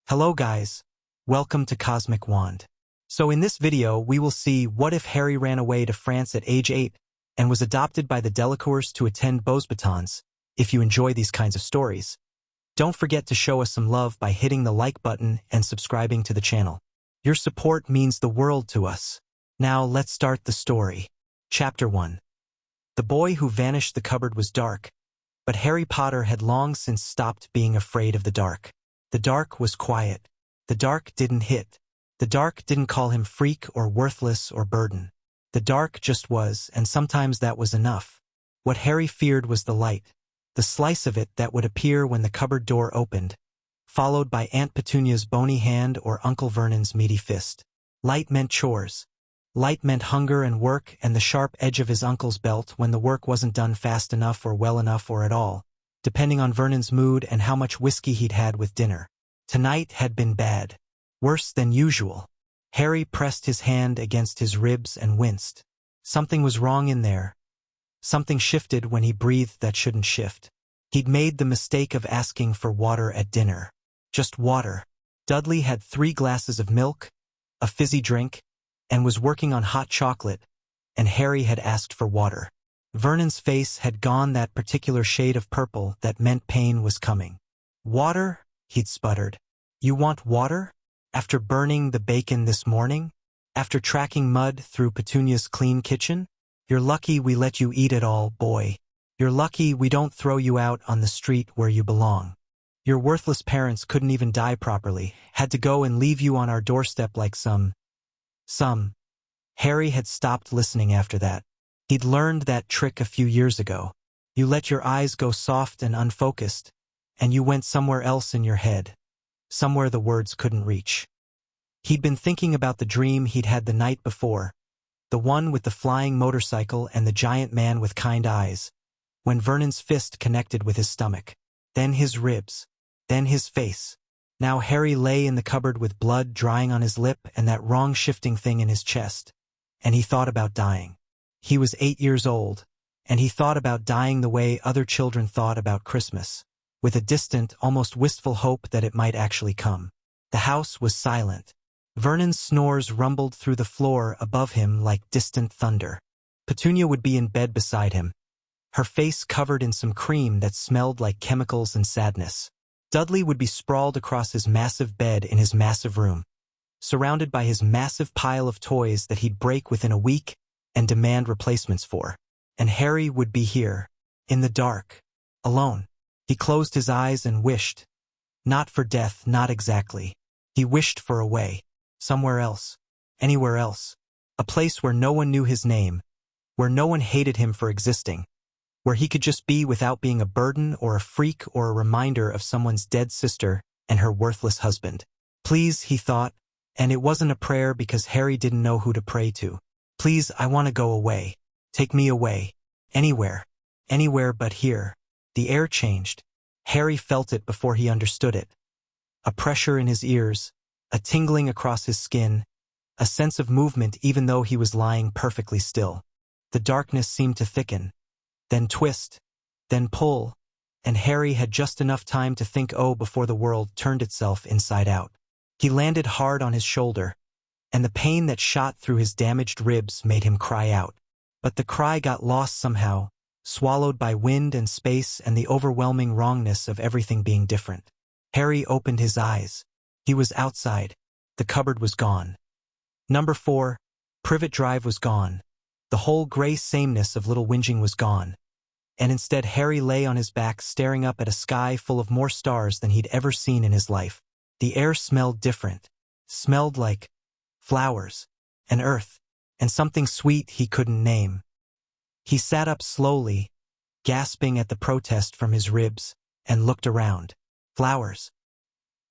Hello guys, welcome to Cosmic Wand. So in this video we will see what if Harry ran away to France at age 8 and was adopted by the Delacours to attend Beauxbatons. If you enjoy these kinds of stories, don't forget to show us some love by hitting the like button and subscribing to the channel. Your support means the world to us. Now let's start the story. Chapter 1. The boy who vanished the cupboard was dark, but Harry Potter had long since stopped being afraid of the dark. The dark was quiet. The dark didn't hit. The dark didn't call him freak or worthless or burden. The dark just was, and sometimes that was enough. What Harry feared was the light, the slice of it that would appear when the cupboard door opened, followed by Aunt Petunia's bony hand or Uncle Vernon's meaty fist. Light meant chores. Light meant hunger and work and the sharp edge of his uncle's belt when the work wasn't done fast enough or well enough or at all, depending on Vernon's mood and how much whiskey he'd had with dinner. Tonight had been bad. Worse than usual. Harry pressed his hand against his ribs and winced. Something was wrong in there. Something shifted when he breathed that shouldn't shift. He'd made the mistake of asking for water at dinner. Just water. Dudley had 3 glasses of milk, a fizzy drink, and was working on hot chocolate, and Harry had asked for water. Vernon's face had gone that particular shade of purple that meant pain was coming. Water? He'd sputtered. You want water? After burning the bacon this morning? After tracking mud through Petunia's clean kitchen? You're lucky we let you eat it all, boy. You're lucky we don't throw you out on the street where you belong. Your worthless parents couldn't even die properly, had to go and leave you on our doorstep like some. Harry had stopped listening after that. He'd learned that trick a few years ago. You let your eyes go soft and unfocused, and you went somewhere else in your head, somewhere the words couldn't reach. He'd been thinking about the dream he'd had the night before, the one with the flying motorcycle and the giant man with kind eyes, when Vernon's fist connected with his stomach, then his ribs, then his face. Now Harry lay in the cupboard with blood drying on his lip and that wrong shifting thing in his chest, and he thought about dying. He was 8 years old, and he thought about dying the way other children thought about Christmas, with a distant, almost wistful hope that it might actually come. The house was silent. Vernon's snores rumbled through the floor above him like distant thunder. Petunia would be in bed beside him, her face covered in some cream that smelled like chemicals and sadness. Dudley would be sprawled across his massive bed in his massive room, surrounded by his massive pile of toys that he'd break within a week and demand replacements for. And Harry would be here, in the dark, alone. He closed his eyes and wished. Not for death, not exactly. He wished for a way. Somewhere else. Anywhere else. A place where no one knew his name. Where no one hated him for existing. Where he could just be without being a burden or a freak or a reminder of someone's dead sister and her worthless husband. Please, he thought, and it wasn't a prayer because Harry didn't know who to pray to. Please, I want to go away. Take me away. Anywhere. Anywhere but here. The air changed. Harry felt it before he understood it. A pressure in his ears, a tingling across his skin, a sense of movement even though he was lying perfectly still. The darkness seemed to thicken, then twist, then pull, and Harry had just enough time to think before the world turned itself inside out. He landed hard on his shoulder, and the pain that shot through his damaged ribs made him cry out. But the cry got lost somehow, swallowed by wind and space and the overwhelming wrongness of everything being different. Harry opened his eyes. He was outside. The cupboard was gone. Number 4, Privet Drive was gone. The whole gray sameness of Little Whinging was gone. And instead Harry lay on his back staring up at a sky full of more stars than he'd ever seen in his life. The air smelled different. Smelled like flowers, and earth, and something sweet he couldn't name. He sat up slowly, gasping at the protest from his ribs, and looked around. Flowers.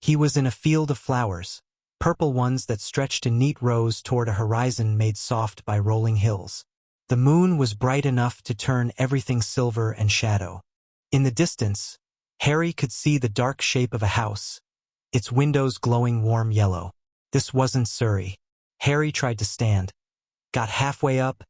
He was in a field of flowers, purple ones that stretched in neat rows toward a horizon made soft by rolling hills. The moon was bright enough to turn everything silver and shadow. In the distance, Harry could see the dark shape of a house, its windows glowing warm yellow. This wasn't Surrey. Harry tried to stand, got halfway up,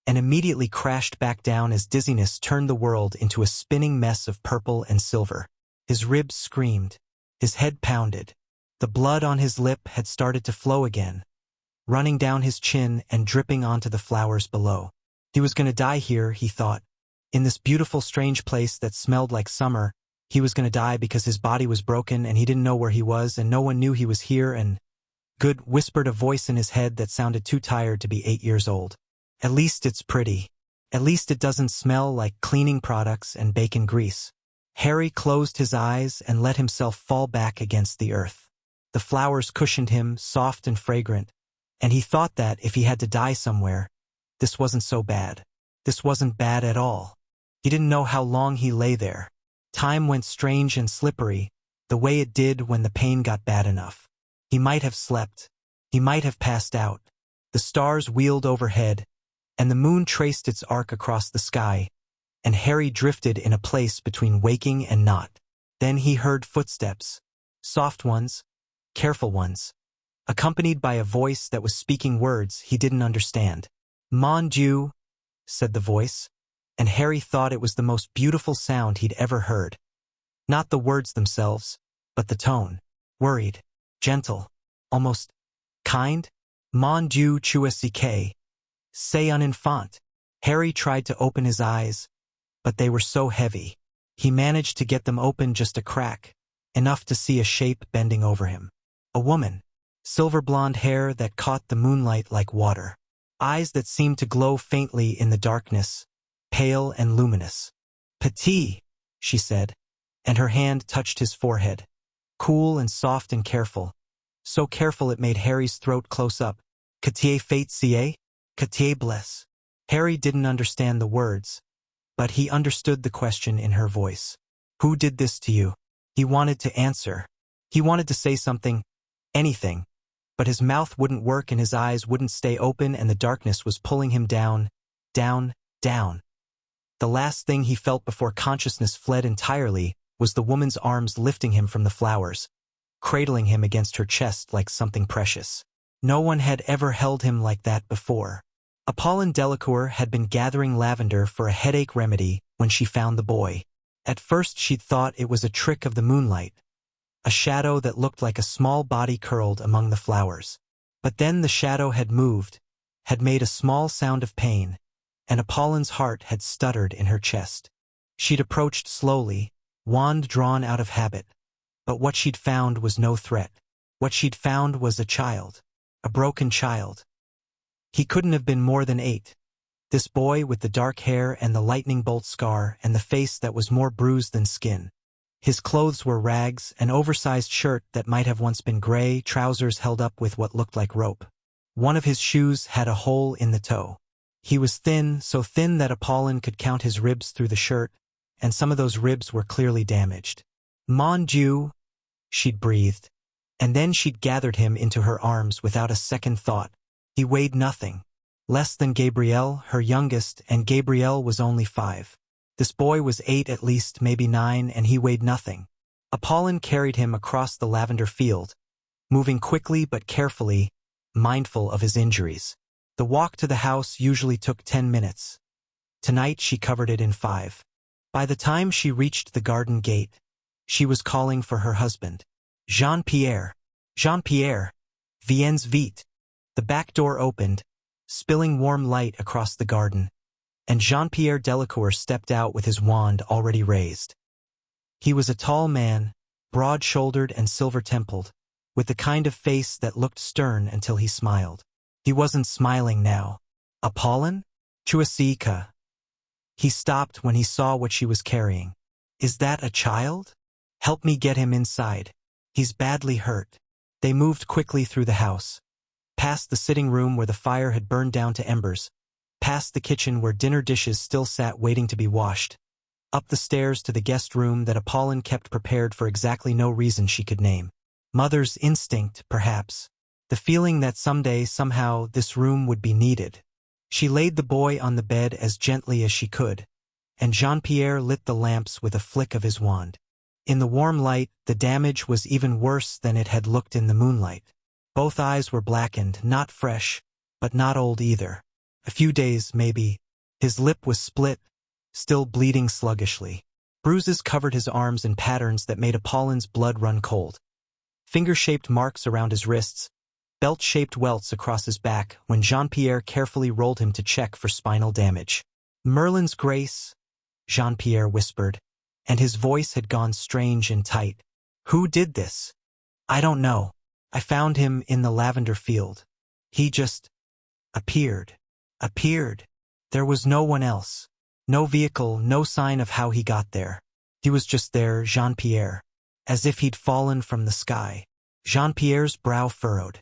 and immediately crashed back down as dizziness turned the world into a spinning mess of purple and silver. His ribs screamed. His head pounded. The blood on his lip had started to flow again, running down his chin and dripping onto the flowers below. He was going to die here, he thought. In this beautiful, strange place that smelled like summer, he was going to die because his body was broken and he didn't know where he was and no one knew he was here and... Good, whispered a voice in his head that sounded too tired to be 8 years old. At least it's pretty. At least it doesn't smell like cleaning products and bacon grease. Harry closed his eyes and let himself fall back against the earth. The flowers cushioned him, soft and fragrant, and he thought that if he had to die somewhere, this wasn't so bad. This wasn't bad at all. He didn't know how long he lay there. Time went strange and slippery, the way it did when the pain got bad enough. He might have slept. He might have passed out. The stars wheeled overhead, and the moon traced its arc across the sky, and Harry drifted in a place between waking and not. Then he heard footsteps, soft ones, careful ones, accompanied by a voice that was speaking words he didn't understand. "Mon Dieu," said the voice, and Harry thought it was the most beautiful sound he'd ever heard. Not the words themselves, but the tone. Worried, gentle, almost kind. "Mon Dieu, tu es que, c'est un enfant." Harry tried to open his eyes, but they were so heavy. He managed to get them open just a crack, enough to see a shape bending over him. A woman, silver blonde hair that caught the moonlight like water. Eyes that seemed to glow faintly in the darkness, pale and luminous. "Petit," she said, and her hand touched his forehead. Cool and soft and careful. So careful it made Harry's throat close up. "Qu'est-ce fait ci? Qu'est-ce blesse?" Harry didn't understand the words, but he understood the question in her voice. "Who did this to you?" He wanted to answer. He wanted to say something, anything, but his mouth wouldn't work and his eyes wouldn't stay open and the darkness was pulling him down, down, down. The last thing he felt before consciousness fled entirely was the woman's arms lifting him from the flowers, cradling him against her chest like something precious. No one had ever held him like that before. Apollon Delacours had been gathering lavender for a headache remedy when she found the boy. At first she'd thought it was a trick of the moonlight, a shadow that looked like a small body curled among the flowers. But then the shadow had moved, had made a small sound of pain, and Apollon's heart had stuttered in her chest. She'd approached slowly, wand drawn out of habit, but what she'd found was no threat. What she'd found was a child, a broken child. He couldn't have been more than 8. This boy with the dark hair and the lightning bolt scar and the face that was more bruised than skin. His clothes were rags, an oversized shirt that might have once been gray, trousers held up with what looked like rope. One of his shoes had a hole in the toe. He was thin, so thin that Apollon could count his ribs through the shirt, and some of those ribs were clearly damaged. "Mon Dieu," she'd breathed, and then she'd gathered him into her arms without a second thought. He weighed nothing. Less than Gabrielle, her youngest, and Gabrielle was only 5. This boy was 8 at least, maybe 9, and he weighed nothing. Apollon carried him across the lavender field, moving quickly but carefully, mindful of his injuries. The walk to the house usually took 10 minutes. Tonight she covered it in 5. By the time she reached the garden gate, she was calling for her husband. Jean-Pierre. Jean-Pierre. Viens vite. The back door opened, spilling warm light across the garden, and Jean-Pierre Delacours stepped out with his wand already raised. He was a tall man, broad-shouldered and silver-templed, with the kind of face that looked stern until he smiled. He wasn't smiling now. "Apollon? Tu es que?" He stopped when he saw what she was carrying. "Is that a child? Help me get him inside. He's badly hurt." They moved quickly through the house, past the sitting room where the fire had burned down to embers, past the kitchen where dinner dishes still sat waiting to be washed, up the stairs to the guest room that Apollon kept prepared for exactly no reason she could name. Mother's instinct, perhaps. The feeling that someday, somehow, this room would be needed. She laid the boy on the bed as gently as she could, and Jean-Pierre lit the lamps with a flick of his wand. In the warm light, the damage was even worse than it had looked in the moonlight. Both eyes were blackened, not fresh, but not old either. A few days, maybe. His lip was split, still bleeding sluggishly. Bruises covered his arms in patterns that made Apollon's blood run cold. finger-shaped marks around his wrists, belt-shaped welts across his back when Jean-Pierre carefully rolled him to check for spinal damage. "Merlin's grace," Jean-Pierre whispered, and his voice had gone strange and tight. "Who did this?" "I don't know. I found him in the lavender field. He just appeared. Appeared. There was no one else. No vehicle, no sign of how he got there. He was just there, Jean-Pierre. As if he'd fallen from the sky." Jean-Pierre's brow furrowed.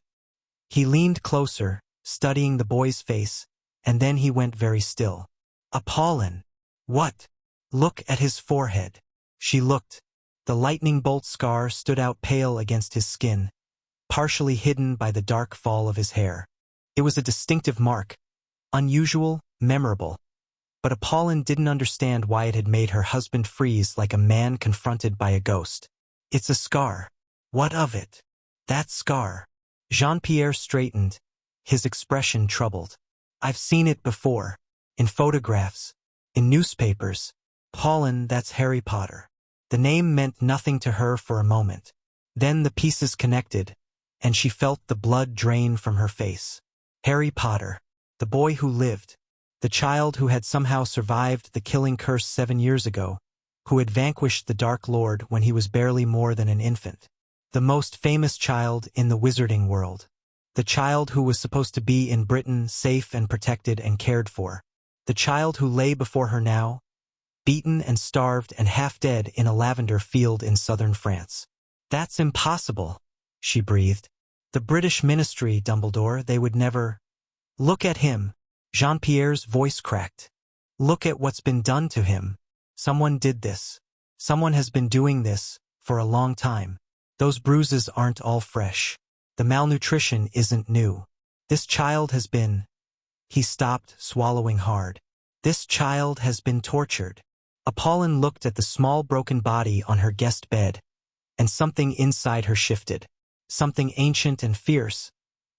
He leaned closer, studying the boy's face, and then he went very still. "Apollon." "What?" "Look at his forehead." She looked. The lightning bolt scar stood out pale against his skin, partially hidden by the dark fall of his hair. It was a distinctive mark, unusual, memorable. But Apollon didn't understand why it had made her husband freeze like a man confronted by a ghost. "It's a scar." "What of it?" "That scar." Jean-Pierre straightened, his expression troubled. "I've seen it before. In photographs. In newspapers. Apollon, that's Harry Potter." The name meant nothing to her for a moment. Then the pieces connected, and she felt the blood drain from her face. Harry Potter. The boy who lived. The child who had somehow survived the killing curse 7 years ago, who had vanquished the Dark Lord when he was barely more than an infant. The most famous child in the wizarding world. The child who was supposed to be in Britain, safe and protected and cared for. The child who lay before her now, beaten and starved and half dead in a lavender field in southern France. "That's impossible," she breathed. "The British ministry, Dumbledore, they would never—" "Look at him." Jean-Pierre's voice cracked. "Look at what's been done to him. Someone did this. Someone has been doing this for a long time. Those bruises aren't all fresh. The malnutrition isn't new. This child has been—" He stopped, swallowing hard. "This child has been tortured." Apollon looked at the small broken body on her guest bed, and something inside her shifted. Something ancient and fierce.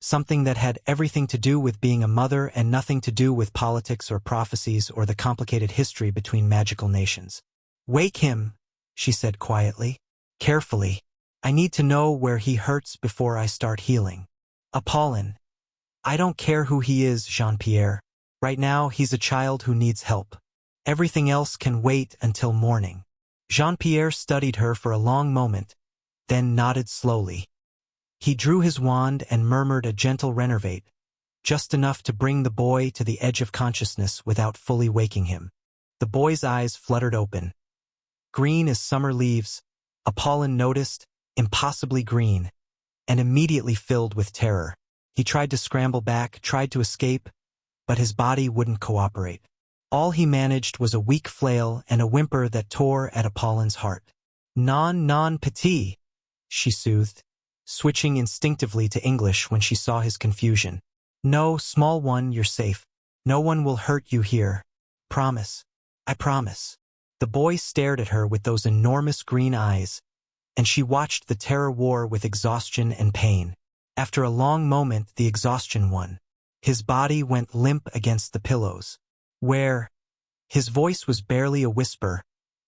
Something that had everything to do with being a mother and nothing to do with politics or prophecies or the complicated history between magical nations. "Wake him," she said quietly. "Carefully. I need to know where he hurts before I start healing." "Apollon." "I don't care who he is, Jean-Pierre. Right now he's a child who needs help. Everything else can wait until morning." Jean-Pierre studied her for a long moment, then nodded slowly. He drew his wand and murmured a gentle renervate, just enough to bring the boy to the edge of consciousness without fully waking him. The boy's eyes fluttered open. Green as summer leaves, Apollon noticed, impossibly green, and immediately filled with terror. He tried to scramble back, tried to escape, but his body wouldn't cooperate. All he managed was a weak flail and a whimper that tore at Apollon's heart. Non petit," she soothed, switching instinctively to English when she saw his confusion. "No, small one, you're safe. No one will hurt you here. Promise. I promise." The boy stared at her with those enormous green eyes, and she watched the terror war with exhaustion and pain. After a long moment, the exhaustion won. His body went limp against the pillows. "Where?" His voice was barely a whisper,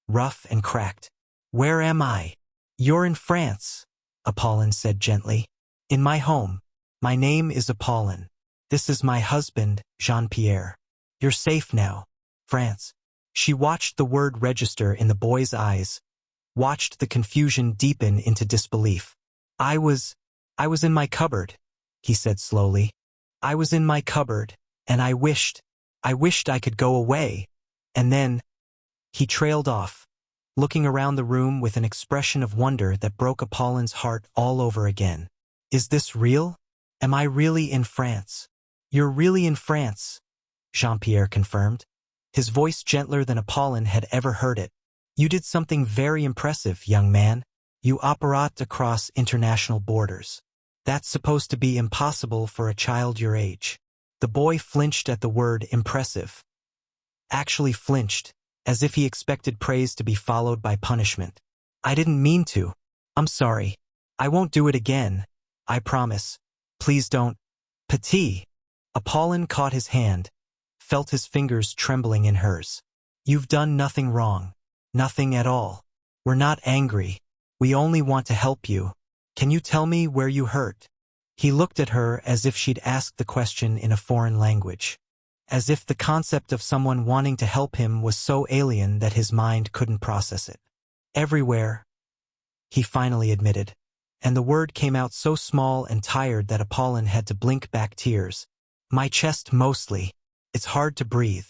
rough and cracked. "Where am I?" "You're in France," Apollon said gently. "In my home. My name is Apollon. This is my husband, Jean-Pierre. You're safe now. France." She watched the word register in the boy's eyes, watched the confusion deepen into disbelief. I was in my cupboard," he said slowly. "I was in my cupboard, and I wished I could go away. And then—" He trailed off, looking around the room with an expression of wonder that broke Apollon's heart all over again. "Is this real? Am I really in France?" "You're really in France," Jean-Pierre confirmed, his voice gentler than Apollon had ever heard it. "You did something very impressive, young man. You opérat across international borders. That's supposed to be impossible for a child your age." The boy flinched at the word impressive. Actually flinched, as if he expected praise to be followed by punishment. "I didn't mean to. I'm sorry. I won't do it again. I promise. Please don't." "Petit." Apollon caught his hand, felt his fingers trembling in hers. "You've done nothing wrong. Nothing at all. We're not angry. We only want to help you. Can you tell me where you hurt? He looked at her as if she'd asked the question in a foreign language. As if the concept of someone wanting to help him was so alien that his mind couldn't process it. Everywhere, he finally admitted. And the word came out so small and tired that Apollon had to blink back tears. My chest mostly. It's hard to breathe.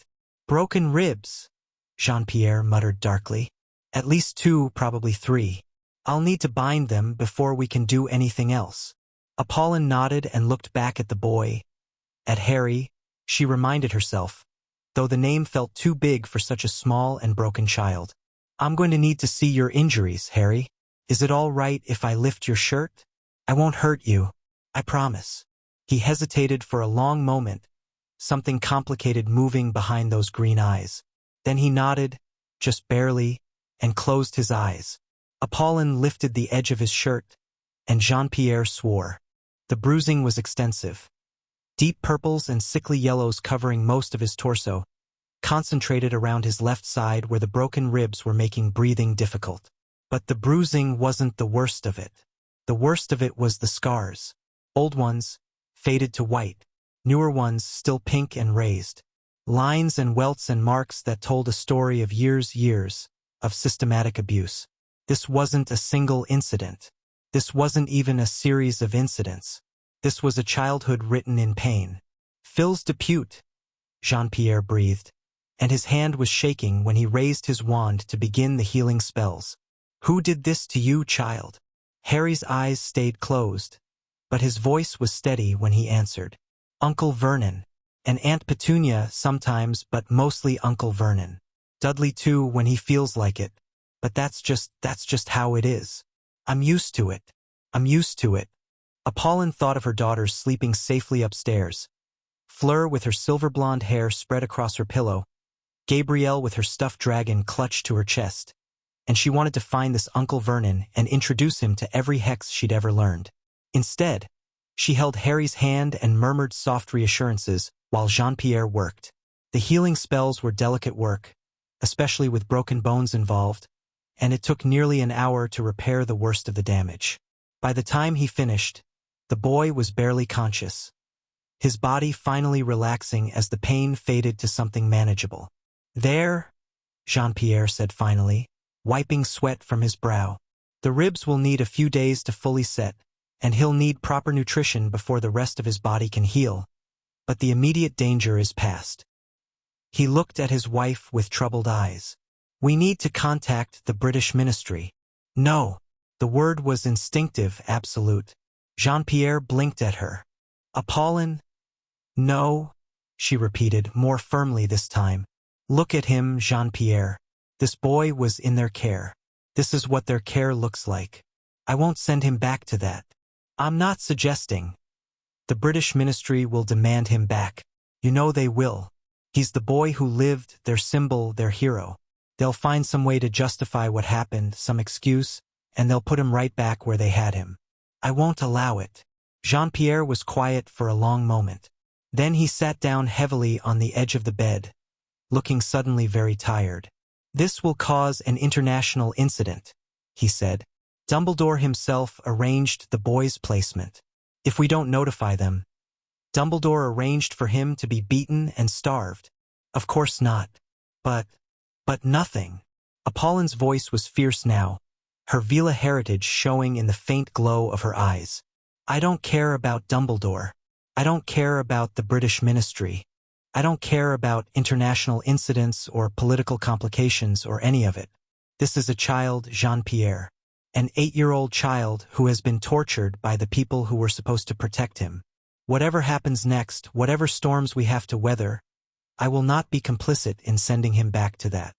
Broken ribs, Jean-Pierre muttered darkly. At least 2, probably 3. I'll need to bind them before we can do anything else. Apollon nodded and looked back at the boy. At Harry, she reminded herself, though the name felt too big for such a small and broken child. I'm going to need to see your injuries, Harry. Is it all right if I lift your shirt? I won't hurt you. I promise. He hesitated for a long moment, something complicated moving behind those green eyes. Then he nodded, just barely, and closed his eyes. Apollon lifted the edge of his shirt, and Jean-Pierre swore. The bruising was extensive. Deep purples and sickly yellows covering most of his torso, concentrated around his left side where the broken ribs were making breathing difficult. But the bruising wasn't the worst of it. The worst of it was the scars. Old ones, faded to white. Newer ones, still pink and raised. Lines and welts and marks that told a story of years of systematic abuse. This wasn't a single incident. This wasn't even a series of incidents. This was a childhood written in pain. Fils de pute, Jean-Pierre breathed, and his hand was shaking when he raised his wand to begin the healing spells. Who did this to you, child? Harry's eyes stayed closed, but his voice was steady when he answered. Uncle Vernon. And Aunt Petunia sometimes, but mostly Uncle Vernon. Dudley too when he feels like it. But that's just how it is. I'm used to it. I'm used to it. Apollon thought of her daughters sleeping safely upstairs. Fleur with her silver blonde hair spread across her pillow. Gabrielle with her stuffed dragon clutched to her chest. And she wanted to find this Uncle Vernon and introduce him to every hex she'd ever learned. Instead, she held Harry's hand and murmured soft reassurances while Jean-Pierre worked. The healing spells were delicate work, especially with broken bones involved, and it took nearly an hour to repair the worst of the damage. By the time he finished, the boy was barely conscious, his body finally relaxing as the pain faded to something manageable. There, Jean-Pierre said finally, wiping sweat from his brow. The ribs will need a few days to fully set, and he'll need proper nutrition before the rest of his body can heal. But the immediate danger is past. He looked at his wife with troubled eyes. We need to contact the British ministry. No. The word was instinctive, absolute. Jean-Pierre blinked at her. Apollon? No, she repeated, more firmly this time. Look at him, Jean-Pierre. This boy was in their care. This is what their care looks like. I won't send him back to that. I'm not suggesting. The British ministry will demand him back. You know they will. He's the boy who lived, their symbol, their hero. They'll find some way to justify what happened, some excuse, and they'll put him right back where they had him. I won't allow it. Jean-Pierre was quiet for a long moment. Then he sat down heavily on the edge of the bed, looking suddenly very tired. This will cause an international incident, he said. Dumbledore himself arranged the boy's placement. If we don't notify them, Dumbledore arranged for him to be beaten and starved. Of course not. But nothing. Apollon's voice was fierce now, her Vila heritage showing in the faint glow of her eyes. I don't care about Dumbledore. I don't care about the British ministry. I don't care about international incidents or political complications or any of it. This is a child, Jean-Pierre. An 8-year-old child who has been tortured by the people who were supposed to protect him. Whatever happens next, whatever storms we have to weather, I will not be complicit in sending him back to that.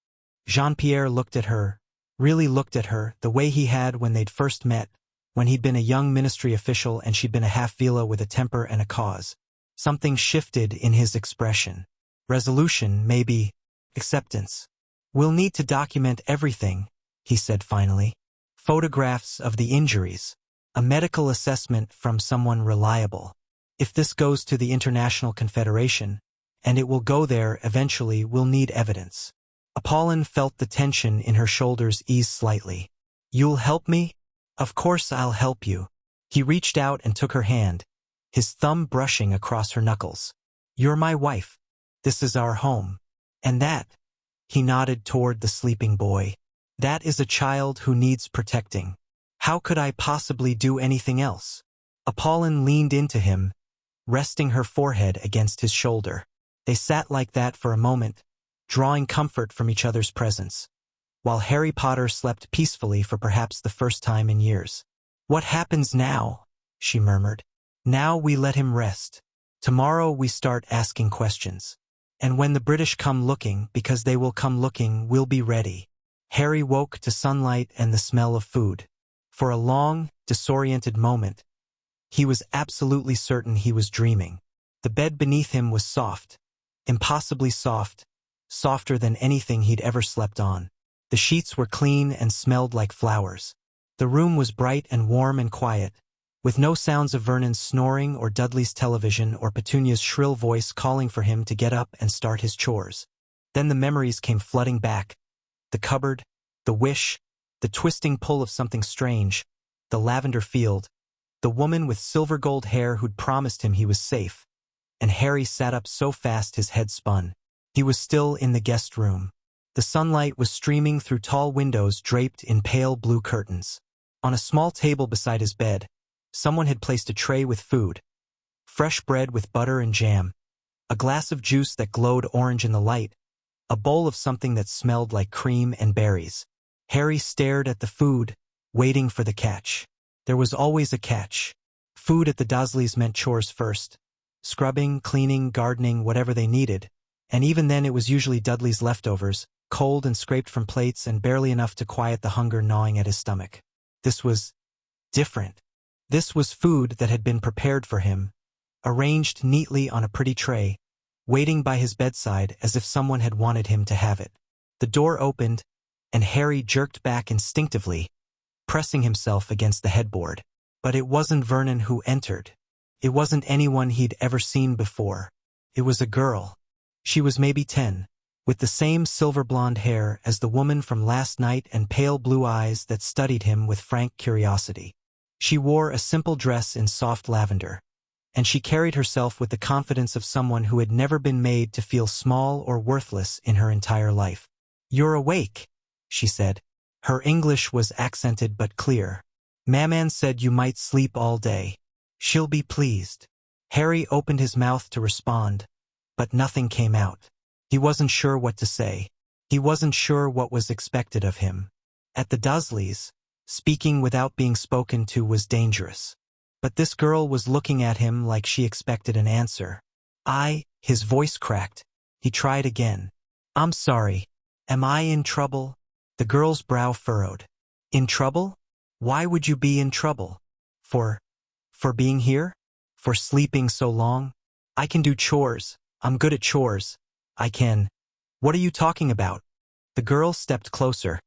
Jean-Pierre looked at her, really looked at her, the way he had when they'd first met, when he'd been a young ministry official and she'd been a half-Vila with a temper and a cause. Something shifted in his expression. Resolution, maybe. Acceptance. We'll need to document everything, he said finally. Photographs of the injuries. A medical assessment from someone reliable. If this goes to the International Confederation, and it will go there eventually, we'll need evidence. Apollon felt the tension in her shoulders ease slightly. You'll help me? Of course I'll help you. He reached out and took her hand, his thumb brushing across her knuckles. "You're my wife. This is our home. And that," he nodded toward the sleeping boy, "that is a child who needs protecting. How could I possibly do anything else?" Apollon leaned into him, resting her forehead against his shoulder. They sat like that for a moment, drawing comfort from each other's presence, while Harry Potter slept peacefully for perhaps the first time in years. "What happens now?" she murmured. "Now we let him rest. Tomorrow we start asking questions. And when the British come looking, because they will come looking, we'll be ready." Harry woke to sunlight and the smell of food. For a long, disoriented moment, he was absolutely certain he was dreaming. The bed beneath him was soft, impossibly soft, softer than anything he'd ever slept on. The sheets were clean and smelled like flowers. The room was bright and warm and quiet, with no sounds of Vernon's snoring or Dudley's television or Petunia's shrill voice calling for him to get up and start his chores. Then the memories came flooding back. The cupboard, the wish, the twisting pull of something strange, the lavender field, the woman with silver gold hair who'd promised him he was safe. And Harry sat up so fast his head spun. He was still in the guest room. The sunlight was streaming through tall windows draped in pale blue curtains. On a small table beside his bed, someone had placed a tray with food, fresh bread with butter and jam, a glass of juice that glowed orange in the light, a bowl of something that smelled like cream and berries. Harry stared at the food, waiting for the catch. There was always a catch. Food at the Dursleys meant chores first. Scrubbing, cleaning, gardening, whatever they needed. And even then it was usually Dudley's leftovers, cold and scraped from plates and barely enough to quiet the hunger gnawing at his stomach. This was different. This was food that had been prepared for him, arranged neatly on a pretty tray, waiting by his bedside as if someone had wanted him to have it. The door opened, and Harry jerked back instinctively, pressing himself against the headboard. But it wasn't Vernon who entered. It wasn't anyone he'd ever seen before. It was a girl. She was maybe 10, with the same silver-blonde hair as the woman from last night and pale blue eyes that studied him with frank curiosity. She wore a simple dress in soft lavender, and she carried herself with the confidence of someone who had never been made to feel small or worthless in her entire life. "You're awake," she said. Her English was accented but clear. "Maman said you might sleep all day. She'll be pleased." Harry opened his mouth to respond, but nothing came out. He wasn't sure what to say. He wasn't sure what was expected of him. At the Dursleys, speaking without being spoken to was dangerous. But this girl was looking at him like she expected an answer. His voice cracked. He tried again. "I'm sorry. Am I in trouble?" The girl's brow furrowed. "In trouble? Why would you be in trouble? For being here? For sleeping so long? I can do chores. I'm good at chores. I can." "What are you talking about?" The girl stepped closer,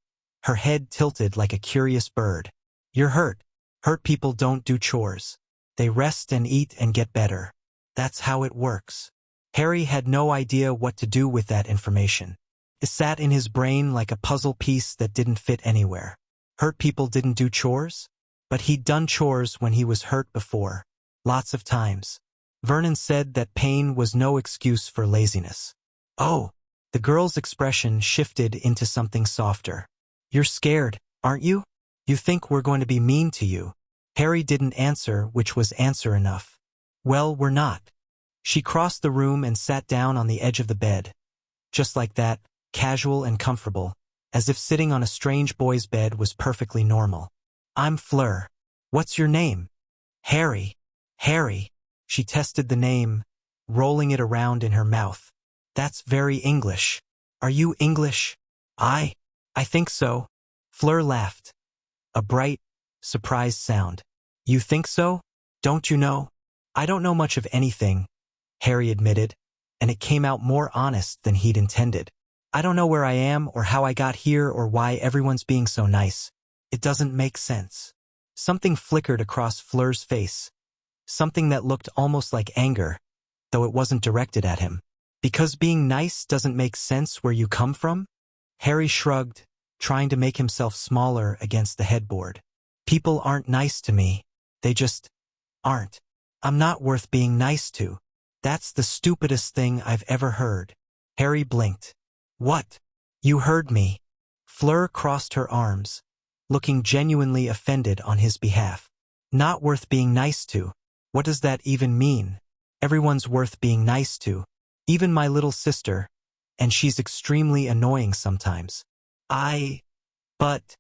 her head tilted like a curious bird. "You're hurt. Hurt people don't do chores. They rest and eat and get better. That's how it works." Harry had no idea what to do with that information. It sat in his brain like a puzzle piece that didn't fit anywhere. Hurt people didn't do chores? But he'd done chores when he was hurt before. Lots of times. Vernon said that pain was no excuse for laziness. "Oh." The girl's expression shifted into something softer. "You're scared, aren't you? You think we're going to be mean to you." Harry didn't answer, which was answer enough. "Well, we're not." She crossed the room and sat down on the edge of the bed. Just like that, casual and comfortable, as if sitting on a strange boy's bed was perfectly normal. "I'm Fleur. What's your name?" "Harry." "Harry." She tested the name, rolling it around in her mouth. "That's very English. Are you English?" I think so." Fleur laughed. A bright, surprised sound. "You think so? Don't you know?" "I don't know much of anything," Harry admitted, and it came out more honest than he'd intended. "I don't know where I am or how I got here or why everyone's being so nice. It doesn't make sense." Something flickered across Fleur's face. Something that looked almost like anger, though it wasn't directed at him. "Because being nice doesn't make sense where you come from?" Harry shrugged, trying to make himself smaller against the headboard. "People aren't nice to me. They just aren't. I'm not worth being nice to. That's the stupidest thing I've ever heard. Harry blinked. What? You heard me. Fleur crossed her arms, looking genuinely offended on his behalf. Not worth being nice to. What does that even mean? Everyone's worth being nice to. Even my little sister. And she's extremely annoying sometimes. But,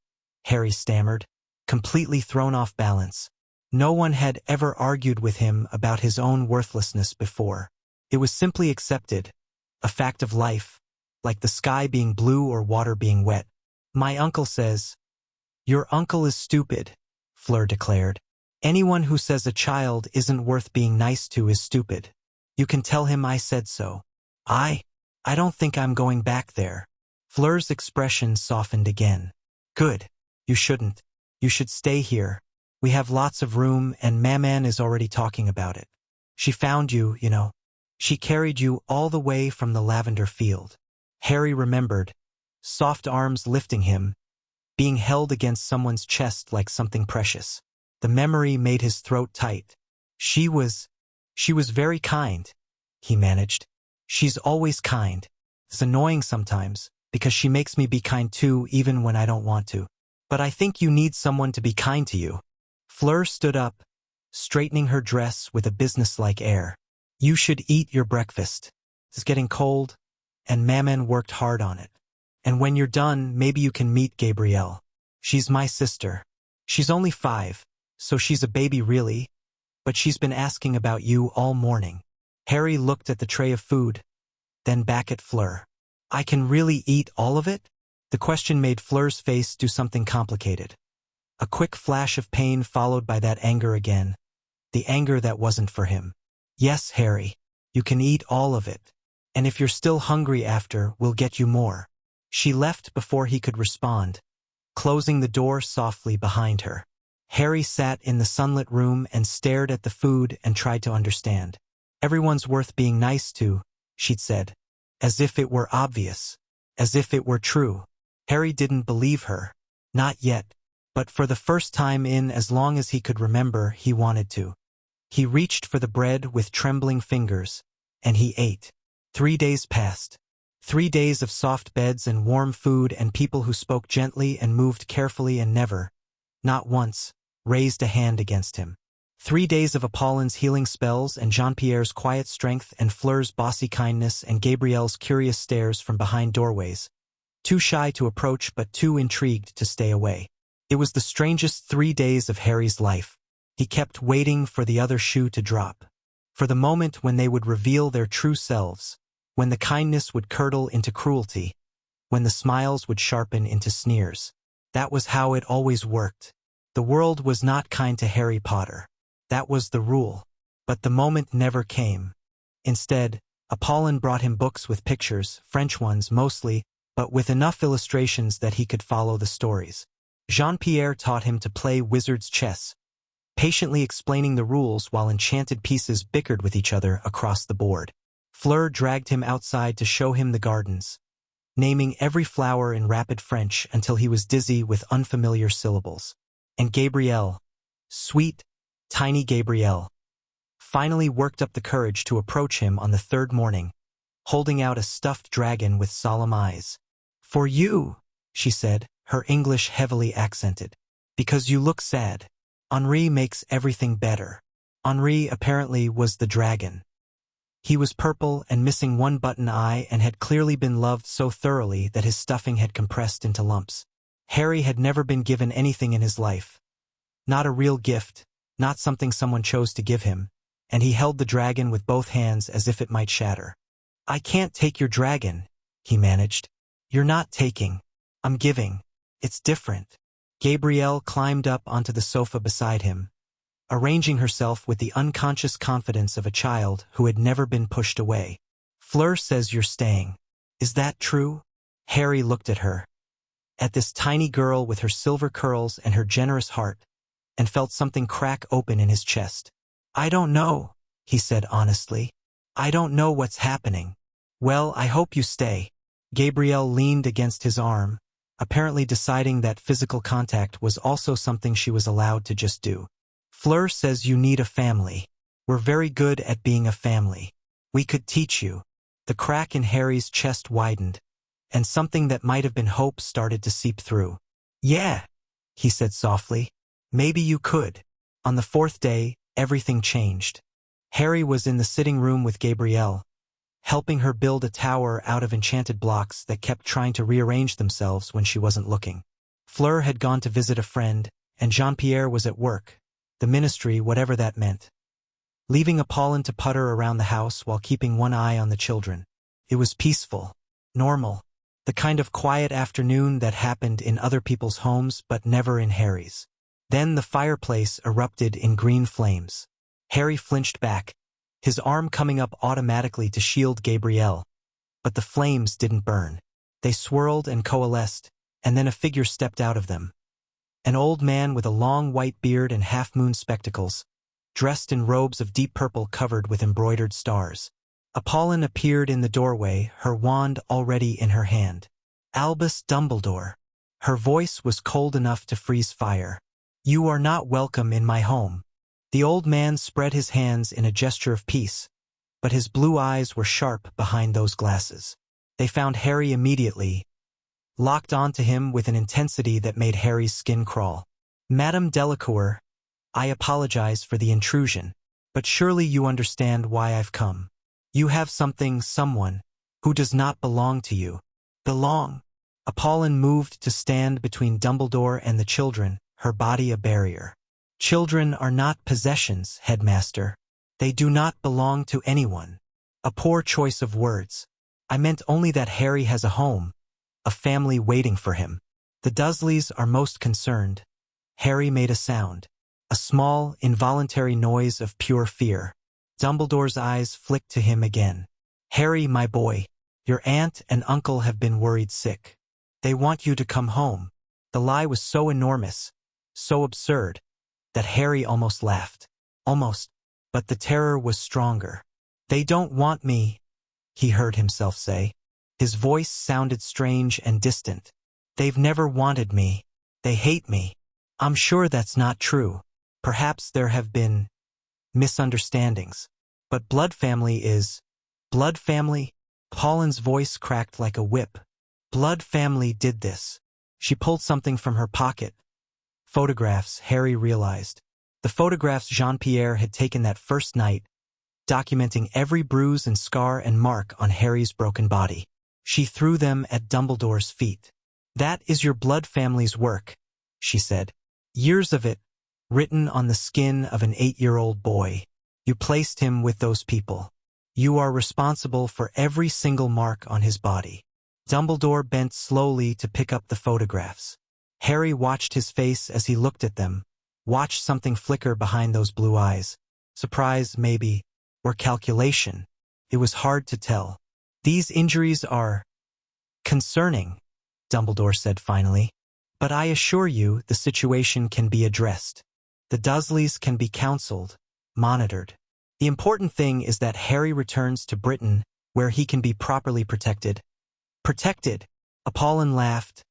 Harry stammered, completely thrown off balance. No one had ever argued with him about his own worthlessness before. It was simply accepted, a fact of life, like the sky being blue or water being wet. My uncle says, Your uncle is stupid, Fleur declared. Anyone who says a child isn't worth being nice to is stupid. You can tell him I said so. I don't think I'm going back there. Fleur's expression softened again. Good. You shouldn't. You should stay here. We have lots of room and Maman is already talking about it. She found you, you know. She carried you all the way from the lavender field. Harry remembered, soft arms lifting him, being held against someone's chest like something precious. The memory made his throat tight. She was very kind, he managed. She's always kind. It's annoying sometimes, because she makes me be kind too even when I don't want to. But I think you need someone to be kind to you. Fleur stood up, straightening her dress with a businesslike air. You should eat your breakfast. It's getting cold, and Maman worked hard on it. And when you're done, maybe you can meet Gabrielle. She's my sister. She's only 5, so she's a baby really, but she's been asking about you all morning. Harry looked at the tray of food, then back at Fleur. I can really eat all of it? The question made Fleur's face do something complicated. A quick flash of pain followed by that anger again. The anger that wasn't for him. Yes, Harry, you can eat all of it. And if you're still hungry after, we'll get you more. She left before he could respond, closing the door softly behind her. Harry sat in the sunlit room and stared at the food and tried to understand. Everyone's worth being nice to, she'd said. As if it were obvious. As if it were true. Harry didn't believe her. Not yet. But for the first time in as long as he could remember, he wanted to. He reached for the bread with trembling fingers, and he ate. 3 days passed. 3 days of soft beds and warm food and people who spoke gently and moved carefully and never, not once, raised a hand against him. 3 days of Apollin's healing spells and Jean-Pierre's quiet strength and Fleur's bossy kindness and Gabrielle's curious stares from behind doorways. Too shy to approach but too intrigued to stay away. It was the strangest 3 days of Harry's life. He kept waiting for the other shoe to drop. For the moment when they would reveal their true selves. When the kindness would curdle into cruelty. When the smiles would sharpen into sneers. That was how it always worked. The world was not kind to Harry Potter. That was the rule. But the moment never came. Instead, Apollin brought him books with pictures, French ones mostly, but with enough illustrations that he could follow the stories. Jean-Pierre taught him to play wizard's chess, patiently explaining the rules while enchanted pieces bickered with each other across the board. Fleur dragged him outside to show him the gardens, naming every flower in rapid French until he was dizzy with unfamiliar syllables. And Gabrielle, sweet, tiny Gabrielle, finally worked up the courage to approach him on the 3rd morning, holding out a stuffed dragon with solemn eyes. For you, she said, her English heavily accented. Because you look sad. Henri makes everything better. Henri apparently was the dragon. He was purple and missing one button eye and had clearly been loved so thoroughly that his stuffing had compressed into lumps. Harry had never been given anything in his life. Not a real gift, not something someone chose to give him, and he held the dragon with both hands as if it might shatter. I can't take your dragon, he managed. You're not taking. I'm giving. It's different. Gabrielle climbed up onto the sofa beside him, arranging herself with the unconscious confidence of a child who had never been pushed away. Fleur says you're staying. Is that true? Harry looked at her, at this tiny girl with her silver curls and her generous heart, and felt something crack open in his chest. I don't know, he said honestly. I don't know what's happening. Well, I hope you stay. Gabrielle leaned against his arm, apparently deciding that physical contact was also something she was allowed to just do. Fleur says you need a family. We're very good at being a family. We could teach you. The crack in Harry's chest widened, and something that might have been hope started to seep through. Yeah, he said softly. Maybe you could. On the fourth day, everything changed. Harry was in the sitting room with Gabrielle, helping her build a tower out of enchanted blocks that kept trying to rearrange themselves when she wasn't looking. Fleur had gone to visit a friend, and Jean-Pierre was at work, the ministry, whatever that meant, leaving Apollon to putter around the house while keeping one eye on the children. It was peaceful, normal, the kind of quiet afternoon that happened in other people's homes but never in Harry's. Then the fireplace erupted in green flames. Harry flinched back, his arm coming up automatically to shield Gabrielle. But the flames didn't burn. They swirled and coalesced, and then a figure stepped out of them. An old man with a long white beard and half-moon spectacles, dressed in robes of deep purple covered with embroidered stars. Apollon appeared in the doorway, her wand already in her hand. Albus Dumbledore. Her voice was cold enough to freeze fire. You are not welcome in my home. The old man spread his hands in a gesture of peace, but his blue eyes were sharp behind those glasses. They found Harry immediately, locked onto him with an intensity that made Harry's skin crawl. Madame Delacours, I apologize for the intrusion, but surely you understand why I've come. You have someone, who does not belong to you. Belong. Apollon moved to stand between Dumbledore and the children, her body a barrier. Children are not possessions, headmaster. They do not belong to anyone. A poor choice of words. I meant only that Harry has a home, a family waiting for him. The Dursleys are most concerned. Harry made a sound. A small, involuntary noise of pure fear. Dumbledore's eyes flicked to him again. Harry, my boy, your aunt and uncle have been worried sick. They want you to come home. The lie was so enormous, so absurd, that Harry almost laughed. Almost. But the terror was stronger. They don't want me, he heard himself say. His voice sounded strange and distant. They've never wanted me. They hate me. I'm sure that's not true. Perhaps there have been misunderstandings. But blood family is... Blood family? Apollon's voice cracked like a whip. Blood family did this. She pulled something from her pocket. Photographs, Harry realized. The photographs Jean-Pierre had taken that first night, documenting every bruise and scar and mark on Harry's broken body. She threw them at Dumbledore's feet. That is your blood family's work, she said. Years of it, written on the skin of an 8-year-old boy. You placed him with those people. You are responsible for every single mark on his body. Dumbledore bent slowly to pick up the photographs. Harry watched his face as he looked at them, watched something flicker behind those blue eyes. Surprise, maybe, or calculation. It was hard to tell. These injuries are concerning, Dumbledore said finally. But I assure you the situation can be addressed. The Dursleys can be counseled, monitored. The important thing is that Harry returns to Britain, where he can be properly protected. Protected, Apollon laughed,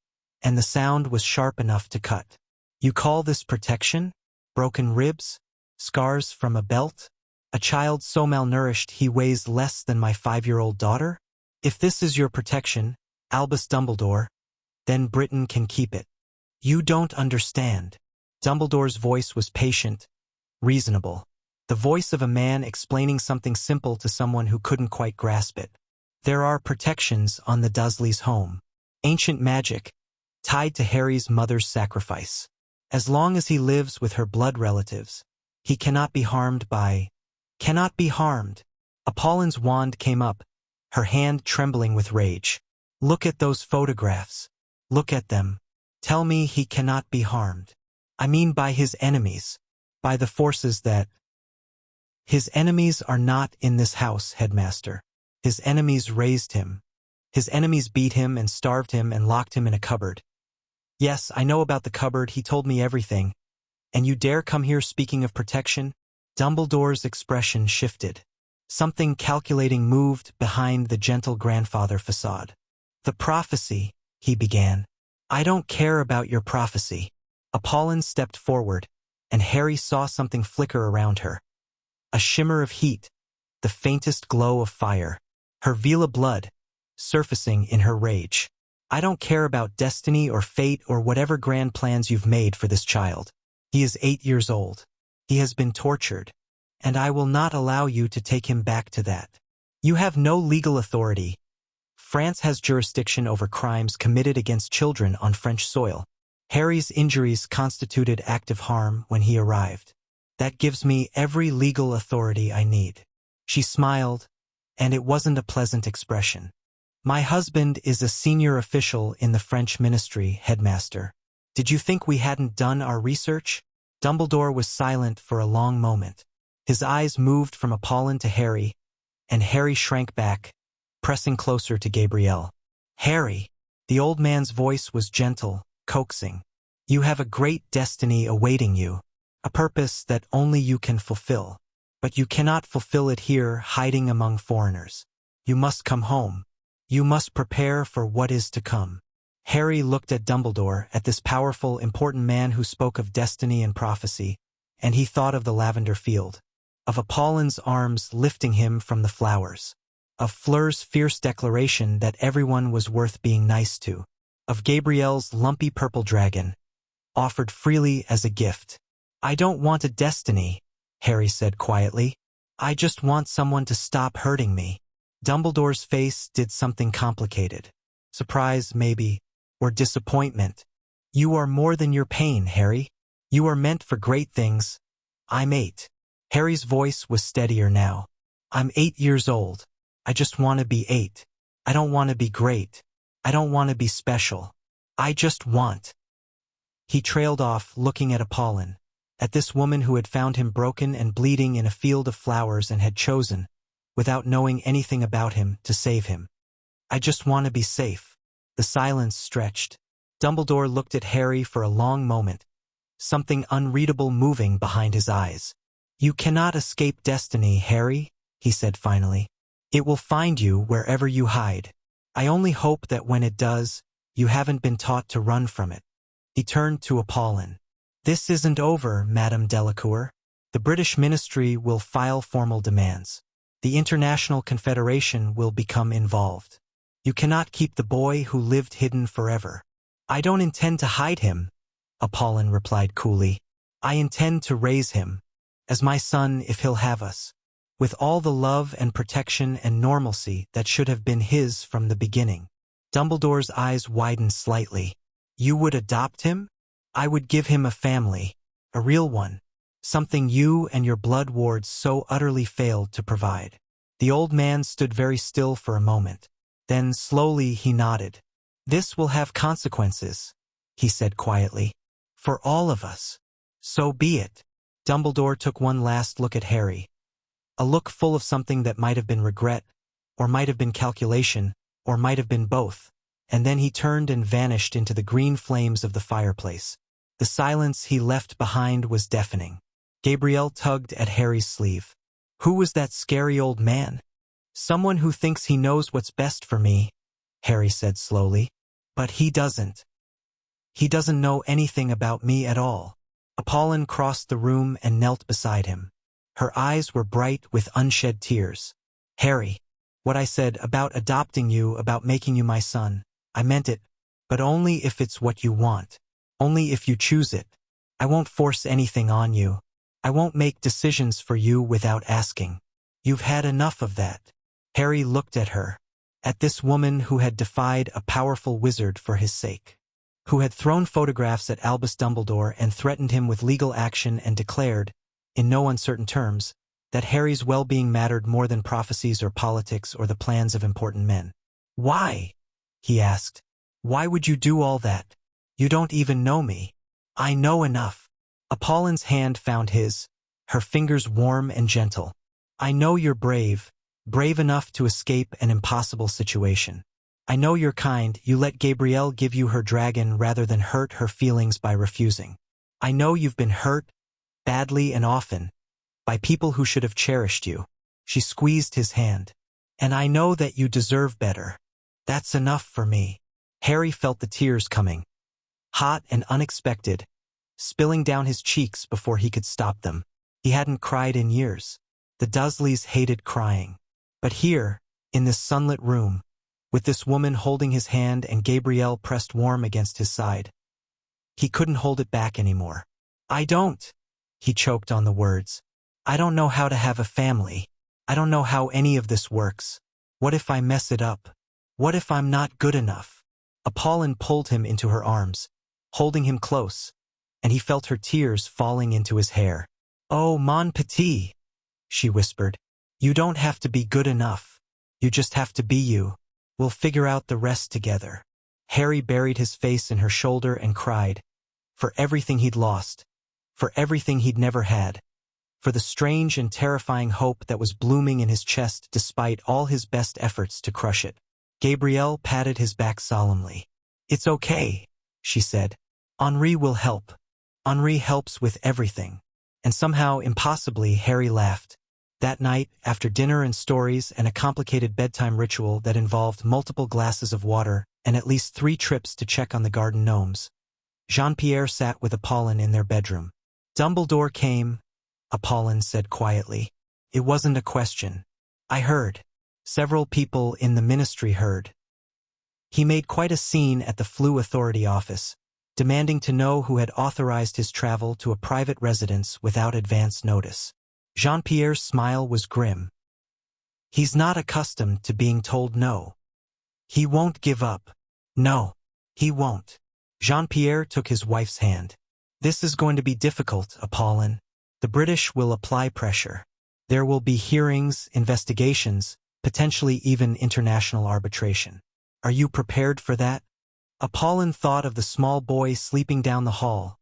and the sound was sharp enough to cut. You call this protection? Broken ribs? Scars from a belt? A child so malnourished he weighs less than my 5-year-old daughter? If this is your protection, Albus Dumbledore, then Britain can keep it. You don't understand. Dumbledore's voice was patient, reasonable. The voice of a man explaining something simple to someone who couldn't quite grasp it. There are protections on the Dursleys' home. Ancient magic, tied to Harry's mother's sacrifice. As long as he lives with her blood relatives, he cannot be harmed by... Cannot be harmed. Apollon's wand came up, her hand trembling with rage. Look at those photographs. Look at them. Tell me he cannot be harmed. I mean by his enemies. By the forces that... His enemies are not in this house, headmaster. His enemies raised him. His enemies beat him and starved him and locked him in a cupboard. Yes, I know about the cupboard, he told me everything. And you dare come here speaking of protection? Dumbledore's expression shifted. Something calculating moved behind the gentle grandfather facade. The prophecy, he began. I don't care about your prophecy. Apollon stepped forward, and Harry saw something flicker around her. A shimmer of heat, the faintest glow of fire, her Vela blood, surfacing in her rage. I don't care about destiny or fate or whatever grand plans you've made for this child. He is 8 years old. He has been tortured, and I will not allow you to take him back to that. You have no legal authority. France has jurisdiction over crimes committed against children on French soil. Harry's injuries constituted active harm when he arrived. That gives me every legal authority I need. She smiled, and it wasn't a pleasant expression. My husband is a senior official in the French ministry, headmaster. Did you think we hadn't done our research? Dumbledore was silent for a long moment. His eyes moved from Apollon to Harry, and Harry shrank back, pressing closer to Gabrielle. Harry, the old man's voice was gentle, coaxing. You have a great destiny awaiting you, a purpose that only you can fulfill. But you cannot fulfill it here, hiding among foreigners. You must come home. You must prepare for what is to come. Harry looked at Dumbledore, at this powerful, important man who spoke of destiny and prophecy, and he thought of the lavender field, of Apollon's arms lifting him from the flowers, of Fleur's fierce declaration that everyone was worth being nice to, of Gabrielle's lumpy purple dragon, offered freely as a gift. I don't want a destiny, Harry said quietly. I just want someone to stop hurting me. Dumbledore's face did something complicated. Surprise, maybe, or disappointment. You are more than your pain, Harry. You are meant for great things. I'm 8. Harry's voice was steadier now. I'm 8 years old. I just want to be 8. I don't want to be great. I don't want to be special. I just want. He trailed off, looking at Apollon, at this woman who had found him broken and bleeding in a field of flowers and had chosen, without knowing anything about him, to save him. I just want to be safe. The silence stretched. Dumbledore looked at Harry for a long moment, something unreadable moving behind his eyes. You cannot escape destiny, Harry, he said finally. It will find you wherever you hide. I only hope that when it does, you haven't been taught to run from it. He turned to Apollon. This isn't over, Madame Delacour. The British ministry will file formal demands. The International Confederation will become involved. You cannot keep the boy who lived hidden forever. I don't intend to hide him, Apollon replied coolly. I intend to raise him, as my son if he'll have us, with all the love and protection and normalcy that should have been his from the beginning. Dumbledore's eyes widened slightly. You would adopt him? I would give him a family, a real one, something you and your blood wards so utterly failed to provide. The old man stood very still for a moment. Then slowly he nodded. This will have consequences, he said quietly. For all of us. So be it. Dumbledore took one last look at Harry. A look full of something that might have been regret, or might have been calculation, or might have been both, and then he turned and vanished into the green flames of the fireplace. The silence he left behind was deafening. Gabrielle tugged at Harry's sleeve. Who was that scary old man? Someone who thinks he knows what's best for me, Harry said slowly. But he doesn't. He doesn't know anything about me at all. Apollon crossed the room and knelt beside him. Her eyes were bright with unshed tears. Harry, what I said about adopting you, about making you my son, I meant it, but only if it's what you want. Only if you choose it. I won't force anything on you. I won't make decisions for you without asking. You've had enough of that. Harry looked at her, at this woman who had defied a powerful wizard for his sake, who had thrown photographs at Albus Dumbledore and threatened him with legal action and declared, in no uncertain terms, that Harry's well-being mattered more than prophecies or politics or the plans of important men. Why? He asked. Why would you do all that? You don't even know me. I know enough. Apollon's hand found his, her fingers warm and gentle. I know you're brave, brave enough to escape an impossible situation. I know you're kind, you let Gabrielle give you her dragon rather than hurt her feelings by refusing. I know you've been hurt, badly and often, by people who should have cherished you. She squeezed his hand. And I know that you deserve better. That's enough for me. Harry felt the tears coming. Hot and unexpected, spilling down his cheeks before he could stop them. He hadn't cried in years. The Dursleys hated crying. But here, in this sunlit room, with this woman holding his hand and Gabrielle pressed warm against his side, he couldn't hold it back anymore. I don't, he choked on the words. I don't know how to have a family. I don't know how any of this works. What if I mess it up? What if I'm not good enough? Apollon pulled him into her arms, holding him close, and he felt her tears falling into his hair. Oh, mon petit, she whispered. You don't have to be good enough. You just have to be you. We'll figure out the rest together. Harry buried his face in her shoulder and cried. For everything he'd lost. For everything he'd never had. For the strange and terrifying hope that was blooming in his chest despite all his best efforts to crush it. Gabrielle patted his back solemnly. It's okay, she said. Henri will help. Henri helps with everything. And somehow, impossibly, Harry laughed. That night, after dinner and stories and a complicated bedtime ritual that involved multiple glasses of water and at least 3 trips to check on the garden gnomes, Jean-Pierre sat with Apollon in their bedroom. Dumbledore came, Apollon said quietly. It wasn't a question. I heard. Several people in the ministry heard. He made quite a scene at the Flu Authority office, demanding to know who had authorized his travel to a private residence without advance notice. Jean-Pierre's smile was grim. He's not accustomed to being told no. He won't give up. No, he won't. Jean-Pierre took his wife's hand. This is going to be difficult, Apollon. The British will apply pressure. There will be hearings, investigations, potentially even international arbitration. Are you prepared for that? Apollon thought of the small boy sleeping down the hall,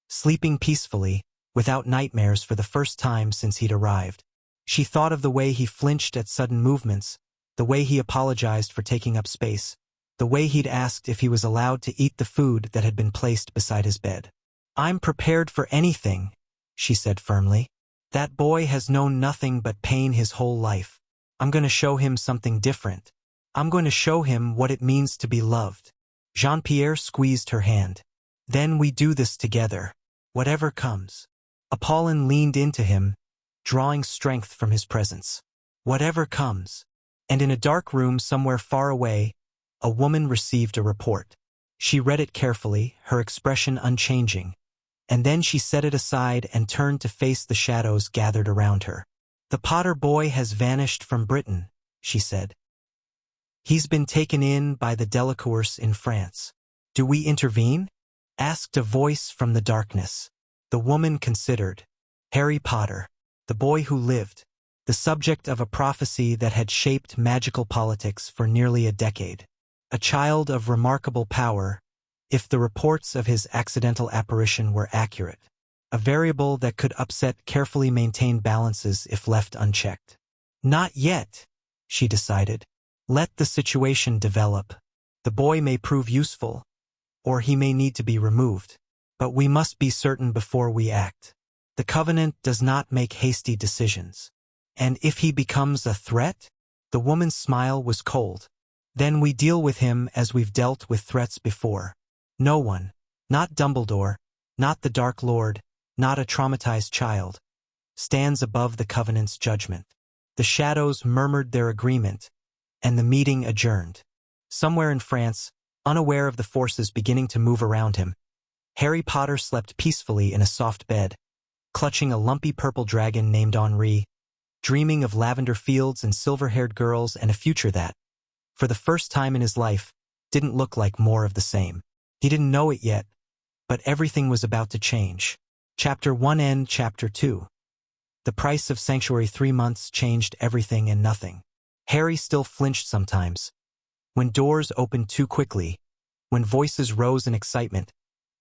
sleeping peacefully, without nightmares for the first time since he'd arrived. She thought of the way he flinched at sudden movements, the way he apologized for taking up space, the way he'd asked if he was allowed to eat the food that had been placed beside his bed. I'm prepared for anything, she said firmly. That boy has known nothing but pain his whole life. I'm going to show him something different. I'm going to show him what it means to be loved. Jean-Pierre squeezed her hand. Then we do this together, whatever comes. Apollon leaned into him, drawing strength from his presence. Whatever comes. And in a dark room somewhere far away, a woman received a report. She read it carefully, her expression unchanging. And then she set it aside and turned to face the shadows gathered around her. The Potter boy has vanished from Britain, she said. He's been taken in by the Delacours in France. Do we intervene? Asked a voice from the darkness. The woman considered. Harry Potter, the boy who lived, the subject of a prophecy that had shaped magical politics for nearly a decade. A child of remarkable power, if the reports of his accidental apparition were accurate. A variable that could upset carefully maintained balances if left unchecked. Not yet, she decided. Let the situation develop. The boy may prove useful, or he may need to be removed. But we must be certain before we act. The Covenant does not make hasty decisions. And if he becomes a threat? The woman's smile was cold. Then we deal with him as we've dealt with threats before. No one, not Dumbledore, not the Dark Lord, not a traumatized child, stands above the Covenant's judgment. The shadows murmured their agreement, and the meeting adjourned. Somewhere in France, unaware of the forces beginning to move around him, Harry Potter slept peacefully in a soft bed, clutching a lumpy purple dragon named Henri, dreaming of lavender fields and silver-haired girls and a future that, for the first time in his life, didn't look like more of the same. He didn't know it yet, but everything was about to change. Chapter 1 and Chapter 2. The price of Sanctuary 3 months changed everything and nothing. Harry still flinched sometimes. When doors opened too quickly, when voices rose in excitement,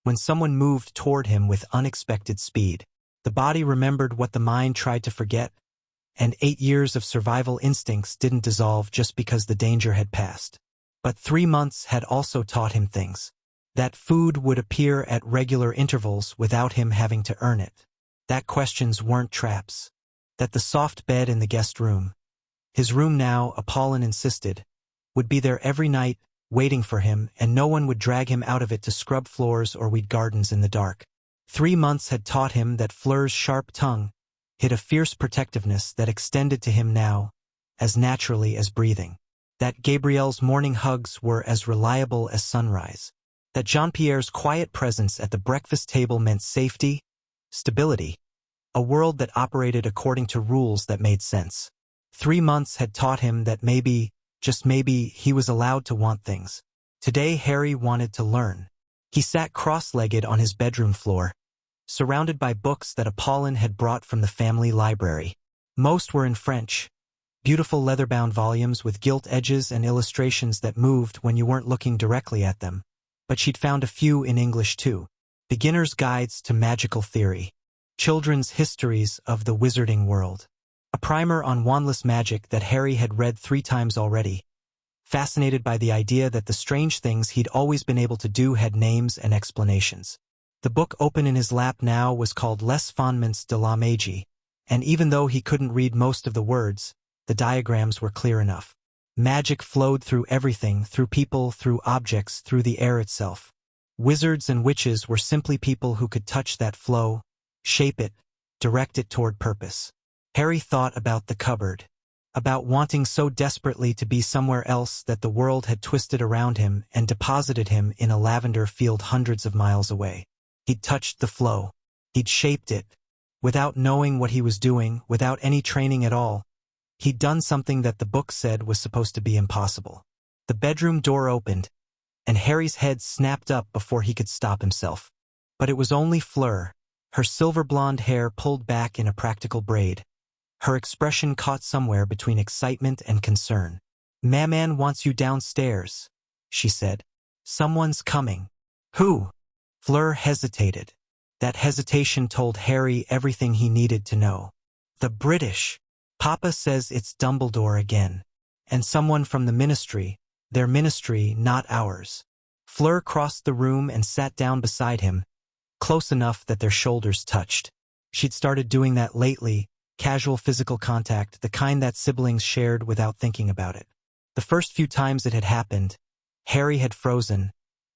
when someone moved toward him with unexpected speed. The body remembered what the mind tried to forget, and 8 years of survival instincts didn't dissolve just because the danger had passed. But 3 months had also taught him things. That food would appear at regular intervals without him having to earn it. That questions weren't traps. That the soft bed in the guest room, his room now, Apollon insisted, would be there every night, waiting for him, and no one would drag him out of it to scrub floors or weed gardens in the dark. 3 months had taught him that Fleur's sharp tongue hid a fierce protectiveness that extended to him now, as naturally as breathing. That Gabrielle's morning hugs were as reliable as sunrise. That Jean-Pierre's quiet presence at the breakfast table meant safety, stability, a world that operated according to rules that made sense. 3 months had taught him that maybe, just maybe, he was allowed to want things. Today Harry wanted to learn. He sat cross-legged on his bedroom floor, surrounded by books that Apollon had brought from the family library. Most were in French, beautiful leather-bound volumes with gilt edges and illustrations that moved when you weren't looking directly at them. But she'd found a few in English too. Beginner's guides to magical theory, children's histories of the wizarding world, a primer on wandless magic that Harry had read 3 times already, fascinated by the idea that the strange things he'd always been able to do had names and explanations. The book open in his lap now was called Les Fondements de la Magie, and even though he couldn't read most of the words, the diagrams were clear enough. Magic flowed through everything, through people, through objects, through the air itself. Wizards and witches were simply people who could touch that flow, shape it, direct it toward purpose. Harry thought about the cupboard, about wanting so desperately to be somewhere else that the world had twisted around him and deposited him in a lavender field hundreds of miles away. He'd touched the flow. He'd shaped it. Without knowing what he was doing, without any training at all, he'd done something that the book said was supposed to be impossible. The bedroom door opened, and Harry's head snapped up before he could stop himself. But it was only Fleur, her silver blonde hair pulled back in a practical braid, her expression caught somewhere between excitement and concern. "Maman wants you downstairs," she said. "Someone's coming." "Who?" Fleur hesitated. That hesitation told Harry everything he needed to know. "The British. Papa says it's Dumbledore again. And someone from the ministry, their ministry, not ours." Fleur crossed the room and sat down beside him, close enough that their shoulders touched. She'd started doing that lately, casual physical contact, the kind that siblings shared without thinking about it. The first few times it had happened, Harry had frozen,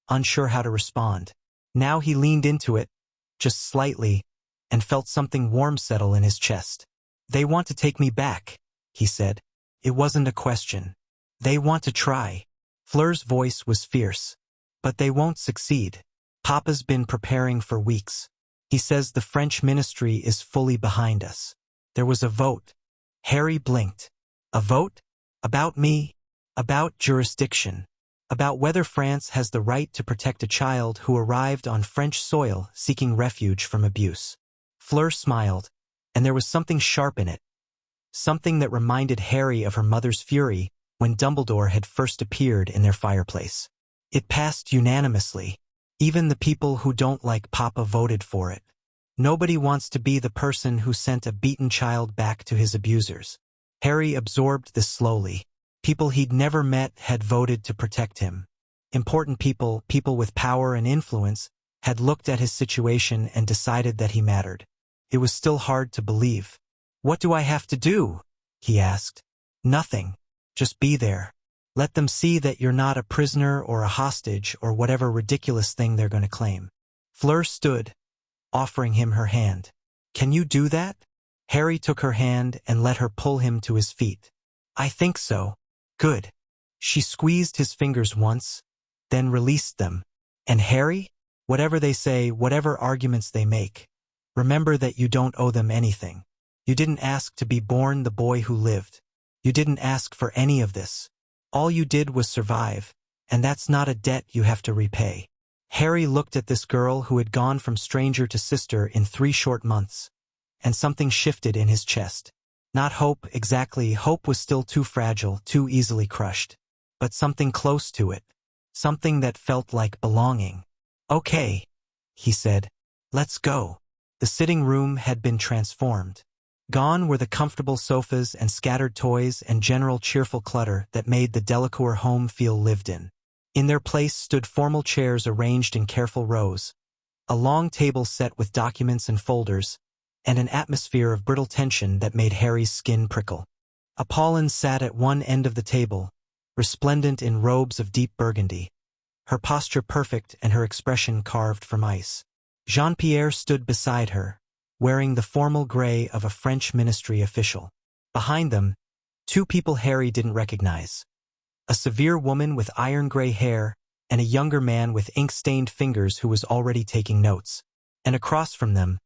unsure how to respond. Now he leaned into it, just slightly, and felt something warm settle in his chest. "They want to take me back," he said. It wasn't a question. "They want to try." Fleur's voice was fierce. "But they won't succeed. Papa's been preparing for weeks. He says the French ministry is fully behind us." There was a vote. Harry blinked. A vote? About me? About jurisdiction? About whether France has the right to protect a child who arrived on French soil seeking refuge from abuse? Fleur smiled, and there was something sharp in it. Something that reminded Harry of her mother's fury when Dumbledore had first appeared in their fireplace. It passed unanimously. Even the people who don't like Papa voted for it. Nobody wants to be the person who sent a beaten child back to his abusers. Harry absorbed this slowly. People he'd never met had voted to protect him. Important people, people with power and influence, had looked at his situation and decided that he mattered. It was still hard to believe. "What do I have to do?" he asked. "Nothing. Just be there. Let them see that you're not a prisoner or a hostage or whatever ridiculous thing they're going to claim." Fleur stood, offering him her hand. "Can you do that?" Harry took her hand and let her pull him to his feet. "I think so." "Good." She squeezed his fingers once, then released them. "And Harry, whatever they say, whatever arguments they make, remember that you don't owe them anything. You didn't ask to be born the boy who lived. You didn't ask for any of this. All you did was survive, and that's not a debt you have to repay." Harry looked at this girl who had gone from stranger to sister in 3 short months, and something shifted in his chest. Not hope, exactly, hope was still too fragile, too easily crushed, but something close to it, something that felt like belonging. "Okay," he said. "Let's go." The sitting room had been transformed. Gone were the comfortable sofas and scattered toys and general cheerful clutter that made the Delacours home feel lived in. In their place stood formal chairs arranged in careful rows, a long table set with documents and folders, and an atmosphere of brittle tension that made Harry's skin prickle. Apollon sat at one end of the table, resplendent in robes of deep burgundy, her posture perfect and her expression carved from ice. Jean-Pierre stood beside her, wearing the formal gray of a French ministry official. Behind them, two people Harry didn't recognize. A severe woman with iron-gray hair and a younger man with ink-stained fingers who was already taking notes. And across from them,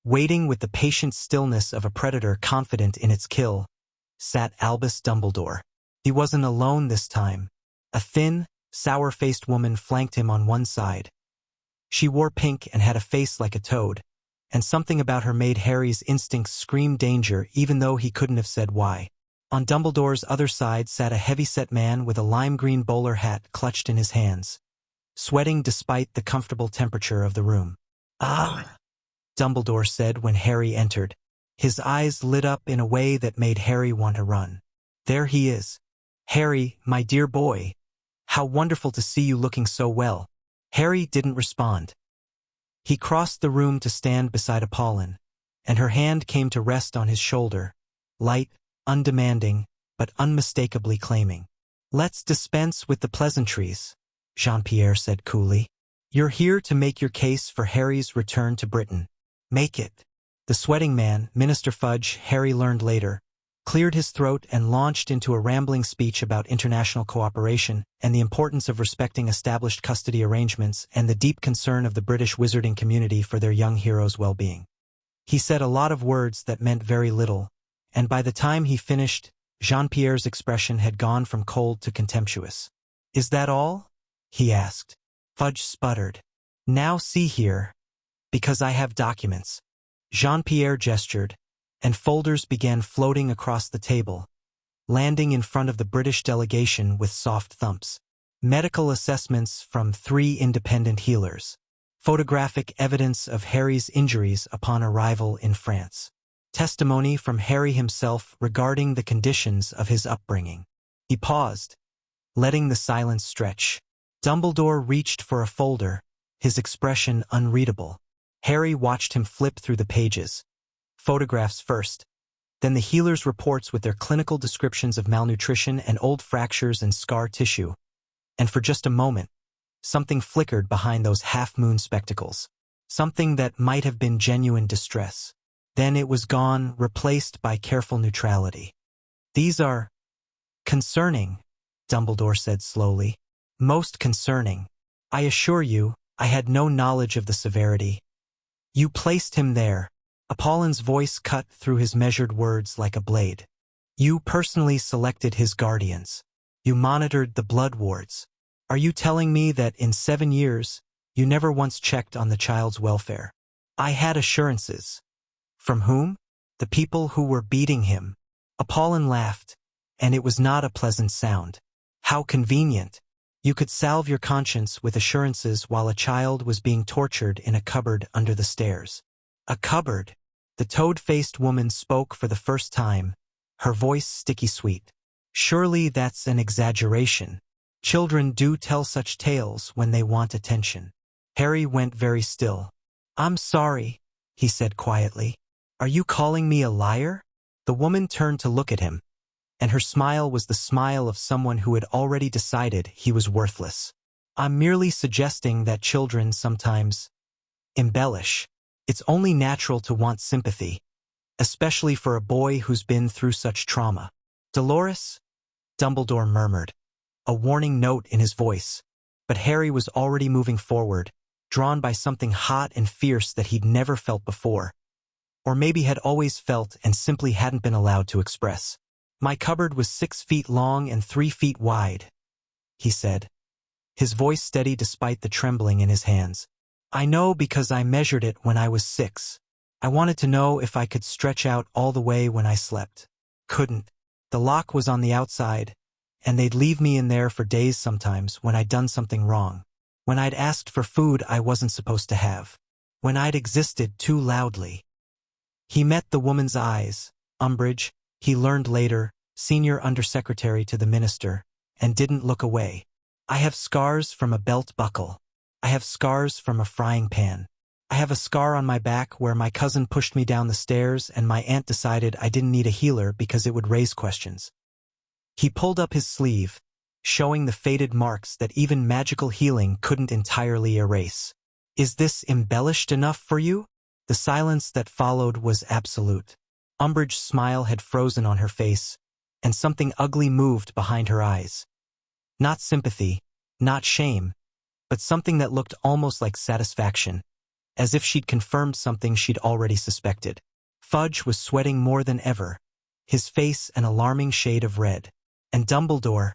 waiting with the patient stillness of a predator confident in its kill, sat Albus Dumbledore. He wasn't alone this time. A thin, sour-faced woman flanked him on one side. She wore pink and had a face like a toad, and something about her made Harry's instincts scream danger even though he couldn't have said why. On Dumbledore's other side sat a heavy-set man with a lime-green bowler hat clutched in his hands, sweating despite the comfortable temperature of the room. "Ah," Dumbledore said when Harry entered. His eyes lit up in a way that made Harry want to run. "There he is. Harry, my dear boy. How wonderful to see you looking so well." Harry didn't respond. He crossed the room to stand beside Apollon, and her hand came to rest on his shoulder, light, undemanding, but unmistakably claiming. "Let's dispense with the pleasantries," Jean-Pierre said coolly. "You're here to make your case for Harry's return to Britain. Make it." The sweating man, Minister Fudge, Harry learned later, cleared his throat and launched into a rambling speech about international cooperation and the importance of respecting established custody arrangements and the deep concern of the British wizarding community for their young heroes' well-being. He said a lot of words that meant very little, and by the time he finished, Jean-Pierre's expression had gone from cold to contemptuous. "Is that all?" he asked. Fudge sputtered. "Now see here. Because I have documents." Jean-Pierre gestured, and folders began floating across the table, landing in front of the British delegation with soft thumps. Medical assessments from 3 independent healers. Photographic evidence of Harry's injuries upon arrival in France. Testimony from Harry himself regarding the conditions of his upbringing. He paused, letting the silence stretch. Dumbledore reached for a folder, his expression unreadable. Harry watched him flip through the pages. Photographs first, then the healers' reports with their clinical descriptions of malnutrition and old fractures and scar tissue. And for just a moment, something flickered behind those half-moon spectacles. Something that might have been genuine distress. Then it was gone, replaced by careful neutrality. "These are concerning," Dumbledore said slowly. "Most concerning. I assure you, I had no knowledge of the severity. You placed him there." Apollon's voice cut through his measured words like a blade. "You personally selected his guardians. You monitored the blood wards. Are you telling me that in 7 years, you never once checked on the child's welfare?" "I had assurances." "From whom?" "The people who were beating him." Apollon laughed, and it was not a pleasant sound. "How convenient. You could salve your conscience with assurances while a child was being tortured in a cupboard under the stairs." "A cupboard?" The toad-faced woman spoke for the first time, her voice sticky sweet. "Surely that's an exaggeration. Children do tell such tales when they want attention." Harry went very still. "I'm sorry," he said quietly. "Are you calling me a liar?" The woman turned to look at him, and her smile was the smile of someone who had already decided he was worthless. "I'm merely suggesting that children sometimes embellish. It's only natural to want sympathy, especially for a boy who's been through such trauma." "Dolores?" Dumbledore murmured, a warning note in his voice, but Harry was already moving forward, drawn by something hot and fierce that he'd never felt before. Or maybe had always felt and simply hadn't been allowed to express. "My cupboard was 6 feet long and 3 feet wide," he said, his voice steady despite the trembling in his hands. "I know because I measured it when I was 6. I wanted to know if I could stretch out all the way when I slept. Couldn't. The lock was on the outside, and they'd leave me in there for days sometimes when I'd done something wrong. When I'd asked for food I wasn't supposed to have. When I'd existed too loudly." He met the woman's eyes, Umbridge, he learned later, senior undersecretary to the minister, and didn't look away. "I have scars from a belt buckle. I have scars from a frying pan. I have a scar on my back where my cousin pushed me down the stairs and my aunt decided I didn't need a healer because it would raise questions." He pulled up his sleeve, showing the faded marks that even magical healing couldn't entirely erase. Is this embellished enough for you? The silence that followed was absolute. Umbridge's smile had frozen on her face, and something ugly moved behind her eyes. Not sympathy, not shame, but something that looked almost like satisfaction, as if she'd confirmed something she'd already suspected. Fudge was sweating more than ever, his face an alarming shade of red. And Dumbledore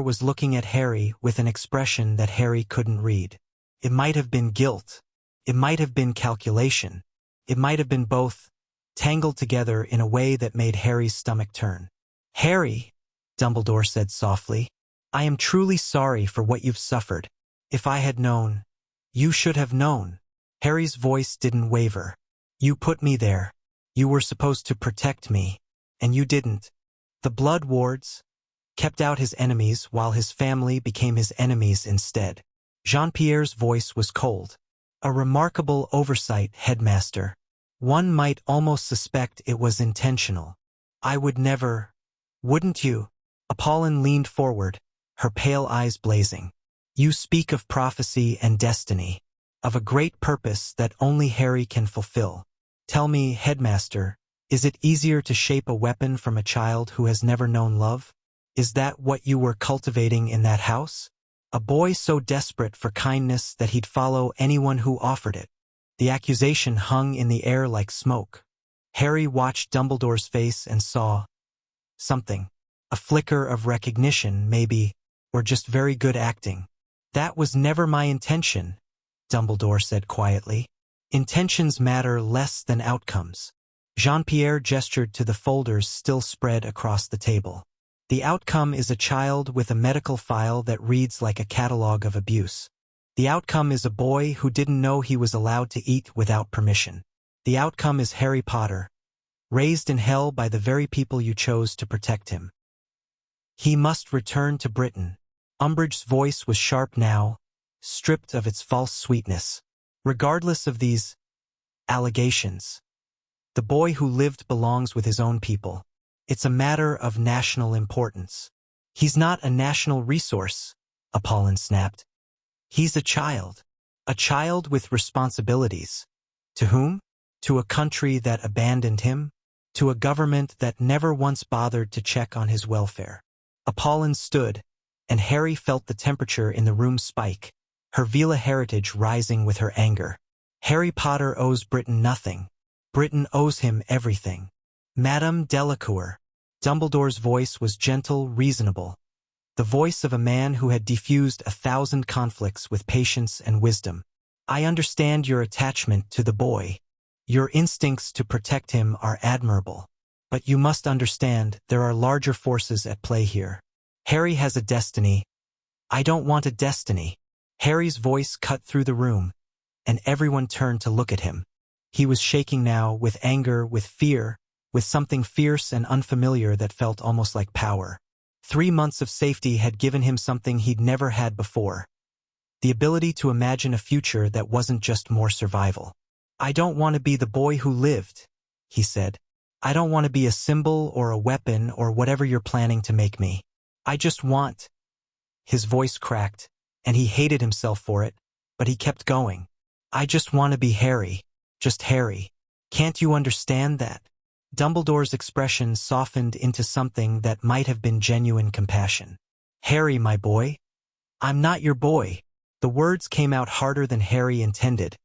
was looking at Harry with an expression that Harry couldn't read. It might have been guilt. It might have been calculation. It might have been both, tangled together in a way that made Harry's stomach turn. "Harry," Dumbledore said softly, "I am truly sorry for what you've suffered. If I had known, you should have known." Harry's voice didn't waver. "You put me there. You were supposed to protect me, and you didn't." The Blood Wards kept out his enemies while his family became his enemies instead. Jean-Pierre's voice was cold. "A remarkable oversight, Headmaster. One might almost suspect it was intentional. I would never... Wouldn't you?" Apollon leaned forward, her pale eyes blazing. "You speak of prophecy and destiny, of a great purpose that only Harry can fulfill. Tell me, Headmaster, is it easier to shape a weapon from a child who has never known love? Is that what you were cultivating in that house? A boy so desperate for kindness that he'd follow anyone who offered it." The accusation hung in the air like smoke. Harry watched Dumbledore's face and saw something. A flicker of recognition, maybe, or just very good acting. "That was never my intention," Dumbledore said quietly. "Intentions matter less than outcomes." Jean-Pierre gestured to the folders still spread across the table. "The outcome is a child with a medical file that reads like a catalog of abuse. The outcome is a boy who didn't know he was allowed to eat without permission. The outcome is Harry Potter, raised in hell by the very people you chose to protect him. He must return to Britain." Umbridge's voice was sharp now, stripped of its false sweetness. "Regardless of these allegations, the boy who lived belongs with his own people. It's a matter of national importance." "He's not a national resource," Apollon snapped. "He's a child with responsibilities." To whom? To a country that abandoned him? To a government that never once bothered to check on his welfare? Apollon stood, and Harry felt the temperature in the room spike, her Vila heritage rising with her anger. Harry Potter owes Britain nothing. Britain owes him everything. "Madame Delacour." Dumbledore's voice was gentle, reasonable. The voice of a man who had diffused 1,000 conflicts with patience and wisdom. "I understand your attachment to the boy. Your instincts to protect him are admirable. But you must understand there are larger forces at play here. Harry has a destiny. I don't want a destiny." Harry's voice cut through the room, and everyone turned to look at him. He was shaking now, with anger, with fear, with something fierce and unfamiliar that felt almost like power. 3 months of safety had given him something he'd never had before. The ability to imagine a future that wasn't just more survival. "I don't want to be the boy who lived," he said. "I don't want to be a symbol or a weapon or whatever you're planning to make me. I just want—" His voice cracked, and he hated himself for it, but he kept going. "I just want to be Harry. Just Harry. Can't you understand that?" Dumbledore's expression softened into something that might have been genuine compassion. "Harry, my boy. I'm not your boy." The words came out harder than Harry intended,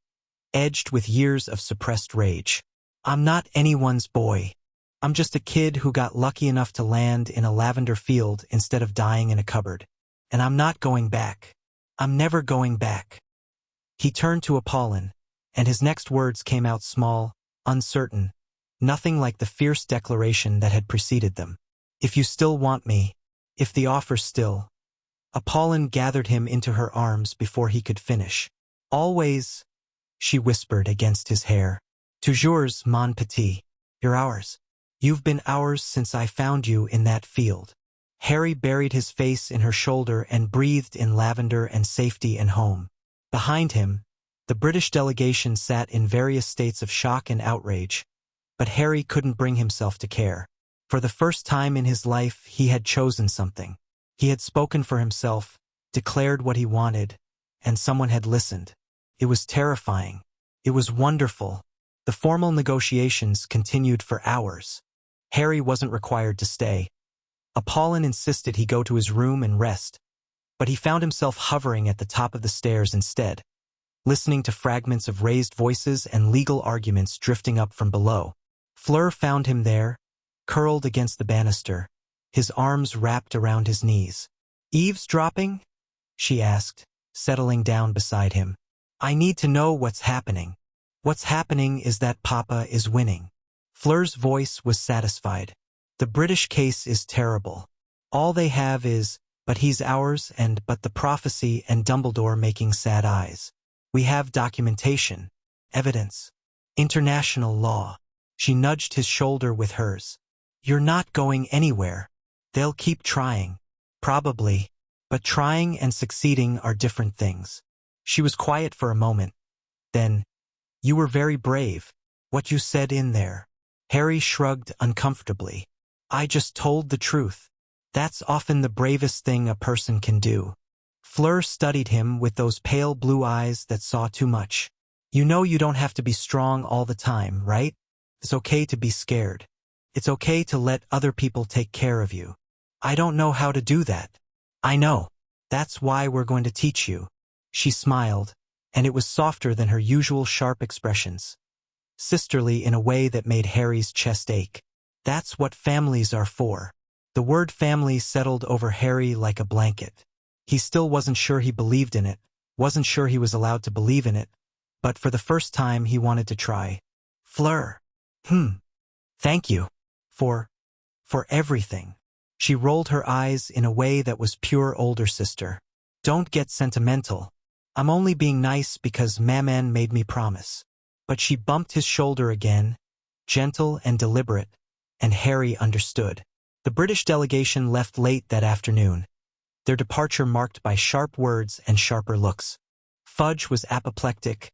edged with years of suppressed rage. "I'm not anyone's boy. I'm just a kid who got lucky enough to land in a lavender field instead of dying in a cupboard. And I'm not going back. I'm never going back." He turned to Apollon, and his next words came out small, uncertain, nothing like the fierce declaration that had preceded them. "If you still want me, if the offer still—" Apollon gathered him into her arms before he could finish. "Always," she whispered against his hair. "Toujours, mon petit. You're ours. You've been ours since I found you in that field." Harry buried his face in her shoulder and breathed in lavender and safety and home. Behind him, the British delegation sat in various states of shock and outrage, but Harry couldn't bring himself to care. For the first time in his life, he had chosen something. He had spoken for himself, declared what he wanted, and someone had listened. It was terrifying. It was wonderful. The formal negotiations continued for hours. Harry wasn't required to stay. Apollon insisted he go to his room and rest, but he found himself hovering at the top of the stairs instead, listening to fragments of raised voices and legal arguments drifting up from below. Fleur found him there, curled against the banister, his arms wrapped around his knees. "Eavesdropping?" she asked, settling down beside him. "I need to know what's happening." "What's happening is that Papa is winning." Fleur's voice was satisfied. "The British case is terrible. All they have is, but he's ours and but the prophecy and Dumbledore making sad eyes. We have documentation, evidence, international law." She nudged his shoulder with hers. "You're not going anywhere. They'll keep trying. Probably. But trying and succeeding are different things." She was quiet for a moment. Then, "You were very brave. What you said in there." Harry shrugged uncomfortably. "I just told the truth. That's often the bravest thing a person can do." Fleur studied him with those pale blue eyes that saw too much. "You know you don't have to be strong all the time, right? It's okay to be scared. It's okay to let other people take care of you." "I don't know how to do that." "I know. That's why we're going to teach you." She smiled, and it was softer than her usual sharp expressions. Sisterly in a way that made Harry's chest ache. "That's what families are for." The word family settled over Harry like a blanket. He still wasn't sure he believed in it, wasn't sure he was allowed to believe in it, but for the first time he wanted to try. "Fleur. Thank you. For everything." She rolled her eyes in a way that was pure older sister. "Don't get sentimental. I'm only being nice because Maman made me promise." But she bumped his shoulder again, gentle and deliberate, and Harry understood. The British delegation left late that afternoon, their departure marked by sharp words and sharper looks. Fudge was apoplectic,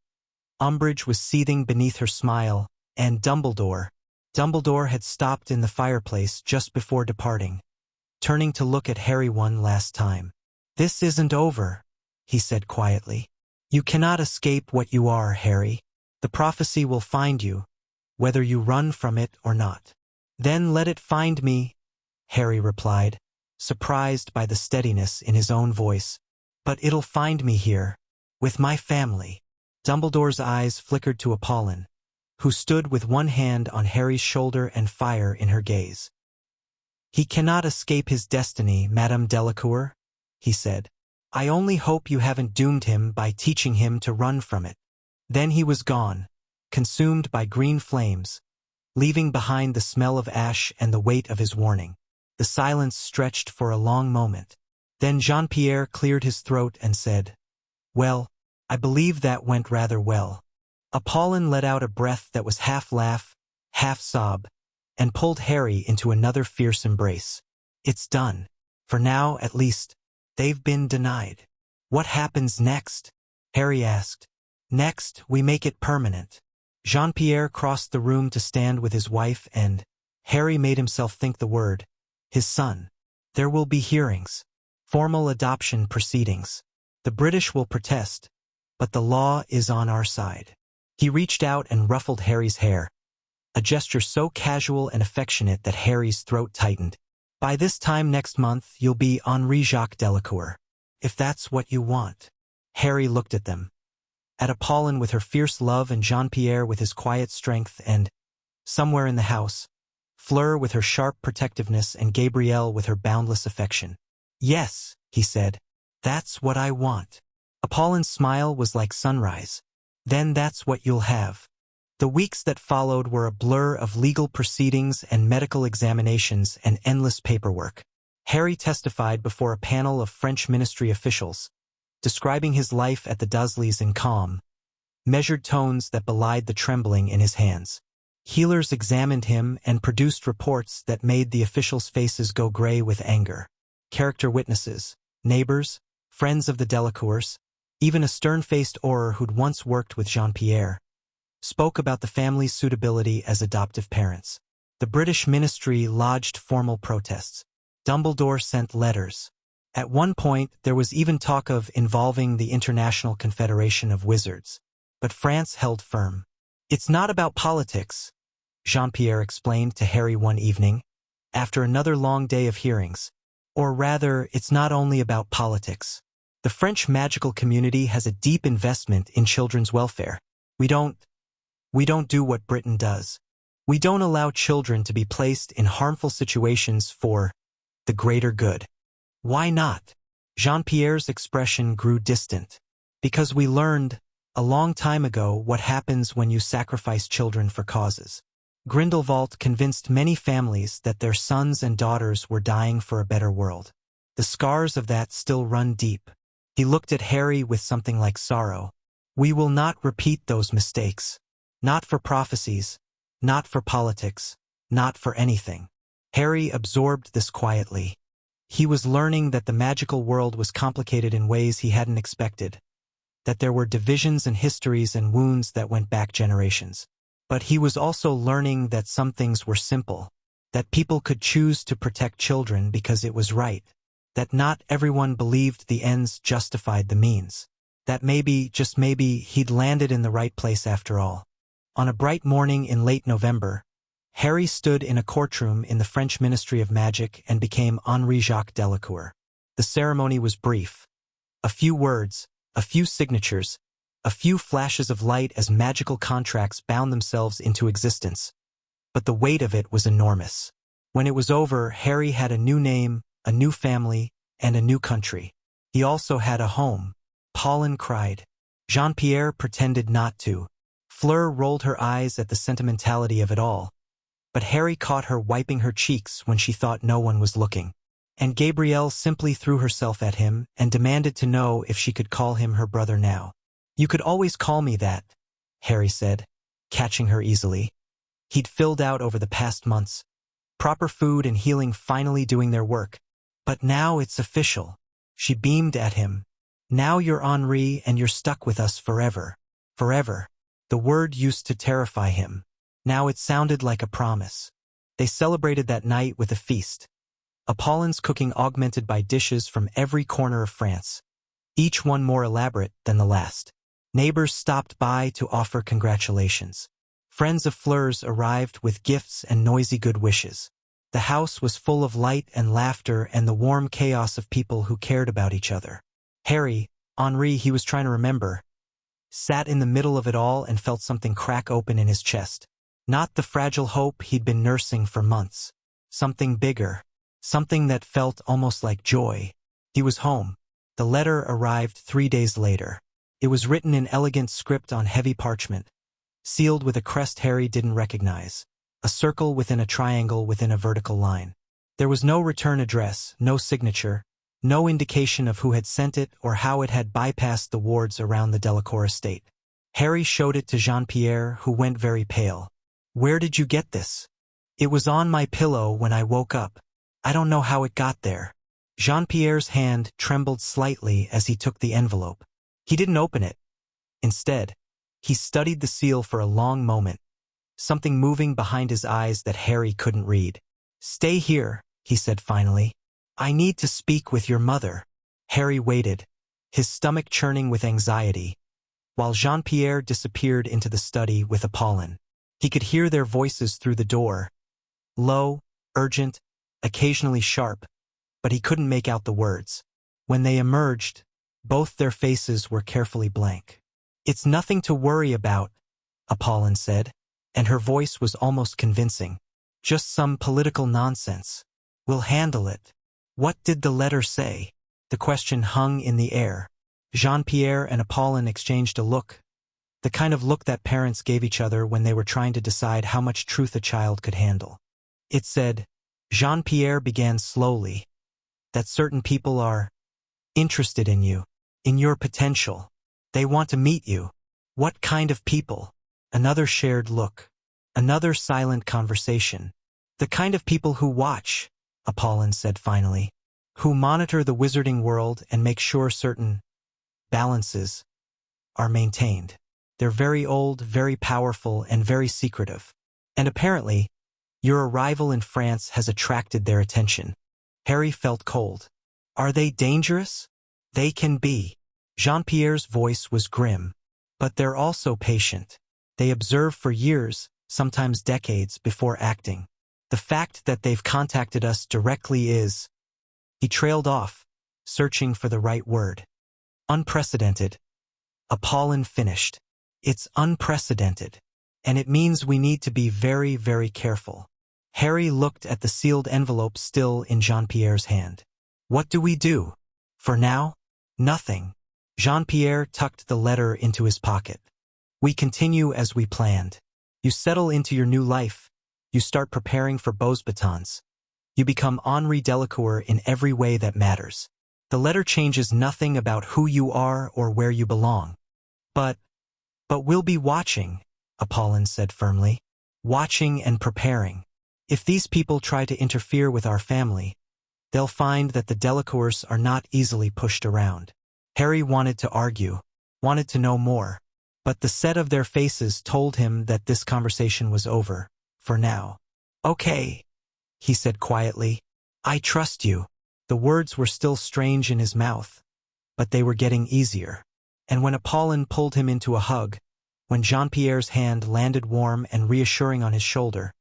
Umbridge was seething beneath her smile, and Dumbledore had stopped in the fireplace just before departing, turning to look at Harry one last time. "This isn't over," he said quietly. "You cannot escape what you are, Harry. The prophecy will find you, whether you run from it or not." "Then let it find me," Harry replied, surprised by the steadiness in his own voice. "But it'll find me here, with my family." Dumbledore's eyes flickered to Apollon, who stood with one hand on Harry's shoulder and fire in her gaze. "He cannot escape his destiny, Madame Delacour," he said. "I only hope you haven't doomed him by teaching him to run from it." Then he was gone, consumed by green flames, leaving behind the smell of ash and the weight of his warning. The silence stretched for a long moment. Then Jean-Pierre cleared his throat and said, "Well, I believe that went rather well." Apollon let out a breath that was half laugh, half sob, and pulled Harry into another fierce embrace. "It's done. For now, at least. They've been denied." "What happens next?" Harry asked. "Next, we make it permanent." Jean-Pierre crossed the room to stand with his wife and, Harry made himself think the word, his son. "There will be hearings. Formal adoption proceedings. The British will protest, but the law is on our side." He reached out and ruffled Harry's hair, a gesture so casual and affectionate that Harry's throat tightened. "By this time next month, you'll be Henri Jacques Delacour, if that's what you want." Harry looked at them. At Apollon with her fierce love and Jean-Pierre with his quiet strength and, somewhere in the house, Fleur with her sharp protectiveness and Gabrielle with her boundless affection. "Yes," he said, "that's what I want." Apollon's smile was like sunrise. "Then that's what you'll have." The weeks that followed were a blur of legal proceedings and medical examinations and endless paperwork. Harry testified before a panel of French ministry officials, describing his life at the Dursleys in calm, measured tones that belied the trembling in his hands. Healers examined him and produced reports that made the officials' faces go gray with anger. Character witnesses, neighbors, friends of the Delacours, even a stern-faced Auror who'd once worked with Jean-Pierre, spoke about the family's suitability as adoptive parents. The British ministry lodged formal protests. Dumbledore sent letters. At one point, there was even talk of involving the International Confederation of Wizards. But France held firm. "It's not about politics," Jean-Pierre explained to Harry one evening, after another long day of hearings. "Or rather, it's not only about politics. The French magical community has a deep investment in children's welfare. We don't do what Britain does. We don't allow children to be placed in harmful situations for the greater good." "Why not?" Jean-Pierre's expression grew distant. "Because we learned, a long time ago, what happens when you sacrifice children for causes. Grindelwald convinced many families that their sons and daughters were dying for a better world. The scars of that still run deep." He looked at Harry with something like sorrow. "We will not repeat those mistakes. Not for prophecies, not for politics, not for anything." Harry absorbed this quietly. He was learning that the magical world was complicated in ways he hadn't expected, that there were divisions and histories and wounds that went back generations. But he was also learning that some things were simple, that people could choose to protect children because it was right, that not everyone believed the ends justified the means, that maybe, just maybe, he'd landed in the right place after all. On a bright morning in late November, Harry stood in a courtroom in the French Ministry of Magic and became Henri-Jacques Delacours. The ceremony was brief. A few words, a few signatures, a few flashes of light as magical contracts bound themselves into existence. But the weight of it was enormous. When it was over, Harry had a new name, a new family, and a new country. He also had a home. Pauline cried. Jean-Pierre pretended not to. Fleur rolled her eyes at the sentimentality of it all. But Harry caught her wiping her cheeks when she thought no one was looking. And Gabrielle simply threw herself at him and demanded to know if she could call him her brother now. "You could always call me that," Harry said, catching her easily. He'd filled out over the past months. Proper food and healing finally doing their work. "But now it's official." She beamed at him. "Now you're Henri and you're stuck with us forever." Forever. The word used to terrify him. Now it sounded like a promise. They celebrated that night with a feast. Apollin's cooking augmented by dishes from every corner of France, each one more elaborate than the last. Neighbors stopped by to offer congratulations. Friends of Fleur's arrived with gifts and noisy good wishes. The house was full of light and laughter and the warm chaos of people who cared about each other. Henri, he was trying to remember, sat in the middle of it all and felt something crack open in his chest. Not the fragile hope he'd been nursing for months. Something bigger. Something that felt almost like joy. He was home. The letter arrived 3 days later. It was written in elegant script on heavy parchment, sealed with a crest Harry didn't recognize, a circle within a triangle within a vertical line. There was no return address, no signature, no indication of who had sent it or how it had bypassed the wards around the Delacours estate. Harry showed it to Jean-Pierre, who went very pale. "Where did you get this?" "It was on my pillow when I woke up. I don't know how it got there." Jean-Pierre's hand trembled slightly as he took the envelope. He didn't open it. Instead, he studied the seal for a long moment, something moving behind his eyes that Harry couldn't read. "Stay here," he said finally. "I need to speak with your mother." Harry waited, his stomach churning with anxiety, while Jean-Pierre disappeared into the study with Apollon. He could hear their voices through the door, low, urgent, occasionally sharp, but he couldn't make out the words. When they emerged, both their faces were carefully blank. "It's nothing to worry about," Apollon said, and her voice was almost convincing. "Just some political nonsense. We'll handle it." "What did the letter say?" The question hung in the air. Jean-Pierre and Apollon exchanged a look, the kind of look that parents gave each other when they were trying to decide how much truth a child could handle. It said, Jean-Pierre began slowly, that certain people are interested in you, in your potential. They want to meet you. What kind of people? Another shared look. Another silent conversation. "The kind of people who watch," Apollon said finally, "who monitor the wizarding world and make sure certain balances are maintained. They're very old, very powerful, and very secretive. And apparently, your arrival in France has attracted their attention." Harry felt cold. Are they dangerous? They can be. Jean-Pierre's voice was grim. But they're also patient. They observe for years, sometimes decades, before acting. The fact that they've contacted us directly is... He trailed off, searching for the right word. Unprecedented. Apollon finished. It's unprecedented. And it means we need to be very, very careful. Harry looked at the sealed envelope still in Jean-Pierre's hand. What do we do? For now? Nothing. Jean-Pierre tucked the letter into his pocket. We continue as we planned. You settle into your new life. You start preparing for Beauxbatons. You become Henri Delacour in every way that matters. The letter changes nothing about who you are or where you belong. But we'll be watching, Apollon said firmly. Watching and preparing. If these people try to interfere with our family, they'll find that the Delacours are not easily pushed around. Harry wanted to argue, wanted to know more, but the set of their faces told him that this conversation was over, for now. Okay, he said quietly. I trust you. The words were still strange in his mouth, but they were getting easier. And when Apollon pulled him into a hug, when Jean-Pierre's hand landed warm and reassuring on his shoulder,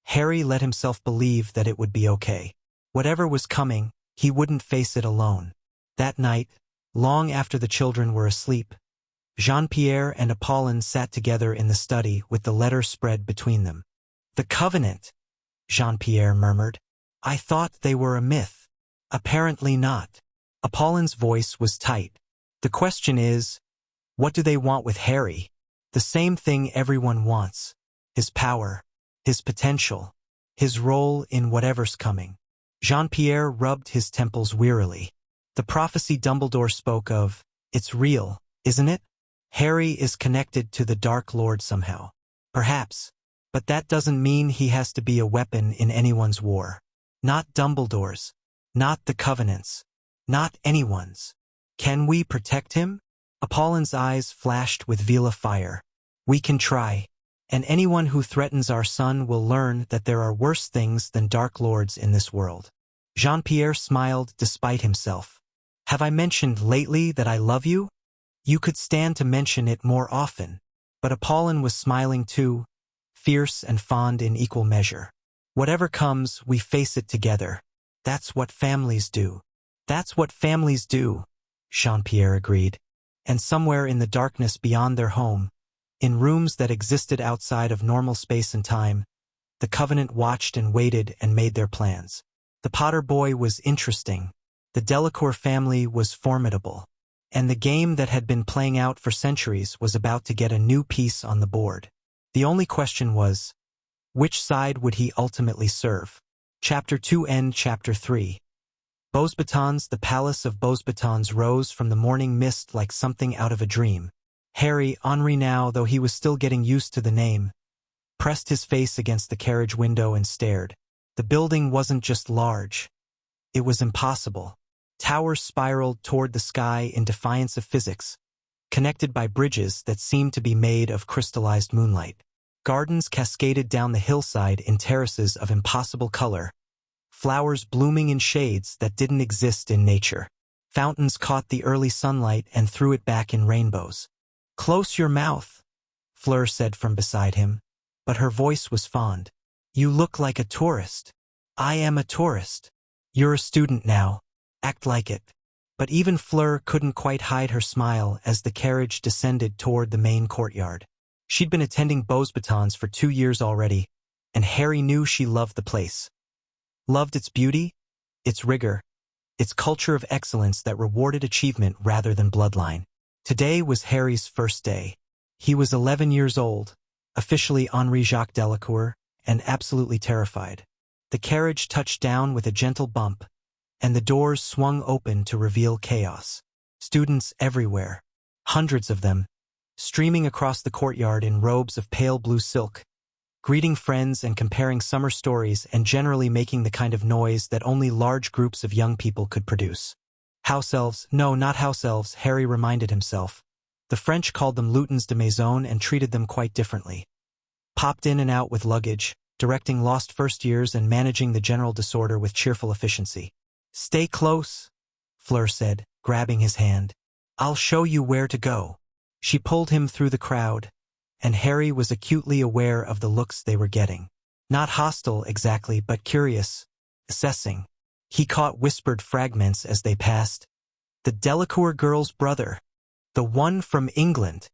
Harry let himself believe that it would be okay. Whatever was coming, he wouldn't face it alone. That night, long after the children were asleep, Jean-Pierre and Apollon sat together in the study with the letter spread between them. The covenant, Jean-Pierre murmured. I thought they were a myth. Apparently not. Apollon's voice was tight. The question is, what do they want with Harry? The same thing everyone wants. His power, his potential, his role in whatever's coming. Jean-Pierre rubbed his temples wearily. The prophecy Dumbledore spoke of, it's real, isn't it? Harry is connected to the Dark Lord somehow. Perhaps. But that doesn't mean he has to be a weapon in anyone's war. Not Dumbledore's. Not the Covenant's. Not anyone's. Can we protect him? Apollon's eyes flashed with Vila fire. We can try. And anyone who threatens our son will learn that there are worse things than Dark Lords in this world. Jean-Pierre smiled despite himself. Have I mentioned lately that I love you? You could stand to mention it more often. But Apollon was smiling too, fierce and fond in equal measure. Whatever comes, we face it together. That's what families do. That's what families do, Jean-Pierre agreed. And somewhere in the darkness beyond their home, in rooms that existed outside of normal space and time, the Covenant watched and waited and made their plans. The Potter boy was interesting. The Delacour family was formidable. And the game that had been playing out for centuries was about to get a new piece on the board. The only question was, which side would he ultimately serve? Chapter 2 End Chapter 3. Beauxbatons. The palace of Beauxbatons rose from the morning mist like something out of a dream. Henri now, though he was still getting used to the name, pressed his face against the carriage window and stared. The building wasn't just large. It was impossible. Towers spiraled toward the sky in defiance of physics, connected by bridges that seemed to be made of crystallized moonlight. Gardens cascaded down the hillside in terraces of impossible color, flowers blooming in shades that didn't exist in nature. Fountains caught the early sunlight and threw it back in rainbows. Close your mouth, Fleur said from beside him, but her voice was fond. You look like a tourist. I am a tourist. You're a student now. Act like it. But even Fleur couldn't quite hide her smile as the carriage descended toward the main courtyard. She'd been attending Beauxbatons for 2 years already, and Harry knew she loved the place. Loved its beauty, its rigor, its culture of excellence that rewarded achievement rather than bloodline. Today was Harry's first day. He was 11 years old, officially Henri Jacques Delacour, and absolutely terrified. The carriage touched down with a gentle bump, and the doors swung open to reveal chaos. Students everywhere, hundreds of them, streaming across the courtyard in robes of pale blue silk, greeting friends and comparing summer stories and generally making the kind of noise that only large groups of young people could produce. House elves, no, not house elves, Harry reminded himself. The French called them lutins de maison and treated them quite differently. Popped in and out with luggage, directing lost first years and managing the general disorder with cheerful efficiency. Stay close, Fleur said, grabbing his hand. I'll show you where to go. She pulled him through the crowd, and Harry was acutely aware of the looks they were getting. Not hostile exactly, but curious, assessing. He caught whispered fragments as they passed. The Delacour girl's brother. The one from England.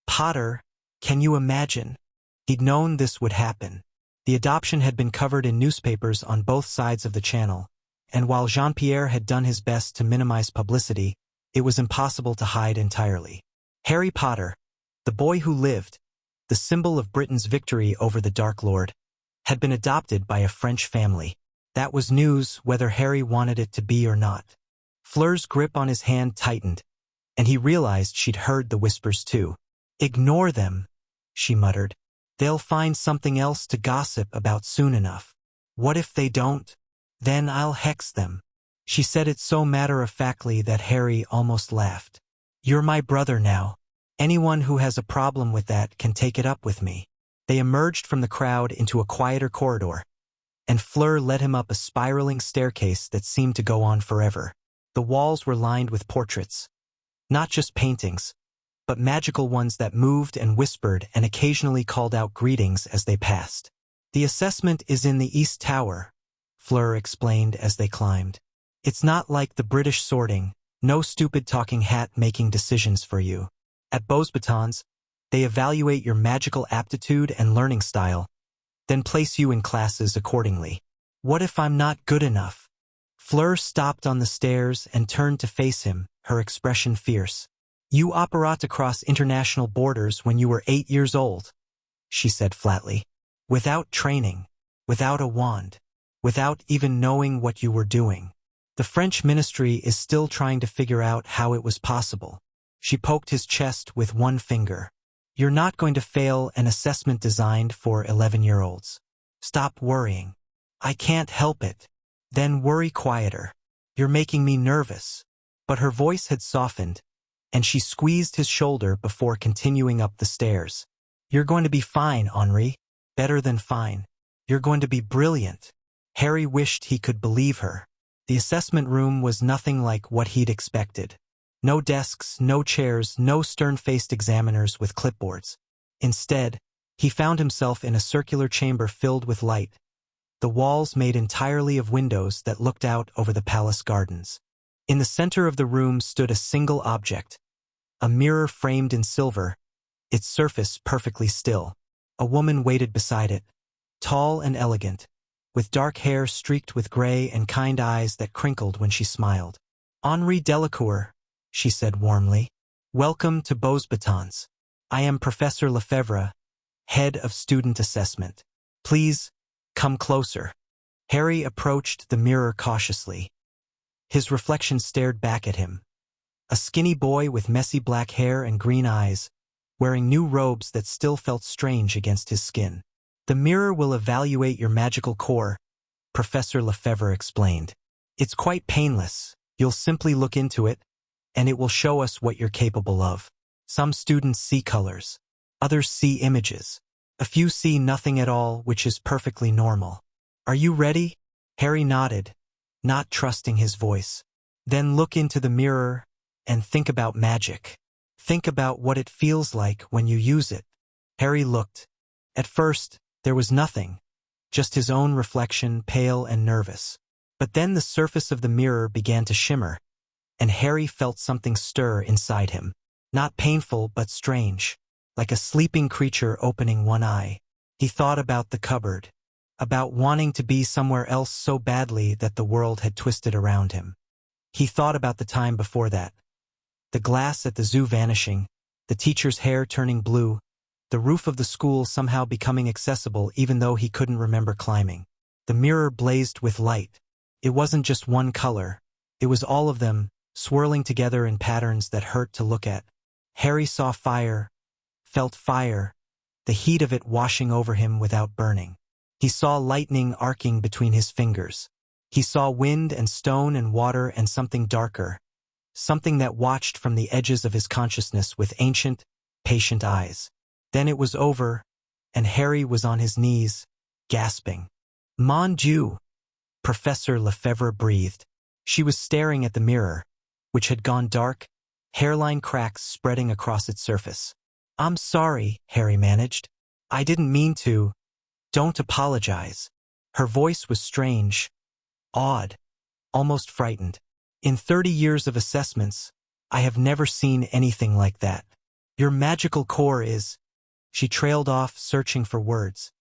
Potter, can you imagine? He'd known this would happen. The adoption had been covered in newspapers on both sides of the channel, and while Jean-Pierre had done his best to minimize publicity, it was impossible to hide entirely. Harry Potter, the boy who lived, the symbol of Britain's victory over the Dark Lord, had been adopted by a French family. That was news whether Harry wanted it to be or not. Fleur's grip on his hand tightened, and he realized she'd heard the whispers too. Ignore them, she muttered. They'll find something else to gossip about soon enough. What if they don't? Then I'll hex them. She said it so matter-of-factly that Harry almost laughed. You're my brother now. Anyone who has a problem with that can take it up with me. They emerged from the crowd into a quieter corridor, and Fleur led him up a spiraling staircase that seemed to go on forever. The walls were lined with portraits. Not just paintings, but magical ones that moved and whispered and occasionally called out greetings as they passed. The assessment is in the East Tower, Fleur explained as they climbed. It's not like the British sorting, no stupid talking hat making decisions for you. At Beauxbatons, they evaluate your magical aptitude and learning style, then place you in classes accordingly. What if I'm not good enough? Fleur stopped on the stairs and turned to face him, her expression fierce. You operate across international borders when you were 8 years old, she said flatly. Without training, without a wand, without even knowing what you were doing. The French ministry is still trying to figure out how it was possible. She poked his chest with one finger. You're not going to fail an assessment designed for 11-year-olds. Stop worrying. I can't help it. Then worry quieter. You're making me nervous. But her voice had softened, and she squeezed his shoulder before continuing up the stairs. You're going to be fine, Henri. Better than fine. You're going to be brilliant. Harry wished he could believe her. The assessment room was nothing like what he'd expected. No desks, no chairs, no stern-faced examiners with clipboards. Instead, he found himself in a circular chamber filled with light, the walls made entirely of windows that looked out over the palace gardens. In the center of the room stood a single object, a mirror framed in silver, its surface perfectly still. A woman waited beside it, tall and elegant, with dark hair streaked with gray and kind eyes that crinkled when she smiled. Henri Delacour, she said warmly. Welcome to Bosebatons. I am Professor Lefebvre, head of student assessment. Please, come closer. Harry approached the mirror cautiously. His reflection stared back at him. A skinny boy with messy black hair and green eyes, wearing new robes that still felt strange against his skin. The mirror will evaluate your magical core, Professor Lefebvre explained. It's quite painless. You'll simply look into it, and it will show us what you're capable of. Some students see colors. Others see images. A few see nothing at all, which is perfectly normal. Are you ready? Harry nodded, not trusting his voice. Then look into the mirror and think about magic. Think about what it feels like when you use it. Harry looked. At first, there was nothing, just his own reflection, pale and nervous. But then the surface of the mirror began to shimmer, and Harry felt something stir inside him. Not painful, but strange, like a sleeping creature opening one eye. He thought about the cupboard, about wanting to be somewhere else so badly that the world had twisted around him. He thought about the time before that. The glass at the zoo vanishing, the teacher's hair turning blue, the roof of the school somehow becoming accessible even though he couldn't remember climbing. The mirror blazed with light. It wasn't just one color. It was all of them, swirling together in patterns that hurt to look at. Harry saw fire, felt fire, the heat of it washing over him without burning. He saw lightning arcing between his fingers. He saw wind and stone and water and something darker, something that watched from the edges of his consciousness with ancient, patient eyes. Then it was over, and Harry was on his knees, gasping. Mon Dieu! Professor Lefebvre breathed. She was staring at the mirror, which had gone dark, hairline cracks spreading across its surface. "I'm sorry," Harry managed. "I didn't mean to." "Don't apologize." Her voice was strange, awed, almost frightened. "In 30 years of assessments, I have never seen anything like that. Your magical core is—" She trailed off, searching for words.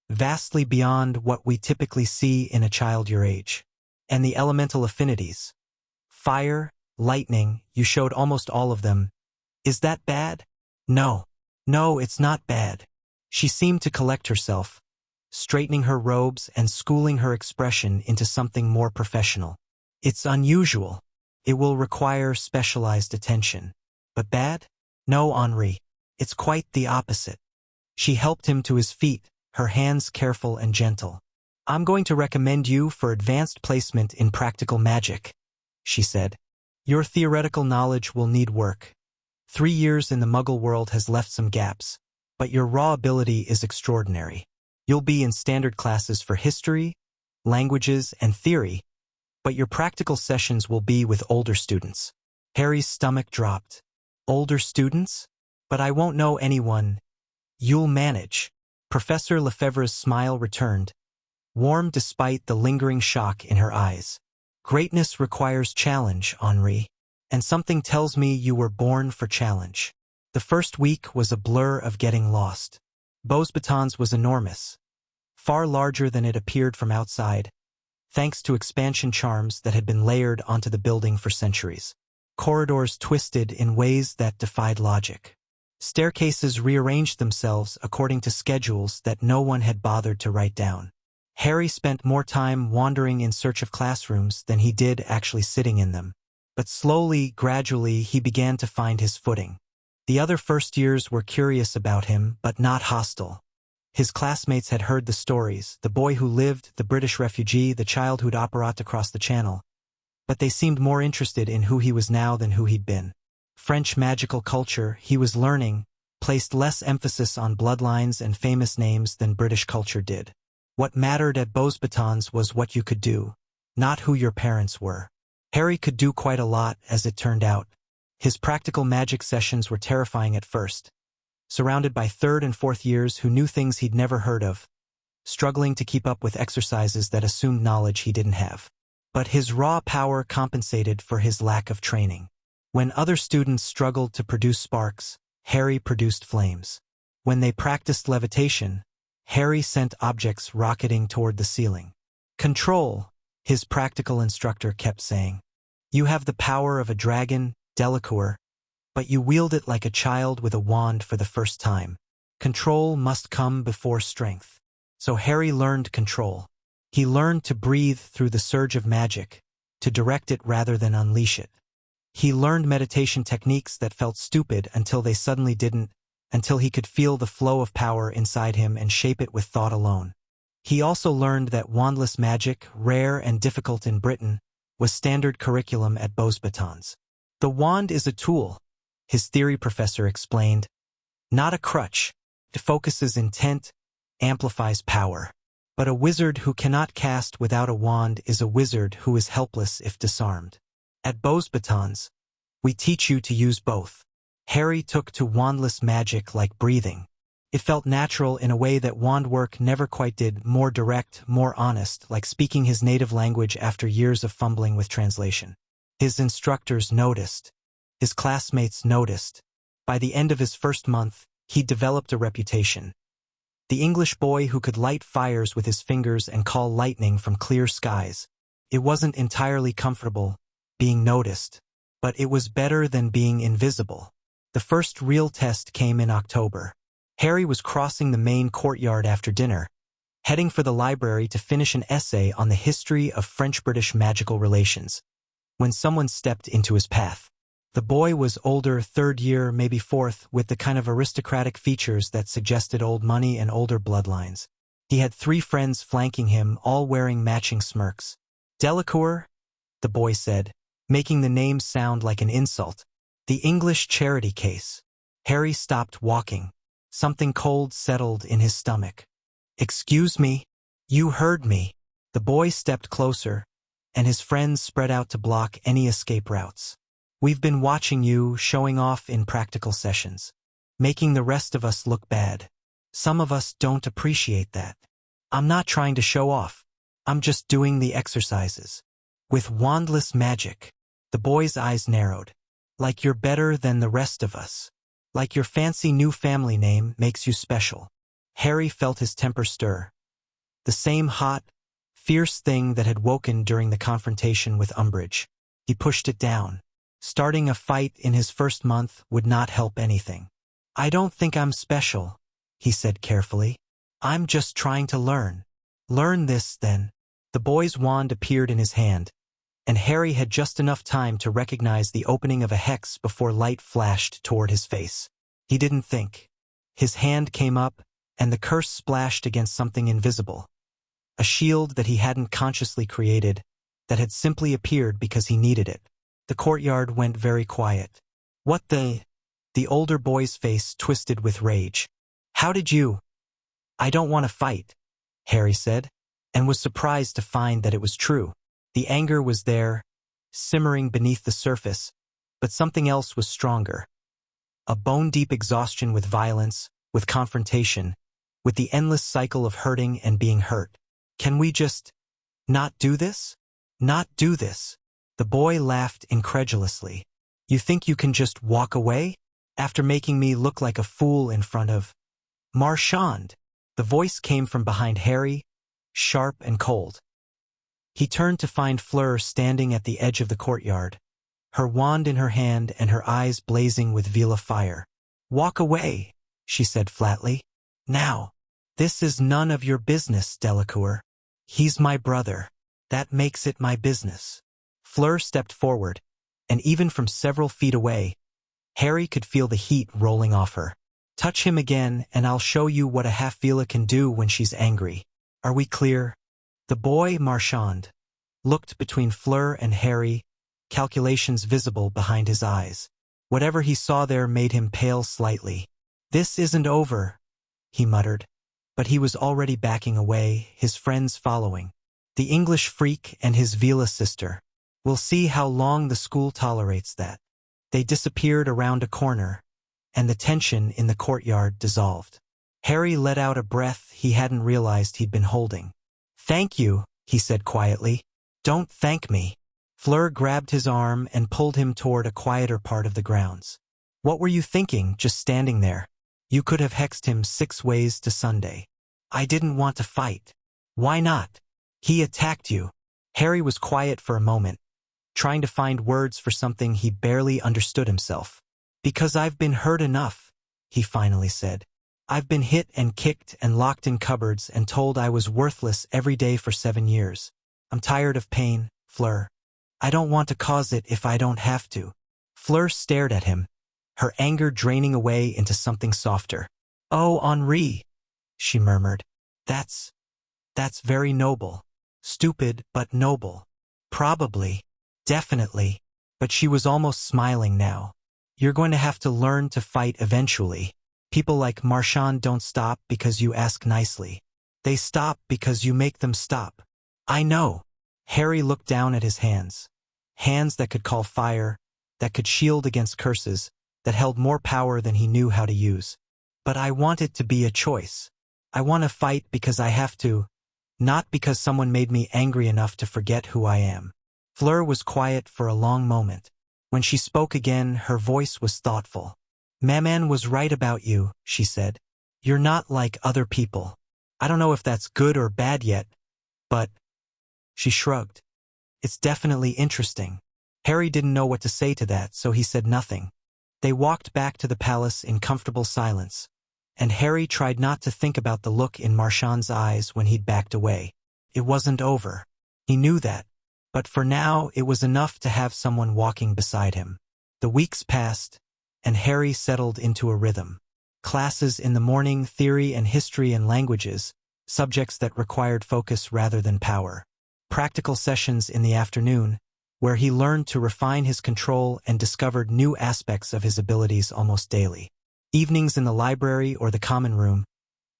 Vastly beyond what we typically see in a child your age. And the elemental affinities. Fire, lightning, you showed almost all of them. Is that bad? No. No, it's not bad. She seemed to collect herself, straightening her robes and schooling her expression into something more professional. It's unusual. It will require specialized attention. But bad? No, Henri. It's quite the opposite. She helped him to his feet, her hands careful and gentle. "I'm going to recommend you for advanced placement in practical magic," she said. "Your theoretical knowledge will need work. 3 years in the Muggle world has left some gaps, but your raw ability is extraordinary. You'll be in standard classes for history, languages, and theory, but your practical sessions will be with older students." Harry's stomach dropped. "Older students? But I won't know anyone." "You'll manage." Professor Lefebvre's smile returned, warm despite the lingering shock in her eyes. "Greatness requires challenge, Henri, and something tells me you were born for challenge." The first week was a blur of getting lost. Beauxbatons was enormous, far larger than it appeared from outside, thanks to expansion charms that had been layered onto the building for centuries. Corridors twisted in ways that defied logic. Staircases rearranged themselves according to schedules that no one had bothered to write down. Harry spent more time wandering in search of classrooms than he did actually sitting in them. But slowly, gradually, he began to find his footing. The other first years were curious about him, but not hostile. His classmates had heard the stories, the boy who lived, the British refugee, the child who'd operated across the channel. But they seemed more interested in who he was now than who he'd been. French magical culture, he was learning, placed less emphasis on bloodlines and famous names than British culture did. What mattered at Bosebatons was what you could do, not who your parents were. Harry could do quite a lot, as it turned out. His practical magic sessions were terrifying at first, surrounded by 3rd and 4th years who knew things he'd never heard of, struggling to keep up with exercises that assumed knowledge he didn't have. But his raw power compensated for his lack of training. When other students struggled to produce sparks, Harry produced flames. When they practiced levitation, Harry sent objects rocketing toward the ceiling. "Control," his practical instructor kept saying. "You have the power of a dragon, Delacours, but you wield it like a child with a wand for the first time. Control must come before strength." So Harry learned control. He learned to breathe through the surge of magic, to direct it rather than unleash it. He learned meditation techniques that felt stupid until they suddenly didn't, until he could feel the flow of power inside him and shape it with thought alone. He also learned that wandless magic, rare and difficult in Britain, was standard curriculum at Beauxbatons. "The wand is a tool," his theory professor explained, "not a crutch. It focuses intent, amplifies power. But a wizard who cannot cast without a wand is a wizard who is helpless if disarmed. At Beauxbatons, we teach you to use both." Harry took to wandless magic like breathing. It felt natural in a way that wand work never quite did, more direct, more honest, like speaking his native language after years of fumbling with translation. His instructors noticed. His classmates noticed. By the end of his first month, he'd developed a reputation. The English boy who could light fires with his fingers and call lightning from clear skies. It wasn't entirely comfortable, being noticed, but it was better than being invisible. The first real test came in October. Harry was crossing the main courtyard after dinner, heading for the library to finish an essay on the history of French-British magical relations, when someone stepped into his path. The boy was older, 3rd year, maybe 4th, with the kind of aristocratic features that suggested old money and older bloodlines. He had 3 friends flanking him, all wearing matching smirks. "Delacours," the boy said, making the name sound like an insult. "The English charity case." Harry stopped walking. Something cold settled in his stomach. "Excuse me?" "You heard me." The boy stepped closer, and his friends spread out to block any escape routes. We've been watching you showing off in practical sessions, making the rest of us look bad. Some of us don't appreciate that. I'm not trying to show off. I'm just doing the exercises. With wandless magic. The boy's eyes narrowed. Like you're better than the rest of us. Like your fancy new family name makes you special. Harry felt his temper stir. The same hot, fierce thing that had woken during the confrontation with Umbridge. He pushed it down. Starting a fight in his first month would not help anything. I don't think I'm special, he said carefully. I'm just trying to learn. Learn this, then. The boy's wand appeared in his hand, and Harry had just enough time to recognize the opening of a hex before light flashed toward his face. He didn't think. His hand came up, and the curse splashed against something invisible. A shield that he hadn't consciously created, that had simply appeared because he needed it. The courtyard went very quiet. What the? The older boy's face twisted with rage. How did you? I don't want to fight, Harry said, and was surprised to find that it was true. The anger was there, simmering beneath the surface, but something else was stronger. A bone-deep exhaustion with violence, with confrontation, with the endless cycle of hurting and being hurt. Can we just not do this? Not do this? The boy laughed incredulously. You think you can just walk away? After making me look like a fool in front of Marchand? The voice came from behind Harry, sharp and cold. He turned to find Fleur standing at the edge of the courtyard, her wand in her hand and her eyes blazing with Vila fire. Walk away, she said flatly. Now. This is none of your business, Delacours. He's my brother. That makes it my business. Fleur stepped forward, and even from several feet away, Harry could feel the heat rolling off her. Touch him again, and I'll show you what a half-Vila can do when she's angry. Are we clear? The boy, Marchand, looked between Fleur and Harry, calculations visible behind his eyes. Whatever he saw there made him pale slightly. This isn't over, he muttered. But he was already backing away, his friends following. The English freak and his Vila sister. We'll see how long the school tolerates that. They disappeared around a corner, and the tension in the courtyard dissolved. Harry let out a breath he hadn't realized he'd been holding. Thank you, he said quietly. Don't thank me. Fleur grabbed his arm and pulled him toward a quieter part of the grounds. What were you thinking, just standing there? You could have hexed him 6 ways to Sunday. I didn't want to fight. Why not? He attacked you. Harry was quiet for a moment, trying to find words for something he barely understood himself. Because I've been hurt enough, he finally said. I've been hit and kicked and locked in cupboards and told I was worthless every day for 7 years. I'm tired of pain, Fleur. I don't want to cause it if I don't have to. Fleur stared at him, her anger draining away into something softer. Oh, Henri, she murmured. That's very noble. Stupid, but noble. Probably. Definitely. But she was almost smiling now. You're going to have to learn to fight eventually. People like Marchand don't stop because you ask nicely. They stop because you make them stop. I know. Harry looked down at his hands. Hands that could call fire, that could shield against curses, that held more power than he knew how to use. But I want it to be a choice. I want to fight because I have to, not because someone made me angry enough to forget who I am. Fleur was quiet for a long moment. When she spoke again, her voice was thoughtful. Maman was right about you, she said. You're not like other people. I don't know if that's good or bad yet, but... She shrugged. It's definitely interesting. Harry didn't know what to say to that, so he said nothing. They walked back to the palace in comfortable silence, and Harry tried not to think about the look in Marchand's eyes when he'd backed away. It wasn't over. He knew that. But for now, it was enough to have someone walking beside him. The weeks passed, and Harry settled into a rhythm. Classes in the morning, theory and history and languages, subjects that required focus rather than power. Practical sessions in the afternoon, where he learned to refine his control and discovered new aspects of his abilities almost daily. Evenings in the library or the common room,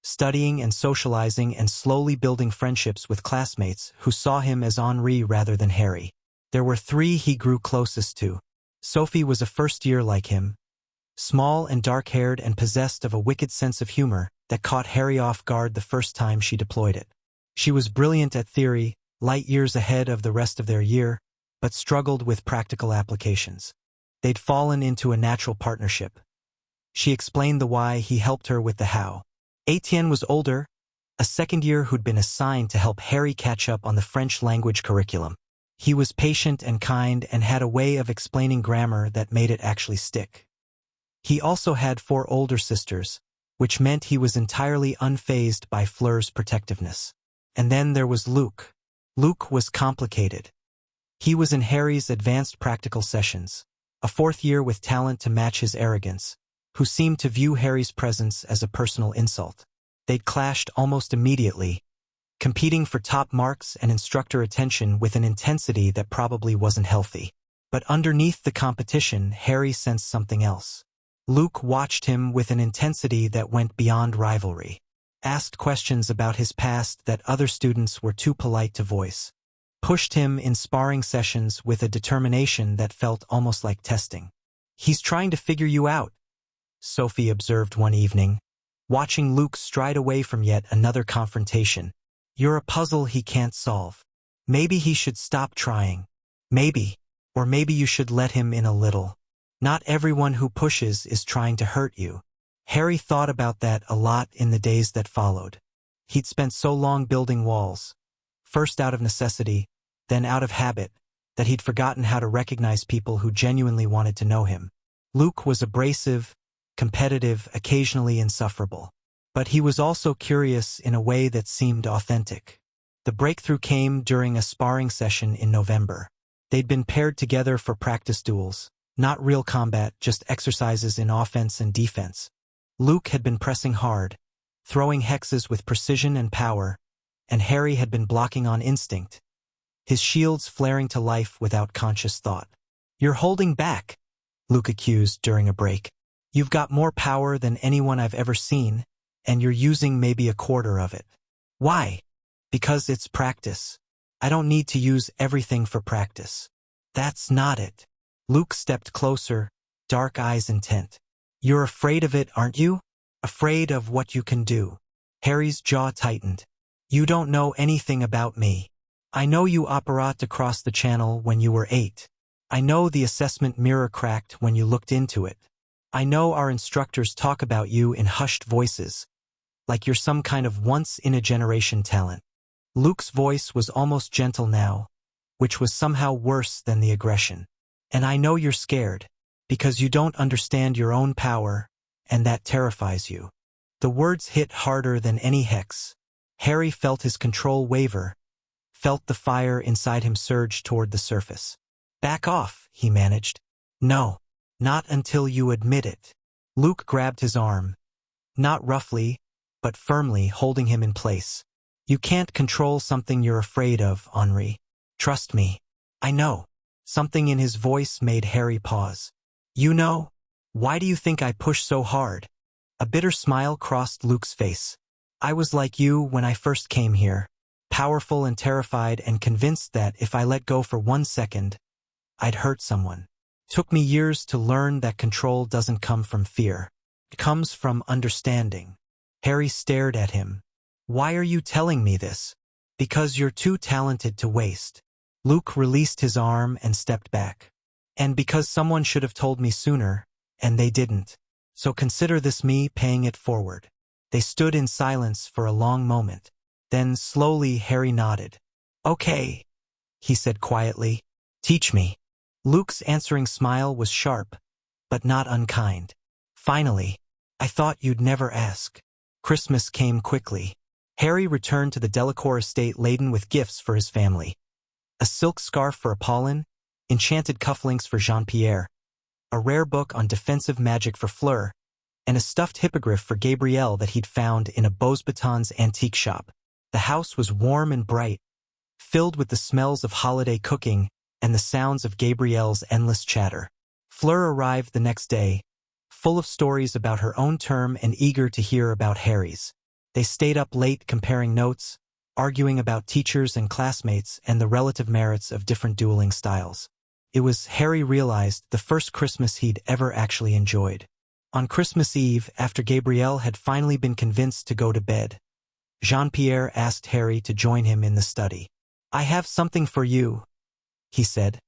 studying and socializing and slowly building friendships with classmates who saw him as Henri rather than Harry. There were three he grew closest to. Sophie was a first-year like him, small and dark-haired and possessed of a wicked sense of humor that caught Harry off guard the first time she deployed it. She was brilliant at theory, light years ahead of the rest of their year, but struggled with practical applications. They'd fallen into a natural partnership. She explained the why, he helped her with the how. Etienne was older, a second year who'd been assigned to help Harry catch up on the French language curriculum. He was patient and kind and had a way of explaining grammar that made it actually stick. He also had 4 older sisters, which meant he was entirely unfazed by Fleur's protectiveness. And then there was Luc. Luc was complicated. He was in Harry's advanced practical sessions, a 4th year with talent to match his arrogance, who seemed to view Harry's presence as a personal insult. They'd clashed almost immediately, competing for top marks and instructor attention with an intensity that probably wasn't healthy. But underneath the competition, Harry sensed something else. Luc watched him with an intensity that went beyond rivalry, asked questions about his past that other students were too polite to voice, pushed him in sparring sessions with a determination that felt almost like testing. "He's trying to figure you out," Sophie observed one evening, watching Luc stride away from yet another confrontation. "You're a puzzle he can't solve. Maybe he should stop trying. Maybe, or maybe you should let him in a little. Not everyone who pushes is trying to hurt you." Harry thought about that a lot in the days that followed. He'd spent so long building walls, first out of necessity, then out of habit, that he'd forgotten how to recognize people who genuinely wanted to know him. Luc was abrasive, competitive, occasionally insufferable. But he was also curious in a way that seemed authentic. The breakthrough came during a sparring session in November. They'd been paired together for practice duels, not real combat, just exercises in offense and defense. Luc had been pressing hard, throwing hexes with precision and power, and Harry had been blocking on instinct, his shields flaring to life without conscious thought. "You're holding back," Luc accused during a break. "You've got more power than anyone I've ever seen, and you're using maybe a quarter of it." "Why?" "Because it's practice. I don't need to use everything for practice." "That's not it." Luc stepped closer, dark eyes intent. "You're afraid of it, aren't you? Afraid of what you can do." Harry's jaw tightened. "You don't know anything about me. I know you opérat across the channel when you were 8. I know the assessment mirror cracked when you looked into it. I know our instructors talk about you in hushed voices, like you're some kind of once-in-a-generation talent." Luc's voice was almost gentle now, which was somehow worse than the aggression. "And I know you're scared, because you don't understand your own power, and that terrifies you." The words hit harder than any hex. Harry felt his control waver, felt the fire inside him surge toward the surface. "Back off," he managed. "No, not until you admit it." Luc grabbed his arm, not roughly, but firmly, holding him in place. "You can't control something you're afraid of, Henri. Trust me. I know." Something in his voice made Harry pause. "You know? Why do you think I push so hard?" A bitter smile crossed Luc's face. "I was like you when I first came here, powerful and terrified and convinced that if I let go for 1 second, I'd hurt someone. Took me years to learn that control doesn't come from fear. It comes from understanding." Harry stared at him. "Why are you telling me this?" "Because you're too talented to waste." Luc released his arm and stepped back. "And because someone should have told me sooner, and they didn't. So consider this me paying it forward." They stood in silence for a long moment. Then slowly Harry nodded. "Okay," he said quietly. "Teach me." Luc's answering smile was sharp, but not unkind. "Finally. I thought you'd never ask." Christmas came quickly. Harry returned to the Delacours estate laden with gifts for his family. A silk scarf for Apollon, enchanted cufflinks for Jean-Pierre, a rare book on defensive magic for Fleur, and a stuffed hippogriff for Gabrielle that he'd found in a Beauxbatons antique shop. The house was warm and bright, filled with the smells of holiday cooking and the sounds of Gabrielle's endless chatter. Fleur arrived the next day, full of stories about her own term and eager to hear about Harry's. They stayed up late comparing notes, arguing about teachers and classmates and the relative merits of different dueling styles. It was, Harry realized, the first Christmas he'd ever actually enjoyed. On Christmas Eve, after Gabrielle had finally been convinced to go to bed, Jean-Pierre asked Harry to join him in the study. "I have something for you," he said,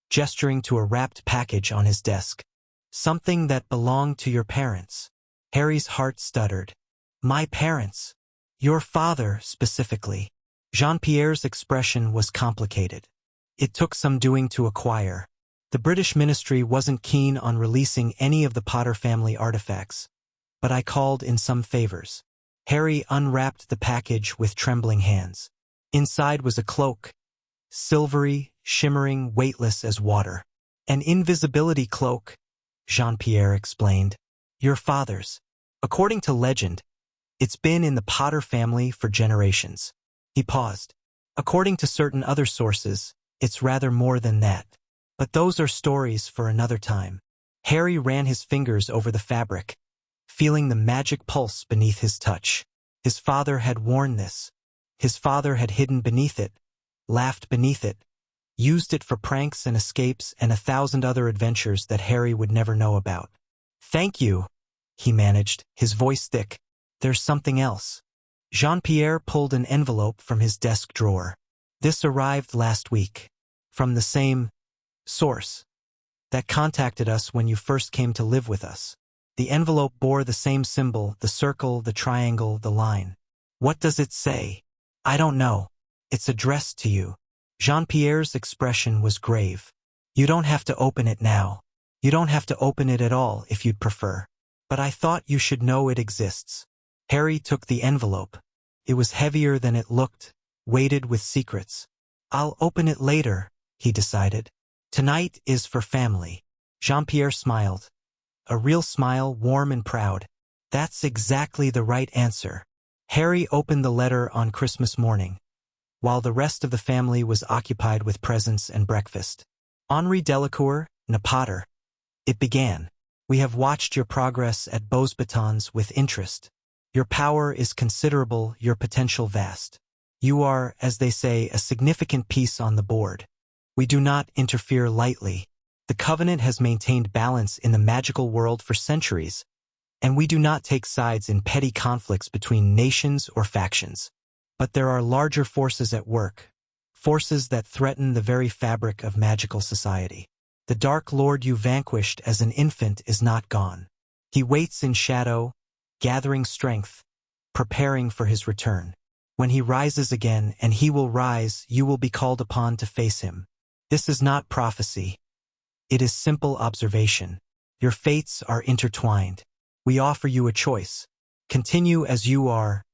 gesturing to a wrapped package on his desk. "Something that belonged to your parents." Harry's heart stuttered. "My parents? Your father, specifically." Jean-Pierre's expression was complicated. It took some doing to acquire. The British ministry wasn't keen on releasing any of the Potter family artifacts, but I called in some favors. Harry unwrapped the package with trembling hands. Inside was a cloak, silvery, shimmering, weightless as water. "An invisibility cloak," Jean-Pierre explained. "Your father's. According to legend, it's been in the Potter family for generations." He paused. "According to certain other sources, it's rather more than that. But those are stories for another time." Harry ran his fingers over the fabric, feeling the magic pulse beneath his touch. His father had worn this. His father had hidden beneath it, laughed beneath it, used it for pranks and escapes and 1,000 other adventures that Harry would never know about. "Thank you," he managed, his voice thick. "There's something else." Jean-Pierre pulled an envelope from his desk drawer. "This arrived last week. From the same source that contacted us when you first came to live with us." The envelope bore the same symbol, the circle, the triangle, the line. "What does it say?" "I don't know. It's addressed to you." Jean-Pierre's expression was grave. "You don't have to open it now. You don't have to open it at all if you'd prefer. But I thought you should know it exists." Harry took the envelope. It was heavier than it looked, weighted with secrets. "I'll open it later," he decided. "Tonight is for family." Jean-Pierre smiled. A real smile, warm and proud. "That's exactly the right answer." Harry opened the letter on Christmas morning, while the rest of the family was occupied with presents and breakfast. "Henri Delacours, ne Potter." It began. "We have watched your progress at Beauxbatons with interest. Your power is considerable, your potential vast. You are, as they say, a significant piece on the board. We do not interfere lightly. The Covenant has maintained balance in the magical world for centuries, and we do not take sides in petty conflicts between nations or factions. But there are larger forces at work, forces that threaten the very fabric of magical society. The Dark Lord you vanquished as an infant is not gone. He waits in shadow, gathering strength, preparing for his return. When he rises again, and he will rise, you will be called upon to face him. This is not prophecy. It is simple observation. Your fates are intertwined. We offer you a choice. Continue as you are,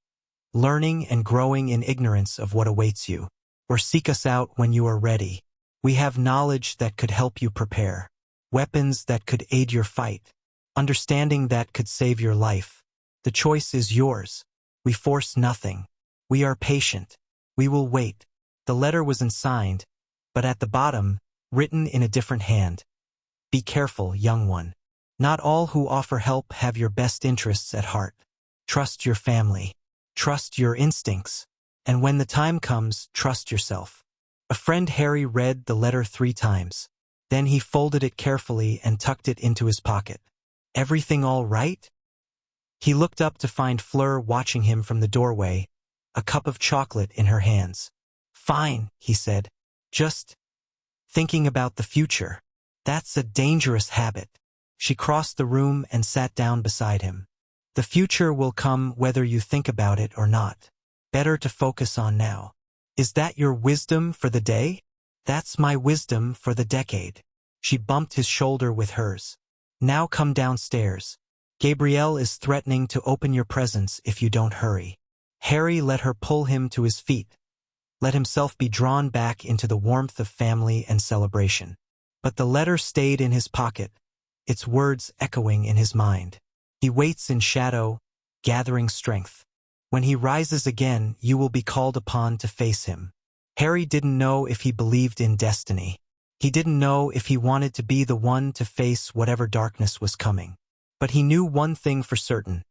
learning and growing in ignorance of what awaits you. Or seek us out when you are ready. We have knowledge that could help you prepare. Weapons that could aid your fight. Understanding that could save your life. The choice is yours. We force nothing. We are patient. We will wait." The letter was unsigned, but at the bottom, written in a different hand. "Be careful, young one. Not all who offer help have your best interests at heart. Trust your family. Trust your instincts. And when the time comes, trust yourself." A friend Harry read the letter 3 times. Then he folded it carefully and tucked it into his pocket. "Everything all right?" He looked up to find Fleur watching him from the doorway, a cup of chocolate in her hands. "Fine," he said. "Just thinking about the future. That's a dangerous habit." She crossed the room and sat down beside him. "The future will come whether you think about it or not. Better to focus on now." "Is that your wisdom for the day?" "That's my wisdom for the decade." She bumped his shoulder with hers. "Now come downstairs. Gabrielle is threatening to open your presents if you don't hurry." Harry let her pull him to his feet, let himself be drawn back into the warmth of family and celebration. But the letter stayed in his pocket, its words echoing in his mind. "He waits in shadow, gathering strength. When he rises again, you will be called upon to face him." Harry didn't know if he believed in destiny. He didn't know if he wanted to be the one to face whatever darkness was coming. But he knew one thing for certain.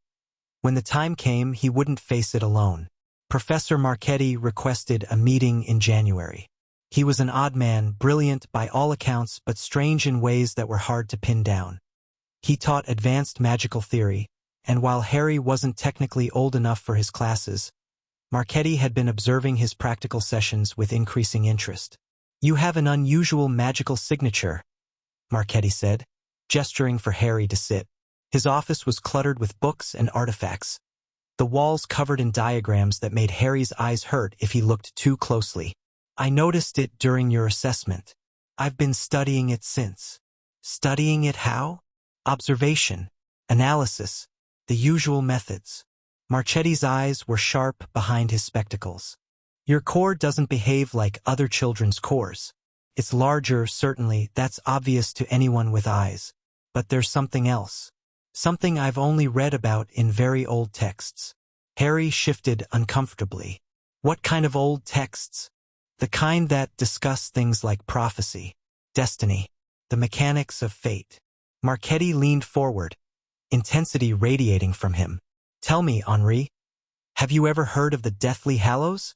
When the time came, he wouldn't face it alone. Professor Marchetti requested a meeting in January. He was an odd man, brilliant by all accounts, but strange in ways that were hard to pin down. He taught advanced magical theory, and while Harry wasn't technically old enough for his classes, Marchetti had been observing his practical sessions with increasing interest. "You have an unusual magical signature," Marchetti said, gesturing for Harry to sit. His office was cluttered with books and artifacts, the walls covered in diagrams that made Harry's eyes hurt if he looked too closely. "I noticed it during your assessment. I've been studying it since." "Studying it how?" "Observation, analysis, the usual methods." Marchetti's eyes were sharp behind his spectacles. "Your core doesn't behave like other children's cores. It's larger, certainly, that's obvious to anyone with eyes. But there's something else. Something I've only read about in very old texts." Harry shifted uncomfortably. "What kind of old texts?" "The kind that discuss things like prophecy, destiny, the mechanics of fate." Marchetti leaned forward, intensity radiating from him. "Tell me, Henri, have you ever heard of the Deathly Hallows?"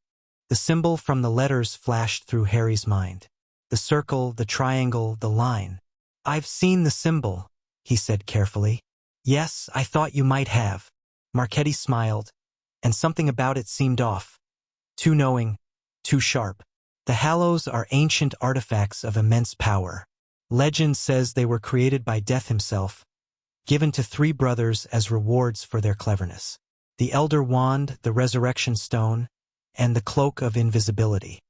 The symbol from the letters flashed through Harry's mind. The circle, the triangle, the line. "I've seen the symbol," he said carefully. "Yes, I thought you might have." Marchetti smiled, and something about it seemed off. Too knowing, too sharp. "The Hallows are ancient artifacts of immense power. Legend says they were created by Death himself, given to 3 brothers as rewards for their cleverness. The Elder Wand, the Resurrection Stone, and the Cloak of Invisibility."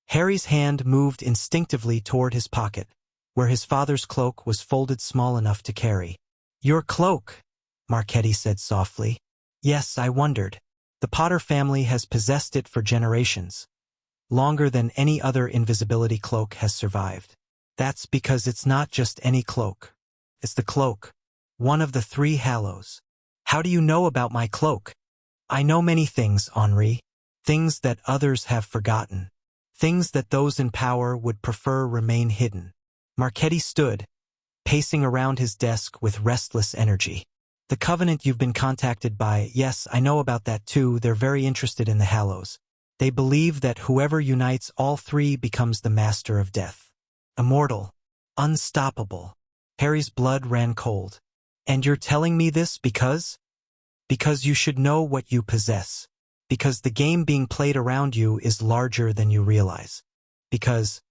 Harry's hand moved instinctively toward his pocket, where his father's cloak was folded small enough to carry. "Your cloak," Marchetti said softly. "Yes, I wondered. The Potter family has possessed it for generations, longer than any other invisibility cloak has survived. That's because it's not just any cloak. It's the cloak, one of the 3 Hallows." "How do you know about my cloak?" "I know many things, Henri. Things that others have forgotten. Things that those in power would prefer remain hidden." Marchetti stood, pacing around his desk with restless energy. "The Covenant you've been contacted by, yes, I know about that too. They're very interested in the Hallows. They believe that whoever unites all 3 becomes the Master of Death. Immortal. Unstoppable." Harry's blood ran cold. "And you're telling me this because?" "Because you should know what you possess. Because the game being played around you is larger than you realize. Because—"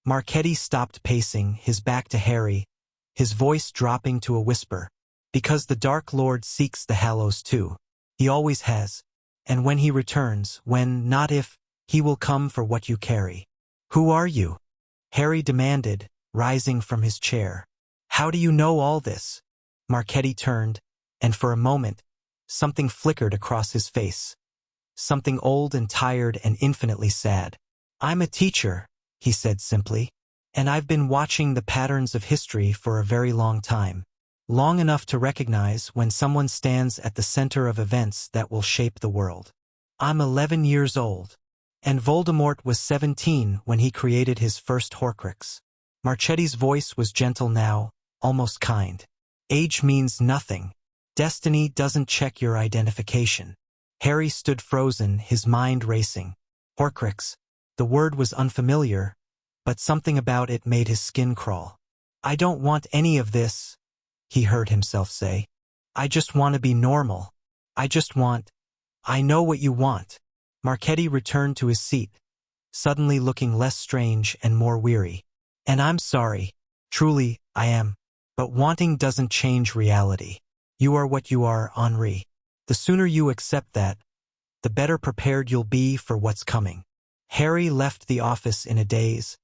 Marchetti stopped pacing, his back to Harry, his voice dropping to a whisper. "Because the Dark Lord seeks the Hallows too. He always has. And when he returns, when, not if, he will come for what you carry." "Who are you?" Harry demanded, rising from his chair. "How do you know all this?" Marchetti turned, and for a moment, something flickered across his face. Something old and tired and infinitely sad. "I'm a teacher," he said simply, "and I've been watching the patterns of history for a very long time. Long enough to recognize when someone stands at the center of events that will shape the world. I'm 11 years old, and Voldemort was 17 when he created his first Horcrux." Marchetti's voice was gentle now, almost kind. "Age means nothing. Destiny doesn't check your identification." Harry stood frozen, his mind racing. Horcrux. The word was unfamiliar, but something about it made his skin crawl. "I don't want any of this," he heard himself say. "I just want to be normal. I just want—" "I know what you want." Marchetti returned to his seat, suddenly looking less strange and more weary. "And I'm sorry. Truly, I am. But wanting doesn't change reality. You are what you are, Henri. The sooner you accept that, the better prepared you'll be for what's coming." Harry left the office in a daze,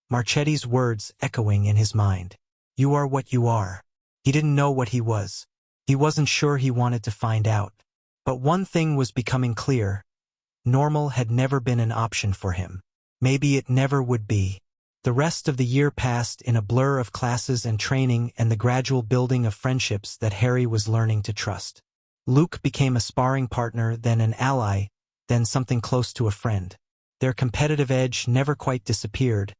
Marchetti's words echoing in his mind. You are what you are. He didn't know what he was. He wasn't sure he wanted to find out. But one thing was becoming clear. Normal had never been an option for him. Maybe it never would be. The rest of the year passed in a blur of classes and training and the gradual building of friendships that Harry was learning to trust. Luke became a sparring partner, then an ally, then something close to a friend. Their competitive edge never quite disappeared,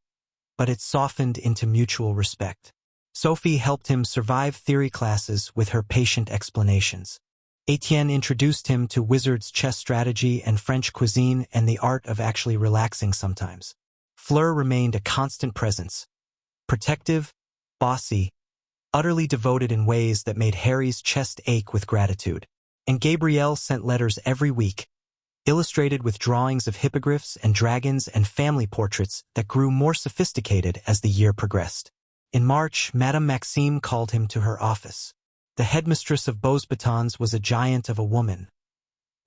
but it softened into mutual respect. Sophie helped him survive theory classes with her patient explanations. Etienne introduced him to wizards' chess strategy and French cuisine and the art of actually relaxing sometimes. Fleur remained a constant presence, protective, bossy, utterly devoted in ways that made Harry's chest ache with gratitude. And Gabrielle sent letters every week, illustrated with drawings of hippogriffs and dragons and family portraits that grew more sophisticated as the year progressed. In March, Madame Maxime called him to her office. The headmistress of Beauxbatons was a giant of a woman.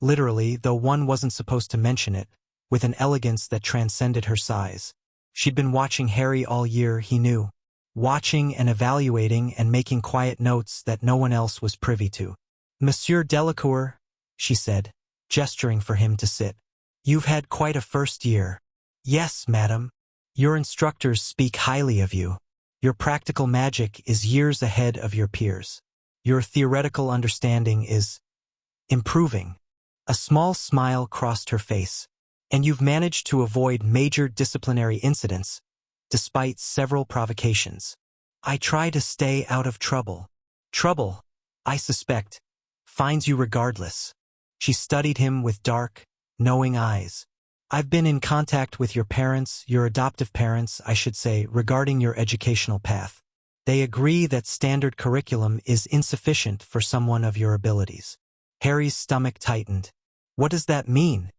Literally, though one wasn't supposed to mention it, with an elegance that transcended her size. She'd been watching Harry all year, he knew. Watching and evaluating and making quiet notes that no one else was privy to. "Monsieur Delacours," she said, gesturing for him to sit. "You've had quite a first year." "Yes, madam. Your instructors speak highly of you. Your practical magic is years ahead of your peers. Your theoretical understanding is improving." A small smile crossed her face. "And you've managed to avoid major disciplinary incidents, despite several provocations." "I try to stay out of trouble." "Trouble, I suspect, finds you regardless." She studied him with dark, knowing eyes. "I've been in contact with your parents, your adoptive parents, I should say, regarding your educational path. They agree that standard curriculum is insufficient for someone of your abilities." Harry's stomach tightened. "What does that mean?"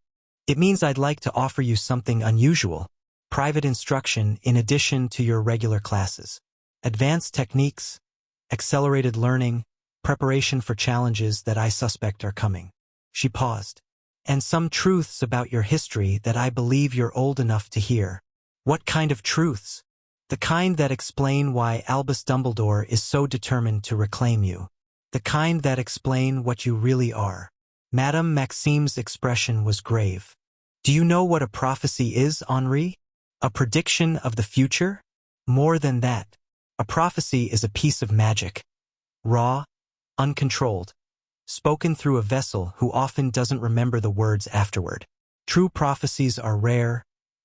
"It means I'd like to offer you something unusual. Private instruction in addition to your regular classes. Advanced techniques, accelerated learning, preparation for challenges that I suspect are coming." She paused. "And some truths about your history that I believe you're old enough to hear." "What kind of truths?" "The kind that explain why Albus Dumbledore is so determined to reclaim you. The kind that explain what you really are." Madame Maxime's expression was grave. "Do you know what a prophecy is, Henri? A prediction of the future? More than that. A prophecy is a piece of magic. Raw, uncontrolled, spoken through a vessel who often doesn't remember the words afterward. True prophecies are rare,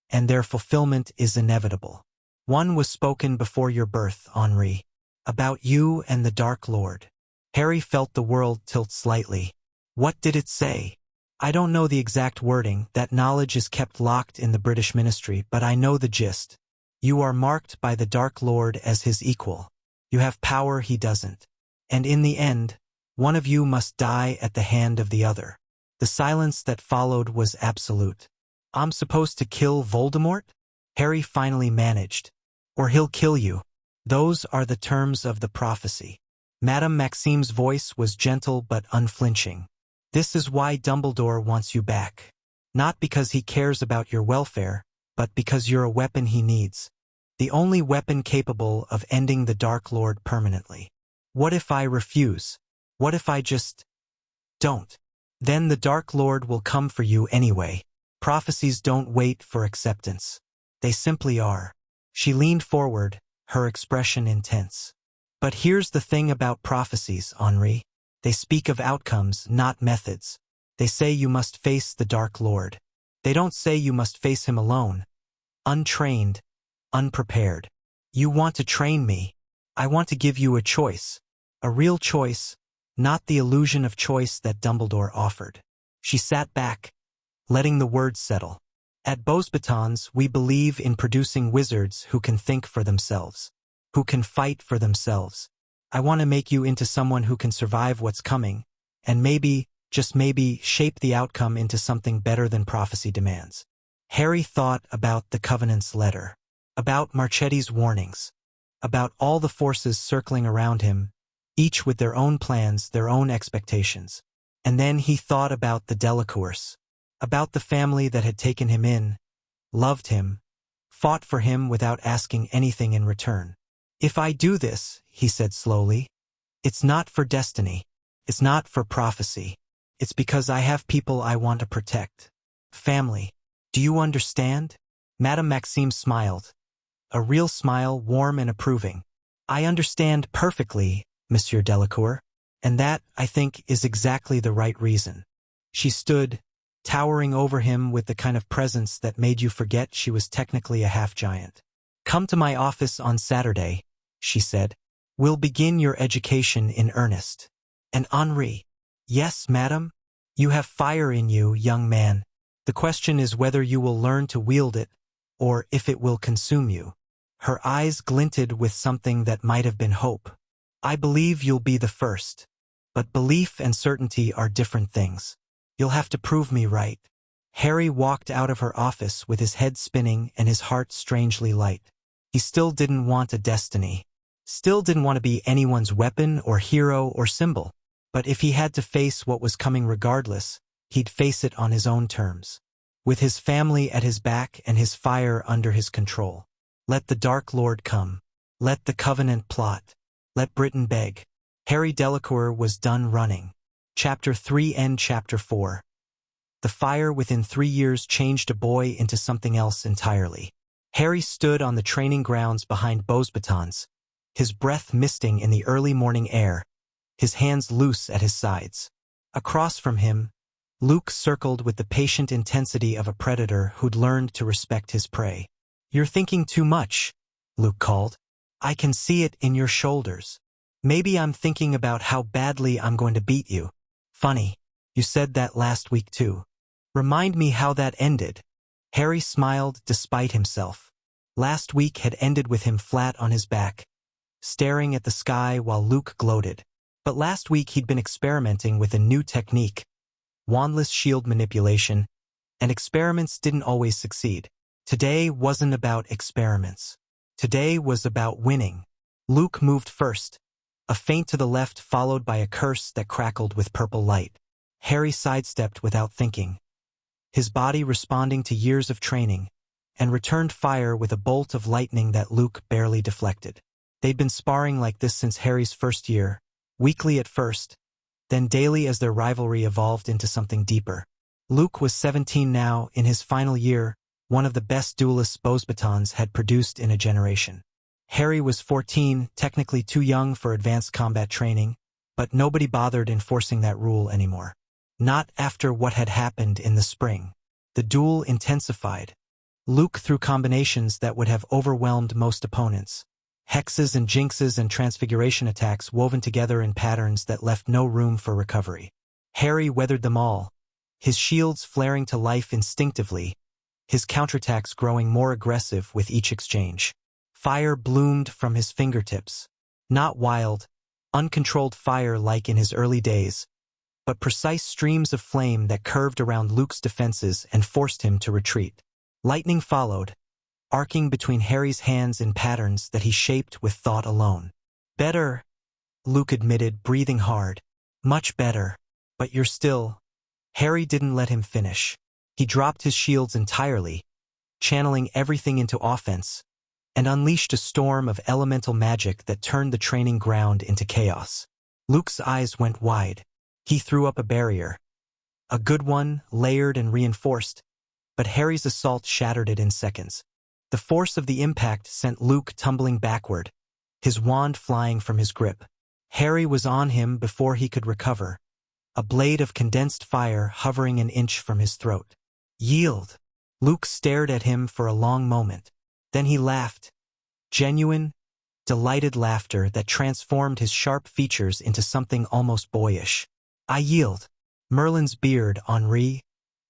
and their fulfillment is inevitable. One was spoken before your birth, Henri, about you and the Dark Lord." Harry felt the world tilt slightly. "What did it say?" "I don't know the exact wording, that knowledge is kept locked in the British ministry, but I know the gist. You are marked by the Dark Lord as his equal. You have power he doesn't. And in the end, one of you must die at the hand of the other." The silence that followed was absolute. "I'm supposed to kill Voldemort?" Harry finally managed. "Or he'll kill you. Those are the terms of the prophecy." Madame Maxime's voice was gentle but unflinching. "This is why Dumbledore wants you back. Not because he cares about your welfare, but because you're a weapon he needs. The only weapon capable of ending the Dark Lord permanently. What if I refuse? What if I just don't? Then the Dark Lord will come for you anyway. Prophecies don't wait for acceptance. They simply are." She leaned forward, her expression intense. "But here's the thing about prophecies, Henri. They speak of outcomes, not methods. They say you must face the Dark Lord. They don't say you must face him alone. Untrained, unprepared. You want to train me. I want to give you a choice. A real choice, not the illusion of choice that Dumbledore offered." She sat back, letting the words settle. "At Beauxbatons, we believe in producing wizards who can think for themselves, who can fight for themselves. I want to make you into someone who can survive what's coming, and maybe, just maybe, shape the outcome into something better than prophecy demands." Harry thought about the Covenant's letter, about Marchetti's warnings, about all the forces circling around him, each with their own plans, their own expectations. And then he thought about the Delacours, about the family that had taken him in, loved him, fought for him without asking anything in return. "If I do this," he said slowly, "it's not for destiny. It's not for prophecy. It's because I have people I want to protect. Family. Do you understand?" Madame Maxime smiled. A real smile, warm and approving. "I understand perfectly, Monsieur Delacour. And that, I think, is exactly the right reason." She stood, towering over him with the kind of presence that made you forget she was technically a half-giant. "Come to my office on Saturday," she said. "We'll begin your education in earnest. And Henri, Yes, madam. You have fire in you, young man. The question is whether you will learn to wield it, or if it will consume you. Her eyes glinted with something that might have been hope. I believe you'll be the first. But belief and certainty are different things. You'll have to prove me right. Harry walked out of her office with his head spinning and his heart strangely light. He still didn't want a destiny. Still didn't want to be anyone's weapon or hero or symbol. But if he had to face what was coming regardless, he'd face it on his own terms. With his family at his back and his fire under his control. Let the Dark Lord come. Let the Covenant plot. Let Britain beg. Harry Delacour was done running. Chapter 3 and Chapter 4. The fire within 3 years changed a boy into something else entirely. Harry stood on the training grounds behind Beauxbatons, his breath misting in the early morning air, his hands loose at his sides. Across from him, Luke circled with the patient intensity of a predator who'd learned to respect his prey. You're thinking too much, Luke called. I can see it in your shoulders. Maybe I'm thinking about how badly I'm going to beat you. Funny, you said that last week too. Remind me how that ended. Harry smiled despite himself. Last week had ended with him flat on his back, staring at the sky while Luke gloated. But last week he'd been experimenting with a new technique, wandless shield manipulation, and experiments didn't always succeed. Today wasn't about experiments. Today was about winning. Luke moved first, a feint to the left followed by a curse that crackled with purple light. Harry sidestepped without thinking, his body responding to years of training, and returned fire with a bolt of lightning that Luke barely deflected. They'd been sparring like this since Harry's first year, weekly at first, then daily as their rivalry evolved into something deeper. Luke was 17 now, in his final year, one of the best duelists Bosebatons had produced in a generation. Harry was 14, technically too young for advanced combat training, but nobody bothered enforcing that rule anymore. Not after what had happened in the spring. The duel intensified. Luke threw combinations that would have overwhelmed most opponents. Hexes and jinxes and transfiguration attacks woven together in patterns that left no room for recovery. Harry weathered them all, his shields flaring to life instinctively, his counterattacks growing more aggressive with each exchange. Fire bloomed from his fingertips. Not wild, uncontrolled fire like in his early days, but precise streams of flame that curved around Luke's defenses and forced him to retreat. Lightning followed, arcing between Harry's hands in patterns that he shaped with thought alone. Better, Luke admitted, breathing hard. Much better. But you're still... Harry didn't let him finish. He dropped his shields entirely, channeling everything into offense, and unleashed a storm of elemental magic that turned the training ground into chaos. Luke's eyes went wide. He threw up a barrier. A good one, layered and reinforced, but Harry's assault shattered it in seconds. The force of the impact sent Luke tumbling backward, his wand flying from his grip. Harry was on him before he could recover, a blade of condensed fire hovering an inch from his throat. Yield! Luke stared at him for a long moment. Then he laughed. Genuine, delighted laughter that transformed his sharp features into something almost boyish. I yield. Merlin's beard, Henri.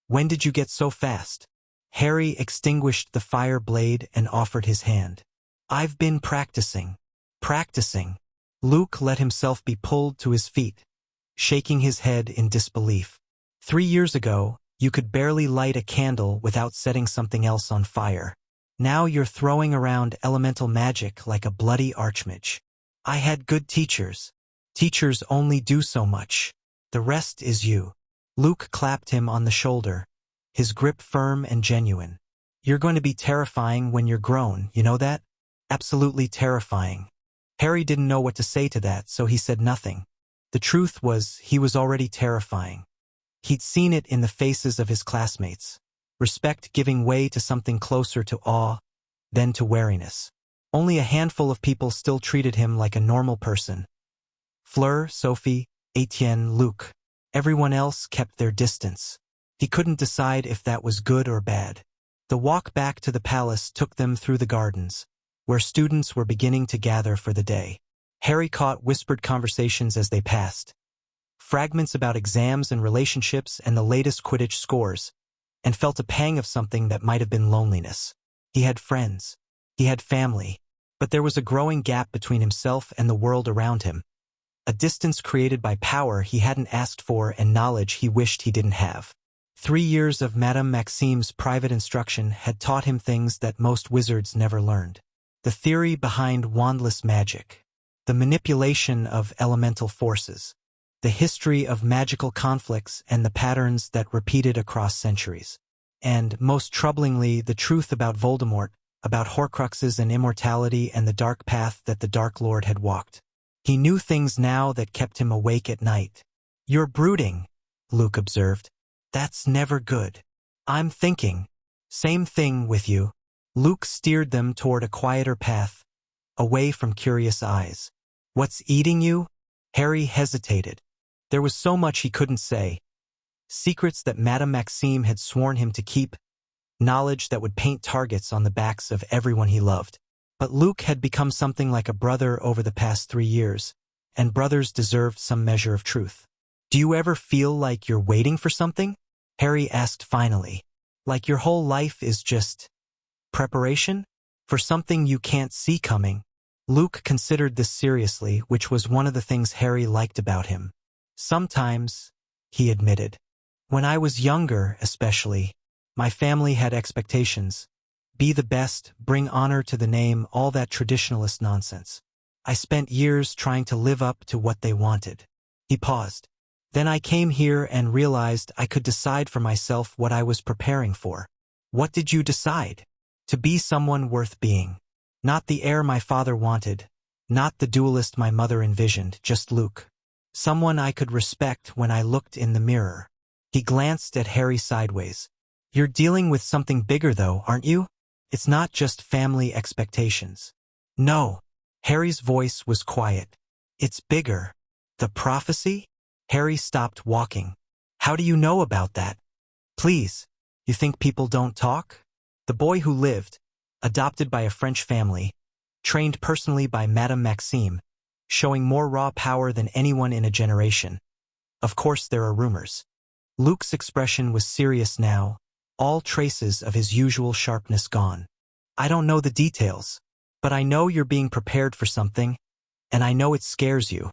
When did you get so fast? Harry extinguished the fire blade and offered his hand. I've been practicing. Practicing. Luke let himself be pulled to his feet, shaking his head in disbelief. 3 years ago, you could barely light a candle without setting something else on fire. Now you're throwing around elemental magic like a bloody archmage. I had good teachers. Teachers only do so much. The rest is you. Luke clapped him on the shoulder, his grip firm and genuine. You're going to be terrifying when you're grown, you know that? Absolutely terrifying. Harry didn't know what to say to that, so he said nothing. The truth was, he was already terrifying. He'd seen it in the faces of his classmates. Respect giving way to something closer to awe, then to wariness. Only a handful of people still treated him like a normal person. Fleur, Sophie, Etienne, Luke. Everyone else kept their distance. He couldn't decide if that was good or bad. The walk back to the palace took them through the gardens, where students were beginning to gather for the day. Harry caught whispered conversations as they passed. fragments about exams and relationships and the latest Quidditch scores, and felt a pang of something that might have been loneliness. He had friends. He had family. But there was a growing gap between himself and the world around him, a distance created by power he hadn't asked for and knowledge he wished he didn't have. 3 years of Madame Maxime's private instruction had taught him things that most wizards never learned. The theory behind wandless magic, the manipulation of elemental forces, the history of magical conflicts and the patterns that repeated across centuries. And, most troublingly, the truth about Voldemort, about Horcruxes and immortality and the dark path that the Dark Lord had walked. He knew things now that kept him awake at night. "You're brooding," Luke observed. "That's never good." "I'm thinking." "Same thing with you." Luke steered them toward a quieter path, away from curious eyes. "What's eating you?" Harry hesitated. There was so much he couldn't say. Secrets that Madame Maxime had sworn him to keep, knowledge that would paint targets on the backs of everyone he loved. But Luke had become something like a brother over the past 3 years, and brothers deserved some measure of truth. "Do you ever feel like you're waiting for something?" Harry asked finally. "Like your whole life is just preparation? For something you can't see coming?" Luke considered this seriously, which was one of the things Harry liked about him. "Sometimes," he admitted. "When I was younger, especially, my family had expectations. Be the best, bring honor to the name, all that traditionalist nonsense. I spent years trying to live up to what they wanted." He paused. "Then I came here and realized I could decide for myself what I was preparing for." "What did you decide?" "To be someone worth being. Not the heir my father wanted, not the duelist my mother envisioned, just Luke. Someone I could respect when I looked in the mirror." He glanced at Harry sideways. "You're dealing with something bigger though, aren't you? It's not just family expectations." "No." Harry's voice was quiet. "It's bigger." "The prophecy?" Harry stopped walking. "How do you know about that?" "Please, you think people don't talk?" The boy who lived, adopted by a French family, trained personally by Madame Maxime, showing more raw power than anyone in a generation. "Of course there are rumors." Luke's expression was serious now, all traces of his usual sharpness gone. "I don't know the details, but I know you're being prepared for something, and I know it scares you."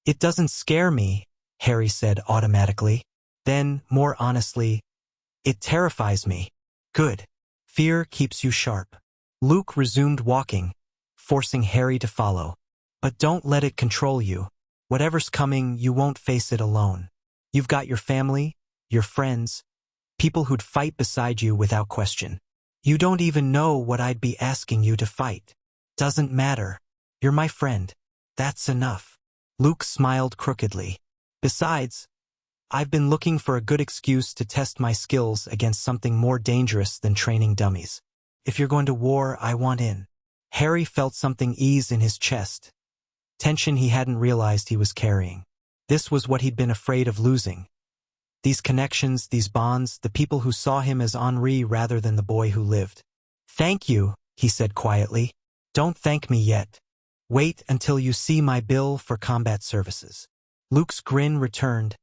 "It doesn't scare me," Harry said automatically. Then, more honestly, "It terrifies me." "Good. Fear keeps you sharp." Luke resumed walking, forcing Harry to follow. "But don't let it control you. Whatever's coming, you won't face it alone. You've got your family, your friends, people who'd fight beside you without question. You don't even know what I'd be asking you to fight. Doesn't matter. You're my friend. That's enough." Luke smiled crookedly. "Besides, I've been looking for a good excuse to test my skills against something more dangerous than training dummies. If you're going to war, I want in." Harry felt something ease in his chest, tension he hadn't realized he was carrying. This was what he'd been afraid of losing. These connections, these bonds, the people who saw him as Henri rather than the boy who lived. "Thank you," he said quietly. "Don't thank me yet. Wait until you see my bill for combat services." Luke's grin returned,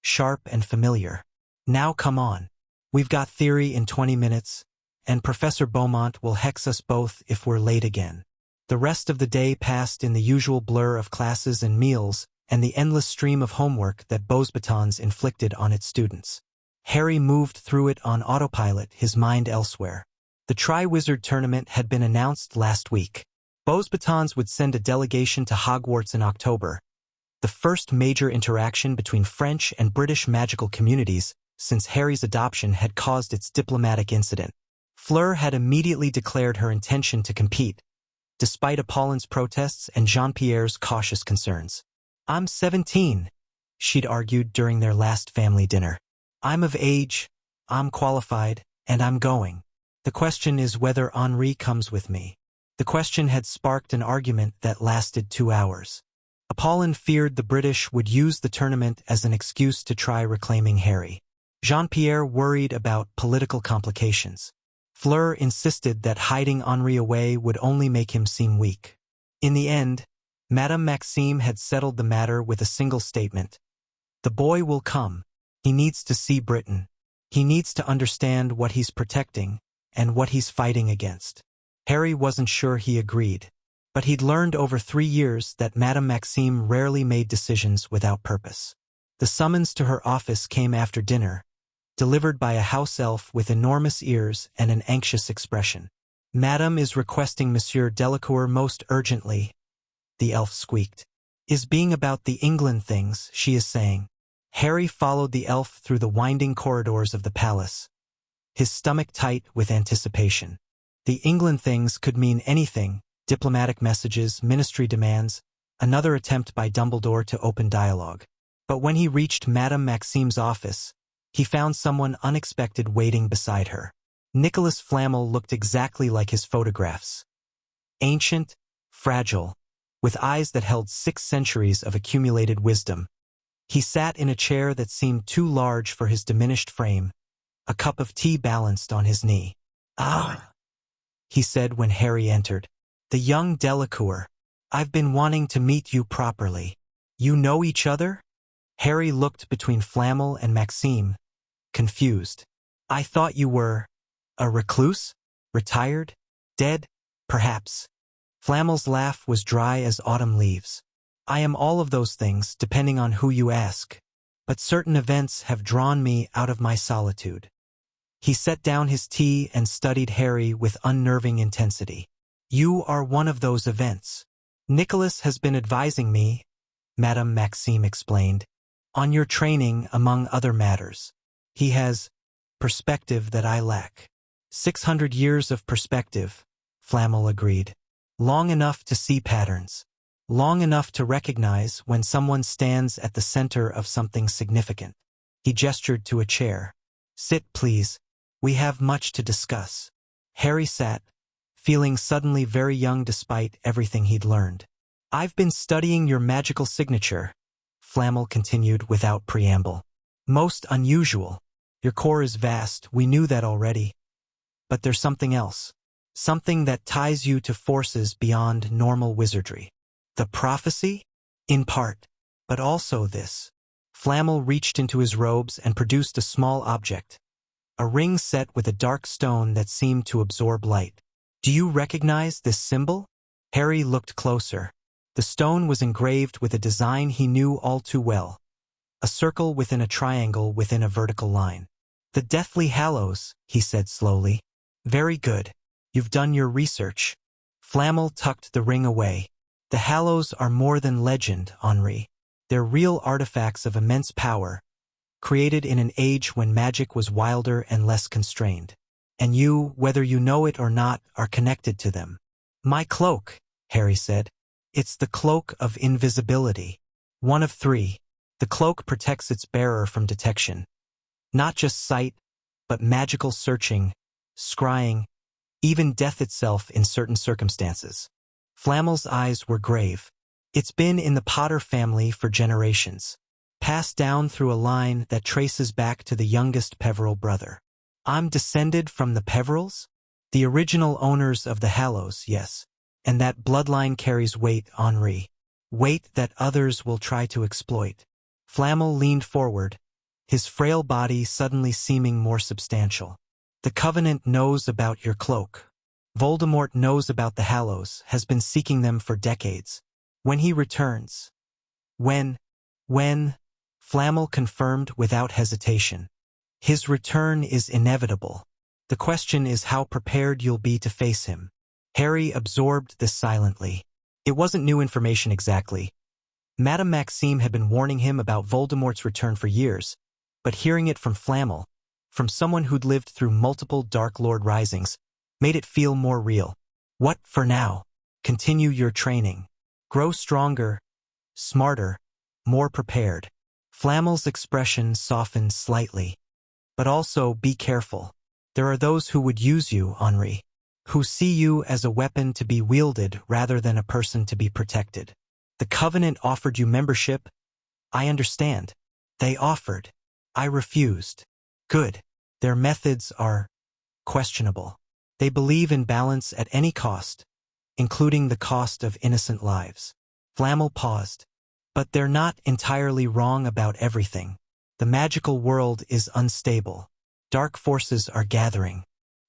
sharp and familiar. "Now come on. We've got theory in 20 minutes, and Professor Beaumont will hex us both if we're late again." The rest of the day passed in the usual blur of classes and meals, and the endless stream of homework that Beauxbatons inflicted on its students. Harry moved through it on autopilot, his mind elsewhere. The Tri-Wizard tournament had been announced last week. Beauxbatons would send a delegation to Hogwarts in October, the first major interaction between French and British magical communities since Harry's adoption had caused its diplomatic incident. Fleur had immediately declared her intention to compete, despite Apollin's protests and Jean-Pierre's cautious concerns. "I'm 17, she'd argued during their last family dinner. "I'm of age, I'm qualified, and I'm going. The question is whether Henri comes with me." The question had sparked an argument that lasted 2 hours. Apollin feared the British would use the tournament as an excuse to try reclaiming Harry. Jean-Pierre worried about political complications. Fleur insisted that hiding Henri away would only make him seem weak. In the end, Madame Maxime had settled the matter with a single statement. The boy will come. He needs to see Britain. He needs to understand what he's protecting and what he's fighting against. Harry wasn't sure he agreed, but he'd learned over 3 years that Madame Maxime rarely made decisions without purpose. The summons to her office came after dinner, delivered by a house elf with enormous ears and an anxious expression. "Madame is requesting Monsieur Delacours most urgently," the elf squeaked. "Is being about the England things, she is saying." Harry followed the elf through the winding corridors of the palace, his stomach tight with anticipation. The England things could mean anything: diplomatic messages, ministry demands, another attempt by Dumbledore to open dialogue. But when he reached Madame Maxime's office, he found someone unexpected waiting beside her. Nicholas Flamel looked exactly like his photographs. Ancient, fragile, with eyes that held 6 centuries of accumulated wisdom. He sat in a chair that seemed too large for his diminished frame, a cup of tea balanced on his knee. "Ah," he said when Harry entered. "The young Delacour. I've been wanting to meet you properly. You know each other?" Harry looked between Flamel and Maxime, confused. "I thought you were a recluse? Retired? Dead? Perhaps." Flamel's laugh was dry as autumn leaves. "I am all of those things, depending on who you ask. But certain events have drawn me out of my solitude." He set down his tea and studied Harry with unnerving intensity. "You are one of those events. Nicholas has been advising me," Madame Maxime explained, "on your training among other matters. He has perspective that I lack." 600 years of perspective, Flamel agreed. Long enough to see patterns. Long enough to recognize when someone stands at the center of something significant. He gestured to a chair. "Sit, please. We have much to discuss." Harry sat, feeling suddenly very young despite everything he'd learned. "I've been studying your magical signature," Flamel continued without preamble. "Most unusual. Your core is vast, we knew that already. But there's something else. Something that ties you to forces beyond normal wizardry." "The prophecy?" "In part. But also this." Flamel reached into his robes and produced a small object. A ring set with a dark stone that seemed to absorb light. "Do you recognize this symbol?" Harry looked closer. The stone was engraved with a design he knew all too well. A circle within a triangle within a vertical line. "The Deathly Hallows," he said slowly. "Very good. You've done your research." Flamel tucked the ring away. "The Hallows are more than legend, Henri. They're real artifacts of immense power, created in an age when magic was wilder and less constrained. And you, whether you know it or not, are connected to them." "My cloak," Harry said. "It's the cloak of invisibility. One of 3. The cloak protects its bearer from detection. Not just sight, but magical searching, scrying, even death itself in certain circumstances." Flamel's eyes were grave. "It's been in the Potter family for generations, passed down through a line that traces back to the youngest Peveril brother." "I'm descended from the Peverils?" "The original owners of the Hallows, yes. And that bloodline carries weight, Henri. Weight that others will try to exploit." Flamel leaned forward, his frail body suddenly seeming more substantial. "The Covenant knows about your cloak. Voldemort knows about the Hallows, has been seeking them for decades. When he returns..." When, Flamel confirmed without hesitation. "His return is inevitable. The question is how prepared you'll be to face him." Harry absorbed this silently. It wasn't new information exactly. Madame Maxime had been warning him about Voldemort's return for years, but hearing it from Flamel, from someone who'd lived through multiple Dark Lord risings, made it feel more real. "What for now? Continue your training. Grow stronger, smarter, more prepared." Flamel's expression softened slightly. "But also be careful. There are those who would use you, Henri, who see you as a weapon to be wielded rather than a person to be protected. The Covenant offered you membership. I understand. They offered. I refused. Good. Their methods are questionable. They believe in balance at any cost, including the cost of innocent lives." Flamel paused. But they're not entirely wrong about everything. The magical world is unstable. Dark forces are gathering.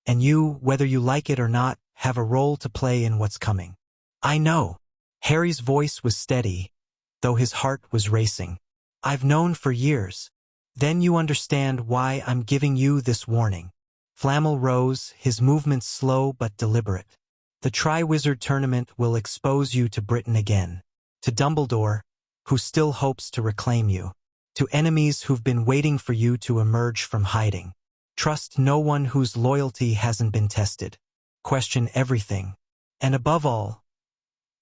And you, whether you like it or not, have a role to play in what's coming. I know. Harry's voice was steady, though his heart was racing. I've known for years. Then you understand why I'm giving you this warning. Flamel rose, his movements slow but deliberate. The Triwizard Tournament will expose you to Britain again. To Dumbledore, who still hopes to reclaim you. To enemies who've been waiting for you to emerge from hiding. Trust no one whose loyalty hasn't been tested. Question everything. And above all,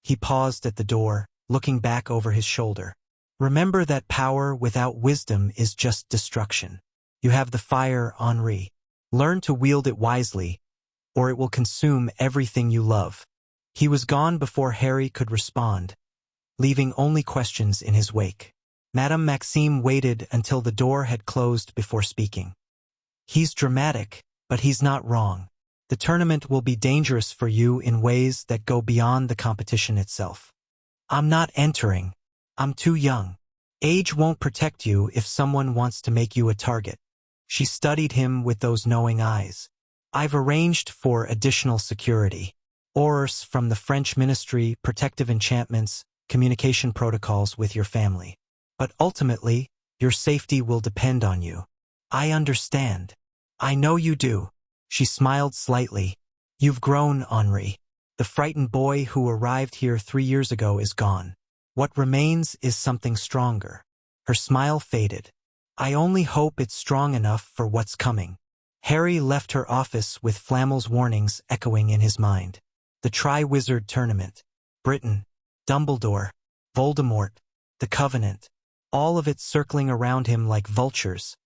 he paused at the door, looking back over his shoulder. Remember that power without wisdom is just destruction. You have the fire, Henri. Learn to wield it wisely, or it will consume everything you love. He was gone before Harry could respond, leaving only questions in his wake. Madame Maxime waited until the door had closed before speaking. He's dramatic, but he's not wrong. The tournament will be dangerous for you in ways that go beyond the competition itself. I'm not entering. I'm too young. Age won't protect you if someone wants to make you a target. She studied him with those knowing eyes. I've arranged for additional security. Orders from the French ministry, protective enchantments, communication protocols with your family. But ultimately, your safety will depend on you. I understand. I know you do. She smiled slightly. You've grown, Henri. The frightened boy who arrived here 3 years ago is gone. What remains is something stronger. Her smile faded. I only hope it's strong enough for what's coming. Harry left her office with Flamel's warnings echoing in his mind. The Triwizard Tournament. Britain. Dumbledore. Voldemort. The Covenant. All of it circling around him like vultures,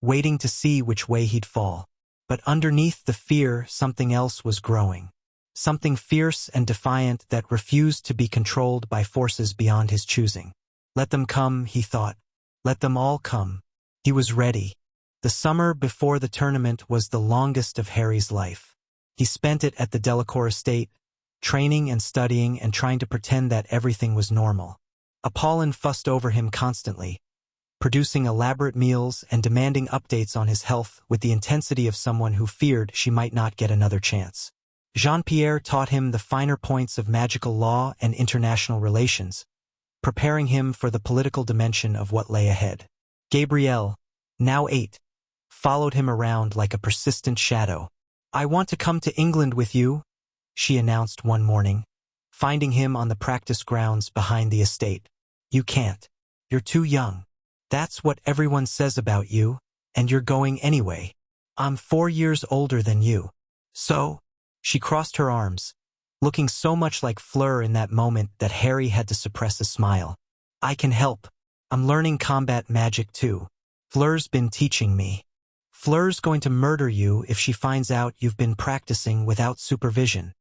waiting to see which way he'd fall. But underneath the fear, something else was growing. Something fierce and defiant that refused to be controlled by forces beyond his choosing. Let them come, he thought. Let them all come. He was ready. The summer before the tournament was the longest of Harry's life. He spent it at the Delacours estate, training and studying and trying to pretend that everything was normal. Apollon fussed over him constantly, producing elaborate meals and demanding updates on his health with the intensity of someone who feared she might not get another chance. Jean-Pierre taught him the finer points of magical law and international relations, preparing him for the political dimension of what lay ahead. Gabrielle, now 8, followed him around like a persistent shadow. I want to come to England with you, she announced one morning, finding him on the practice grounds behind the estate. You can't. You're too young. That's what everyone says about you, and you're going anyway. I'm 4 years older than you. So? She crossed her arms, looking so much like Fleur in that moment that Harry had to suppress a smile. I can help. I'm learning combat magic too. Fleur's been teaching me. Fleur's going to murder you if she finds out you've been practicing without supervision.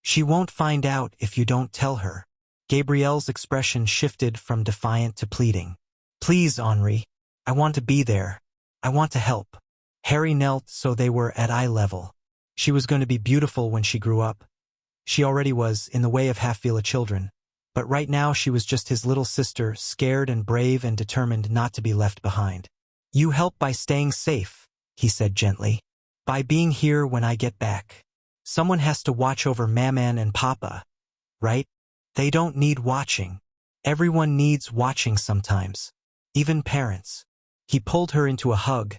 She won't find out if you don't tell her. Gabrielle's expression shifted from defiant to pleading. Please, Henri. I want to be there. I want to help. Harry knelt so they were at eye level. She was going to be beautiful when she grew up. She already was, in the way of half-Vila children. But right now she was just his little sister, scared and brave and determined not to be left behind. You help by staying safe, he said gently. By being here when I get back. Someone has to watch over Maman and Papa, right? They don't need watching. Everyone needs watching sometimes. Even parents. He pulled her into a hug,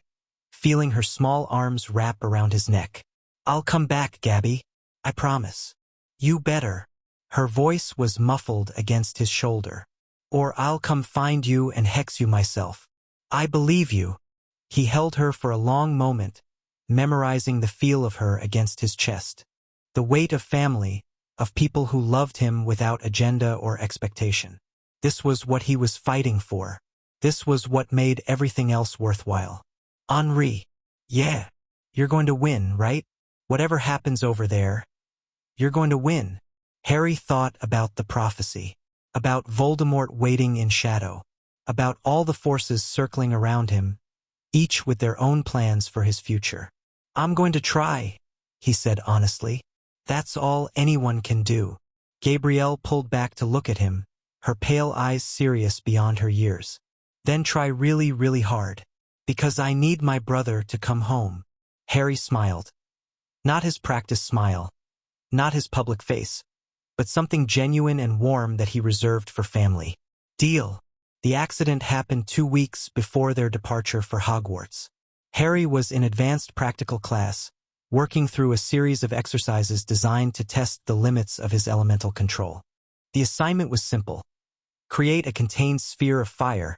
feeling her small arms wrap around his neck. I'll come back, Gabby. I promise. You better. Her voice was muffled against his shoulder. Or I'll come find you and hex you myself. I believe you. He held her for a long moment, memorizing the feel of her against his chest. The weight of family, of people who loved him without agenda or expectation. This was what he was fighting for. This was what made everything else worthwhile. Henri. Yeah. You're going to win, right? Whatever happens over there, you're going to win. Harry thought about the prophecy, about Voldemort waiting in shadow, about all the forces circling around him, each with their own plans for his future. I'm going to try, he said honestly. That's all anyone can do. Gabrielle pulled back to look at him, her pale eyes serious beyond her years. Then try really, really hard. Because I need my brother to come home. Harry smiled. Not his practiced smile. Not his public face. But something genuine and warm that he reserved for family. Deal. The accident happened 2 weeks before their departure for Hogwarts. Harry was in advanced practical class, working through a series of exercises designed to test the limits of his elemental control. The assignment was simple. Create a contained sphere of fire,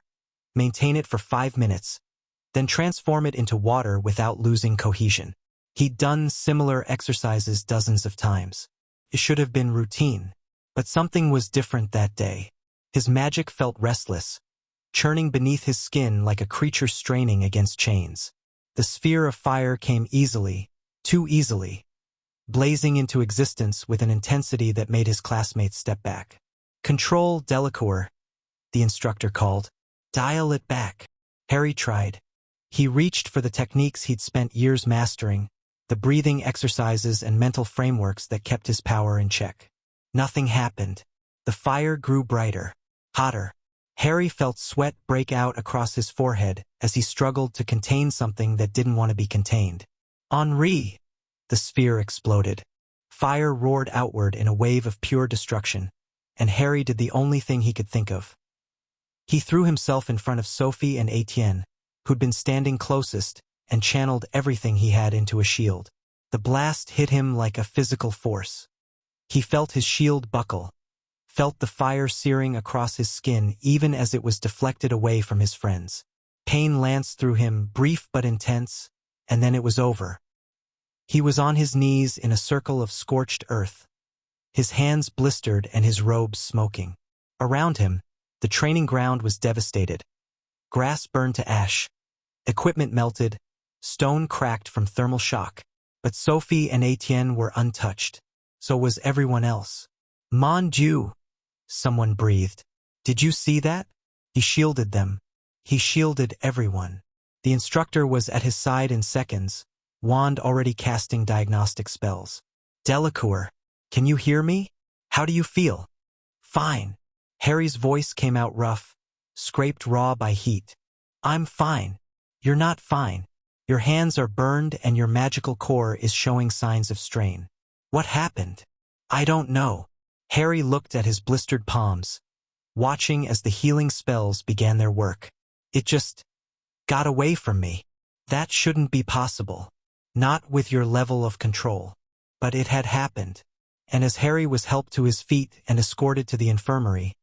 maintain it for 5 minutes, then transform it into water without losing cohesion. He'd done similar exercises dozens of times. It should have been routine. But something was different that day. His magic felt restless, churning beneath his skin like a creature straining against chains. The sphere of fire came easily, too easily, blazing into existence with an intensity that made his classmates step back. Control, Delacours, the instructor called. Dial it back. Harry tried. He reached for the techniques he'd spent years mastering, the breathing exercises and mental frameworks that kept his power in check. Nothing happened. The fire grew brighter, hotter. Harry felt sweat break out across his forehead as he struggled to contain something that didn't want to be contained. Henri! The sphere exploded. Fire roared outward in a wave of pure destruction, and Harry did the only thing he could think of. He threw himself in front of Sophie and Etienne, who'd been standing closest, and channeled everything he had into a shield. The blast hit him like a physical force. He felt his shield buckle, felt the fire searing across his skin even as it was deflected away from his friends. Pain lanced through him, brief but intense, and then it was over. He was on his knees in a circle of scorched earth, his hands blistered and his robes smoking. Around him, the training ground was devastated. Grass burned to ash, equipment melted, stone cracked from thermal shock. But Sophie and Etienne were untouched. So was everyone else. Mon Dieu, someone breathed. Did you see that? He shielded them. He shielded everyone. The instructor was at his side in seconds, wand already casting diagnostic spells. Delacours, can you hear me? How do you feel? Fine. Harry's voice came out rough, scraped raw by heat. I'm fine. You're not fine. Your hands are burned and your magical core is showing signs of strain. What happened? I don't know. Harry looked at his blistered palms, watching as the healing spells began their work. It just got away from me. That shouldn't be possible. Not with your level of control. But it had happened. And as Harry was helped to his feet and escorted to the infirmary,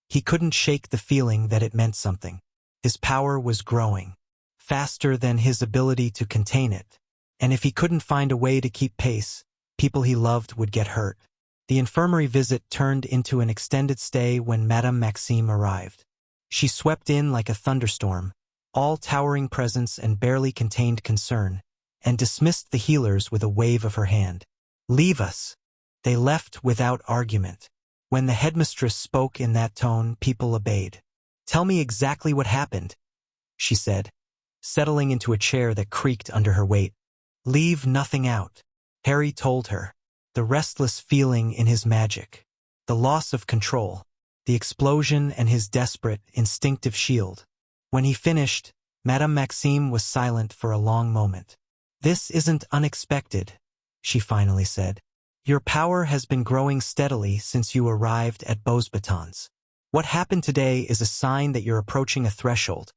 he couldn't shake the feeling that it meant something. His power was growing, faster than his ability to contain it. And if he couldn't find a way to keep pace, people he loved would get hurt. The infirmary visit turned into an extended stay when Madame Maxime arrived. She swept in like a thunderstorm, all towering presence and barely contained concern, and dismissed the healers with a wave of her hand. Leave us. They left without argument. When the headmistress spoke in that tone, people obeyed. Tell me exactly what happened, she said, settling into a chair that creaked under her weight. Leave nothing out. Harry told her. The restless feeling in his magic, the loss of control, the explosion and his desperate, instinctive shield. When he finished, Madame Maxime was silent for a long moment. This isn't unexpected, she finally said. Your power has been growing steadily since you arrived at Beauxbatons. What happened today is a sign that you're approaching a threshold,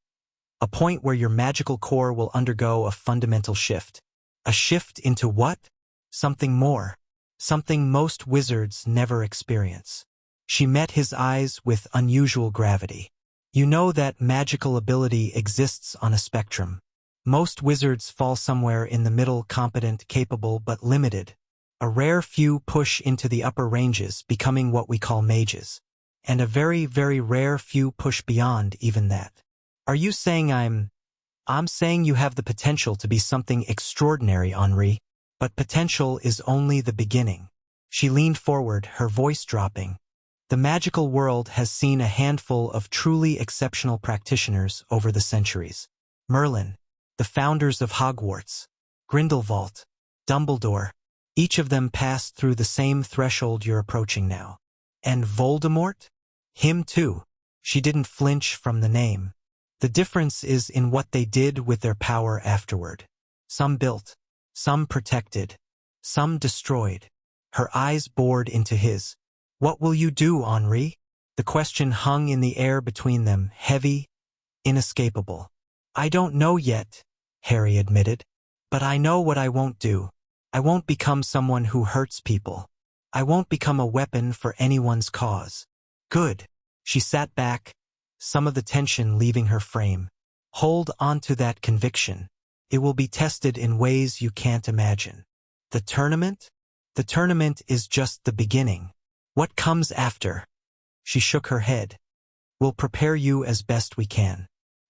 a point where your magical core will undergo a fundamental shift. A shift into what? Something more. Something most wizards never experience. She met his eyes with unusual gravity. You know that magical ability exists on a spectrum. Most wizards fall somewhere in the middle, competent, capable, but limited. A rare few push into the upper ranges, becoming what we call mages. And a very, very rare few push beyond even that. Are you saying I'm saying you have the potential to be something extraordinary, Henri? But potential is only the beginning. She leaned forward, her voice dropping. The magical world has seen a handful of truly exceptional practitioners over the centuries. Merlin, the founders of Hogwarts, Grindelwald, Dumbledore, each of them passed through the same threshold you're approaching now. And Voldemort? Him too. She didn't flinch from the name. The difference is in what they did with their power afterward. Some built, some protected, some destroyed. Her eyes bored into his. What will you do, Henri? The question hung in the air between them, heavy, inescapable. I don't know yet, Harry admitted. But I know what I won't do. I won't become someone who hurts people. I won't become a weapon for anyone's cause. Good. She sat back, some of the tension leaving her frame. Hold on to that conviction. It will be tested in ways you can't imagine. The tournament? The tournament is just the beginning. What comes after? She shook her head. We'll prepare you as best we can.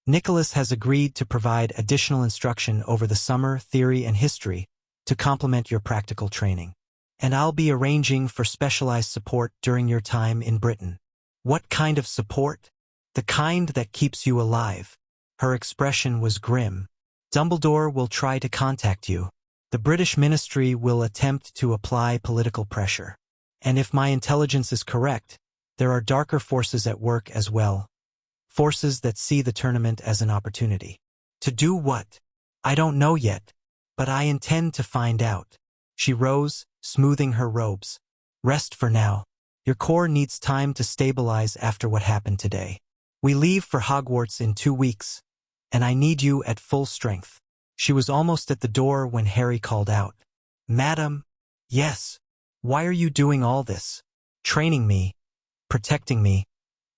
Nicholas has agreed to provide additional instruction over the summer, theory and history, to complement your practical training. And I'll be arranging for specialized support during your time in Britain. What kind of support? The kind that keeps you alive. Her expression was grim. Dumbledore will try to contact you. The British ministry will attempt to apply political pressure. And if my intelligence is correct, there are darker forces at work as well. Forces that see the tournament as an opportunity. To do what? I don't know yet, but I intend to find out. She rose, smoothing her robes. Rest for now. Your core needs time to stabilize after what happened today. We leave for Hogwarts in 2 weeks, and I need you at full strength. She was almost at the door when Harry called out. Madam? Yes. Why are you doing all this? Training me, protecting me,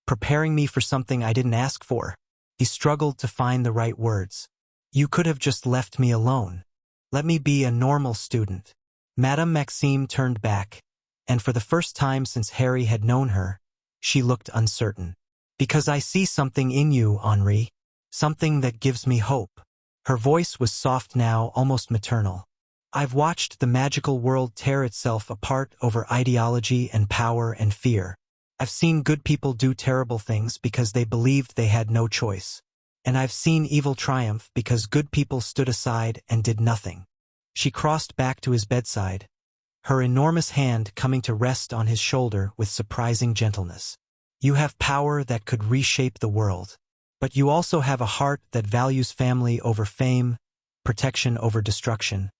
preparing me for something I didn't ask for. He struggled to find the right words. You could have just left me alone. Let me be a normal student. Madame Maxime turned back, and for the first time since Harry had known her, she looked uncertain. Because I see something in you, Henri. Something that gives me hope. Her voice was soft now, almost maternal. I've watched the magical world tear itself apart over ideology and power and fear. I've seen good people do terrible things because they believed they had no choice. And I've seen evil triumph because good people stood aside and did nothing. She crossed back to his bedside, her enormous hand coming to rest on his shoulder with surprising gentleness. You have power that could reshape the world. But you also have a heart that values family over fame, protection over destruction,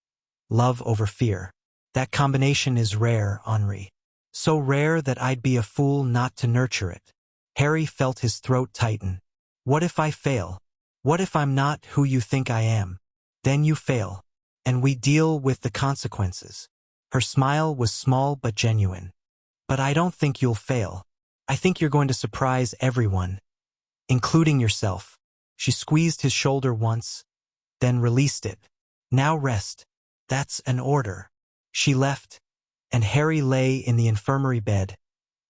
love over fear. That combination is rare, Henri. So rare that I'd be a fool not to nurture it. Harry felt his throat tighten. What if I fail? What if I'm not who you think I am? Then you fail, and we deal with the consequences. Her smile was small but genuine. But I don't think you'll fail. I think you're going to surprise everyone, including yourself. She squeezed his shoulder once, then released it. Now rest. That's an order. She left, and Harry lay in the infirmary bed,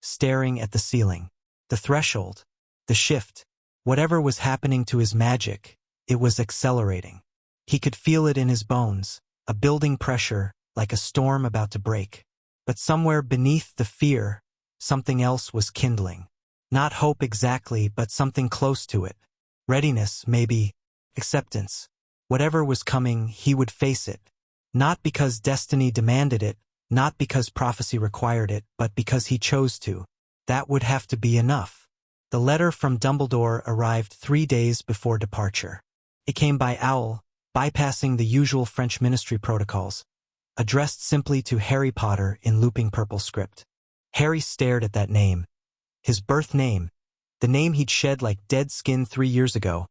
staring at the ceiling. The threshold, the shift, whatever was happening to his magic, it was accelerating. He could feel it in his bones, a building pressure, like a storm about to break. But somewhere beneath the fear, something else was kindling. Not hope exactly, but something close to it. Readiness, maybe. Acceptance. Whatever was coming, he would face it. Not because destiny demanded it, not because prophecy required it, but because he chose to. That would have to be enough. The letter from Dumbledore arrived 3 days before departure. It came by owl, bypassing the usual French ministry protocols, addressed simply to Harry Potter in looping purple script. Harry stared at that name. His birth name, the name he'd shed like dead skin 3 years ago,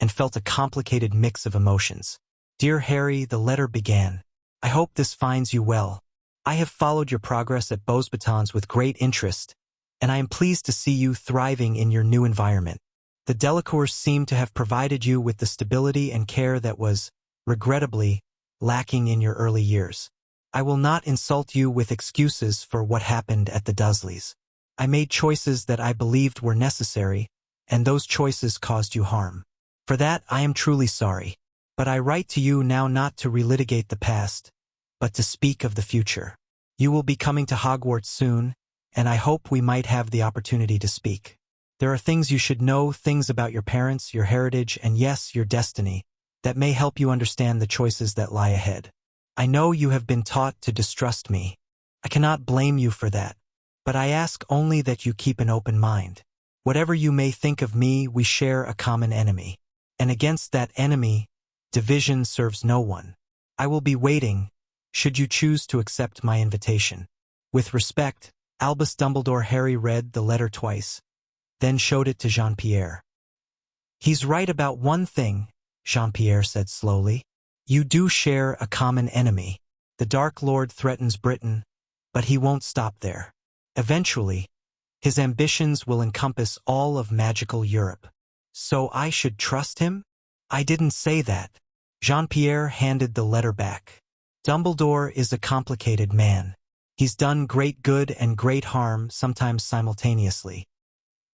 and felt a complicated mix of emotions. Dear Harry, the letter began. I hope this finds you well. I have followed your progress at Beauxbatons with great interest, and I am pleased to see you thriving in your new environment. The Delacours seem to have provided you with the stability and care that was, regrettably, lacking in your early years. I will not insult you with excuses for what happened at the Dursleys. I made choices that I believed were necessary, and those choices caused you harm. For that, I am truly sorry. But I write to you now not to relitigate the past, but to speak of the future. You will be coming to Hogwarts soon, and I hope we might have the opportunity to speak. There are things you should know, things about your parents, your heritage, and yes, your destiny, that may help you understand the choices that lie ahead. I know you have been taught to distrust me. I cannot blame you for that, But I ask only that you keep an open mind. Whatever you may think of me, we share a common enemy. And against that enemy, division serves no one. I will be waiting, should you choose to accept my invitation. With respect, Albus Dumbledore. Harry read the letter twice, then showed it to Jean-Pierre. He's right about one thing, Jean-Pierre said slowly. You do share a common enemy. The Dark Lord threatens Britain, but he won't stop there. Eventually, his ambitions will encompass all of magical Europe. So I should trust him? I didn't say that. Jean-Pierre handed the letter back. Dumbledore is a complicated man. He's done great good and great harm, sometimes simultaneously.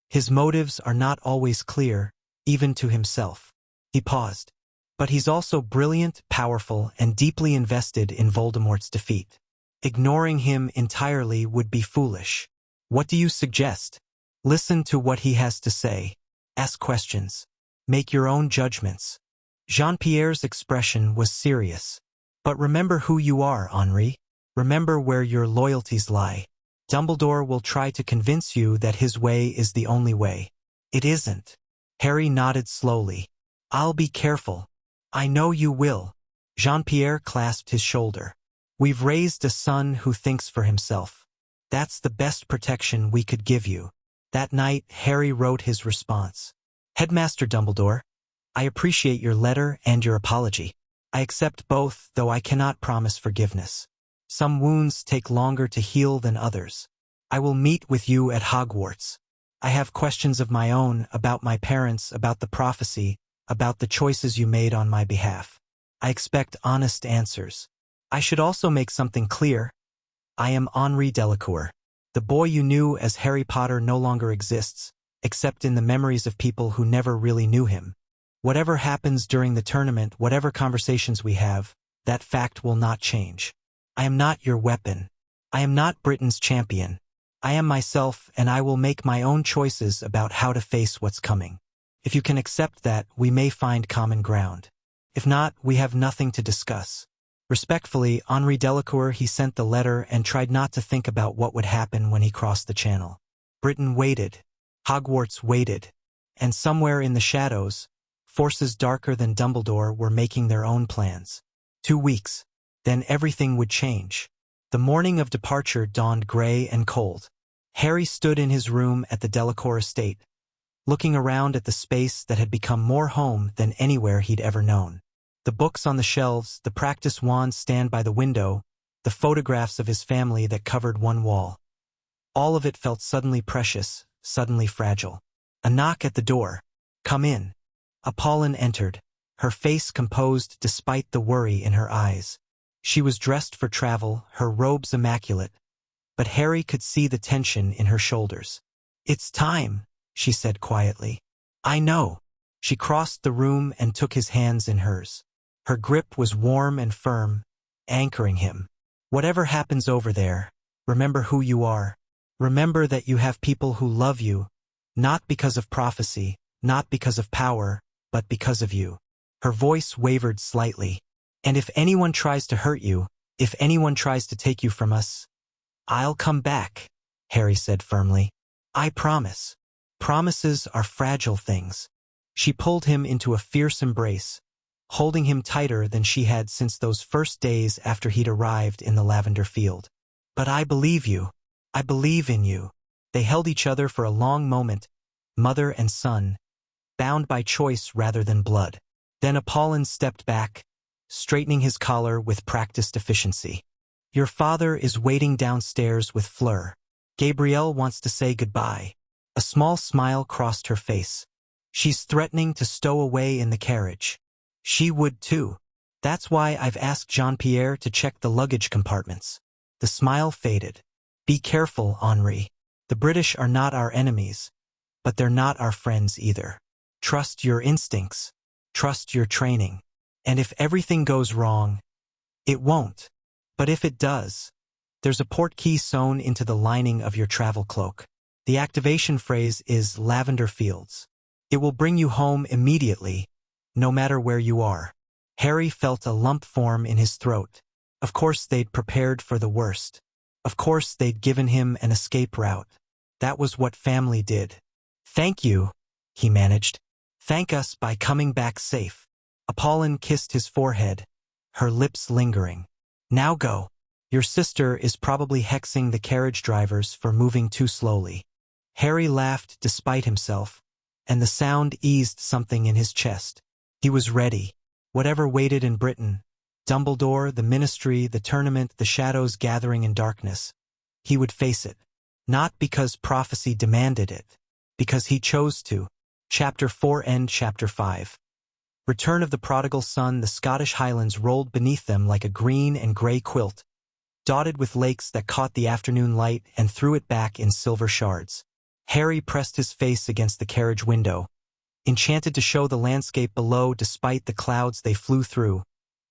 His motives are not always clear, even to himself. He paused. But he's also brilliant, powerful, and deeply invested in Voldemort's defeat. Ignoring him entirely would be foolish. What do you suggest? Listen to what he has to say. Ask questions. Make your own judgments. Jean-Pierre's expression was serious. But remember who you are, Henri. Remember where your loyalties lie. Dumbledore will try to convince you that his way is the only way. It isn't. Harry nodded slowly. I'll be careful. I know you will. Jean-Pierre clasped his shoulder. We've raised a son who thinks for himself. That's the best protection we could give you. That night, Harry wrote his response. Headmaster Dumbledore, I appreciate your letter and your apology. I accept both, though I cannot promise forgiveness. Some wounds take longer to heal than others. I will meet with you at Hogwarts. I have questions of my own about my parents, about the prophecy, about the choices you made on my behalf. I expect honest answers. I should also make something clear. I am Henri Delacours. The boy you knew as Harry Potter no longer exists, except in the memories of people who never really knew him. Whatever happens during the tournament, whatever conversations we have, that fact will not change. I am not your weapon. I am not Britain's champion. I am myself, and I will make my own choices about how to face what's coming. If you can accept that, we may find common ground. If not, we have nothing to discuss. Respectfully, Henri Delacour. He sent the letter and tried not to think about what would happen when he crossed the channel. Britain waited. Hogwarts waited. And somewhere in the shadows, forces darker than Dumbledore were making their own plans. 2 weeks. Then everything would change. The morning of departure dawned gray and cold. Harry stood in his room at the Delacour estate, looking around at the space that had become more home than anywhere he'd ever known. The books on the shelves, the practice wands stand by the window, the photographs of his family that covered one wall. All of it felt suddenly precious, suddenly fragile. A knock at the door. Come in. Apollon entered, her face composed despite the worry in her eyes. She was dressed for travel, her robes immaculate, but Harry could see the tension in her shoulders. It's time, she said quietly. I know. She crossed the room and took his hands in hers. Her grip was warm and firm, anchoring him. Whatever happens over there, remember who you are. Remember that you have people who love you, not because of prophecy, not because of power, but because of you. Her voice wavered slightly. And if anyone tries to hurt you, if anyone tries to take you from us, I'll come back, Harry said firmly. I promise. Promises are fragile things. She pulled him into a fierce embrace, holding him tighter than she had since those first days after he'd arrived in the lavender field. But I believe you. I believe in you. They held each other for a long moment, mother and son, bound by choice rather than blood. Then Apollon stepped back, straightening his collar with practiced efficiency. Your father is waiting downstairs with Fleur. Gabrielle wants to say goodbye. A small smile crossed her face. She's threatening to stow away in the carriage. She would too. That's why I've asked Jean-Pierre to check the luggage compartments. The smile faded. Be careful, Henri. The British are not our enemies, but they're not our friends either. Trust your instincts. Trust your training. And if everything goes wrong, it won't. But if it does, there's a portkey sewn into the lining of your travel cloak. The activation phrase is Lavender Fields. It will bring you home immediately, no matter where you are. Harry felt a lump form in his throat. Of course they'd prepared for the worst. Of course, they'd given him an escape route. That was what family did. "Thank you," he managed. "Thank us by coming back safe." Apollon kissed his forehead, her lips lingering. "Now go. Your sister is probably hexing the carriage drivers for moving too slowly." Harry laughed despite himself, and the sound eased something in his chest. He was ready. Whatever waited in Britain, Dumbledore, the Ministry, the tournament, the shadows gathering in darkness, he would face it. Not because prophecy demanded it, because he chose to. Chapter 4 End Chapter 5. Return of the Prodigal Son. The Scottish Highlands rolled beneath them like a green and grey quilt, dotted with lakes that caught the afternoon light and threw it back in silver shards. Harry pressed his face against the carriage window, enchanted to show the landscape below despite the clouds they flew through,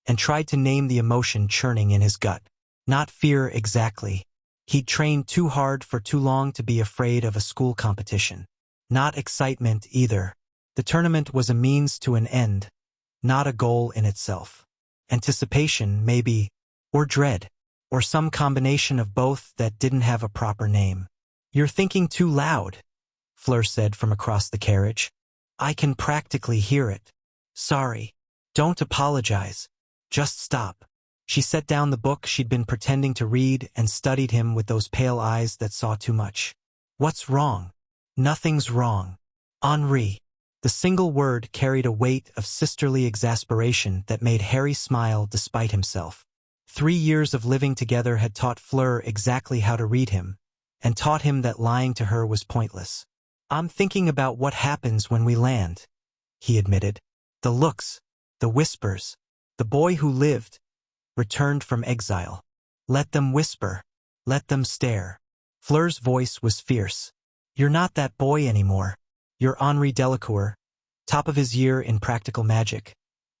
and tried to name the emotion churning in his gut. Not fear exactly. He'd trained too hard for too long to be afraid of a school competition. Not excitement either. The tournament was a means to an end, not a goal in itself. Anticipation, maybe, or dread, or some combination of both that didn't have a proper name. "You're thinking too loud," Fleur said from across the carriage. "I can practically hear it." "Sorry. Don't apologize. Just stop." She set down the book she'd been pretending to read and studied him with those pale eyes that saw too much. "What's wrong?" "Nothing's wrong. Henri." The single word carried a weight of sisterly exasperation that made Harry smile despite himself. 3 years of living together had taught Fleur exactly how to read him, and taught him that lying to her was pointless. "I'm thinking about what happens when we land," he admitted. "The looks, the whispers. The boy who lived, returned from exile. Let them whisper. Let them stare." Fleur's voice was fierce. "You're not that boy anymore. You're Henri Delacours, top of his year in practical magic,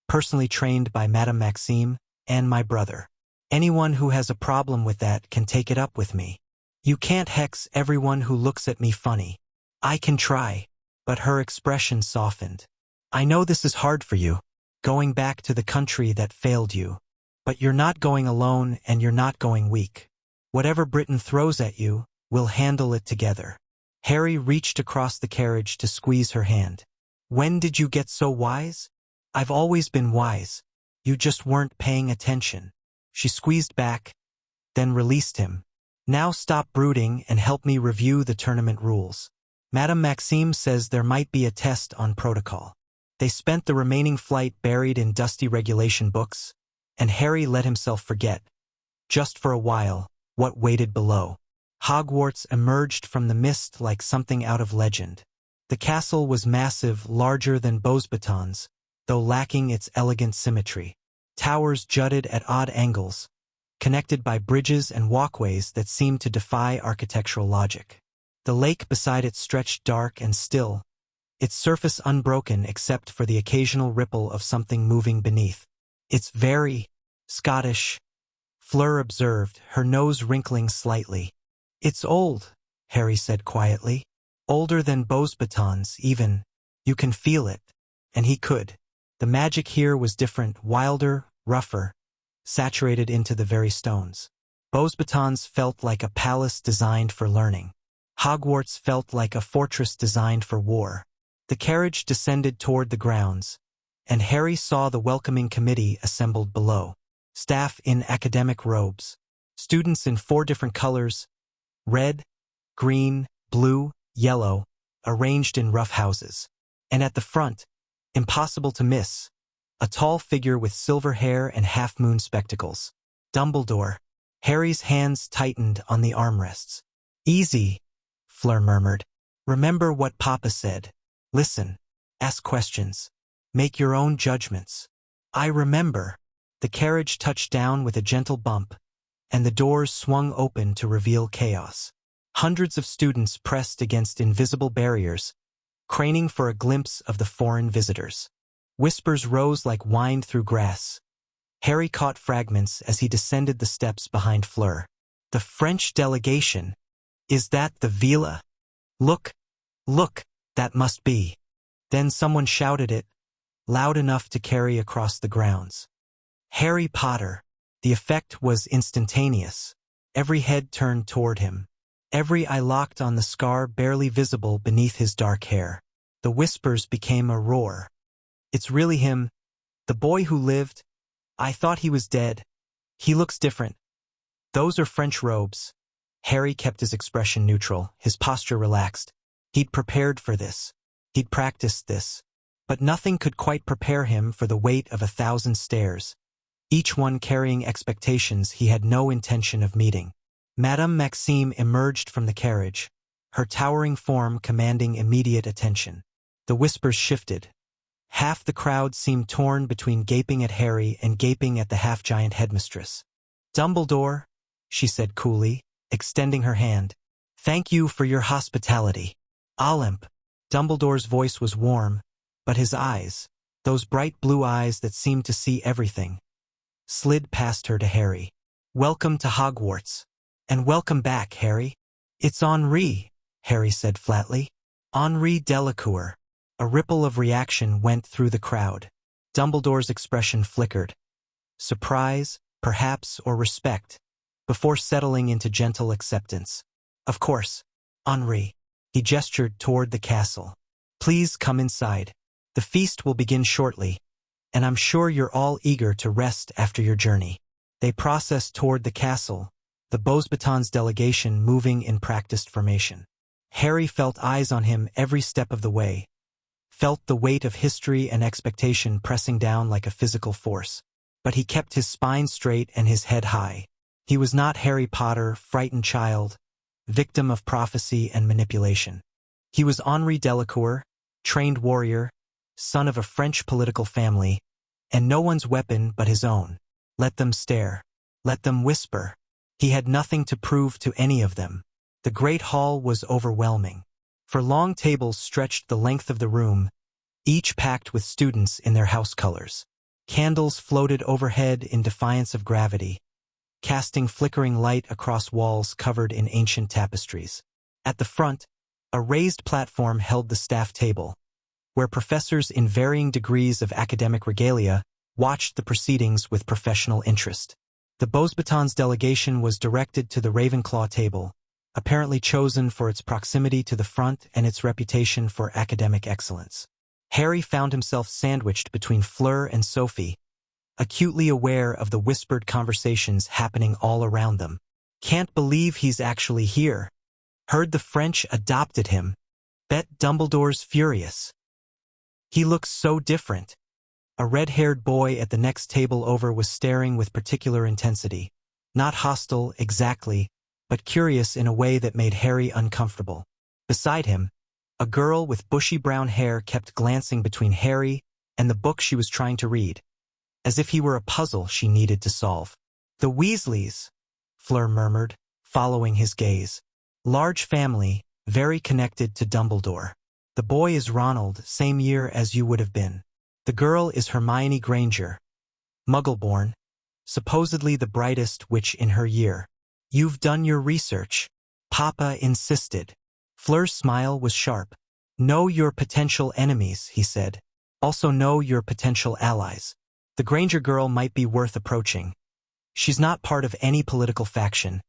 personally trained by Madame Maxime and my brother. Anyone who has a problem with that can take it up with me. You can't hex everyone who looks at me funny." "I can try." But her expression softened. "I know this is hard for you, going back to the country that failed you. But you're not going alone and you're not going weak. Whatever Britain throws at you, we'll handle it together." Harry reached across the carriage to squeeze her hand. "When did you get so wise?" "I've always been wise. You just weren't paying attention." She squeezed back, then released him. "Now stop brooding and help me review the tournament rules. Madame Maxime says there might be a test on protocol." They spent the remaining flight buried in dusty regulation books, and Harry let himself forget, just for a while, what waited below. Hogwarts emerged from the mist like something out of legend. The castle was massive, larger than Beauxbatons, though lacking its elegant symmetry. Towers jutted at odd angles, connected by bridges and walkways that seemed to defy architectural logic. The lake beside it stretched dark and still, its surface unbroken except for the occasional ripple of something moving beneath. "It's very Scottish," Fleur observed, her nose wrinkling slightly. "It's old," Harry said quietly. "Older than Bosebatons, even. You can feel it." And he could. The magic here was different, wilder, rougher, saturated into the very stones. Beauxbatons felt like a palace designed for learning. Hogwarts felt like a fortress designed for war. The carriage descended toward the grounds, and Harry saw the welcoming committee assembled below. Staff in academic robes. Students in 4 different colors, red, green, blue, yellow, arranged in rough houses. And at the front, impossible to miss, a tall figure with silver hair and half-moon spectacles. Dumbledore. Harry's hands tightened on the armrests. "Easy," Fleur murmured. "Remember what Papa said. Listen. Ask questions. Make your own judgments." "I remember." The carriage touched down with a gentle bump, and the doors swung open to reveal chaos. Hundreds of students pressed against invisible barriers, craning for a glimpse of the foreign visitors. Whispers rose like wind through grass. Harry caught fragments as he descended the steps behind Fleur. "The French delegation. Is that the villa? Look, look, that must be." Then someone shouted it, loud enough to carry across the grounds. "Harry Potter." The effect was instantaneous. Every head turned toward him. Every eye locked on the scar barely visible beneath his dark hair. The whispers became a roar. It's really him, the boy who lived. I thought he was dead. He looks different. Those are French robes. Harry kept his expression neutral, his posture relaxed. He'd prepared for this. He'd practiced this. But nothing could quite prepare him for the weight of 1,000 stares, each one carrying expectations he had no intention of meeting. Madame Maxime emerged from the carriage, her towering form commanding immediate attention. The whispers shifted. Half the crowd seemed torn between gaping at Harry and gaping at the half-giant headmistress. "Dumbledore," she said coolly, extending her hand. "Thank you for your hospitality." "Olymp." Dumbledore's voice was warm, but his eyes, those bright blue eyes that seemed to see everything, slid past her to Harry. "Welcome to Hogwarts. And welcome back, Harry." "It's Henri," Harry said flatly. "Henri Delacours." A ripple of reaction went through the crowd. Dumbledore's expression flickered. Surprise, perhaps, or respect, before settling into gentle acceptance. "Of course, Henri." He gestured toward the castle. "Please come inside. The feast will begin shortly, and I'm sure you're all eager to rest after your journey." They processed toward the castle, the Beauxbatons delegation moving in practiced formation. Harry felt eyes on him every step of the way, felt the weight of history and expectation pressing down like a physical force. But he kept his spine straight and his head high. He was not Harry Potter, frightened child, victim of prophecy and manipulation. He was Henri Delacour, trained warrior, son of a French political family, and no one's weapon but his own. Let them stare. Let them whisper. He had nothing to prove to any of them. The great hall was overwhelming. For long tables stretched the length of the room, each packed with students in their house colors. Candles floated overhead in defiance of gravity, casting flickering light across walls covered in ancient tapestries. At the front, a raised platform held the staff table, where professors in varying degrees of academic regalia watched the proceedings with professional interest. The Bosebatons delegation was directed to the Ravenclaw table, apparently chosen for its proximity to the front and its reputation for academic excellence. Harry found himself sandwiched between Fleur and Sophie, acutely aware of the whispered conversations happening all around them. "Can't believe he's actually here. Heard the French adopted him. Bet Dumbledore's furious. He looks so different." A red-haired boy at the next table over was staring with particular intensity. Not hostile, exactly, but curious in a way that made Harry uncomfortable. Beside him, a girl with bushy brown hair kept glancing between Harry and the book she was trying to read, as if he were a puzzle she needed to solve. "The Weasleys," Fleur murmured, following his gaze. "Large family, very connected to Dumbledore. The boy is Ronald, same year as you would have been. The girl is Hermione Granger, Muggle-born, supposedly the brightest witch in her year. You've done your research," Papa insisted. Fleur's smile was sharp. "Know your potential enemies," he said. "Also know your potential allies. The Granger girl might be worth approaching. She's not part of any political faction,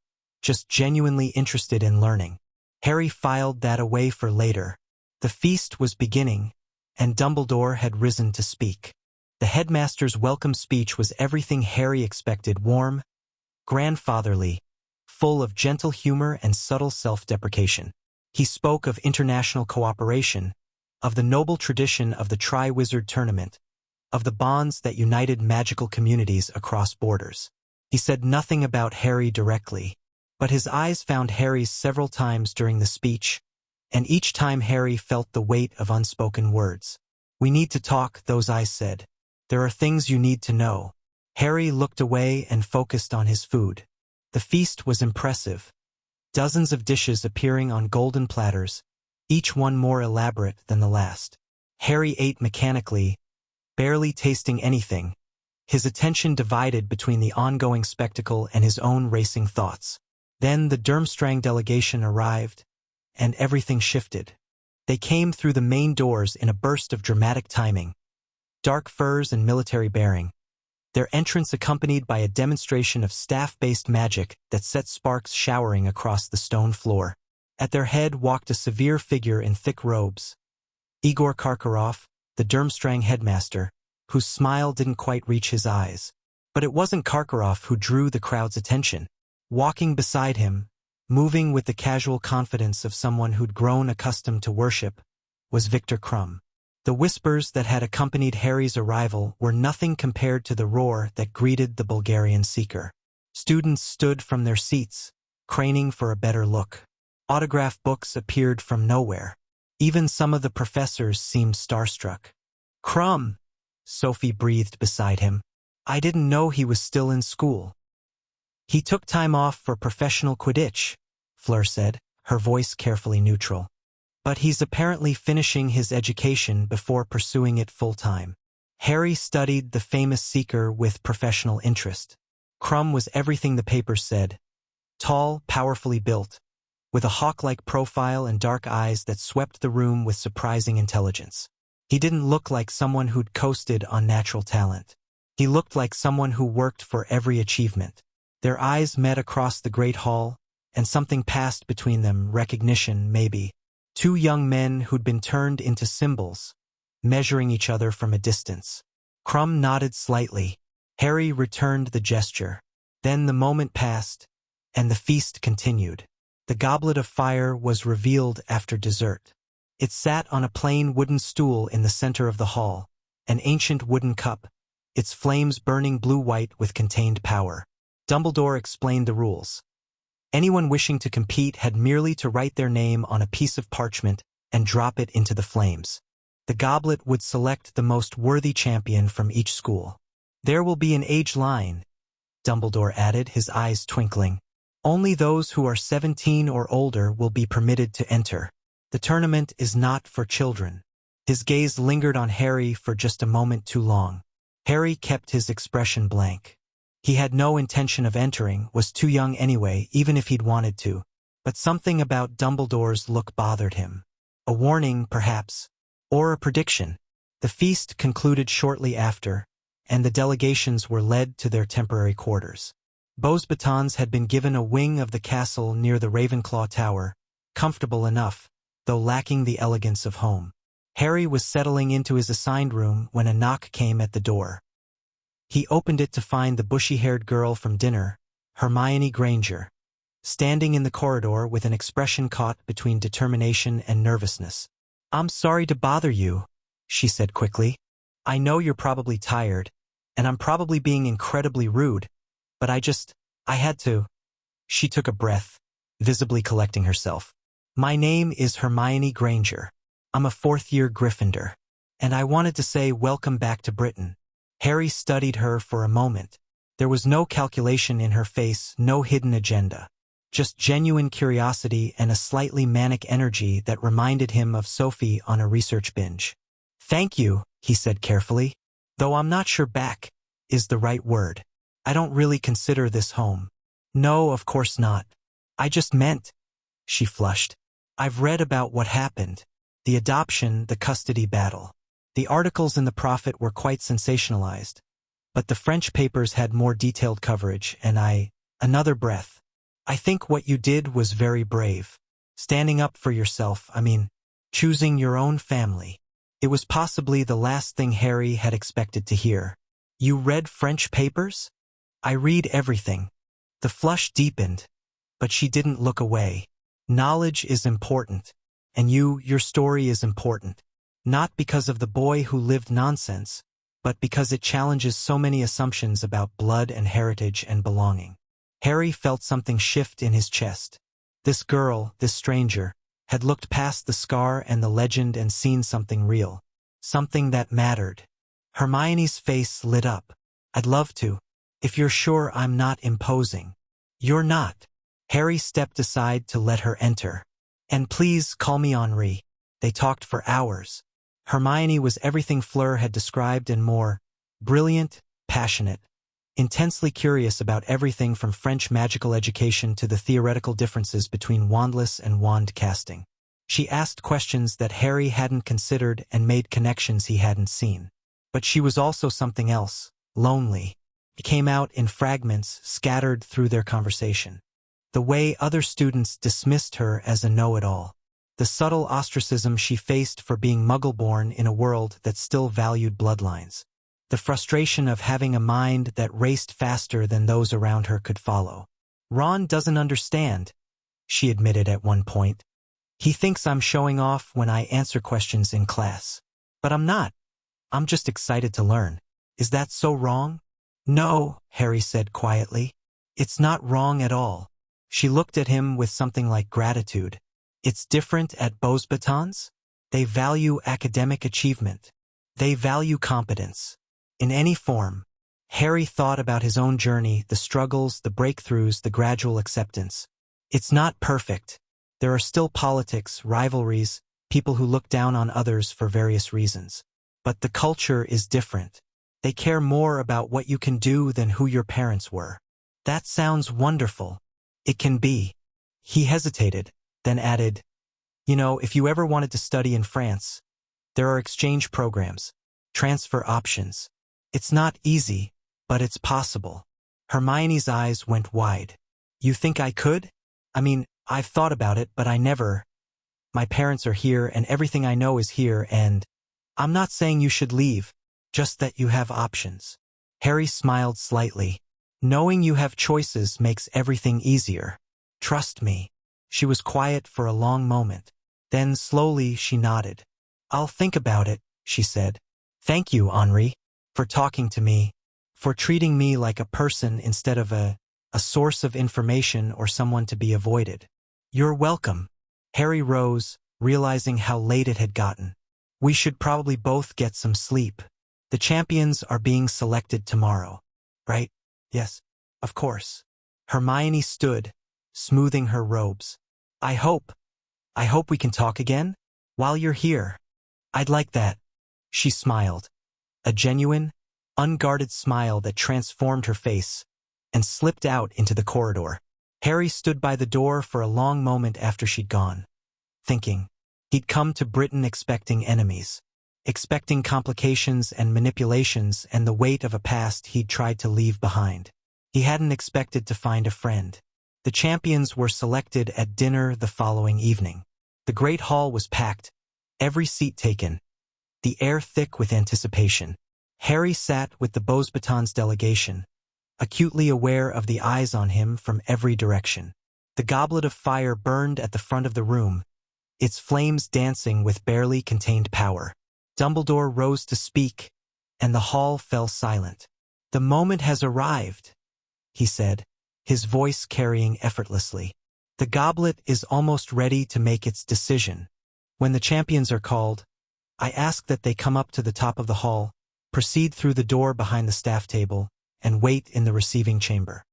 just genuinely interested in learning." Harry filed that away for later. The feast was beginning, and Dumbledore had risen to speak. The headmaster's welcome speech was everything Harry expected: warm, grandfatherly, full of gentle humor and subtle self-deprecation. He spoke of international cooperation, of the noble tradition of the Triwizard Tournament, of the bonds that united magical communities across borders. He said nothing about Harry directly, but his eyes found Harry's several times during the speech, and each time Harry felt the weight of unspoken words. "We need to talk," those eyes said. "There are things you need to know." Harry looked away and focused on his food. The feast was impressive. Dozens of dishes appearing on golden platters, each one more elaborate than the last. Harry ate mechanically, barely tasting anything, his attention divided between the ongoing spectacle and his own racing thoughts. Then the Durmstrang delegation arrived, and everything shifted. They came through the main doors in a burst of dramatic timing. Dark furs and military bearing, their entrance accompanied by a demonstration of staff-based magic that set sparks showering across the stone floor. At their head walked a severe figure in thick robes. Igor Karkaroff, the Durmstrang headmaster, whose smile didn't quite reach his eyes. But it wasn't Karkaroff who drew the crowd's attention. Walking beside him, moving with the casual confidence of someone who'd grown accustomed to worship, was Viktor Krum. The whispers that had accompanied Harry's arrival were nothing compared to the roar that greeted the Bulgarian seeker. Students stood from their seats, craning for a better look. Autograph books appeared from nowhere. Even some of the professors seemed starstruck. "Krum," Sophie breathed beside him. "I didn't know he was still in school." "He took time off for professional Quidditch," Fleur said, her voice carefully neutral. "But he's apparently finishing his education before pursuing it full-time." Harry studied the famous seeker with professional interest. Krum was everything the papers said. Tall, powerfully built, with a hawk-like profile and dark eyes that swept the room with surprising intelligence. He didn't look like someone who'd coasted on natural talent. He looked like someone who worked for every achievement. Their eyes met across the great hall, and something passed between them, recognition, maybe. Two young men who'd been turned into symbols, measuring each other from a distance. Krum nodded slightly. Harry returned the gesture. Then the moment passed, and the feast continued. The goblet of fire was revealed after dessert. It sat on a plain wooden stool in the center of the hall, an ancient wooden cup, its flames burning blue-white with contained power. Dumbledore explained the rules. Anyone wishing to compete had merely to write their name on a piece of parchment and drop it into the flames. The goblet would select the most worthy champion from each school. "There will be an age line," Dumbledore added, his eyes twinkling. "Only those who are 17 or older will be permitted to enter. The tournament is not for children." His gaze lingered on Harry for just a moment too long. Harry kept his expression blank. He had no intention of entering, was too young anyway, even if he'd wanted to. But something about Dumbledore's look bothered him. A warning, perhaps, or a prediction. The feast concluded shortly after, and the delegations were led to their temporary quarters. Beauxbatons had been given a wing of the castle near the Ravenclaw Tower, comfortable enough, though lacking the elegance of home. Harry was settling into his assigned room when a knock came at the door. He opened it to find the bushy-haired girl from dinner, Hermione Granger, standing in the corridor with an expression caught between determination and nervousness. "I'm sorry to bother you," she said quickly. "I know you're probably tired, and I'm probably being incredibly rude, but I had to." She took a breath, visibly collecting herself. "My name is Hermione Granger. I'm a fourth-year Gryffindor, and I wanted to say welcome back to Britain." Harry studied her for a moment. There was no calculation in her face, no hidden agenda. Just genuine curiosity and a slightly manic energy that reminded him of Sophie on a research binge. "Thank you," he said carefully, "though I'm not sure back is the right word. I don't really consider this home." "No, of course not. I just meant," she flushed. "I've read about what happened. The adoption, the custody battle. The articles in the Prophet were quite sensationalized, but the French papers had more detailed coverage, and another breath. I think what you did was very brave. Standing up for yourself, choosing your own family." It was possibly the last thing Harry had expected to hear. "You read French papers?" "I read everything." The flush deepened, but she didn't look away. "Knowledge is important, and your story is important. Not because of the boy who lived nonsense, but because it challenges so many assumptions about blood and heritage and belonging." Harry felt something shift in his chest. This girl, this stranger, had looked past the scar and the legend and seen something real. Something that mattered. Hermione's face lit up. "I'd love to, if you're sure I'm not imposing." "You're not." Harry stepped aside to let her enter. "And please call me Henri." They talked for hours. Hermione was everything Fleur had described and more. Brilliant, passionate, intensely curious about everything from French magical education to the theoretical differences between wandless and wand casting. She asked questions that Harry hadn't considered and made connections he hadn't seen. But she was also something else, lonely. It came out in fragments scattered through their conversation. The way other students dismissed her as a know-it-all. The subtle ostracism she faced for being Muggle-born in a world that still valued bloodlines. The frustration of having a mind that raced faster than those around her could follow. "Ron doesn't understand," she admitted at one point. "He thinks I'm showing off when I answer questions in class. But I'm not. I'm just excited to learn. Is that so wrong?" "No," Harry said quietly. "It's not wrong at all." She looked at him with something like gratitude. "It's different at Beauxbatons? They value academic achievement. They value competence. In any form." Harry thought about his own journey, the struggles, the breakthroughs, the gradual acceptance. It's not perfect. There are still politics, rivalries, people who look down on others for various reasons. But the culture is different. They care more about what you can do than who your parents were. That sounds wonderful. It can be. He hesitated, then added, "You know, if you ever wanted to study in France, there are exchange programs, transfer options. It's not easy, but it's possible." Hermione's eyes went wide. "You think I could? I mean, I've thought about it, but I never. My parents are here and everything I know is here and I'm not saying you should leave, just that you have options." Harry smiled slightly. "Knowing you have choices makes everything easier. Trust me." She was quiet for a long moment. Then slowly she nodded. "I'll think about it," she said. "Thank you, Henri, for talking to me, for treating me like a person instead of a source of information or someone to be avoided." "You're welcome." Harry rose, realizing how late it had gotten. "We should probably both get some sleep. The champions are being selected tomorrow, right?" "Yes, of course." Hermione stood, smoothing her robes. I hope we can talk again? While you're here. I'd like that." She smiled. A genuine, unguarded smile that transformed her face, and slipped out into the corridor. Harry stood by the door for a long moment after she'd gone, thinking. He'd come to Britain expecting enemies, expecting complications and manipulations and the weight of a past he'd tried to leave behind. He hadn't expected to find a friend. The champions were selected at dinner the following evening. The great hall was packed, every seat taken, the air thick with anticipation. Harry sat with the Bosebatons delegation, acutely aware of the eyes on him from every direction. The goblet of fire burned at the front of the room, its flames dancing with barely contained power. Dumbledore rose to speak, and the hall fell silent. "The moment has arrived," he said, his voice carrying effortlessly. "The goblet is almost ready to make its decision. When the champions are called, I ask that they come up to the top of the hall, proceed through the door behind the staff table, and wait in the receiving chamber."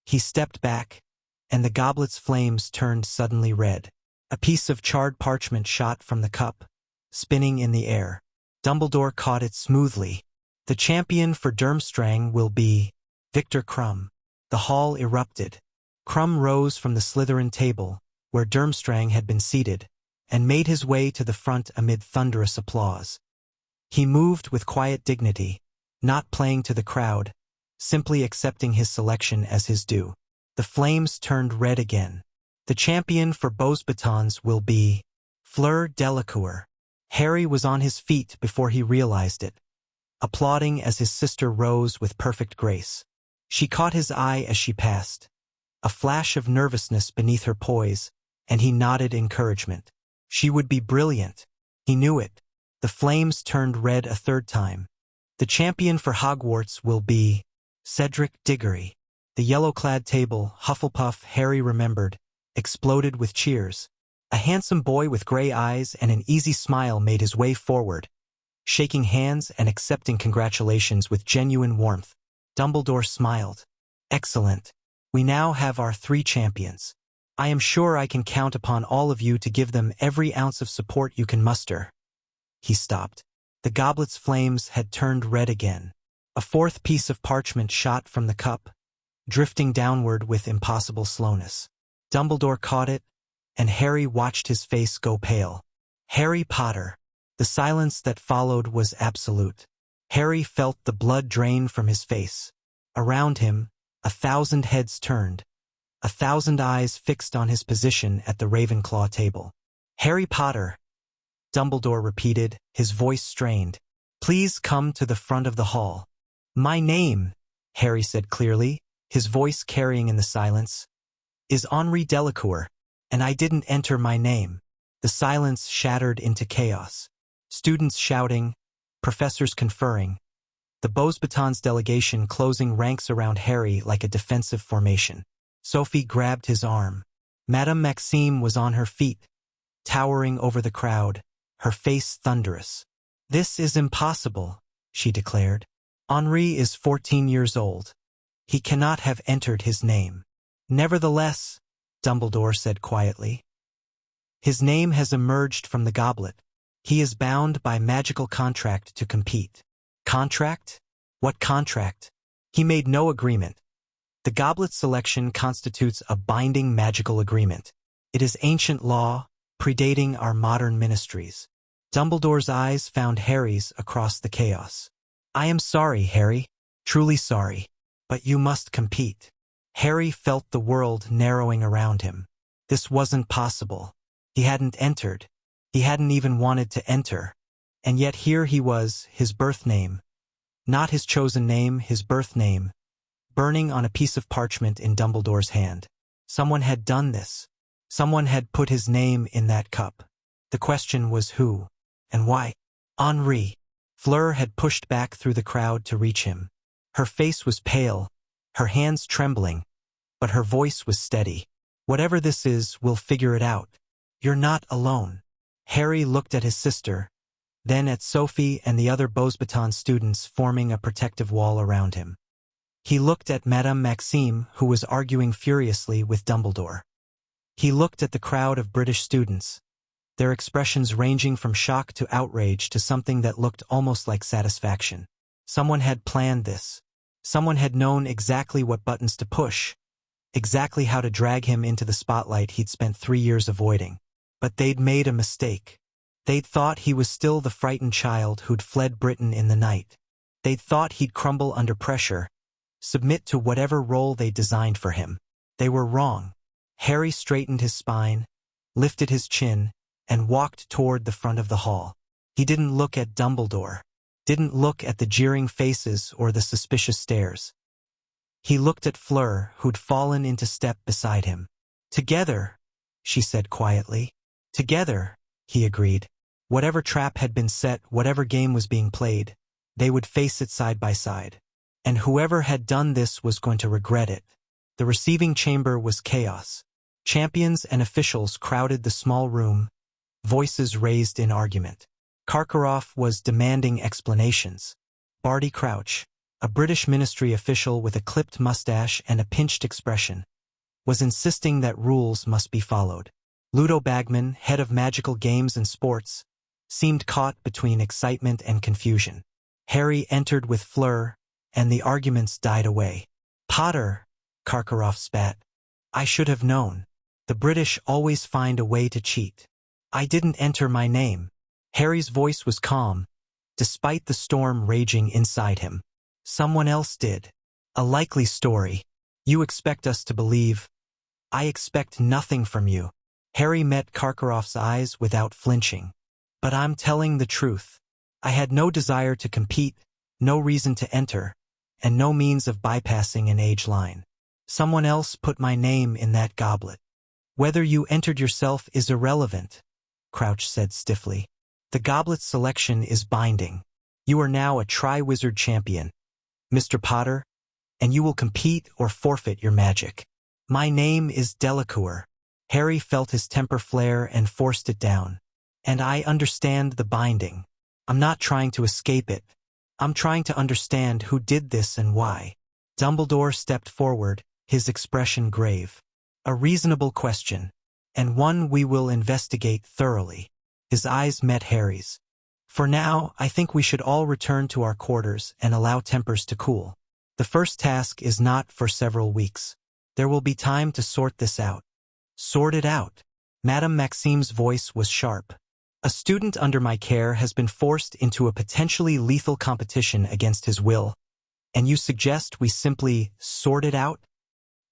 He stepped back, and the goblet's flames turned suddenly red. A piece of charred parchment shot from the cup, spinning in the air. Dumbledore caught it smoothly. "The champion for Durmstrang will be Victor Krum." The hall erupted. Krum rose from the Slytherin table, where Durmstrang had been seated, and made his way to the front amid thunderous applause. He moved with quiet dignity, not playing to the crowd, simply accepting his selection as his due. The flames turned red again. "The champion for Beauxbatons will be Fleur Delacours." Harry was on his feet before he realized it, applauding as his sister rose with perfect grace. She caught his eye as she passed, a flash of nervousness beneath her poise, and he nodded encouragement. She would be brilliant. He knew it. The flames turned red a third time. "The champion for Hogwarts will be Cedric Diggory." The yellow-clad table, Hufflepuff, Harry remembered, exploded with cheers. A handsome boy with gray eyes and an easy smile made his way forward, shaking hands and accepting congratulations with genuine warmth. Dumbledore smiled. "Excellent. We now have our 3 champions. I am sure I can count upon all of you to give them every ounce of support you can muster." He stopped. The goblet's flames had turned red again. A 4th piece of parchment shot from the cup, drifting downward with impossible slowness. Dumbledore caught it, and Harry watched his face go pale. Harry Potter. The silence that followed was absolute. Harry felt the blood drain from his face. Around him, 1,000 heads turned, 1,000 eyes fixed on his position at the Ravenclaw table. "Harry Potter," Dumbledore repeated, his voice strained. "Please come to the front of the hall." "My name," Harry said clearly, his voice carrying in the silence, "is Henri Delacour, and I didn't enter my name." The silence shattered into chaos. Students shouting, professors conferring, the Beauxbatons delegation closing ranks around Harry like a defensive formation. Sophie grabbed his arm. Madame Maxime was on her feet, towering over the crowd, her face thunderous. "This is impossible," she declared. "Henri is 14 years old. He cannot have entered his name." "Nevertheless," Dumbledore said quietly, "his name has emerged from the goblet. He is bound by magical contract to compete." "Contract? What contract?" "He made no agreement. The goblet selection constitutes a binding magical agreement. It is ancient law, predating our modern ministries." Dumbledore's eyes found Harry's across the chaos. "I am sorry, Harry, truly sorry, but you must compete." Harry felt the world narrowing around him. This wasn't possible. He hadn't entered. He hadn't even wanted to enter. And yet here he was, his birth name. Not his chosen name, his birth name, burning on a piece of parchment in Dumbledore's hand. Someone had done this. Someone had put his name in that cup. The question was who, and why? Henri. Fleur had pushed back through the crowd to reach him. Her face was pale, her hands trembling, but her voice was steady. "Whatever this is, we'll figure it out. You're not alone." Harry looked at his sister, then at Sophie and the other Beauxbatons students forming a protective wall around him. He looked at Madame Maxime, who was arguing furiously with Dumbledore. He looked at the crowd of British students, their expressions ranging from shock to outrage to something that looked almost like satisfaction. Someone had planned this. Someone had known exactly what buttons to push, exactly how to drag him into the spotlight he'd spent 3 years avoiding. But they'd made a mistake. They'd thought he was still the frightened child who'd fled Britain in the night. They'd thought he'd crumble under pressure, submit to whatever role they designed for him. They were wrong. Harry straightened his spine, lifted his chin, and walked toward the front of the hall. He didn't look at Dumbledore, didn't look at the jeering faces or the suspicious stares. He looked at Fleur, who'd fallen into step beside him. "Together," she said quietly. "Together," he agreed. Whatever trap had been set, whatever game was being played, they would face it side by side. And whoever had done this was going to regret it. The receiving chamber was chaos. Champions and officials crowded the small room, voices raised in argument. Karkaroff was demanding explanations. Barty Crouch, a British ministry official with a clipped mustache and a pinched expression, was insisting that rules must be followed. Ludo Bagman, head of magical games and sports, seemed caught between excitement and confusion. Harry entered with Fleur, and the arguments died away. "Potter," Karkaroff spat. "I should have known. The British always find a way to cheat. I didn't enter my name." Harry's voice was calm, despite the storm raging inside him. "Someone else did. A likely story. You expect us to believe. I expect nothing from you." Harry met Karkaroff's eyes without flinching. "But I'm telling the truth. I had no desire to compete, no reason to enter, and no means of bypassing an age line. Someone else put my name in that goblet." "Whether you entered yourself is irrelevant," Crouch said stiffly. "The goblet selection is binding. You are now a Triwizard champion, Mr. Potter, and you will compete or forfeit your magic. My name is Delacour." Harry felt his temper flare and forced it down. "And I understand the binding. I'm not trying to escape it. I'm trying to understand who did this and why." Dumbledore stepped forward, his expression grave. "A reasonable question, and one we will investigate thoroughly." His eyes met Harry's. "For now, I think we should all return to our quarters and allow tempers to cool. The first task is not for several weeks. There will be time to sort this out." "Sort it out?" Madame Maxime's voice was sharp. "A student under my care has been forced into a potentially lethal competition against his will. And you suggest we simply sort it out?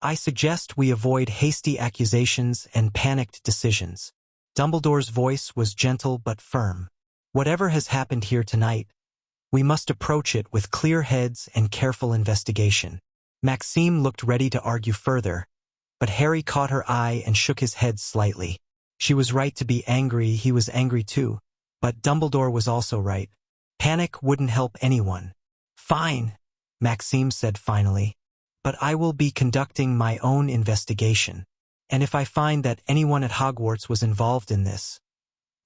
I suggest we avoid hasty accusations and panicked decisions. Dumbledore's voice was gentle but firm. Whatever has happened here tonight, we must approach it with clear heads and careful investigation. Maxime looked ready to argue further, but Harry caught her eye and shook his head slightly. She was right to be angry, he was angry too, but Dumbledore was also right. Panic wouldn't help anyone. Fine, Maxime said finally, but I will be conducting my own investigation. And if I find that anyone at Hogwarts was involved in this,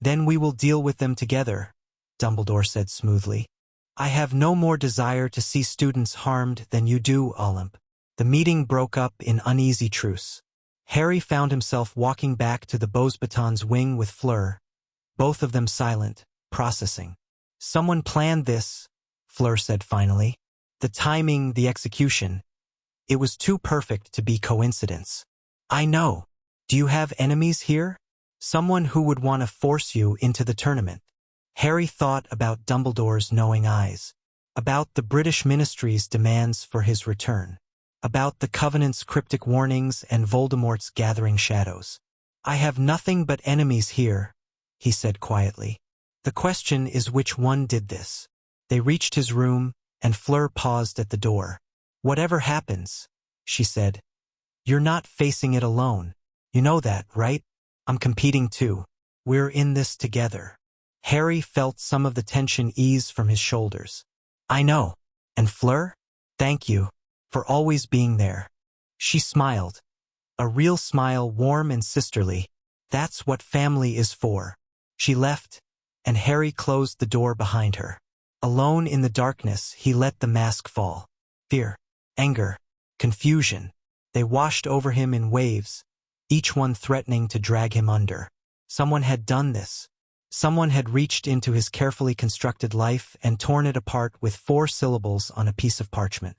then we will deal with them together, Dumbledore said smoothly. I have no more desire to see students harmed than you do, Olymp. The meeting broke up in uneasy truce. Harry found himself walking back to the Beauxbatons wing with Fleur, both of them silent, processing. Someone planned this, Fleur said finally. The timing, the execution. It was too perfect to be coincidence. I know. Do you have enemies here? Someone who would want to force you into the tournament. Harry thought about Dumbledore's knowing eyes, about the British Ministry's demands for his return, about the Covenant's cryptic warnings and Voldemort's gathering shadows. I have nothing but enemies here, he said quietly. The question is which one did this. They reached his room, and Fleur paused at the door. Whatever happens, she said, you're not facing it alone. You know that, right? I'm competing too. We're in this together. Harry felt some of the tension ease from his shoulders. I know. And Fleur? Thank you for always being there. She smiled. A real smile, warm and sisterly. That's what family is for. She left, and Harry closed the door behind her. Alone in the darkness, he let the mask fall. Fear, anger, confusion. They washed over him in waves, each one threatening to drag him under. Someone had done this. Someone had reached into his carefully constructed life and torn it apart with 4 syllables on a piece of parchment.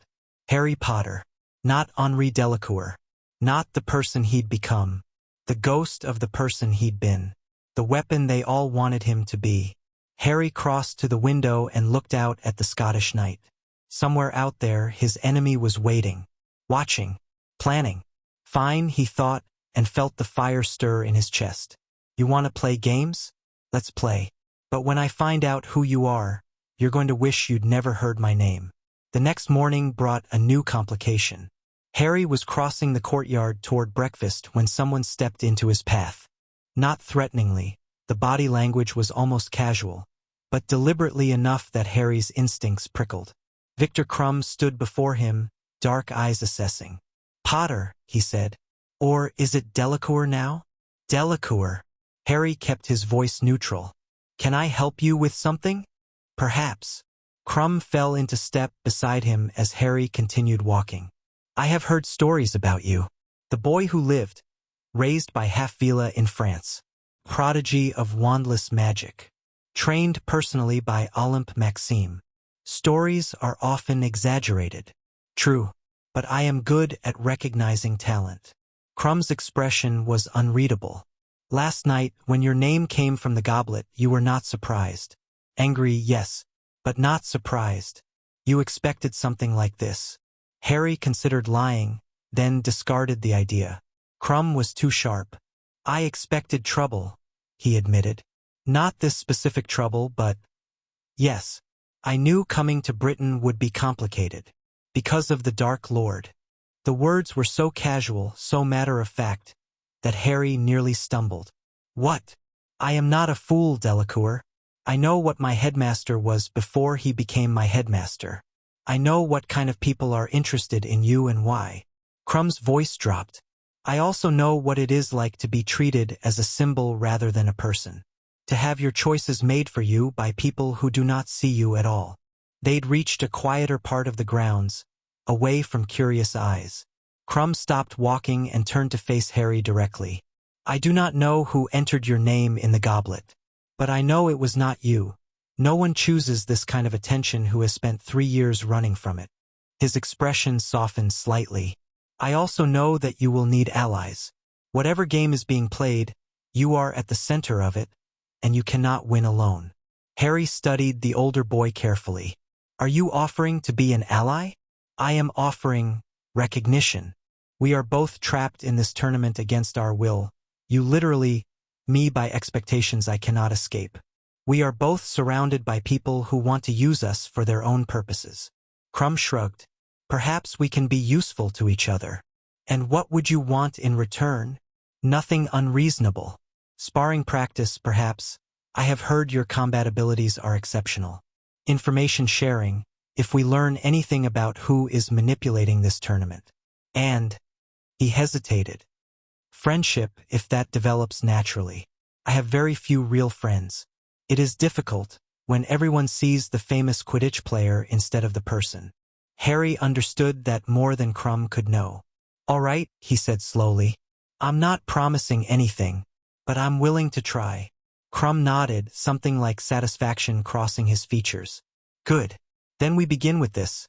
Harry Potter. Not Henri Delacours. Not the person he'd become. The ghost of the person he'd been. The weapon they all wanted him to be. Harry crossed to the window and looked out at the Scottish night. Somewhere out there, his enemy was waiting, watching, planning. Fine, he thought, and felt the fire stir in his chest. You want to play games? Let's play. But when I find out who you are, you're going to wish you'd never heard my name. The next morning brought a new complication. Harry was crossing the courtyard toward breakfast when someone stepped into his path. Not threateningly, the body language was almost casual, but deliberately enough that Harry's instincts prickled. Victor Crumb stood before him, dark eyes assessing. Potter, he said. Or is it Delacours now? Delacours. Harry kept his voice neutral. Can I help you with something? Perhaps. Crumb fell into step beside him as Harry continued walking. I have heard stories about you. The boy who lived, raised by Half-Vila in France. Prodigy of wandless magic. Trained personally by Olymp Maxime. Stories are often exaggerated. True, but I am good at recognizing talent. Crumb's expression was unreadable. Last night, when your name came from the goblet, you were not surprised. Angry, yes, but not surprised. You expected something like this. Harry considered lying, then discarded the idea. Crumb was too sharp. I expected trouble, he admitted. Not this specific trouble, but... Yes, I knew coming to Britain would be complicated. Because of the Dark Lord. The words were so casual, so matter-of-fact, that Harry nearly stumbled. What? I am not a fool, Delacour. I know what my headmaster was before he became my headmaster. I know what kind of people are interested in you and why. Crumb's voice dropped. I also know what it is like to be treated as a symbol rather than a person. To have your choices made for you by people who do not see you at all. They'd reached a quieter part of the grounds, away from curious eyes. Crumb stopped walking and turned to face Harry directly. I do not know who entered your name in the goblet, but I know it was not you. No one chooses this kind of attention who has spent 3 years running from it. His expression softened slightly. I also know that you will need allies. Whatever game is being played, you are at the center of it, and you cannot win alone. Harry studied the older boy carefully. Are you offering to be an ally? I am offering recognition. We are both trapped in this tournament against our will. You literally, me by expectations I cannot escape. We are both surrounded by people who want to use us for their own purposes. Crumb shrugged. Perhaps we can be useful to each other. And what would you want in return? Nothing unreasonable. Sparring practice, perhaps. I have heard your combat abilities are exceptional. Information sharing, if we learn anything about who is manipulating this tournament. And, he hesitated. Friendship, if that develops naturally. I have very few real friends. It is difficult when everyone sees the famous Quidditch player instead of the person. Harry understood that more than Crumb could know. All right, he said slowly. I'm not promising anything, but I'm willing to try. Crumb nodded, something like satisfaction crossing his features. Good. Then we begin with this.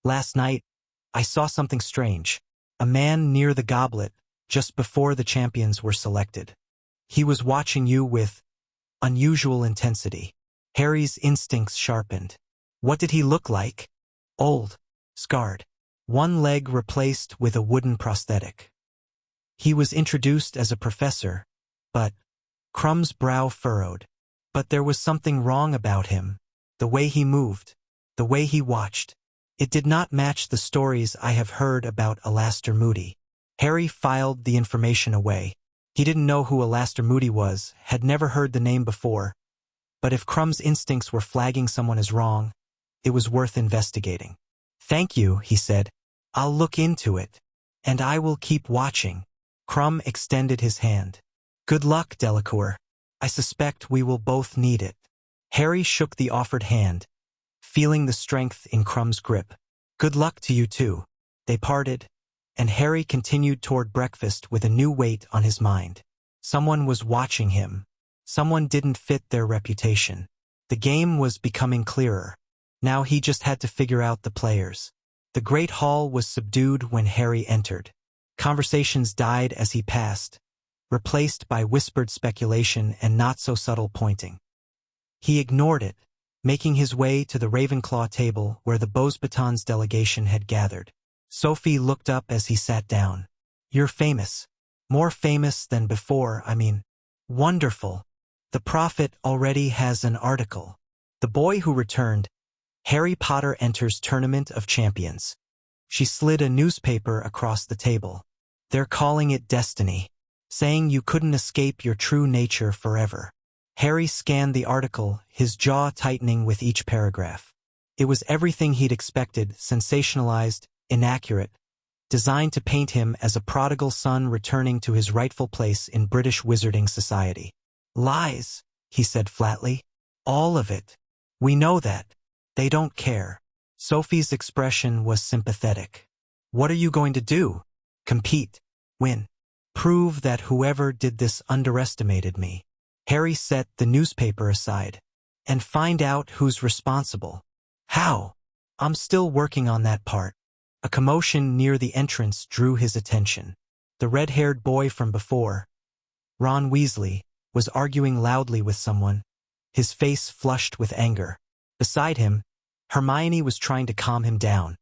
Last night, I saw something strange. A man near the goblet, just before the champions were selected. He was watching you with unusual intensity. Harry's instincts sharpened. What did he look like? Old. Scarred. One leg replaced with a wooden prosthetic. He was introduced as a professor, but Crumb's brow furrowed. But there was something wrong about him. The way he moved. The way he watched. It did not match the stories I have heard about Alastor Moody. Harry filed the information away. He didn't know who Alastor Moody was, had never heard the name before. But if Crumb's instincts were flagging someone as wrong, it was worth investigating. Thank you, he said. I'll look into it. And I will keep watching. Crumb extended his hand. Good luck, Delacours. I suspect we will both need it. Harry shook the offered hand, feeling the strength in Crumb's grip. Good luck to you too. They parted, and Harry continued toward breakfast with a new weight on his mind. Someone was watching him. Someone didn't fit their reputation. The game was becoming clearer. Now he just had to figure out the players. The great hall was subdued when Harry entered. Conversations died as he passed, replaced by whispered speculation and not-so-subtle pointing. He ignored it, making his way to the Ravenclaw table where the Beauxbatons delegation had gathered. Sophie looked up as he sat down. You're famous. More famous than before, I mean. Wonderful. The Prophet already has an article. The boy who returned, Harry Potter enters Tournament of Champions. She slid a newspaper across the table. They're calling it Destiny, saying you couldn't escape your true nature forever. Harry scanned the article, his jaw tightening with each paragraph. It was everything he'd expected, sensationalized, inaccurate, designed to paint him as a prodigal son returning to his rightful place in British wizarding society. Lies, he said flatly. All of it. We know that. They don't care. Sophie's expression was sympathetic. What are you going to do? Compete. Win. Prove that whoever did this underestimated me. Harry set the newspaper aside. And find out who's responsible. How? I'm still working on that part. A commotion near the entrance drew his attention. The red-haired boy from before, Ron Weasley, was arguing loudly with someone, his face flushed with anger. Beside him, Hermione was trying to calm him down.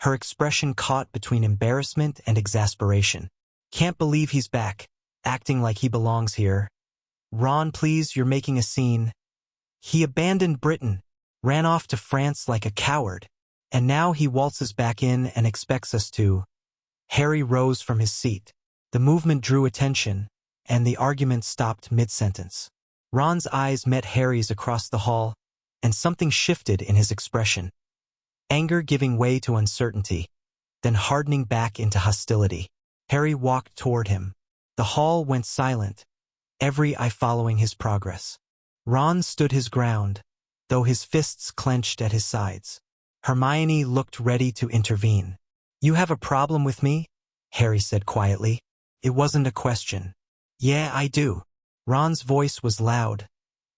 Her expression caught between embarrassment and exasperation. Can't believe he's back, acting like he belongs here. Ron, please, you're making a scene. He abandoned Britain, ran off to France like a coward, and now he waltzes back in and expects us to. Harry rose from his seat. The movement drew attention, and the argument stopped mid-sentence. Ron's eyes met Harry's across the hall, and something shifted in his expression. Anger giving way to uncertainty, then hardening back into hostility. Harry walked toward him. The hall went silent, every eye following his progress. Ron stood his ground, though his fists clenched at his sides. Hermione looked ready to intervene. You have a problem with me? Harry said quietly. It wasn't a question. Yeah, I do. Ron's voice was loud,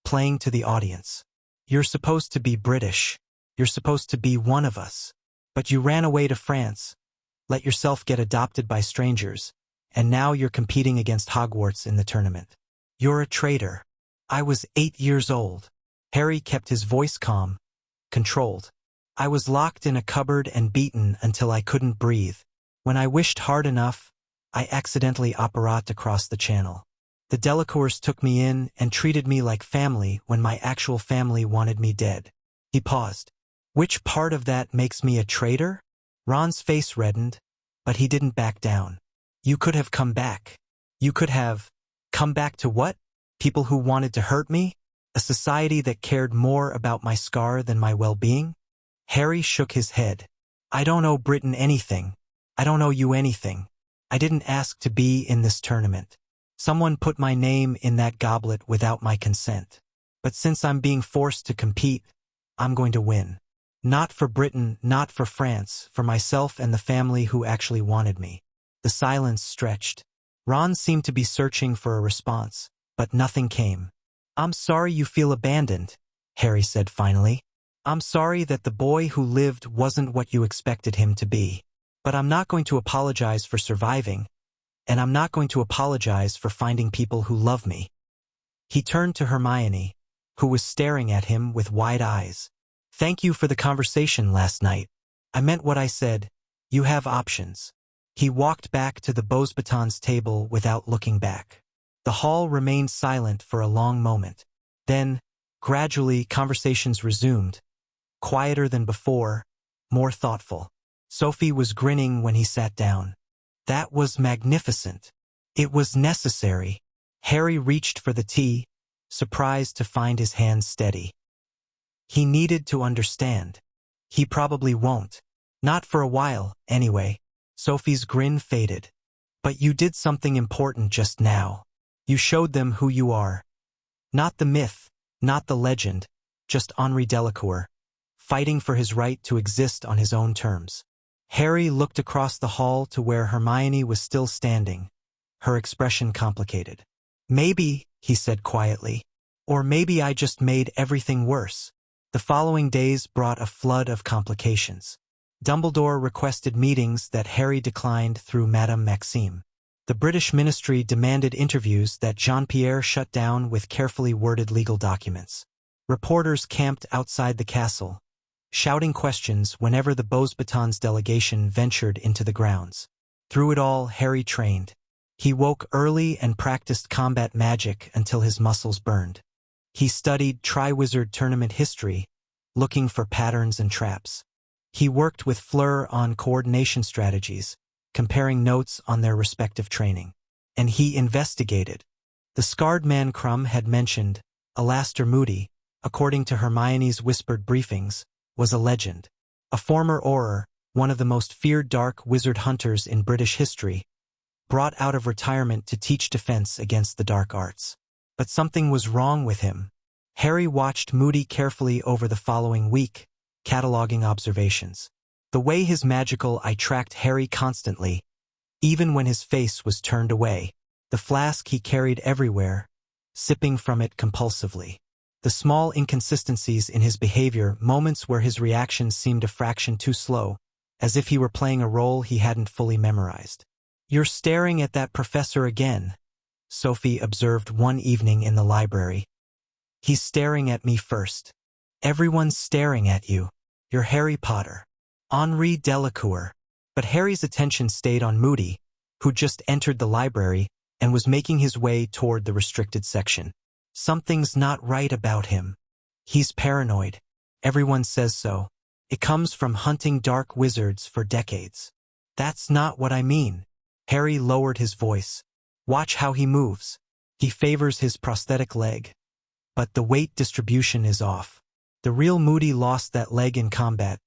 playing to the audience. You're supposed to be British. You're supposed to be one of us. But you ran away to France, let yourself get adopted by strangers, and now you're competing against Hogwarts in the tournament. You're a traitor. I was 8 years old. Harry kept his voice calm, controlled. I was locked in a cupboard and beaten until I couldn't breathe. When I wished hard enough, I accidentally operated across the channel. The Delacours took me in and treated me like family when my actual family wanted me dead. He paused. Which part of that makes me a traitor? Ron's face reddened, but he didn't back down. You could have come back. You could have... Come back to what? People who wanted to hurt me? A society that cared more about my scar than my well-being? Harry shook his head. I don't owe Britain anything. I don't owe you anything. I didn't ask to be in this tournament. Someone put my name in that goblet without my consent. But since I'm being forced to compete, I'm going to win. Not for Britain, not for France, for myself and the family who actually wanted me. The silence stretched. Ron seemed to be searching for a response, but nothing came. I'm sorry you feel abandoned, Harry said finally. I'm sorry that the boy who lived wasn't what you expected him to be. But I'm not going to apologize for surviving, and I'm not going to apologize for finding people who love me. He turned to Hermione, who was staring at him with wide eyes. Thank you for the conversation last night. I meant what I said. You have options. He walked back to the Beauxbatons table without looking back. The hall remained silent for a long moment. Then, gradually, conversations resumed. Quieter than before, more thoughtful. Sophie was grinning when he sat down. That was magnificent. It was necessary. Harry reached for the tea, surprised to find his hands steady. He needed to understand. He probably won't. Not for a while, anyway. Sophie's grin faded. But you did something important just now. You showed them who you are. Not the myth, not the legend, just Henri Delacour, fighting for his right to exist on his own terms. Harry looked across the hall to where Hermione was still standing, her expression complicated. Maybe, he said quietly, or maybe I just made everything worse. The following days brought a flood of complications. Dumbledore requested meetings that Harry declined through Madame Maxime. The British ministry demanded interviews that Jean-Pierre shut down with carefully worded legal documents. Reporters camped outside the castle, shouting questions whenever the Bosebatons delegation ventured into the grounds. Through it all, Harry trained. He woke early and practiced combat magic until his muscles burned. He studied Triwizard Tournament history, looking for patterns and traps. He worked with Fleur on coordination strategies, comparing notes on their respective training. And he investigated. The scarred man Crumb had mentioned, Alastair Moody, according to Hermione's whispered briefings, was a legend. A former Auror, one of the most feared dark wizard hunters in British history, brought out of retirement to teach defense against the dark arts. But something was wrong with him. Harry watched Moody carefully over the following week, cataloging observations. The way his magical eye tracked Harry constantly, even when his face was turned away. The flask he carried everywhere, sipping from it compulsively. The small inconsistencies in his behavior, moments where his reactions seemed a fraction too slow, as if he were playing a role he hadn't fully memorized. You're staring at that professor again, Sophie observed one evening in the library. He's staring at me first. Everyone's staring at you. You're Harry Potter. Henri Delacour. But Harry's attention stayed on Moody, who just entered the library and was making his way toward the restricted section. Something's not right about him. He's paranoid. Everyone says so. It comes from hunting dark wizards for decades. That's not what I mean. Harry lowered his voice. Watch how he moves. He favors his prosthetic leg. But the weight distribution is off. The real Moody lost that leg in combat.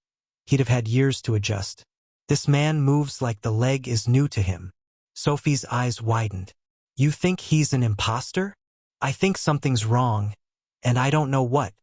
He'd have had years to adjust. This man moves like the leg is new to him. Sophie's eyes widened. You think he's an imposter? I think something's wrong, and I don't know what.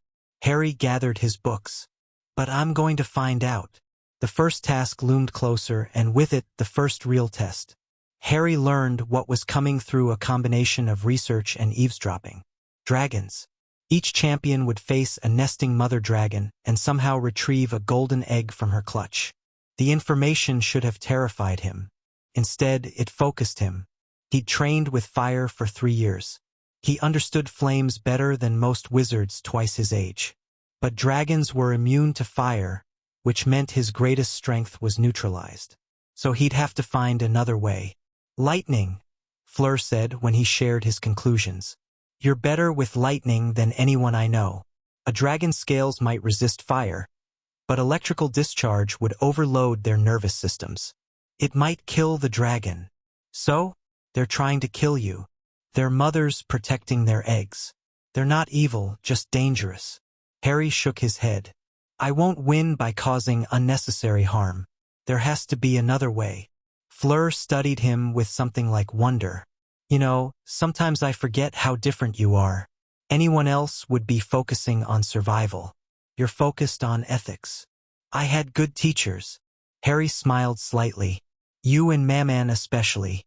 Harry gathered his books. But I'm going to find out. The first task loomed closer, and with it, the first real test. Harry learned what was coming through a combination of research and eavesdropping. Dragons. Each champion would face a nesting mother dragon and somehow retrieve a golden egg from her clutch. The information should have terrified him. Instead, it focused him. He'd trained with fire for 3 years. He understood flames better than most wizards twice his age. But dragons were immune to fire, which meant his greatest strength was neutralized. So he'd have to find another way. Lightning, Fleur said when he shared his conclusions. You're better with lightning than anyone I know. A dragon's scales might resist fire, but electrical discharge would overload their nervous systems. It might kill the dragon. So, they're trying to kill you. Their mothers protecting their eggs. They're not evil, just dangerous. Harry shook his head. I won't win by causing unnecessary harm. There has to be another way. Fleur studied him with something like wonder. You know, sometimes I forget how different you are. Anyone else would be focusing on survival. You're focused on ethics. I had good teachers. Harry smiled slightly. You and Maman especially.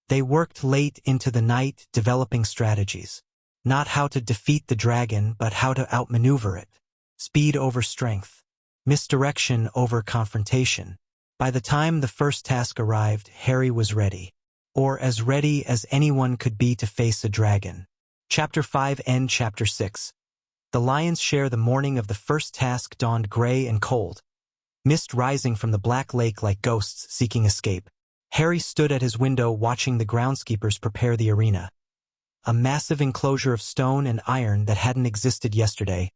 They worked late into the night developing strategies. Not how to defeat the dragon, but how to outmaneuver it. Speed over strength. Misdirection over confrontation. By the time the first task arrived, Harry was ready. Or as ready as anyone could be to face a dragon. Chapter 5 and Chapter 6. The lions share the morning of the first task dawned gray and cold. Mist rising from the black lake like ghosts seeking escape. Harry stood at his window watching the groundskeepers prepare the arena. A massive enclosure of stone and iron that hadn't existed yesterday,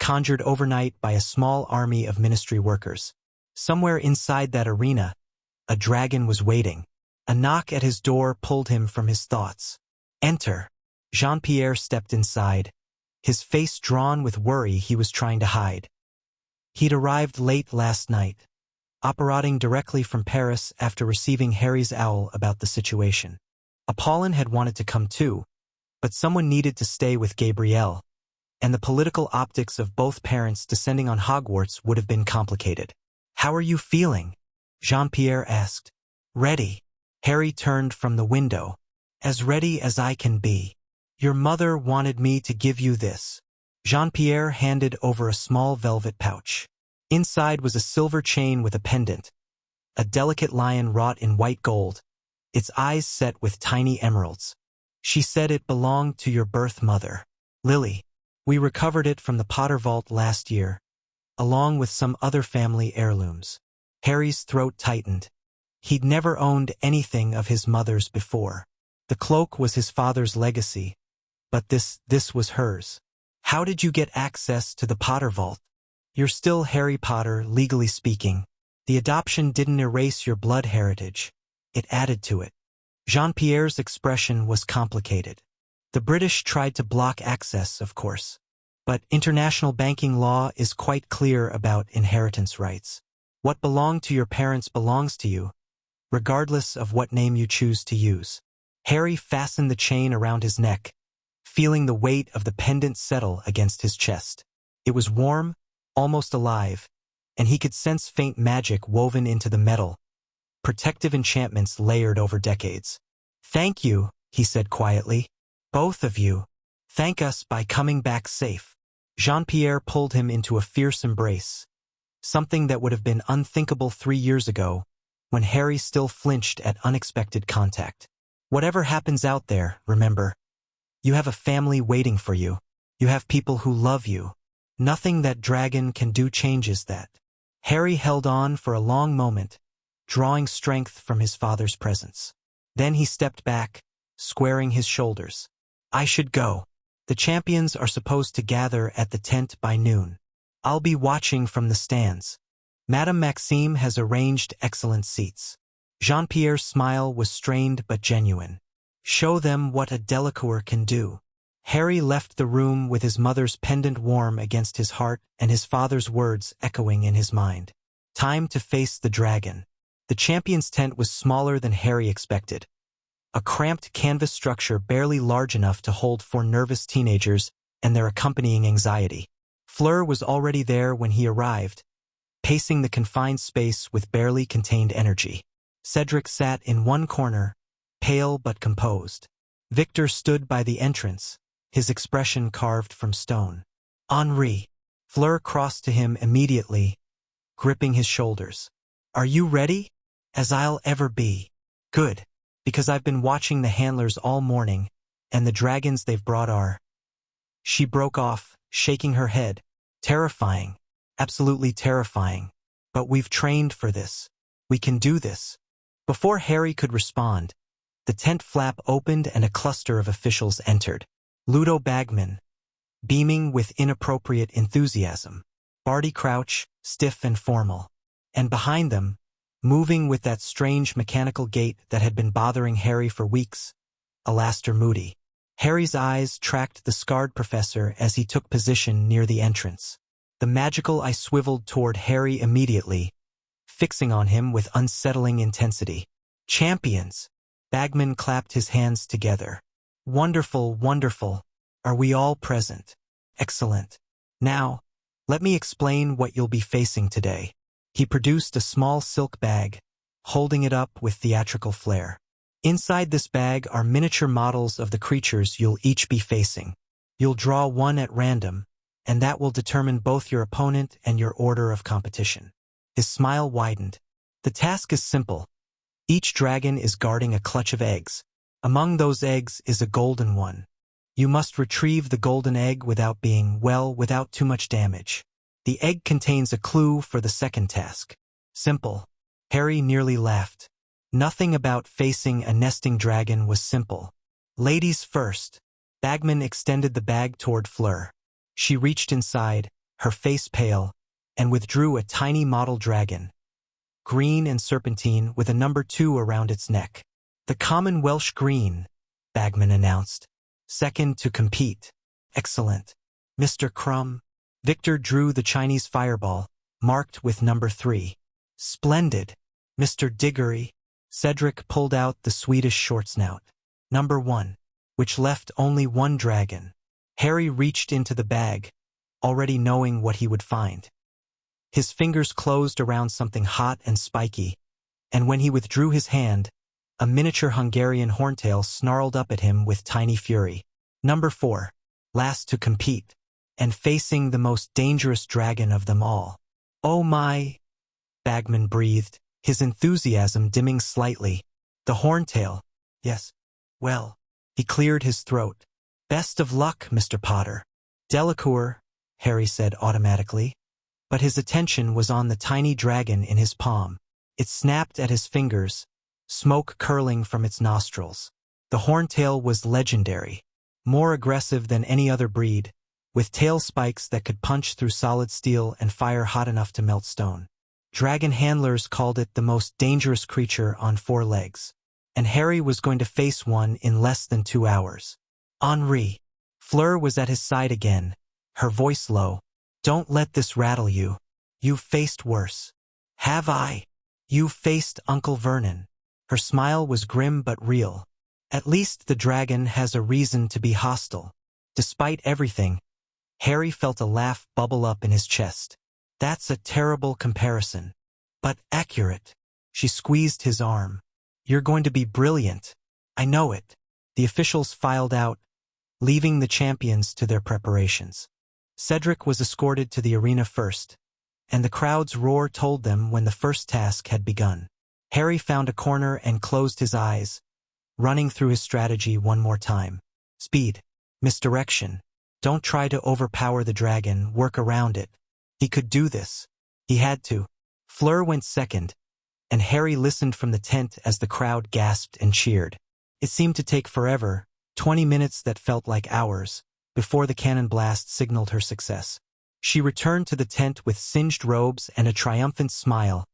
conjured overnight by a small army of ministry workers. Somewhere inside that arena, a dragon was waiting. A knock at his door pulled him from his thoughts. Enter. Jean-Pierre stepped inside, his face drawn with worry he was trying to hide. He'd arrived late last night, operating directly from Paris after receiving Harry's owl about the situation. Apollon had wanted to come too, but someone needed to stay with Gabrielle, and the political optics of both parents descending on Hogwarts would have been complicated. How are you feeling? Jean-Pierre asked. Ready. Harry turned from the window. As ready as I can be. Your mother wanted me to give you this. Jean-Pierre handed over a small velvet pouch. Inside was a silver chain with a pendant. A delicate lion wrought in white gold, its eyes set with tiny emeralds. She said it belonged to your birth mother, Lily. We recovered it from the Potter vault last year, along with some other family heirlooms. Harry's throat tightened. He'd never owned anything of his mother's before. The cloak was his father's legacy, but this was hers. How did you get access to the Potter vault? You're still Harry Potter, legally speaking. The adoption didn't erase your blood heritage. It added to it. Jean-Pierre's expression was complicated. The British tried to block access, of course. But international banking law is quite clear about inheritance rights. What belonged to your parents belongs to you, regardless of what name you choose to use. Harry fastened the chain around his neck, feeling the weight of the pendant settle against his chest. It was warm, almost alive, and he could sense faint magic woven into the metal, protective enchantments layered over decades. Thank you, he said quietly. Both of you. Thank us by coming back safe. Jean-Pierre pulled him into a fierce embrace, something that would have been unthinkable 3 years ago, when Harry still flinched at unexpected contact. Whatever happens out there, remember, you have a family waiting for you. You have people who love you. Nothing that dragon can do changes that. Harry held on for a long moment, drawing strength from his father's presence. Then he stepped back, squaring his shoulders. I should go. The champions are supposed to gather at the tent by noon. I'll be watching from the stands. Madame Maxime has arranged excellent seats. Jean-Pierre's smile was strained but genuine. Show them what a Delacours can do. Harry left the room with his mother's pendant warm against his heart and his father's words echoing in his mind. Time to face the dragon. The champion's tent was smaller than Harry expected. A cramped canvas structure barely large enough to hold 4 nervous teenagers and their accompanying anxiety. Fleur was already there when he arrived, pacing the confined space with barely contained energy. Cedric sat in one corner, pale but composed. Victor stood by the entrance, his expression carved from stone. Henri. Fleur crossed to him immediately, gripping his shoulders. Are you ready? As I'll ever be. Good. Because I've been watching the handlers all morning, and the dragons they've brought are... She broke off, shaking her head. Terrifying. Absolutely terrifying. But we've trained for this. We can do this. Before Harry could respond, the tent flap opened and a cluster of officials entered. Ludo Bagman, beaming with inappropriate enthusiasm. Barty Crouch, stiff and formal. And behind them, moving with that strange mechanical gait that had been bothering Harry for weeks, Alastair Moody. Harry's eyes tracked the scarred professor as he took position near the entrance. The magical eye swiveled toward Harry immediately, fixing on him with unsettling intensity. Champions! Bagman clapped his hands together. Wonderful, wonderful. Are we all present? Excellent. Now, let me explain what you'll be facing today. He produced a small silk bag, holding it up with theatrical flair. Inside this bag are miniature models of the creatures you'll each be facing. You'll draw one at random, and that will determine both your opponent and your order of competition. His smile widened. The task is simple. Each dragon is guarding a clutch of eggs. Among those eggs is a golden one. You must retrieve the golden egg without too much damage. The egg contains a clue for the second task. Simple. Harry nearly laughed. Nothing about facing a nesting dragon was simple. Ladies first. Bagman extended the bag toward Fleur. She reached inside, her face pale, and withdrew a tiny model dragon, green and serpentine with a number 2 around its neck. The common Welsh green, Bagman announced. Second to compete. Excellent. Mr. Crumb. Victor drew the Chinese fireball, marked with number 3. Splendid. Mr. Diggory. Cedric pulled out the Swedish short snout. Number 1, which left only one dragon. Harry reached into the bag, already knowing what he would find. His fingers closed around something hot and spiky, and when he withdrew his hand, a miniature Hungarian horntail snarled up at him with tiny fury. Number 4, last to compete, and facing the most dangerous dragon of them all. Oh my, Bagman breathed, his enthusiasm dimming slightly. The horntail. Yes. Well. He cleared his throat. Best of luck, Mr. Potter. Delacours, Harry said automatically. But his attention was on the tiny dragon in his palm. It snapped at his fingers, smoke curling from its nostrils. The horntail was legendary, more aggressive than any other breed, with tail spikes that could punch through solid steel and fire hot enough to melt stone. Dragon handlers called it the most dangerous creature on 4 legs, and Harry was going to face one in less than 2 hours. Henri. Fleur was at his side again, her voice low. Don't let this rattle you. You've faced worse. Have I? You've faced Uncle Vernon. Her smile was grim but real. At least the dragon has a reason to be hostile. Despite everything, Harry felt a laugh bubble up in his chest. That's a terrible comparison, but accurate. She squeezed his arm. You're going to be brilliant. I know it. The officials filed out, leaving the champions to their preparations. Cedric was escorted to the arena first, and the crowd's roar told them when the first task had begun. Harry found a corner and closed his eyes, running through his strategy one more time. Speed. Misdirection. Don't try to overpower the dragon, work around it. He could do this. He had to. Fleur went second, and Harry listened from the tent as the crowd gasped and cheered. It seemed to take forever, 20 minutes that felt like hours, before the cannon blast signaled her success. She returned to the tent with singed robes and a triumphant smile,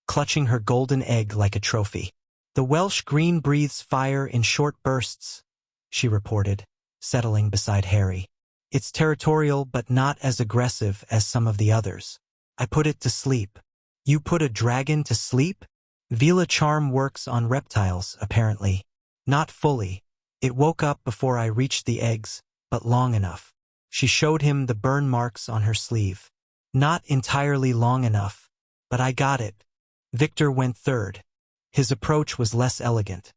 clutching her golden egg like a trophy. The Welsh green breathes fire in short bursts, she reported, settling beside Harry. It's territorial but not as aggressive as some of the others. I put it to sleep. You put a dragon to sleep? Vila charm works on reptiles, apparently. Not fully. It woke up before I reached the eggs, but long enough. She showed him the burn marks on her sleeve. Not entirely long enough, but I got it. Victor went third. His approach was less elegant.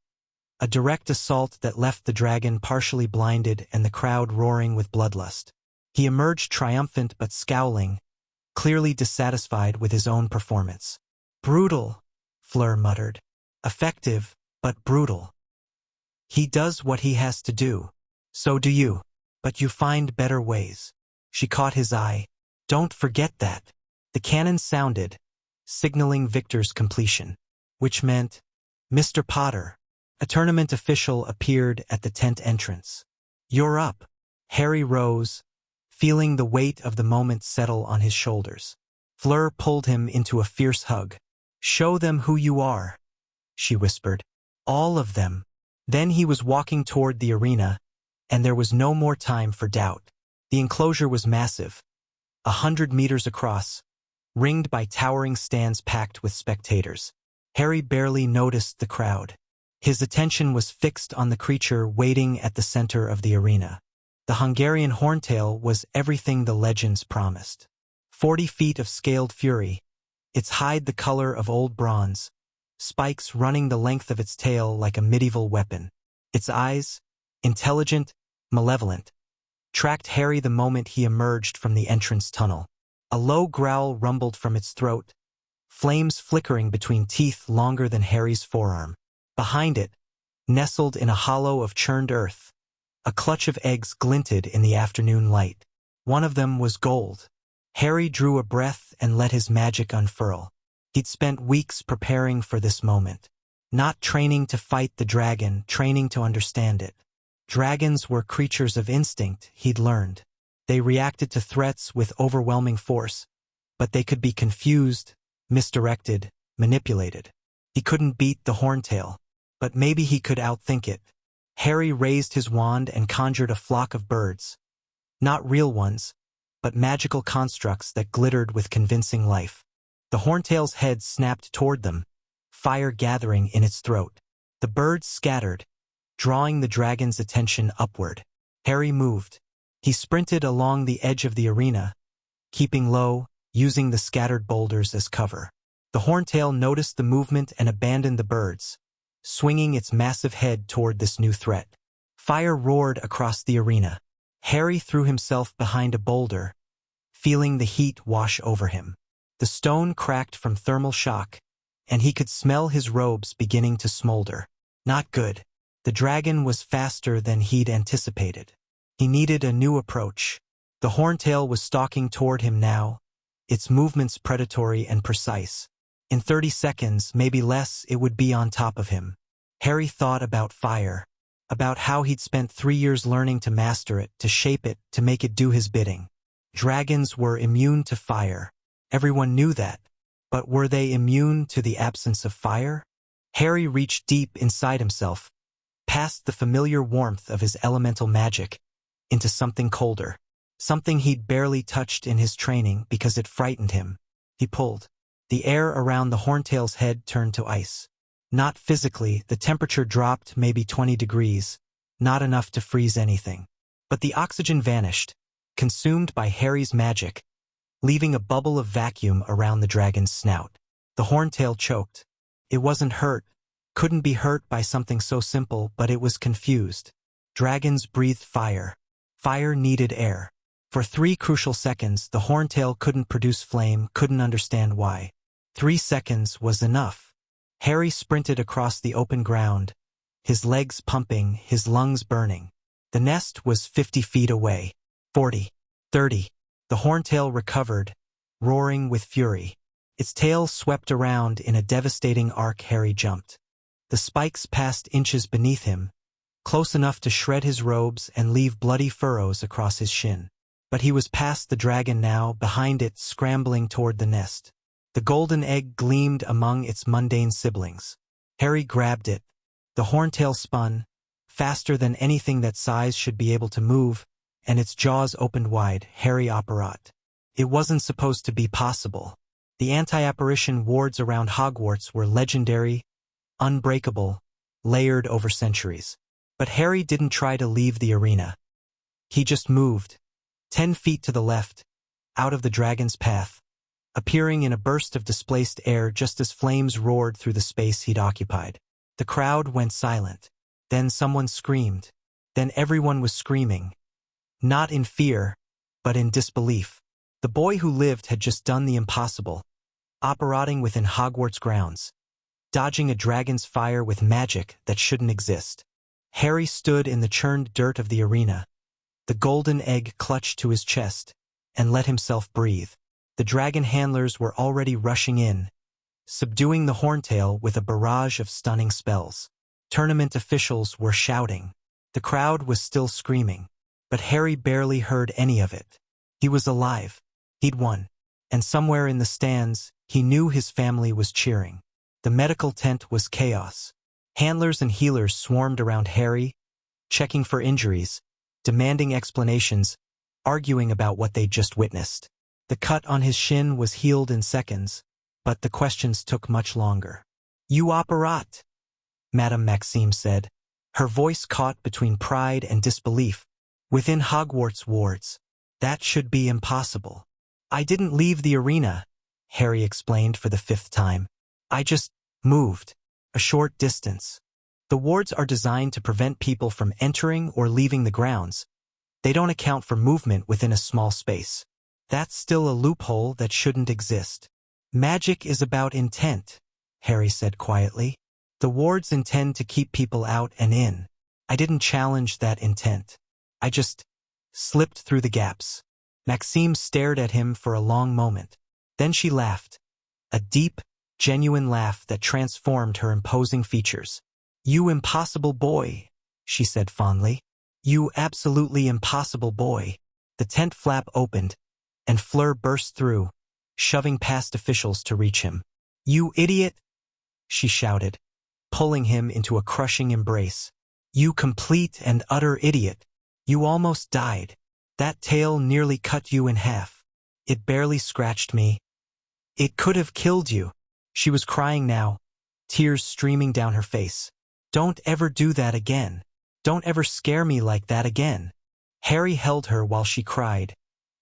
A direct assault that left the dragon partially blinded and the crowd roaring with bloodlust. He emerged triumphant but scowling, clearly dissatisfied with his own performance. Brutal, Fleur muttered. Effective, but brutal. He does what he has to do. So do you. But you find better ways. She caught his eye. Don't forget that. The cannon sounded, signaling Victor's completion. Which meant, "Mr. Potter." A tournament official appeared at the tent entrance. "You're up." Harry rose, feeling the weight of the moment settle on his shoulders. Fleur pulled him into a fierce hug. "Show them who you are," she whispered. "All of them." Then he was walking toward the arena, and there was no more time for doubt. The enclosure was massive, 100 meters across, ringed by towering stands packed with spectators. Harry barely noticed the crowd. His attention was fixed on the creature waiting at the center of the arena. The Hungarian horntail was everything the legends promised. 40 feet of scaled fury, its hide the color of old bronze, spikes running the length of its tail like a medieval weapon. Its eyes, intelligent, malevolent, tracked Harry the moment he emerged from the entrance tunnel. A low growl rumbled from its throat, flames flickering between teeth longer than Harry's forearm. Behind it, nestled in a hollow of churned earth, a clutch of eggs glinted in the afternoon light. One of them was gold. Harry drew a breath and let his magic unfurl. He'd spent weeks preparing for this moment. Not training to fight the dragon, training to understand it. Dragons were creatures of instinct, he'd learned. They reacted to threats with overwhelming force, but they could be confused, misdirected, manipulated. He couldn't beat the horntail, but maybe he could outthink it. Harry raised his wand and conjured a flock of birds. Not real ones, but magical constructs that glittered with convincing life. The horntail's head snapped toward them, fire gathering in its throat. The birds scattered, drawing the dragon's attention upward. Harry moved. He sprinted along the edge of the arena, keeping low, using the scattered boulders as cover. The horntail noticed the movement and abandoned the birds, swinging its massive head toward this new threat. Fire roared across the arena. Harry threw himself behind a boulder, feeling the heat wash over him. The stone cracked from thermal shock, and he could smell his robes beginning to smolder. Not good. The dragon was faster than he'd anticipated. He needed a new approach. The horntail was stalking toward him now, its movements predatory and precise. In 30 seconds, maybe less, it would be on top of him. Harry thought about fire, about how he'd spent 3 years learning to master it, to shape it, to make it do his bidding. Dragons were immune to fire. Everyone knew that. But were they immune to the absence of fire? Harry reached deep inside himself, past the familiar warmth of his elemental magic, into something colder, something he'd barely touched in his training because it frightened him. He pulled. The air around the horntail's head turned to ice. Not physically, the temperature dropped maybe 20 degrees, not enough to freeze anything. But the oxygen vanished, consumed by Harry's magic, leaving a bubble of vacuum around the dragon's snout. The horntail choked. It wasn't hurt, couldn't be hurt by something so simple, but it was confused. Dragons breathed fire. Fire needed air. For 3 crucial seconds, the horntail couldn't produce flame, couldn't understand why. 3 seconds was enough. Harry sprinted across the open ground, his legs pumping, his lungs burning. The nest was 50 feet away. 40. 30. The horntail recovered, roaring with fury. Its tail swept around in a devastating arc. Harry jumped. The spikes passed inches beneath him, close enough to shred his robes and leave bloody furrows across his shin. But he was past the dragon now, behind it, scrambling toward the nest. The golden egg gleamed among its mundane siblings. Harry grabbed it. The horntail spun, faster than anything that size should be able to move, and its jaws opened wide. Harry Operat. It wasn't supposed to be possible. The anti-apparition wards around Hogwarts were legendary, unbreakable, layered over centuries. But Harry didn't try to leave the arena. He just moved, 10 feet to the left, out of the dragon's path, appearing in a burst of displaced air just as flames roared through the space he'd occupied. The crowd went silent. Then someone screamed. Then everyone was screaming. Not in fear, but in disbelief. The boy who lived had just done the impossible, operating within Hogwarts grounds, dodging a dragon's fire with magic that shouldn't exist. Harry stood in the churned dirt of the arena, the golden egg clutched to his chest, and let himself breathe. The dragon handlers were already rushing in, subduing the horntail with a barrage of stunning spells. Tournament officials were shouting. The crowd was still screaming. But Harry barely heard any of it. He was alive. He'd won. And somewhere in the stands, he knew his family was cheering. The medical tent was chaos. Handlers and healers swarmed around Harry, checking for injuries, demanding explanations, arguing about what they'd just witnessed. The cut on his shin was healed in seconds, but the questions took much longer. "You operat," Madame Maxime said, her voice caught between pride and disbelief. "Within Hogwarts wards. That should be impossible." "I didn't leave the arena," Harry explained for the 5th time. "I just moved a short distance. The wards are designed to prevent people from entering or leaving the grounds. They don't account for movement within a small space. That's still a loophole that shouldn't exist." "Magic is about intent," Harry said quietly. "The wards intend to keep people out and in. I didn't challenge that intent. I just slipped through the gaps." Maxime stared at him for a long moment. Then she laughed. A deep, genuine laugh that transformed her imposing features. "You impossible boy," she said fondly. "You absolutely impossible boy." The tent flap opened, and Fleur burst through, shoving past officials to reach him. "You idiot!" she shouted, pulling him into a crushing embrace. "You complete and utter idiot. You almost died. That tail nearly cut you in half. It barely scratched me. It could have killed you." She was crying now, tears streaming down her face. "Don't ever do that again. Don't ever scare me like that again." Harry held her while she cried,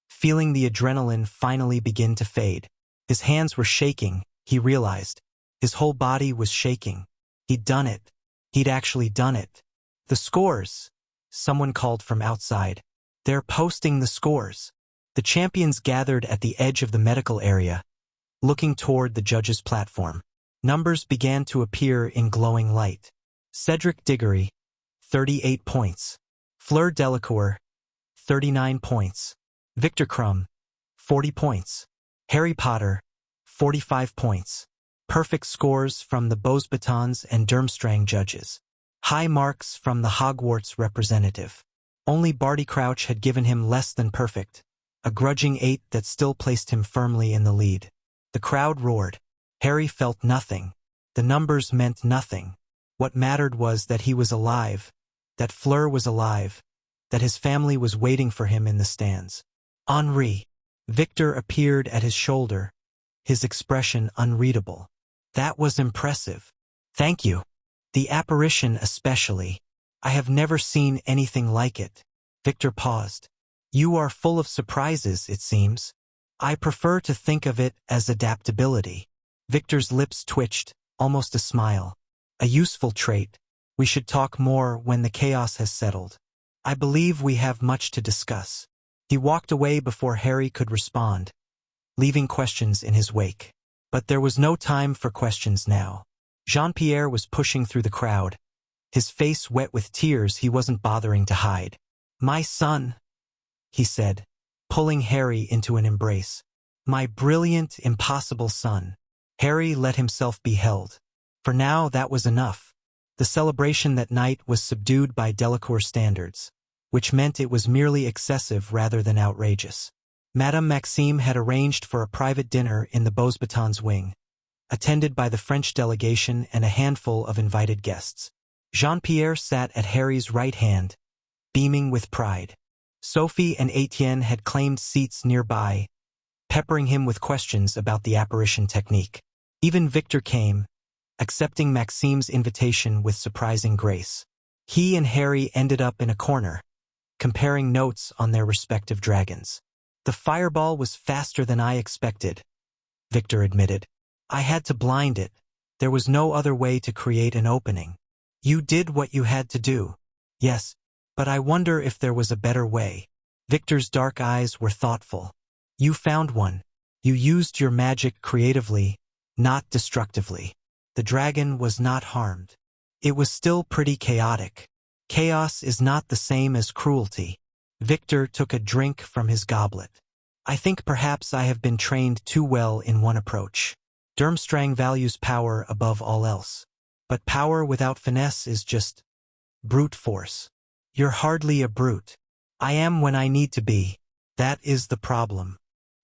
feeling the adrenaline finally begin to fade. His hands were shaking, he realized. His whole body was shaking. He'd done it. He'd actually done it. "The scores," someone called from outside. "They're posting the scores." The champions gathered at the edge of the medical area, looking toward the judges' platform. Numbers began to appear in glowing light. Cedric Diggory, 38 points. Fleur Delacours, 39 points. Victor Crumb, 40 points. Harry Potter, 45 points. Perfect scores from the Beauxbatons and Durmstrang judges. High marks from the Hogwarts representative. Only Barty Crouch had given him less than perfect, a grudging 8 that still placed him firmly in the lead. The crowd roared. Harry felt nothing. The numbers meant nothing. What mattered was that he was alive, that Fleur was alive, that his family was waiting for him in the stands. Henri. Victor appeared at his shoulder, his expression unreadable. "That was impressive. Thank you. The apparition especially. I have never seen anything like it." Victor paused. "You are full of surprises, it seems." "I prefer to think of it as adaptability." Victor's lips twitched, almost a smile. "A useful trait. We should talk more when the chaos has settled. I believe we have much to discuss." He walked away before Harry could respond, leaving questions in his wake. But there was no time for questions now. Jean-Pierre was pushing through the crowd, his face wet with tears he wasn't bothering to hide. "My son," he said, pulling Harry into an embrace. "My brilliant, impossible son." Harry let himself be held. For now, that was enough. The celebration that night was subdued by Delacours standards, which meant it was merely excessive rather than outrageous. Madame Maxime had arranged for a private dinner in the Bosebatons wing, attended by the French delegation and a handful of invited guests. Jean-Pierre sat at Harry's right hand, beaming with pride. Sophie and Etienne had claimed seats nearby, peppering him with questions about the apparition technique. Even Victor came, accepting Maxime's invitation with surprising grace. He and Harry ended up in a corner, comparing notes on their respective dragons. "The fireball was faster than I expected," Victor admitted. "I had to blind it. There was no other way to create an opening." "You did what you had to do." "Yes, but I wonder if there was a better way." Victor's dark eyes were thoughtful. "You found one. You used your magic creatively, not destructively. The dragon was not harmed. It was still pretty chaotic. Chaos is not the same as cruelty." Victor took a drink from his goblet. "I think perhaps I have been trained too well in one approach." Durmstrang values power above all else. But power without finesse is just brute force. You're hardly a brute. I am when I need to be. That is the problem.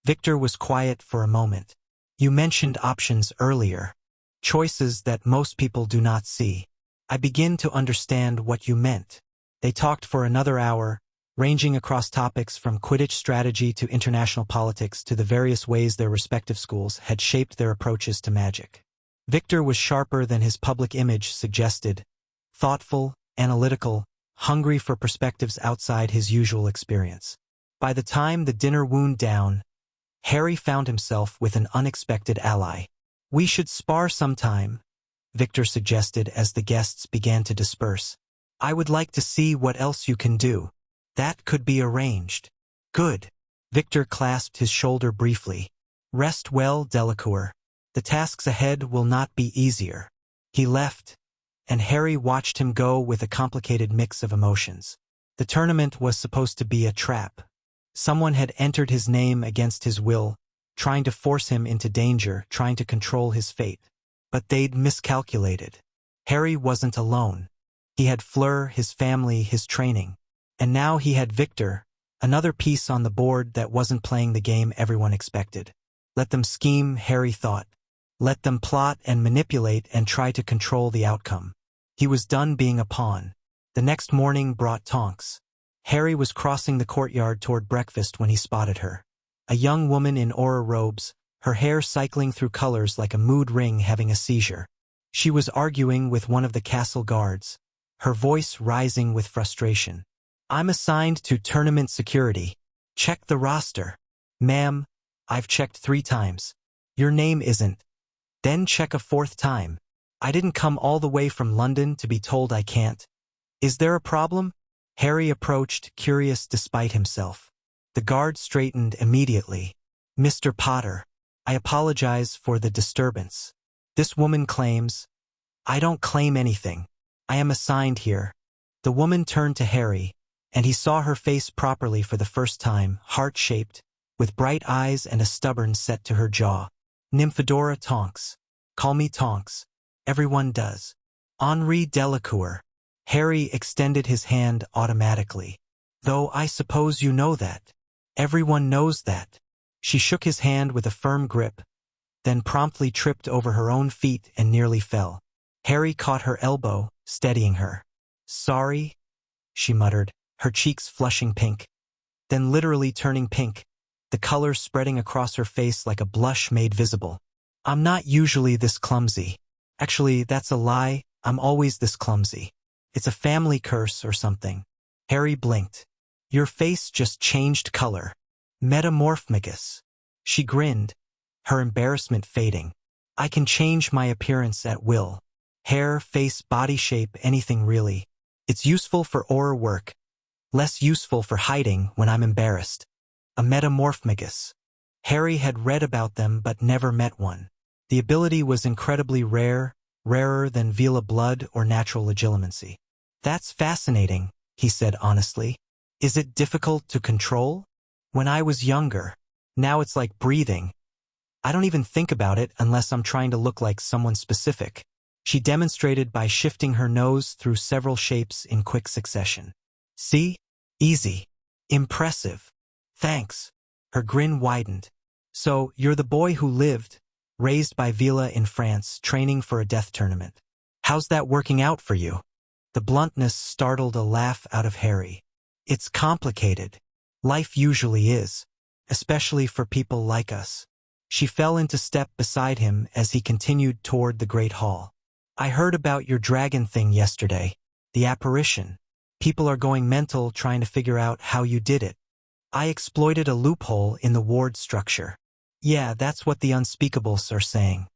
Victor was quiet for a moment. You mentioned options earlier. Choices that most people do not see. I begin to understand what you meant. They talked for another hour, ranging across topics from Quidditch strategy to international politics to the various ways their respective schools had shaped their approaches to magic. Victor was sharper than his public image suggested, thoughtful, analytical, hungry for perspectives outside his usual experience. By the time the dinner wound down, Harry found himself with an unexpected ally. We should spar sometime, Victor suggested as the guests began to disperse. I would like to see what else you can do. That could be arranged. Good. Victor clasped his shoulder briefly. Rest well, Delacours. The tasks ahead will not be easier. He left, and Harry watched him go with a complicated mix of emotions. The tournament was supposed to be a trap. Someone had entered his name against his will, trying to force him into danger, trying to control his fate. But they'd miscalculated. Harry wasn't alone. He had Fleur, his family, his training. And now he had Victor, another piece on the board that wasn't playing the game everyone expected. Let them scheme, Harry thought. Let them plot and manipulate and try to control the outcome. He was done being a pawn. The next morning brought Tonks. Harry was crossing the courtyard toward breakfast when he spotted her. A young woman in aura robes, her hair cycling through colors like a mood ring having a seizure. She was arguing with one of the castle guards, her voice rising with frustration. I'm assigned to tournament security. Check the roster. Ma'am, I've checked 3 times. Your name isn't. Then check a 4th time. I didn't come all the way from London to be told I can't. Is there a problem? Harry approached, curious despite himself. The guard straightened immediately. Mr. Potter, I apologize for the disturbance. This woman claims. I don't claim anything. I am assigned here. The woman turned to Harry, and he saw her face properly for the first time, heart-shaped, with bright eyes and a stubborn set to her jaw. Nymphadora Tonks. Call me Tonks. Everyone does. Henri Delacours. Harry extended his hand automatically. Though I suppose you know that. Everyone knows that. She shook his hand with a firm grip, then promptly tripped over her own feet and nearly fell. Harry caught her elbow, steadying her. Sorry, she muttered, her cheeks flushing pink. Then literally turning pink, the color spreading across her face like a blush made visible. I'm not usually this clumsy. Actually, that's a lie. I'm always this clumsy. It's a family curse or something. Harry blinked. Your face just changed color. Metamorphmagus. She grinned, her embarrassment fading. I can change my appearance at will. Hair, face, body shape, anything really. It's useful for aura work. Less useful for hiding when I'm embarrassed. A metamorphmagus. Harry had read about them but never met one. The ability was incredibly rare, rarer than Vela blood or natural legitimacy. That's fascinating, he said honestly. Is it difficult to control? When I was younger. Now it's like breathing. I don't even think about it unless I'm trying to look like someone specific. She demonstrated by shifting her nose through several shapes in quick succession. See? Easy. Impressive. Thanks. Her grin widened. So, you're the boy who lived, raised by Vela in France, training for a death tournament. How's that working out for you? The bluntness startled a laugh out of Harry. It's complicated. Life usually is, especially for people like us. She fell into step beside him as he continued toward the Great Hall. I heard about your dragon thing yesterday. The apparition. People are going mental trying to figure out how you did it. I exploited a loophole in the ward structure. Yeah, that's what the unspeakables are saying.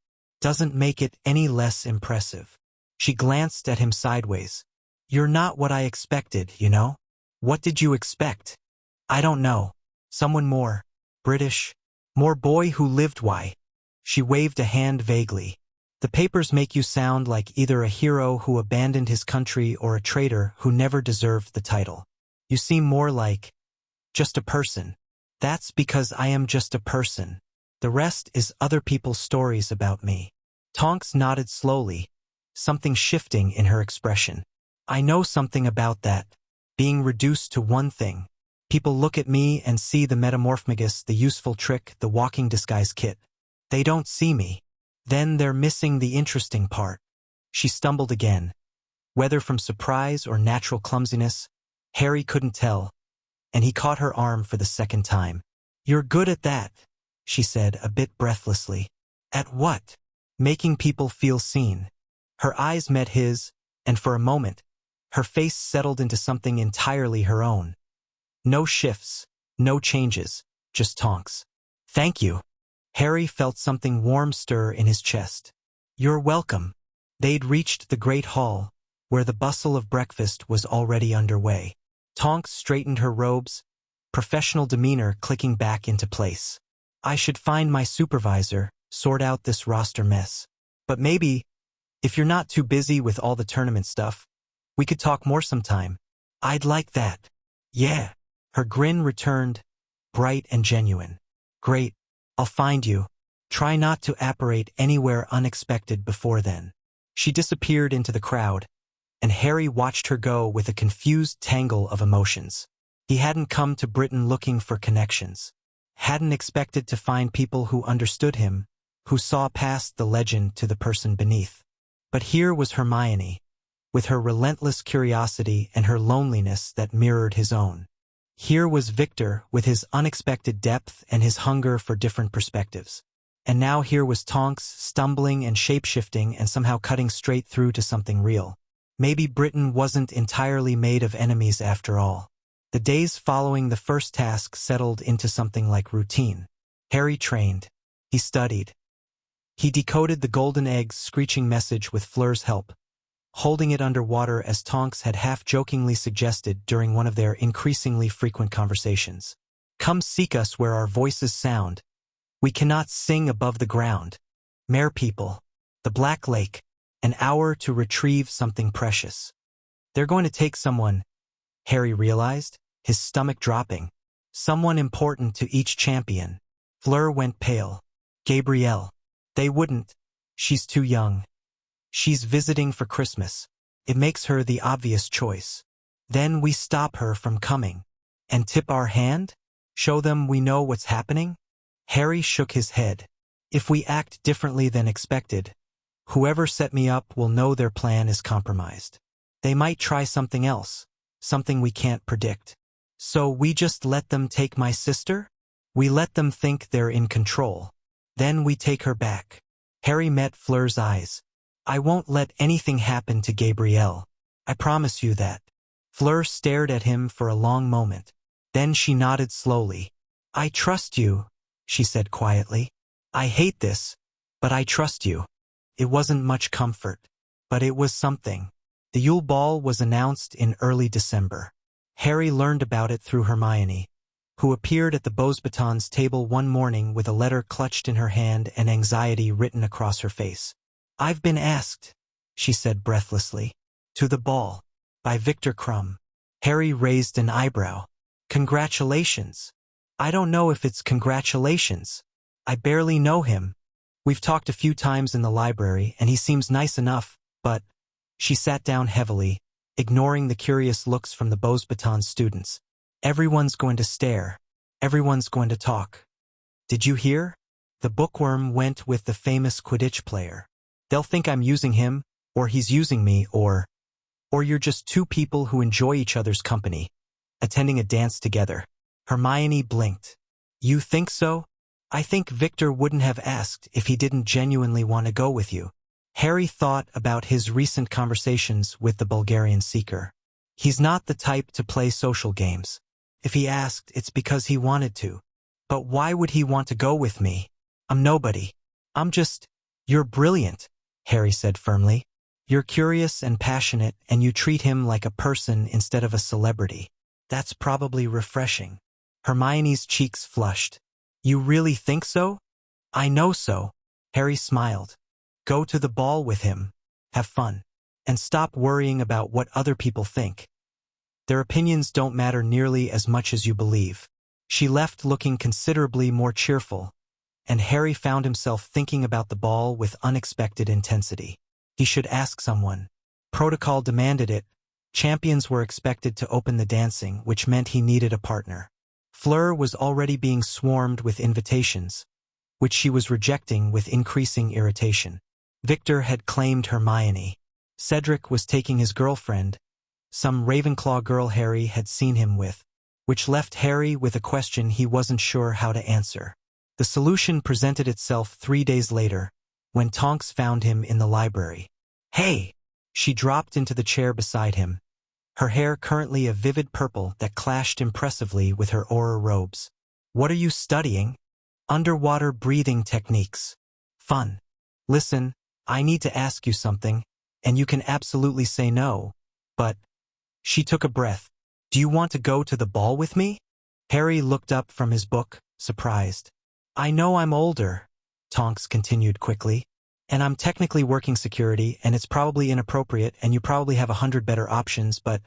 Doesn't make it any less impressive. She glanced at him sideways. You're not what I expected, you know? What did you expect? I don't know. Someone more British. More boy who lived. Why? She waved a hand vaguely. The papers make you sound like either a hero who abandoned his country or a traitor who never deserved the title. You seem more like just a person. That's because I am just a person. The rest is other people's stories about me. Tonks nodded slowly, something shifting in her expression. I know something about that. Being reduced to one thing. People look at me and see the metamorphmagus, the useful trick, the walking disguise kit. They don't see me. Then they're missing the interesting part. She stumbled again. Whether from surprise or natural clumsiness, Harry couldn't tell, and he caught her arm for the second time. You're good at that, she said a bit breathlessly. At what? Making people feel seen. Her eyes met his, and for a moment, her face settled into something entirely her own. No shifts, no changes, just Tonks. Thank you. Harry felt something warm stir in his chest. You're welcome. They'd reached the great hall, where the bustle of breakfast was already underway. Tonks straightened her robes, professional demeanor clicking back into place. I should find my supervisor, sort out this roster mess. But maybe, if you're not too busy with all the tournament stuff, we could talk more sometime. I'd like that. Yeah. Her grin returned, bright and genuine. Great. I'll find you. Try not to apparate anywhere unexpected before then. She disappeared into the crowd, and Harry watched her go with a confused tangle of emotions. He hadn't come to Britain looking for connections. Hadn't expected to find people who understood him, who saw past the legend to the person beneath. But here was Hermione, with her relentless curiosity and her loneliness that mirrored his own. Here was Victor with his unexpected depth and his hunger for different perspectives. And now here was Tonks, stumbling and shape-shifting and somehow cutting straight through to something real. Maybe Britain wasn't entirely made of enemies after all. The days following the first task settled into something like routine. Harry trained. He studied. He decoded the golden egg's screeching message with Fleur's help, holding it underwater as Tonks had half-jokingly suggested during one of their increasingly frequent conversations. Come seek us where our voices sound. We cannot sing above the ground. Mere people. The Black Lake. An hour to retrieve something precious. They're going to take someone, Harry realized, his stomach dropping. Someone important to each champion. Fleur went pale. Gabrielle. They wouldn't. She's too young. She's visiting for Christmas. It makes her the obvious choice. Then we stop her from coming. And tip our hand? Show them we know what's happening? Harry shook his head. If we act differently than expected, whoever set me up will know their plan is compromised. They might try something else, something we can't predict. So we just let them take my sister? We let them think they're in control. Then we take her back. Harry met Fleur's eyes. I won't let anything happen to Gabrielle. I promise you that. Fleur stared at him for a long moment. Then she nodded slowly. I trust you, she said quietly. I hate this, but I trust you. It wasn't much comfort, but it was something. The Yule Ball was announced in early December. Harry learned about it through Hermione, who appeared at the Beauxbatons table one morning with a letter clutched in her hand and anxiety written across her face. I've been asked, she said breathlessly. To the ball. By Victor Crumb. Harry raised an eyebrow. Congratulations. I don't know if it's congratulations. I barely know him. We've talked a few times in the library and he seems nice enough, but... She sat down heavily, ignoring the curious looks from the Beauxbatons students. Everyone's going to stare. Everyone's going to talk. Did you hear? The bookworm went with the famous Quidditch player. They'll think I'm using him, or he's using me, or you're just two people who enjoy each other's company, attending a dance together. Hermione blinked. You think so? I think Victor wouldn't have asked if he didn't genuinely want to go with you. Harry thought about his recent conversations with the Bulgarian seeker. He's not the type to play social games. If he asked, it's because he wanted to. But why would he want to go with me? I'm nobody. I'm just... You're brilliant, Harry said firmly. You're curious and passionate, and you treat him like a person instead of a celebrity. That's probably refreshing. Hermione's cheeks flushed. You really think so? I know so. Harry smiled. Go to the ball with him. Have fun. And stop worrying about what other people think. Their opinions don't matter nearly as much as you believe. She left looking considerably more cheerful, and Harry found himself thinking about the ball with unexpected intensity. He should ask someone. Protocol demanded it. Champions were expected to open the dancing, which meant he needed a partner. Fleur was already being swarmed with invitations, which she was rejecting with increasing irritation. Victor had claimed Hermione. Cedric was taking his girlfriend, some Ravenclaw girl Harry had seen him with, which left Harry with a question he wasn't sure how to answer. The solution presented itself 3 days later, when Tonks found him in the library. "Hey!" She dropped into the chair beside him, her hair currently a vivid purple that clashed impressively with her aura robes. "What are you studying?" "Underwater breathing techniques." "Fun. Listen, I need to ask you something, and you can absolutely say no, but..." She took a breath. "Do you want to go to the ball with me?" Harry looked up from his book, surprised. "I know I'm older," Tonks continued quickly, "and I'm technically working security, and it's probably inappropriate, and you probably have 100 better options, but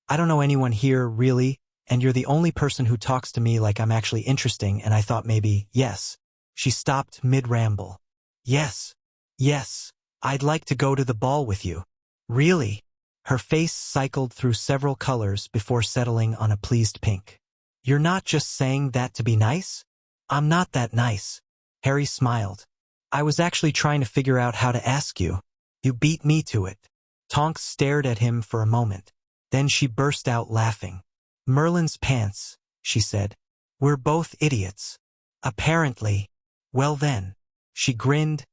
I don't know anyone here, really, and you're the only person who talks to me like I'm actually interesting, and I thought maybe, yes." She stopped mid-ramble. Yes, I'd like to go to the ball with you." "Really?" Her face cycled through several colors before settling on a pleased pink. "You're not just saying that to be nice?" "I'm not that nice." Harry smiled. "I was actually trying to figure out how to ask you. You beat me to it." Tonks stared at him for a moment. Then she burst out laughing. "Merlin's pants," she said. "We're both idiots." "Apparently." "Well then." She grinned,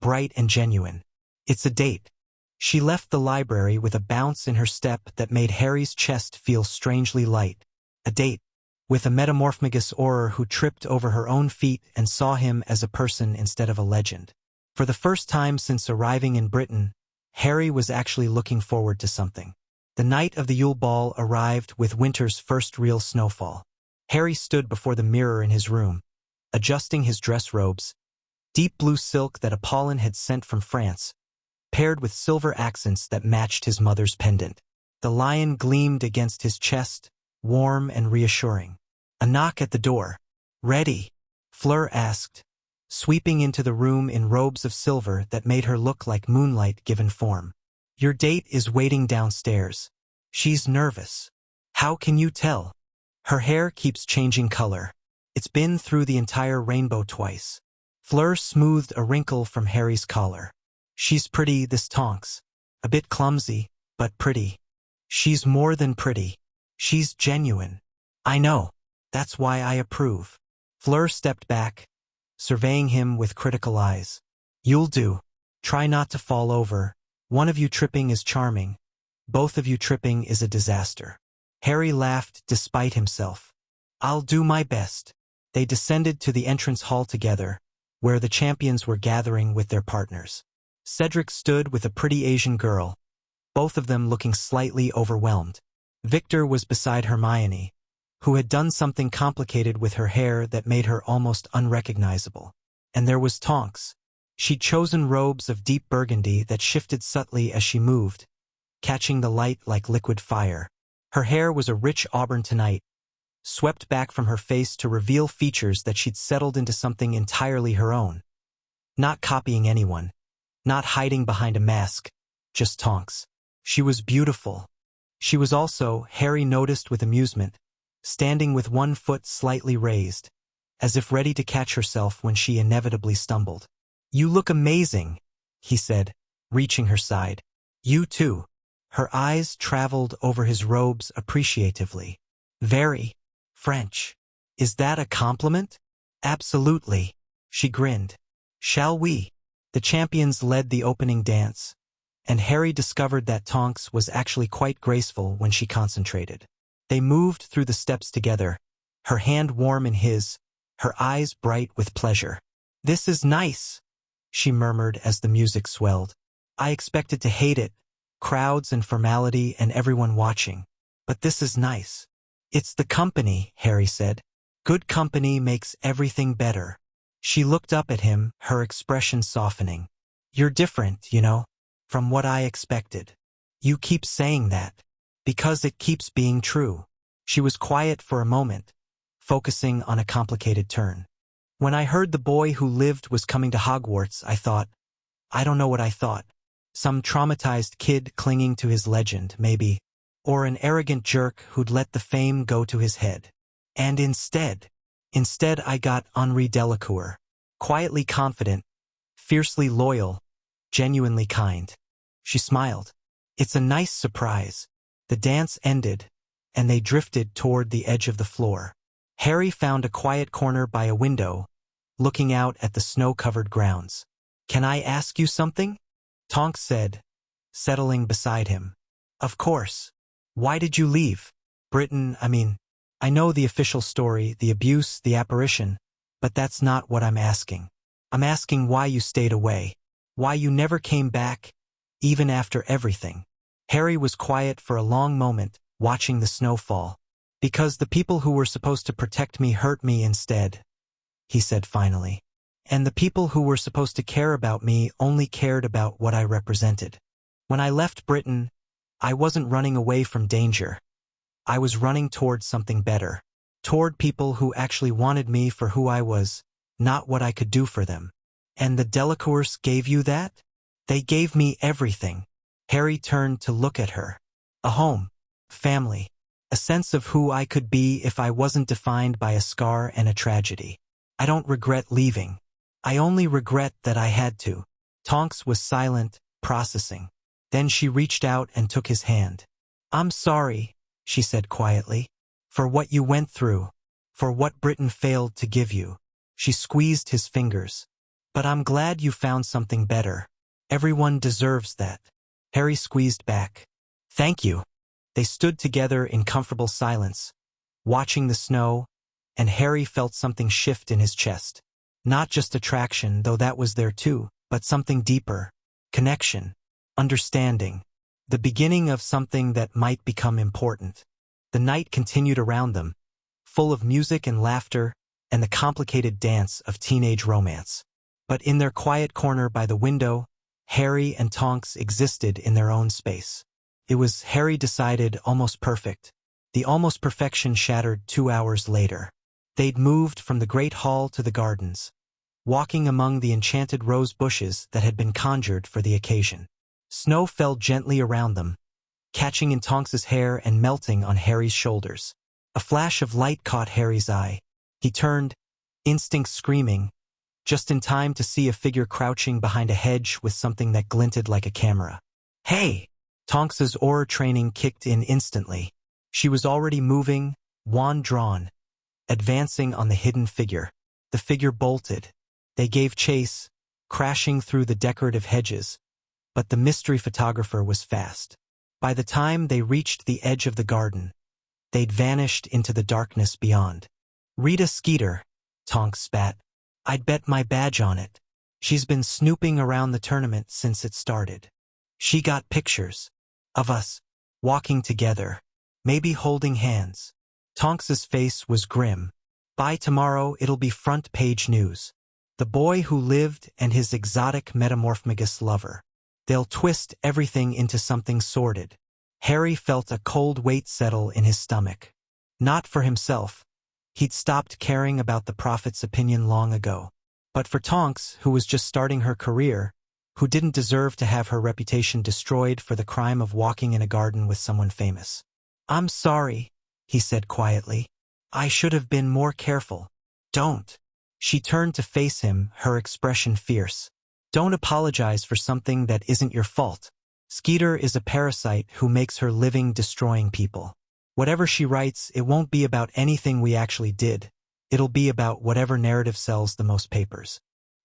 bright and genuine. "It's a date." She left the library with a bounce in her step that made Harry's chest feel strangely light. A date with a metamorphomagus auror who tripped over her own feet and saw him as a person instead of a legend. For the first time since arriving in Britain, Harry was actually looking forward to something. The night of the Yule Ball arrived with winter's first real snowfall. Harry stood before the mirror in his room, adjusting his dress robes, deep blue silk that Apollon had sent from France, paired with silver accents that matched his mother's pendant. The lion gleamed against his chest, warm and reassuring. A knock at the door. "Ready?" Fleur asked, sweeping into the room in robes of silver that made her look like moonlight given form. "Your date is waiting downstairs." "She's nervous." "How can you tell?" "Her hair keeps changing color. It's been through the entire rainbow twice." Fleur smoothed a wrinkle from Harry's collar. "She's pretty, this Tonks. A bit clumsy, but pretty." "She's more than pretty. She's genuine." "I know. That's why I approve." Fleur stepped back, surveying him with critical eyes. "You'll do. Try not to fall over. One of you tripping is charming. Both of you tripping is a disaster." Harry laughed despite himself. "I'll do my best." They descended to the entrance hall together, where the champions were gathering with their partners. Cedric stood with a pretty Asian girl, both of them looking slightly overwhelmed. Victor was beside Hermione, who had done something complicated with her hair that made her almost unrecognizable. And there was Tonks. She'd chosen robes of deep burgundy that shifted subtly as she moved, catching the light like liquid fire. Her hair was a rich auburn tonight, swept back from her face to reveal features that she'd settled into something entirely her own. Not copying anyone, not hiding behind a mask, just Tonks. She was beautiful. She was also, Harry noticed with amusement, standing with one foot slightly raised, as if ready to catch herself when she inevitably stumbled. "You look amazing," he said, reaching her side. "You too." Her eyes traveled over his robes appreciatively. "Very French. Is that a compliment?" "Absolutely." She grinned. "Shall we?" The champions led the opening dance, and Harry discovered that Tonks was actually quite graceful when she concentrated. They moved through the steps together, her hand warm in his, her eyes bright with pleasure. "This is nice," she murmured as the music swelled. "I expected to hate it, crowds and formality and everyone watching. But this is nice." "It's the company," Harry said. "Good company makes everything better." She looked up at him, her expression softening. "You're different, you know, from what I expected." "You keep saying that." "Because it keeps being true." She was quiet for a moment, focusing on a complicated turn. When I heard the boy who lived was coming to Hogwarts, I don't know what I thought. Some traumatized kid clinging to his legend, maybe. Or an arrogant jerk who'd let the fame go to his head. And instead I got Henri Delacours. Quietly confident, fiercely loyal, genuinely kind. She smiled. It's a nice surprise. The dance ended, and they drifted toward the edge of the floor. Harry found a quiet corner by a window, looking out at the snow-covered grounds. Can I ask you something? Tonks said, settling beside him. Of course. Why did you leave? Britain, I know the official story, the abuse, the apparition, but that's not what I'm asking. I'm asking why you stayed away. Why you never came back, even after everything. Harry was quiet for a long moment, watching the snow fall. Because the people who were supposed to protect me hurt me instead, he said finally. And the people who were supposed to care about me only cared about what I represented. When I left Britain, I wasn't running away from danger. I was running toward something better. Toward people who actually wanted me for who I was, not what I could do for them. And the Delacours gave you that? They gave me everything. Harry turned to look at her. A home, family, a sense of who I could be if I wasn't defined by a scar and a tragedy. I don't regret leaving. I only regret that I had to. Tonks was silent, processing. Then she reached out and took his hand. I'm sorry, she said quietly, for what you went through, for what Britain failed to give you. She squeezed his fingers. But I'm glad you found something better. Everyone deserves that. Harry squeezed back. Thank you. They stood together in comfortable silence, watching the snow, and Harry felt something shift in his chest. Not just attraction, though that was there too, but something deeper. Connection. Understanding. The beginning of something that might become important. The night continued around them, full of music and laughter, and the complicated dance of teenage romance. But in their quiet corner by the window, Harry and Tonks existed in their own space. It was, Harry decided, almost perfect. The almost perfection shattered 2 hours later. They'd moved from the great hall to the gardens, walking among the enchanted rose bushes that had been conjured for the occasion. Snow fell gently around them, catching in Tonks's hair and melting on Harry's shoulders. A flash of light caught Harry's eye. He turned, instinct screaming, just in time to see a figure crouching behind a hedge with something that glinted like a camera. Hey! Tonks's aura training kicked in instantly. She was already moving, wand drawn, advancing on the hidden figure. The figure bolted. They gave chase, crashing through the decorative hedges, but the mystery photographer was fast. By the time they reached the edge of the garden, they'd vanished into the darkness beyond. Rita Skeeter, Tonks spat. I'd bet my badge on it. She's been snooping around the tournament since it started. She got pictures of us, walking together, maybe holding hands. Tonks's face was grim. By tomorrow it'll be front-page news. The boy who lived and his exotic metamorphmagus lover. They'll twist everything into something sordid. Harry felt a cold weight settle in his stomach. Not for himself. He'd stopped caring about the prophet's opinion long ago. But for Tonks, who was just starting her career, who didn't deserve to have her reputation destroyed for the crime of walking in a garden with someone famous. I'm sorry, he said quietly. I should have been more careful. Don't. She turned to face him, her expression fierce. Don't apologize for something that isn't your fault. Skeeter is a parasite who makes her living destroying people. Whatever she writes, it won't be about anything we actually did. It'll be about whatever narrative sells the most papers.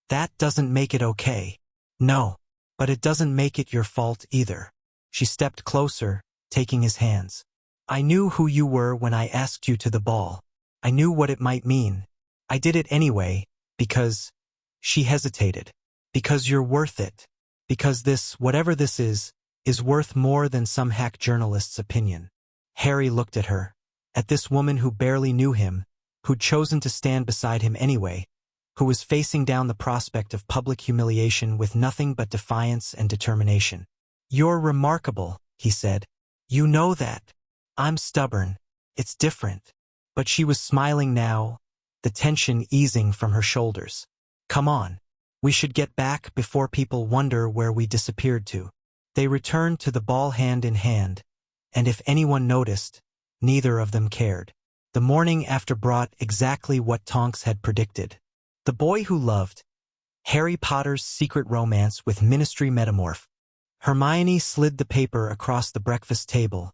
That doesn't make it okay. No, but it doesn't make it your fault either. She stepped closer, taking his hands. I knew who you were when I asked you to the ball. I knew what it might mean. I did it anyway, because... She hesitated. Because you're worth it. Because this, whatever this is worth more than some hack journalist's opinion. Harry looked at her. At this woman who barely knew him, who'd chosen to stand beside him anyway, who was facing down the prospect of public humiliation with nothing but defiance and determination. You're remarkable, he said. You know that. I'm stubborn. It's different. But she was smiling now, the tension easing from her shoulders. Come on. We should get back before people wonder where we disappeared to. They returned to the ball hand in hand, and if anyone noticed, neither of them cared. The morning after brought exactly what Tonks had predicted. The Boy Who Loved. Harry Potter's Secret Romance with Ministry Metamorph. Hermione slid the paper across the breakfast table,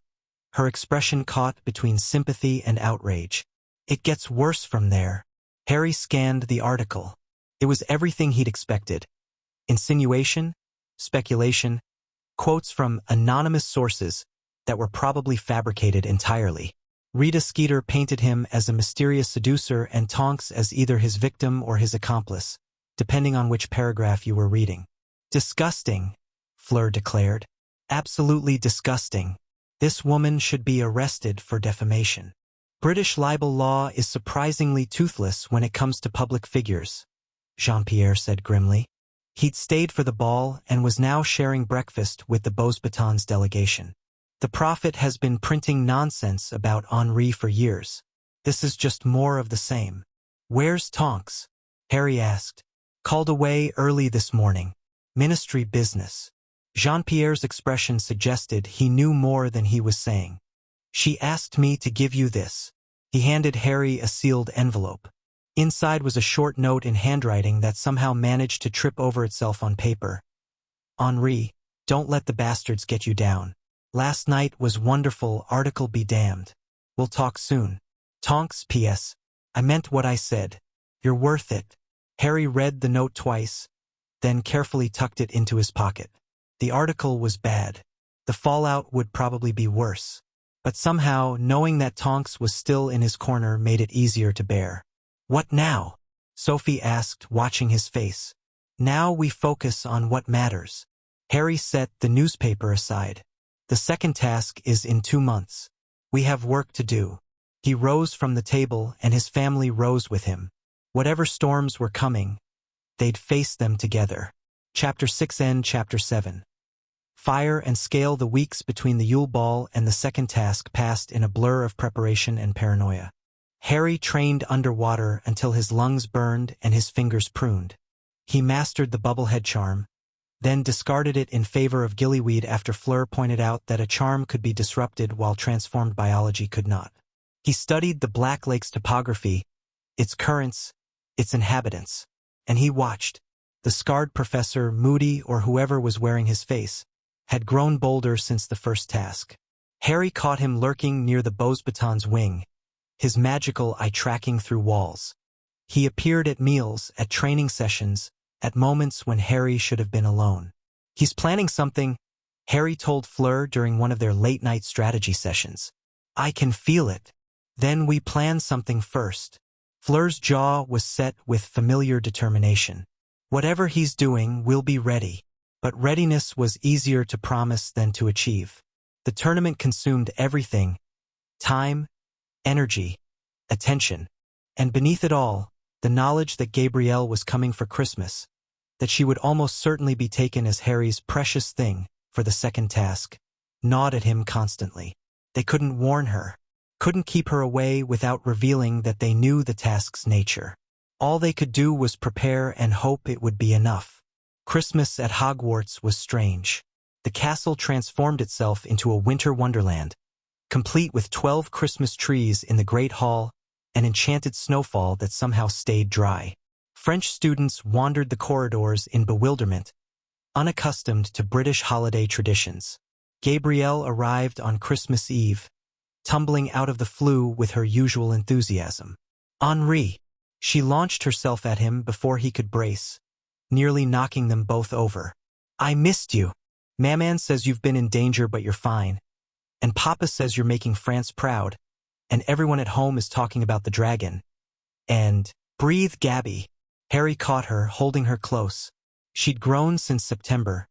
her expression caught between sympathy and outrage. It gets worse from there. Harry scanned the article. It was everything he'd expected. Insinuation, speculation, quotes from anonymous sources that were probably fabricated entirely. Rita Skeeter painted him as a mysterious seducer and Tonks as either his victim or his accomplice, depending on which paragraph you were reading. Disgusting, Fleur declared. Absolutely disgusting. This woman should be arrested for defamation. British libel law is surprisingly toothless when it comes to public figures, Jean-Pierre said grimly. He'd stayed for the ball and was now sharing breakfast with the Beauxbatons delegation. The prophet has been printing nonsense about Henri for years. This is just more of the same. Where's Tonks? Harry asked. Called away early this morning. Ministry business. Jean-Pierre's expression suggested he knew more than he was saying. She asked me to give you this. He handed Harry a sealed envelope. Inside was a short note in handwriting that somehow managed to trip over itself on paper. Henri, don't let the bastards get you down. Last night was wonderful, article be damned. We'll talk soon. Tonks, P.S. I meant what I said. You're worth it. Harry read the note twice, then carefully tucked it into his pocket. The article was bad. The fallout would probably be worse. But somehow, knowing that Tonks was still in his corner made it easier to bear. What now? Sophie asked, watching his face. Now we focus on what matters. Harry set the newspaper aside. The second task is in 2 months. We have work to do. He rose from the table and his family rose with him. Whatever storms were coming, they'd face them together. Chapter 6 End Chapter 7. Fire and scale. The weeks between the Yule Ball and the second task passed in a blur of preparation and paranoia. Harry trained underwater until his lungs burned and his fingers pruned. He mastered the bubblehead charm, then discarded it in favor of gillyweed after Fleur pointed out that a charm could be disrupted while transformed biology could not. He studied the Black Lake's topography, its currents, its inhabitants, and he watched. The scarred professor, Moody or whoever was wearing his face, had grown bolder since the first task. Harry caught him lurking near the Beauxbatons' wing, his magical eye tracking through walls. He appeared at meals, at training sessions, at moments when Harry should have been alone. He's planning something, Harry told Fleur during one of their late-night strategy sessions. I can feel it. Then we plan something first. Fleur's jaw was set with familiar determination. Whatever he's doing, we'll be ready. But readiness was easier to promise than to achieve. The tournament consumed everything: time, energy, attention, and beneath it all, the knowledge that Gabrielle was coming for Christmas, that she would almost certainly be taken as Harry's precious thing for the second task, gnawed at him constantly. They couldn't warn her, couldn't keep her away without revealing that they knew the task's nature. All they could do was prepare and hope it would be enough. Christmas at Hogwarts was strange. The castle transformed itself into a winter wonderland, complete with 12 Christmas trees in the Great Hall, and enchanted snowfall that somehow stayed dry. French students wandered the corridors in bewilderment, unaccustomed to British holiday traditions. Gabrielle arrived on Christmas Eve, tumbling out of the flue with her usual enthusiasm. Henri! She launched herself at him before he could brace, nearly knocking them both over. I missed you. Maman says you've been in danger but you're fine. And Papa says you're making France proud. And everyone at home is talking about the dragon. And, breathe Gabby. Harry caught her, holding her close. She'd grown since September.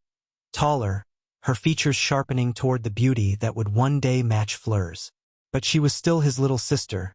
Taller, her features sharpening toward the beauty that would one day match Fleur's. But she was still his little sister.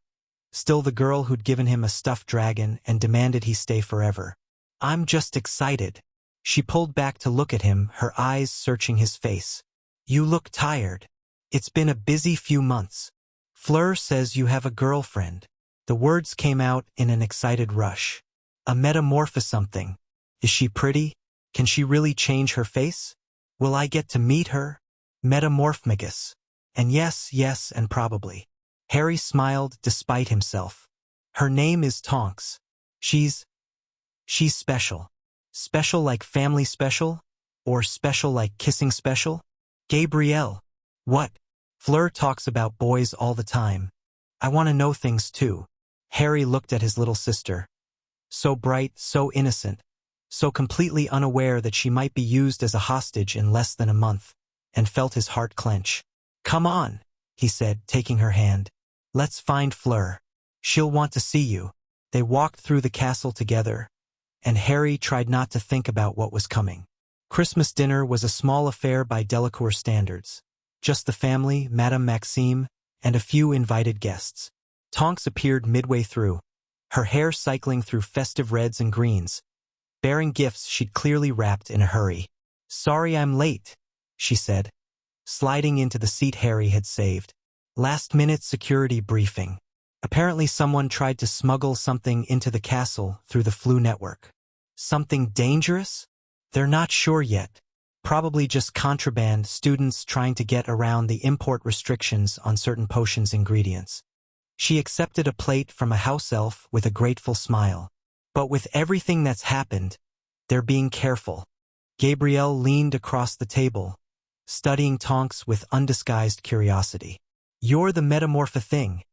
Still the girl who'd given him a stuffed dragon and demanded he stay forever. I'm just excited. She pulled back to look at him, her eyes searching his face. You look tired. It's been a busy few months. Fleur says you have a girlfriend. The words came out in an excited rush. A metamorphosis something. Is she pretty? Can she really change her face? Will I get to meet her? Metamorphmagus. And yes, and probably. Harry smiled despite himself. Her name is Tonks. She's special. Special like family special? Or special like kissing special? Gabrielle. What? Fleur talks about boys all the time. I want to know things too. Harry looked at his little sister. So bright, so innocent, so completely unaware that she might be used as a hostage in less than a month, and felt his heart clench. Come on, he said, taking her hand. Let's find Fleur. She'll want to see you. They walked through the castle together, and Harry tried not to think about what was coming. Christmas dinner was a small affair by Delacours standards. Just the family, Madame Maxime, and a few invited guests. Tonks appeared midway through, her hair cycling through festive reds and greens, bearing gifts she'd clearly wrapped in a hurry. Sorry I'm late, she said, sliding into the seat Harry had saved. Last-minute security briefing. Apparently someone tried to smuggle something into the castle through the flu network. Something dangerous? They're not sure yet. Probably just contraband, students trying to get around the import restrictions on certain potions' ingredients. She accepted a plate from a house elf with a grateful smile. But with everything that's happened, they're being careful. Gabrielle leaned across the table, studying Tonks with undisguised curiosity. You're the metamorpho thing,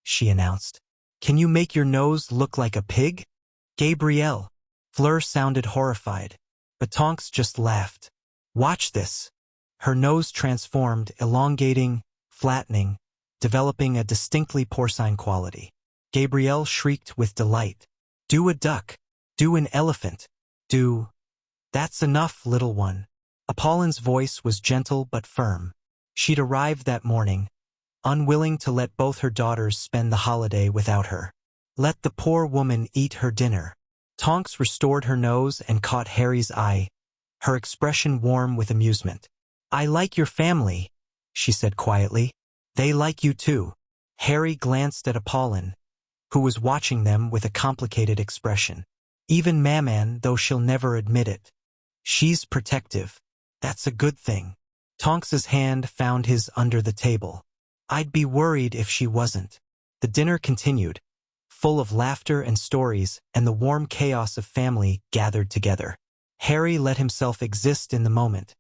she announced. Can you make your nose look like a pig? Gabrielle. Fleur sounded horrified, but Tonks just laughed. Watch this. Her nose transformed, elongating, flattening, developing a distinctly porcine quality. Gabrielle shrieked with delight. Do a duck. Do an elephant. Do. That's enough, little one. Apollin's voice was gentle but firm. She'd arrived that morning, unwilling to let both her daughters spend the holiday without her. Let the poor woman eat her dinner. Tonks restored her nose and caught Harry's eye, her expression warm with amusement. I like your family, she said quietly. They like you too. Harry glanced at Apollon, who was watching them with a complicated expression. Even Maman, though she'll never admit it. She's protective. That's a good thing. Tonks's hand found his under the table. I'd be worried if she wasn't. The dinner continued, full of laughter and stories, and the warm chaos of family gathered together. Harry let himself exist in the moment,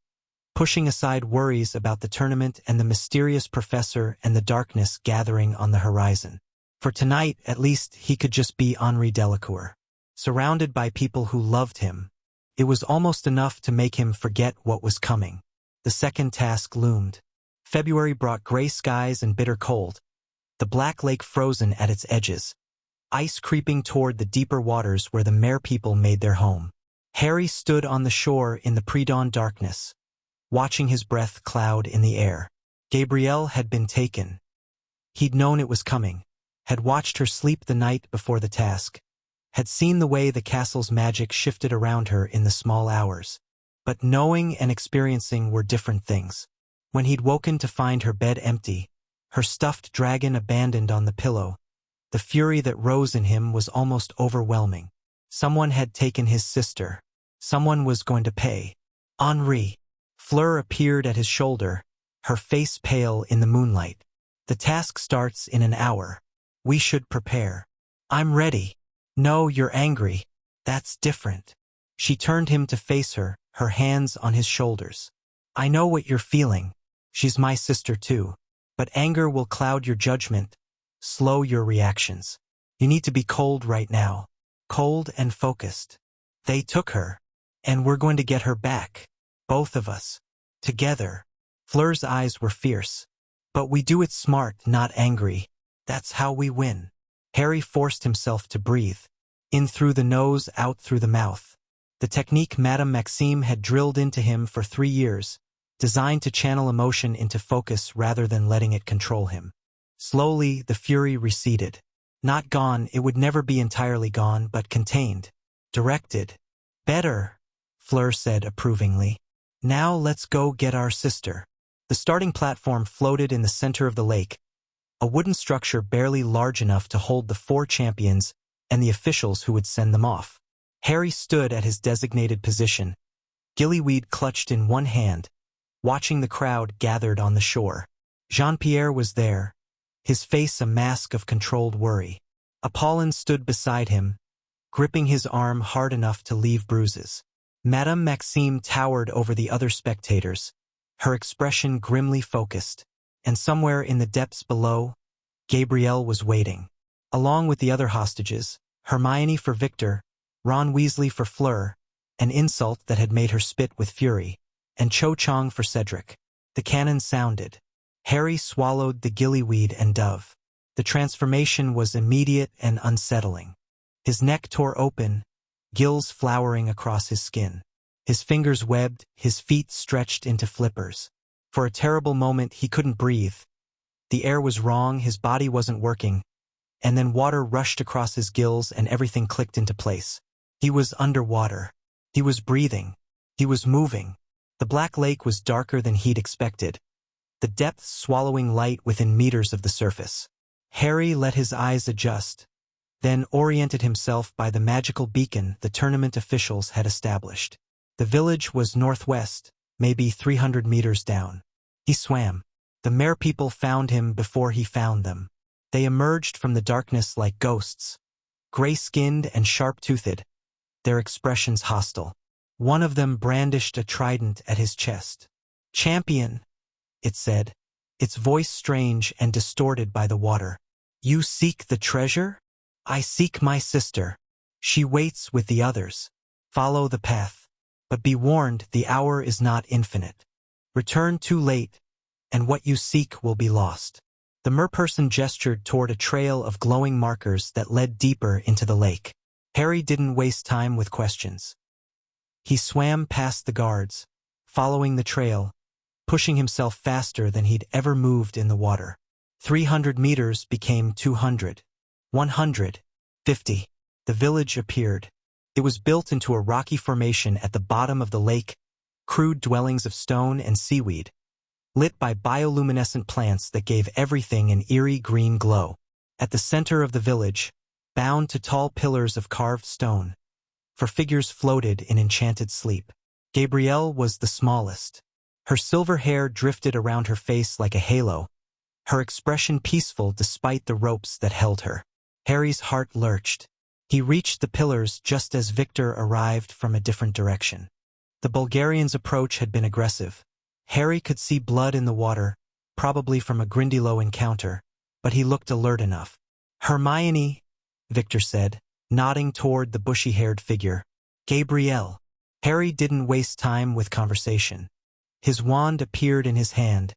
pushing aside worries about the tournament and the mysterious professor and the darkness gathering on the horizon. For tonight, at least, he could just be Henri Delacour. Surrounded by people who loved him, it was almost enough to make him forget what was coming. The second task loomed. February brought gray skies and bitter cold, the black lake frozen at its edges, ice creeping toward the deeper waters where the mere people made their home. Harry stood on the shore in the pre-dawn darkness, watching his breath cloud in the air. Gabrielle had been taken. He'd known it was coming, had watched her sleep the night before the task, had seen the way the castle's magic shifted around her in the small hours. But knowing and experiencing were different things. When he'd woken to find her bed empty, her stuffed dragon abandoned on the pillow, the fury that rose in him was almost overwhelming. Someone had taken his sister. Someone was going to pay. Henri. Fleur appeared at his shoulder, her face pale in the moonlight. The task starts in an hour. We should prepare. I'm ready. No, you're angry. That's different. She turned him to face her, her hands on his shoulders. I know what you're feeling. She's my sister too. But anger will cloud your judgment, slow your reactions. You need to be cold right now. Cold and focused. They took her. And we're going to get her back. Both of us. Together. Fleur's eyes were fierce. But we do it smart, not angry. That's how we win. Harry forced himself to breathe. In through the nose, out through the mouth. The technique Madame Maxime had drilled into him for 3 years, designed to channel emotion into focus rather than letting it control him. Slowly, the fury receded. Not gone, it would never be entirely gone, but contained. Directed. Better, Fleur said approvingly. Now let's go get our sister. The starting platform floated in the center of the lake, a wooden structure barely large enough to hold the 4 champions and the officials who would send them off. Harry stood at his designated position, gillyweed clutched in one hand, watching the crowd gathered on the shore. Jean-Pierre was there, his face a mask of controlled worry. Apollon stood beside him, gripping his arm hard enough to leave bruises. Madame Maxime towered over the other spectators, her expression grimly focused, and somewhere in the depths below, Gabrielle was waiting. Along with the other hostages, Hermione for Victor, Ron Weasley for Fleur, an insult that had made her spit with fury, and Cho Chang for Cedric. The cannon sounded. Harry swallowed the gillyweed and dove. The transformation was immediate and unsettling. His neck tore open, gills flowering across his skin. His fingers webbed, his feet stretched into flippers. For a terrible moment he couldn't breathe. The air was wrong, his body wasn't working, and then water rushed across his gills and everything clicked into place. He was underwater. He was breathing. He was moving. The black lake was darker than he'd expected, the depths swallowing light within meters of the surface. Harry let his eyes adjust, then oriented himself by the magical beacon the tournament officials had established. The village was northwest, maybe 300 meters down. He swam. The merpeople found him before he found them. They emerged from the darkness like ghosts, gray-skinned and sharp-toothed, their expressions hostile. One of them brandished a trident at his chest. "Champion," it said, its voice strange and distorted by the water. "You seek the treasure? I seek my sister. She waits with the others. Follow the path. But be warned, the hour is not infinite. Return too late, and what you seek will be lost." The merperson gestured toward a trail of glowing markers that led deeper into the lake. Harry didn't waste time with questions. He swam past the guards, following the trail, pushing himself faster than he'd ever moved in the water. 300 meters became 200. 100. 50. The village appeared. It was built into a rocky formation at the bottom of the lake, crude dwellings of stone and seaweed, lit by bioluminescent plants that gave everything an eerie green glow. At the center of the village, bound to tall pillars of carved stone, for figures floated in enchanted sleep. Gabrielle was the smallest. Her silver hair drifted around her face like a halo, her expression peaceful despite the ropes that held her. Harry's heart lurched. He reached the pillars just as Victor arrived from a different direction. The Bulgarian's approach had been aggressive. Harry could see blood in the water, probably from a Grindylow encounter, but he looked alert enough. "Hermione," Victor said, nodding toward the bushy-haired figure. "Gabrielle." Harry didn't waste time with conversation. His wand appeared in his hand,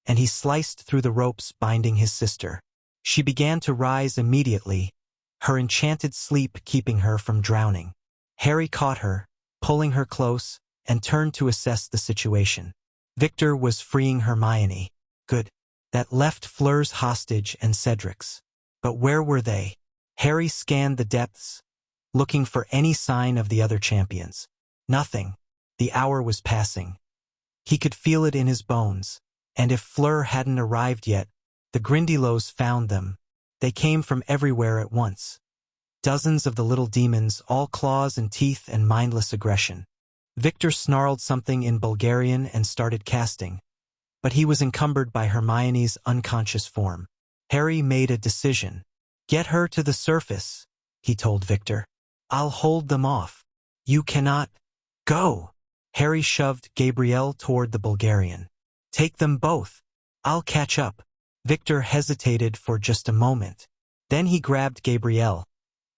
and he sliced through the ropes binding his sister. She began to rise immediately, her enchanted sleep keeping her from drowning. Harry caught her, pulling her close, and turned to assess the situation. Victor was freeing Hermione. Good. That left Fleur's hostage and Cedric's. But where were they? Harry scanned the depths, looking for any sign of the other champions. Nothing. The hour was passing. He could feel it in his bones, and if Fleur hadn't arrived yet, the Grindylows found them. They came from everywhere at once. Dozens of the little demons, all claws and teeth and mindless aggression. Victor snarled something in Bulgarian and started casting, but he was encumbered by Hermione's unconscious form. Harry made a decision. "Get her to the surface," he told Victor. "I'll hold them off. You cannot. Go." Harry shoved Gabrielle toward the Bulgarian. "Take them both. I'll catch up." Victor hesitated for just a moment. Then he grabbed Gabrielle,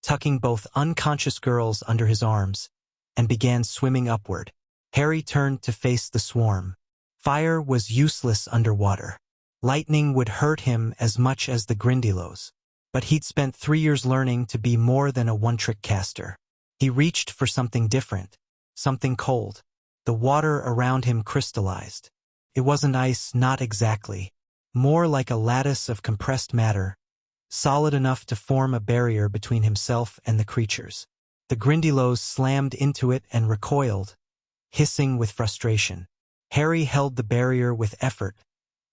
tucking both unconscious girls under his arms, and began swimming upward. Harry turned to face the swarm. Fire was useless underwater. Lightning would hurt him as much as the Grindylows. But he'd spent 3 years learning to be more than a one-trick caster. He reached for something different, something cold. The water around him crystallized. It wasn't ice, not exactly. More like a lattice of compressed matter, solid enough to form a barrier between himself and the creatures. The Grindylows slammed into it and recoiled, hissing with frustration. Harry held the barrier with effort,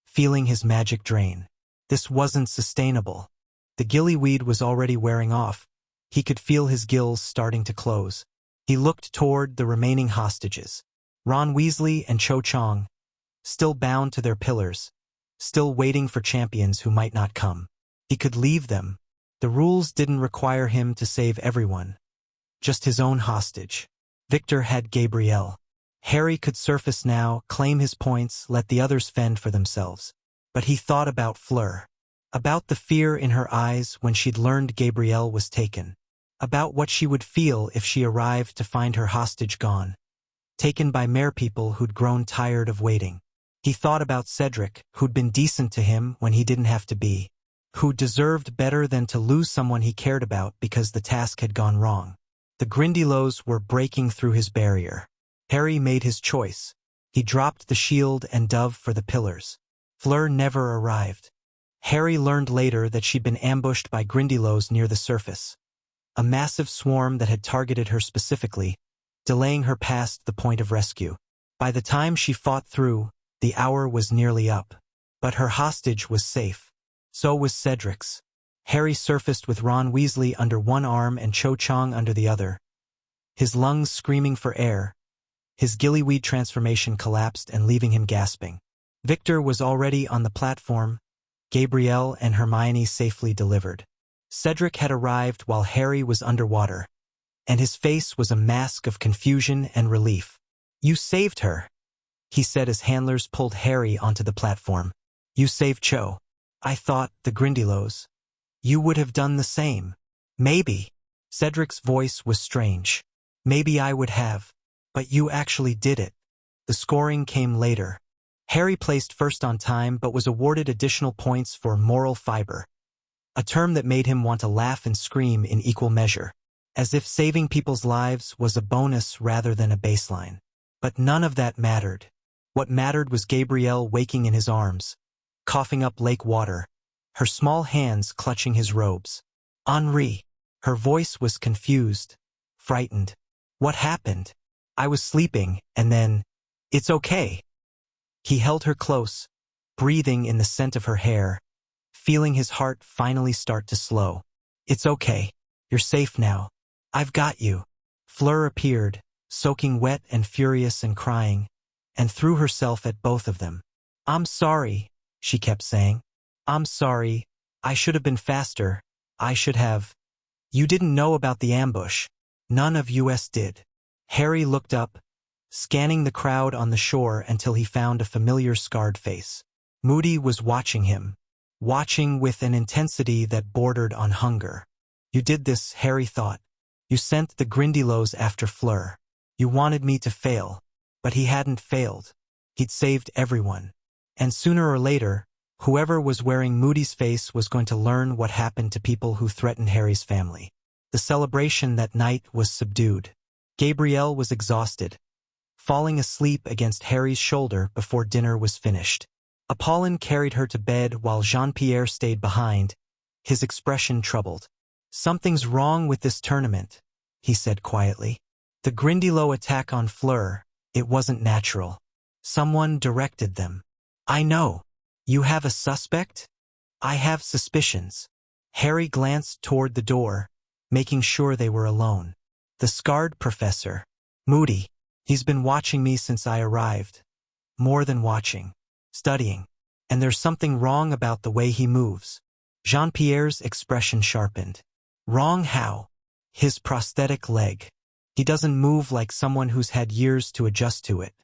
feeling his magic drain. This wasn't sustainable. The gillyweed was already wearing off. He could feel his gills starting to close. He looked toward the remaining hostages. Ron Weasley and Cho Chang, still bound to their pillars, still waiting for champions who might not come. He could leave them. The rules didn't require him to save everyone. Just his own hostage. Victor had Gabrielle. Harry could surface now, claim his points, let the others fend for themselves. But he thought about Fleur. About the fear in her eyes when she'd learned Gabrielle was taken. About what she would feel if she arrived to find her hostage gone. Taken by merpeople who'd grown tired of waiting. He thought about Cedric, who'd been decent to him when he didn't have to be. Who deserved better than to lose someone he cared about because the task had gone wrong. The Grindylows were breaking through his barrier. Harry made his choice. He dropped the shield and dove for the pillars. Fleur never arrived. Harry learned later that she'd been ambushed by Grindylows near the surface. A massive swarm that had targeted her specifically, delaying her past the point of rescue. By the time she fought through, the hour was nearly up. But her hostage was safe. So was Cedric's. Harry surfaced with Ron Weasley under one arm and Cho Chang under the other. His lungs screaming for air. His gillyweed transformation collapsed and leaving him gasping. Victor was already on the platform. Gabrielle and Hermione safely delivered. Cedric had arrived while Harry was underwater, and his face was a mask of confusion and relief. "You saved her," he said as handlers pulled Harry onto the platform. "You saved Cho. I thought, the Grindylows. You would have done the same." "Maybe." Cedric's voice was strange. "Maybe I would have. But you actually did it." The scoring came later. Harry placed first on time but was awarded additional points for moral fiber, a term that made him want to laugh and scream in equal measure, as if saving people's lives was a bonus rather than a baseline. But none of that mattered. What mattered was Gabrielle waking in his arms, coughing up lake water, her small hands clutching his robes. "Henri." Her voice was confused, frightened. "What happened? I was sleeping, and then, it's okay." He held her close, breathing in the scent of her hair, feeling his heart finally start to slow. "It's okay. You're safe now. I've got you." Fleur appeared, soaking wet and furious and crying, and threw herself at both of them. "I'm sorry," she kept saying. "I'm sorry. I should have been faster. I should have. You didn't know about the ambush. None of us did." Harry looked up, scanning the crowd on the shore until he found a familiar scarred face. Moody was watching him, watching with an intensity that bordered on hunger. "You did this," Harry thought. "You sent the Grindylows after Fleur. You wanted me to fail." But he hadn't failed. He'd saved everyone. And sooner or later, whoever was wearing Moody's face was going to learn what happened to people who threatened Harry's family. The celebration that night was subdued. Gabrielle was exhausted, falling asleep against Harry's shoulder before dinner was finished. Apollon carried her to bed while Jean-Pierre stayed behind, his expression troubled. "Something's wrong with this tournament," he said quietly. "The Grindylow attack on Fleur, it wasn't natural. Someone directed them." "I know. You have a suspect?" "I have suspicions." Harry glanced toward the door, making sure they were alone. "The scarred professor. Moody. He's been watching me since I arrived. More than watching. Studying. And there's something wrong about the way he moves." Jean-Pierre's expression sharpened. "Wrong how?" "His prosthetic leg. He doesn't move like someone who's had years to adjust to it.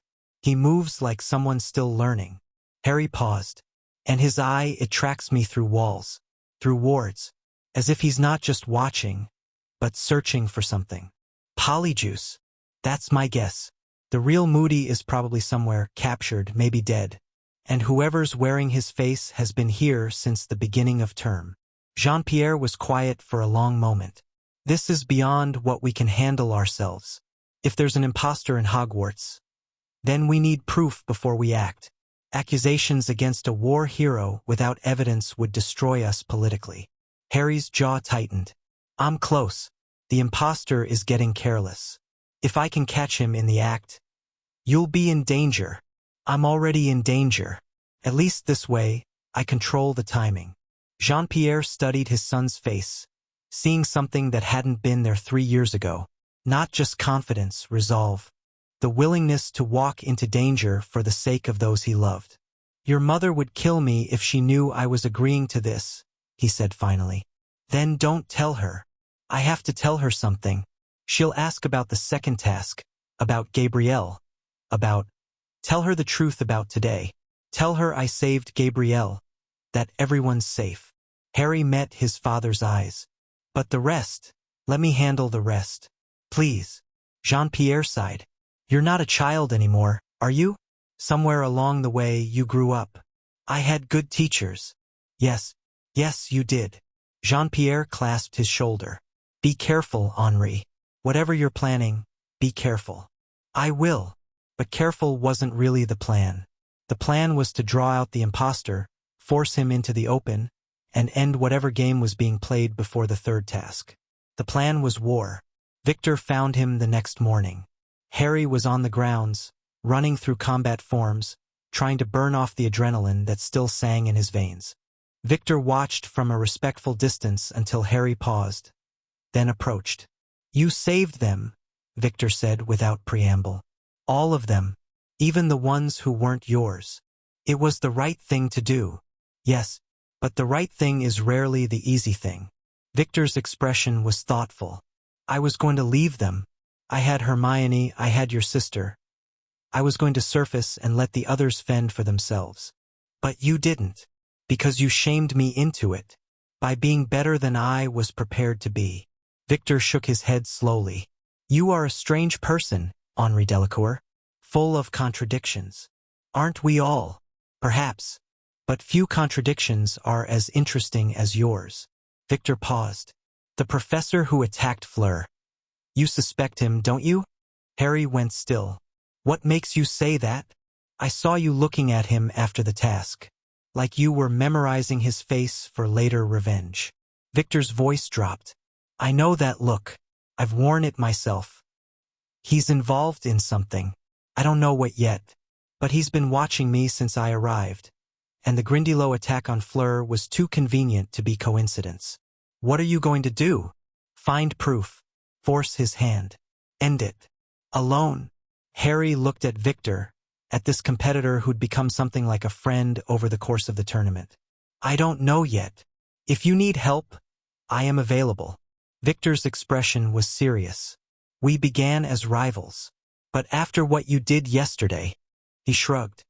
He moves like someone still learning." Harry paused. "And his eye, it tracks me through walls, through wards, as if he's not just watching, but searching for something. Polyjuice. That's my guess. The real Moody is probably somewhere, captured, maybe dead. And whoever's wearing his face has been here since the beginning of term." Jean-Pierre was quiet for a long moment. "This is beyond what we can handle ourselves. If there's an imposter in Hogwarts, then we need proof before we act. Accusations against a war hero without evidence would destroy us politically." Harry's jaw tightened. "I'm close. The imposter is getting careless. If I can catch him in the act, you'll be in danger." "I'm already in danger. At least this way, I control the timing. Jean-Pierre studied his son's face, seeing something that hadn't been there 3 years ago. Not just confidence, resolve. The willingness to walk into danger for the sake of those he loved. Your mother would kill me if she knew I was agreeing to this, he said finally. Then don't tell her. I have to tell her something. She'll ask about the second task, about Gabrielle, about... Tell her the truth about today. Tell her I saved Gabrielle, that everyone's safe. Harry met his father's eyes. But the rest, let me handle the rest. Please. Jean-Pierre sighed. You're not a child anymore, are you? Somewhere along the way you grew up. I had good teachers. Yes, you did. Jean-Pierre clasped his shoulder. Be careful, Henri. Whatever you're planning, be careful. I will. But careful wasn't really the plan. The plan was to draw out the imposter, force him into the open, and end whatever game was being played before the third task. The plan was war. Victor found him the next morning. Harry was on the grounds, running through combat forms, trying to burn off the adrenaline that still sang in his veins. Victor watched from a respectful distance until Harry paused, then approached. You saved them, Victor said without preamble. All of them, even the ones who weren't yours. It was the right thing to do. Yes, but the right thing is rarely the easy thing. Victor's expression was thoughtful. I was going to leave them. I had Hermione, I had your sister. I was going to surface and let the others fend for themselves. But you didn't, because you shamed me into it, by being better than I was prepared to be. Victor shook his head slowly. You are a strange person, Henri Delacours, full of contradictions. Aren't we all? Perhaps. But few contradictions are as interesting as yours. Victor paused. The professor who attacked Fleur. You suspect him, don't you? Harry went still. What makes you say that? I saw you looking at him after the task. Like you were memorizing his face for later revenge. Victor's voice dropped. I know that look. I've worn it myself. He's involved in something. I don't know what yet. But he's been watching me since I arrived. And the Grindylow attack on Fleur was too convenient to be coincidence. What are you going to do? Find proof. Force his hand. End it. Alone. Harry looked at Victor, at this competitor who'd become something like a friend over the course of the tournament. I don't know yet. If you need help, I am available. Victor's expression was serious. We began as rivals. But after what you did yesterday, he shrugged.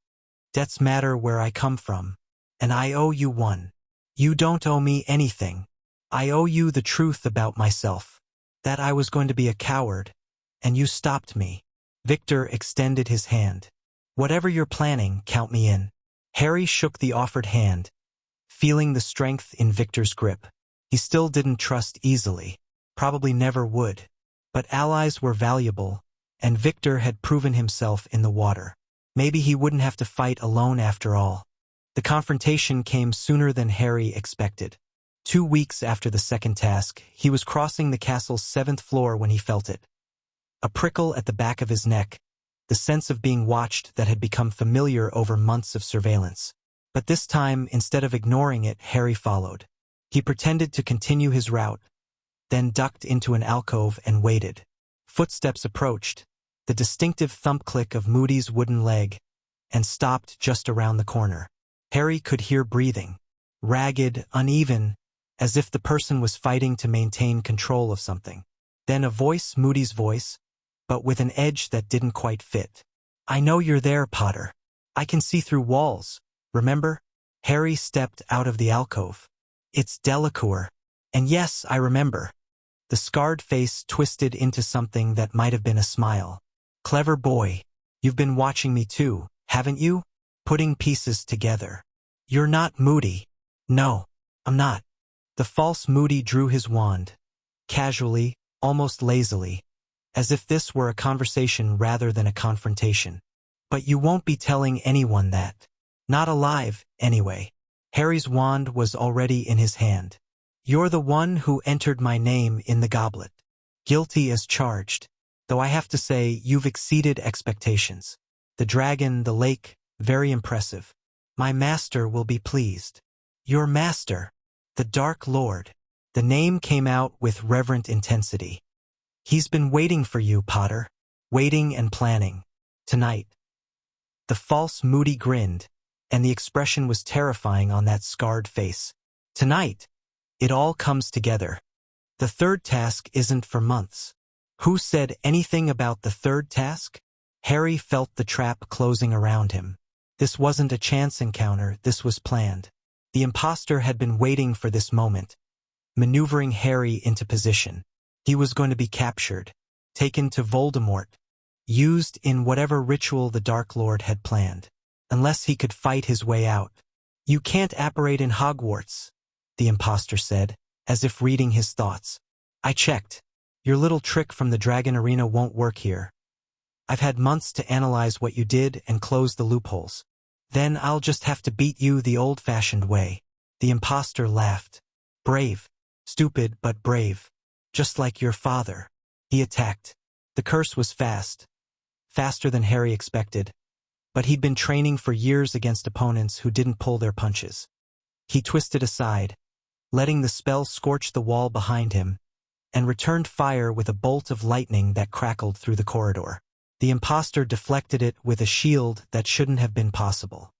Debts matter where I come from, and I owe you one. You don't owe me anything. I owe you the truth about myself, that I was going to be a coward, and you stopped me. Victor extended his hand. Whatever you're planning, count me in. Harry shook the offered hand, feeling the strength in Victor's grip. He still didn't trust easily, probably never would. But allies were valuable, and Victor had proven himself in the water. Maybe he wouldn't have to fight alone after all. The confrontation came sooner than Harry expected. 2 weeks after the second task, he was crossing the castle's 7th floor when he felt it. A prickle at the back of his neck, the sense of being watched that had become familiar over months of surveillance. But this time, instead of ignoring it, Harry followed. He pretended to continue his route, then ducked into an alcove and waited. Footsteps approached, the distinctive thump-click of Moody's wooden leg, and stopped just around the corner. Harry could hear breathing, ragged, uneven, as if the person was fighting to maintain control of something. Then a voice, Moody's voice, but with an edge that didn't quite fit. I know you're there, Potter. I can see through walls, remember? Harry stepped out of the alcove. It's Delacours. And yes, I remember. The scarred face twisted into something that might have been a smile. Clever boy. You've been watching me too, haven't you? Putting pieces together. You're not Moody. No, I'm not. The false Moody drew his wand. Casually, almost lazily. As if this were a conversation rather than a confrontation. But you won't be telling anyone that. Not alive, anyway. Harry's wand was already in his hand. You're the one who entered my name in the goblet. Guilty as charged. Though I have to say, you've exceeded expectations. The dragon, the lake, very impressive. My master will be pleased. Your master, the Dark Lord. The name came out with reverent intensity. He's been waiting for you, Potter. Waiting and planning. Tonight. The false Moody grinned, and the expression was terrifying on that scarred face. Tonight. It all comes together. The third task isn't for months. Who said anything about the third task? Harry felt the trap closing around him. This wasn't a chance encounter, this was planned. The imposter had been waiting for this moment, maneuvering Harry into position. He was going to be captured, taken to Voldemort, used in whatever ritual the Dark Lord had planned, unless he could fight his way out. You can't apparate in Hogwarts, the imposter said, as if reading his thoughts. I checked. Your little trick from the Dragon Arena won't work here. I've had months to analyze what you did and close the loopholes. Then I'll just have to beat you the old-fashioned way. The imposter laughed. Brave. Stupid but brave. Just like your father. He attacked. The curse was fast. Faster than Harry expected. But he'd been training for years against opponents who didn't pull their punches. He twisted aside, letting the spell scorch the wall behind him, and returned fire with a bolt of lightning that crackled through the corridor. The imposter deflected it with a shield that shouldn't have been possible.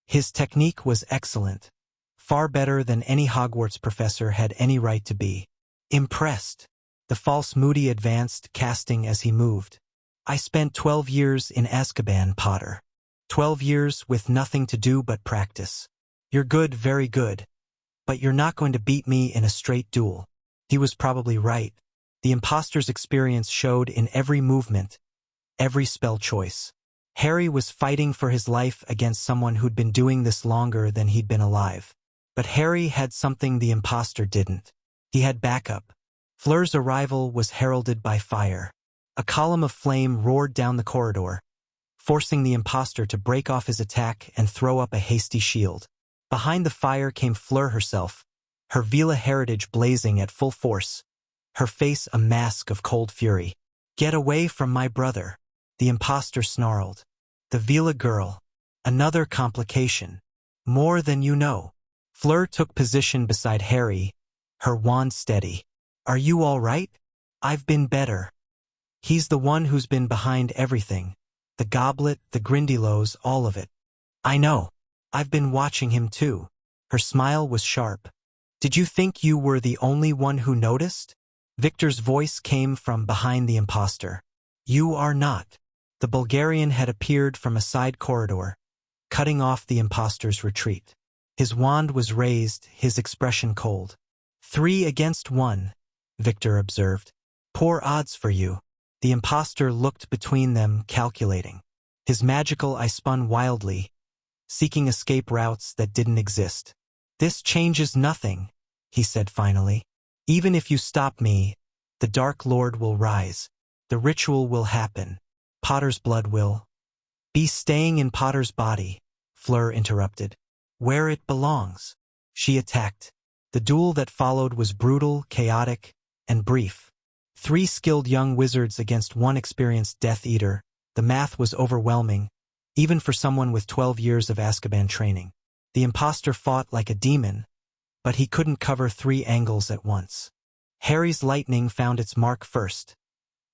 His technique was excellent, far better than any Hogwarts professor had any right to be. Impressed, the false Moody advanced, casting as he moved. I spent 12 years in Azkaban, Potter. 12 years with nothing to do but practice. You're good, very good. But you're not going to beat me in a straight duel. He was probably right. The imposter's experience showed in every movement, every spell choice. Harry was fighting for his life against someone who'd been doing this longer than he'd been alive. But Harry had something the imposter didn't. He had backup. Fleur's arrival was heralded by fire. A column of flame roared down the corridor, forcing the imposter to break off his attack and throw up a hasty shield. Behind the fire came Fleur herself, her Vila heritage blazing at full force, her face a mask of cold fury. Get away from my brother, the imposter snarled. The Vila girl. Another complication. More than you know. Fleur took position beside Harry, her wand steady. Are you all right? I've been better. He's the one who's been behind everything. The goblet, the Grindylows, all of it. I know. I've been watching him too. Her smile was sharp. Did you think you were the only one who noticed? Victor's voice came from behind the imposter. You are not. The Bulgarian had appeared from a side corridor, cutting off the imposter's retreat. His wand was raised, his expression cold. 3 against 1, Victor observed. Poor odds for you. The imposter looked between them, calculating. His magical eye spun wildly, seeking escape routes that didn't exist. This changes nothing, he said finally. Even if you stop me, the Dark Lord will rise. The ritual will happen. Potter's blood will be staying in Potter's body, Fleur interrupted. Where it belongs. She attacked. The duel that followed was brutal, chaotic, and brief. 3 skilled young wizards against 1 experienced Death Eater. The math was overwhelming, even for someone with 12 years of Azkaban training. The imposter fought like a demon, but he couldn't cover 3 angles at once. Harry's lightning found its mark first,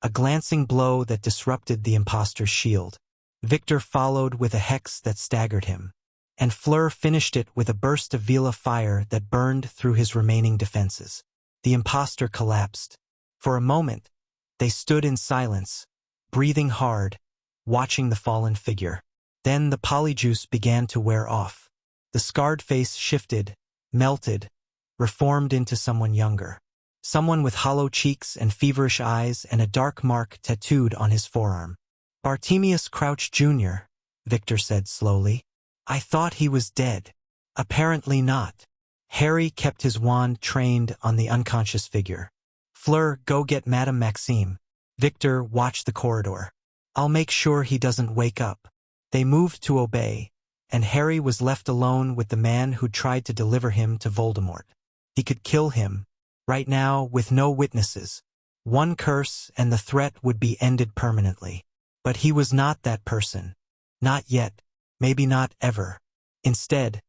a glancing blow that disrupted the imposter's shield. Victor followed with a hex that staggered him, and Fleur finished it with a burst of Vila fire that burned through his remaining defenses. The imposter collapsed. For a moment, they stood in silence, breathing hard, watching the fallen figure. Then the polyjuice began to wear off. The scarred face shifted, melted, reformed into someone younger. Someone with hollow cheeks and feverish eyes and a dark mark tattooed on his forearm. Bartemius Crouch Jr., Victor said slowly. I thought he was dead. Apparently not. Harry kept his wand trained on the unconscious figure. Fleur, go get Madame Maxime. Victor, watch the corridor. I'll make sure he doesn't wake up. They moved to obey, and Harry was left alone with the man who tried to deliver him to Voldemort. He could kill him, right now, with no witnesses. 1 curse and the threat would be ended permanently. But he was not that person. Not yet. Maybe not ever. Instead,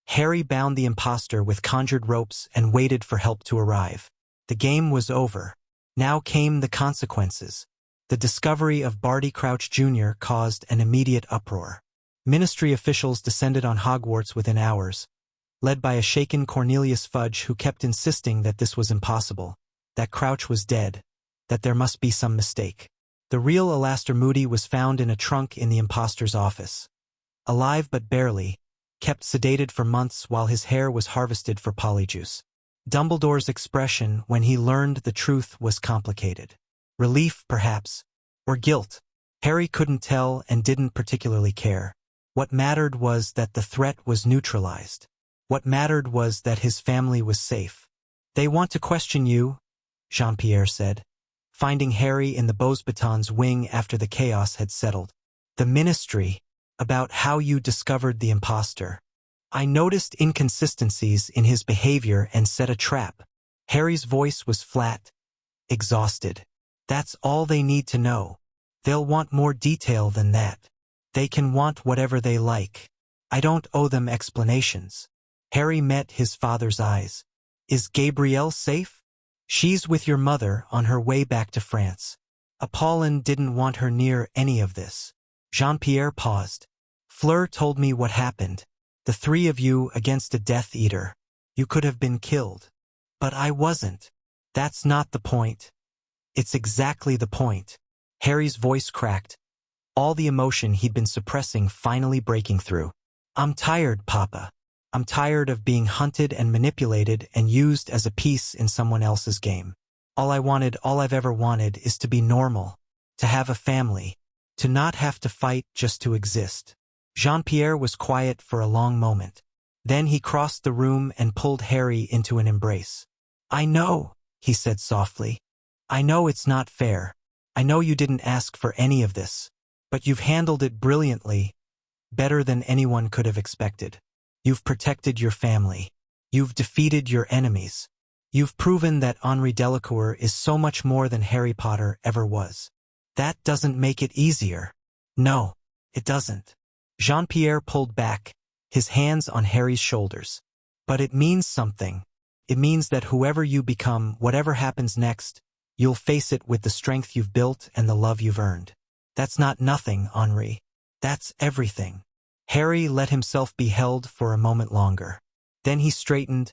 Harry bound the imposter with conjured ropes and waited for help to arrive. The game was over. Now came the consequences. The discovery of Barty Crouch Jr. caused an immediate uproar. Ministry officials descended on Hogwarts within hours, led by a shaken Cornelius Fudge who kept insisting that this was impossible, that Crouch was dead, that there must be some mistake. The real Alastor Moody was found in a trunk in the imposter's office. Alive but barely, kept sedated for months while his hair was harvested for polyjuice. Dumbledore's expression when he learned the truth was complicated. Relief, perhaps, or guilt. Harry couldn't tell and didn't particularly care. What mattered was that the threat was neutralized. What mattered was that his family was safe. "They want to question you," Jean-Pierre said, finding Harry in the Beauxbatons wing after the chaos had settled. "The Ministry, about how you discovered the imposter. I noticed inconsistencies in his behavior and set a trap." Harry's voice was flat, exhausted. "That's all they need to know. They'll want more detail than that. They can want whatever they like. I don't owe them explanations." Harry met his father's eyes. "Is Gabrielle safe?" "She's with your mother on her way back to France. Apollon didn't want her near any of this." Jean-Pierre paused. "Fleur told me what happened. The three of you against a Death Eater. You could have been killed. But I wasn't. That's not the point." "It's exactly the point." Harry's voice cracked, all the emotion he'd been suppressing finally breaking through. "I'm tired, Papa. I'm tired of being hunted and manipulated and used as a piece in someone else's game. All I've ever wanted is to be normal, to have a family, to not have to fight just to exist." Jean-Pierre was quiet for a long moment. Then he crossed the room and pulled Harry into an embrace. "I know," he said softly. "I know it's not fair. I know you didn't ask for any of this. But you've handled it brilliantly, better than anyone could have expected. You've protected your family. You've defeated your enemies. You've proven that Henri Delacours is so much more than Harry Potter ever was. That doesn't make it easier." "No, it doesn't." Jean-Pierre pulled back, his hands on Harry's shoulders. "But it means something. It means that whoever you become, whatever happens next, you'll face it with the strength you've built and the love you've earned. That's not nothing, Henri. That's everything." Harry let himself be held for a moment longer. Then he straightened,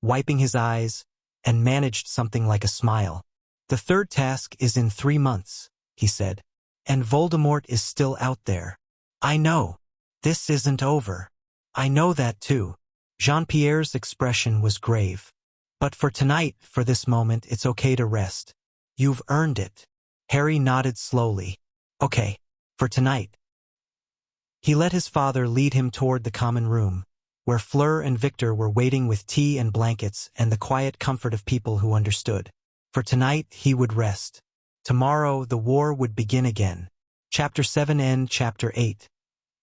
wiping his eyes, and managed something like a smile. "The third task is in 3 months," he said. "And Voldemort is still out there. I know. This isn't over. I know that too." Jean-Pierre's expression was grave. "But for tonight, for this moment, it's okay to rest. You've earned it." Harry nodded slowly. "Okay, for tonight." He let his father lead him toward the common room, where Fleur and Victor were waiting with tea and blankets and the quiet comfort of people who understood. For tonight, he would rest. Tomorrow, the war would begin again. Chapter 7 and Chapter 8.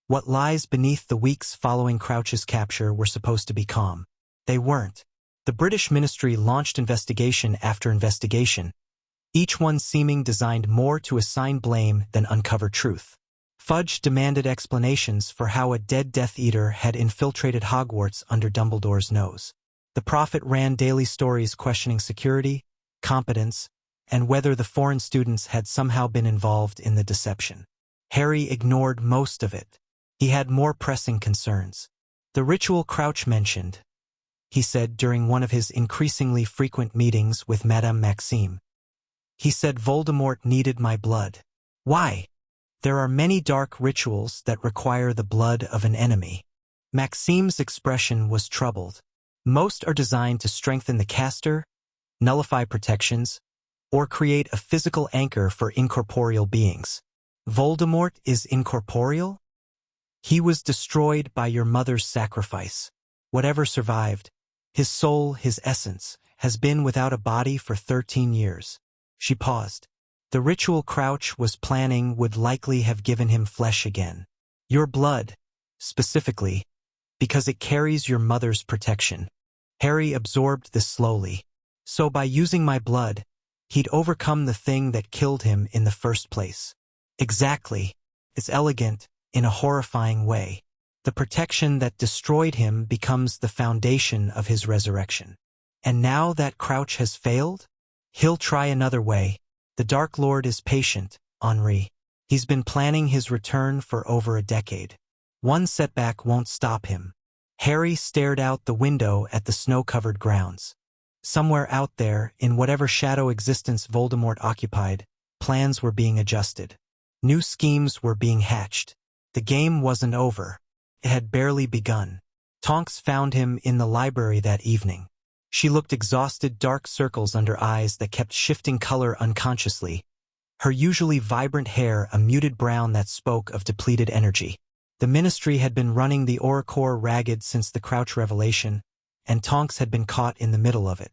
What lies beneath the weeks following Crouch's capture were supposed to be calm. They weren't. The British ministry launched investigation after investigation, each one seeming designed more to assign blame than uncover truth. Fudge demanded explanations for how a dead Death Eater had infiltrated Hogwarts under Dumbledore's nose. The Prophet ran daily stories questioning security, competence, and whether the foreign students had somehow been involved in the deception. Harry ignored most of it. He had more pressing concerns. "The ritual Crouch mentioned," he said during one of his increasingly frequent meetings with Madame Maxime. "He said Voldemort needed my blood. Why? There are many dark rituals that require the blood of an enemy." Maxime's expression was troubled. "Most are designed to strengthen the caster, nullify protections, or create a physical anchor for incorporeal beings. Voldemort is incorporeal? He was destroyed by your mother's sacrifice. Whatever survived, his soul, his essence, has been without a body for 13 years. She paused. The ritual Crouch was planning would likely have given him flesh again. Your blood, specifically, because it carries your mother's protection. Harry absorbed this slowly. So by using my blood, he'd overcome the thing that killed him in the first place. Exactly. It's elegant, in a horrifying way. The protection that destroyed him becomes the foundation of his resurrection. And now that Crouch has failed? He'll try another way. The Dark Lord is patient, Henri. He's been planning his return for over a decade. One setback won't stop him. Harry stared out the window at the snow-covered grounds. Somewhere out there, in whatever shadow existence Voldemort occupied, plans were being adjusted. New schemes were being hatched. The game wasn't over. It had barely begun. Tonks found him in the library that evening. She looked exhausted, dark circles under eyes that kept shifting color unconsciously. Her usually vibrant hair a muted brown that spoke of depleted energy. The Ministry had been running the Auricor ragged since the Crouch revelation, and Tonks had been caught in the middle of it.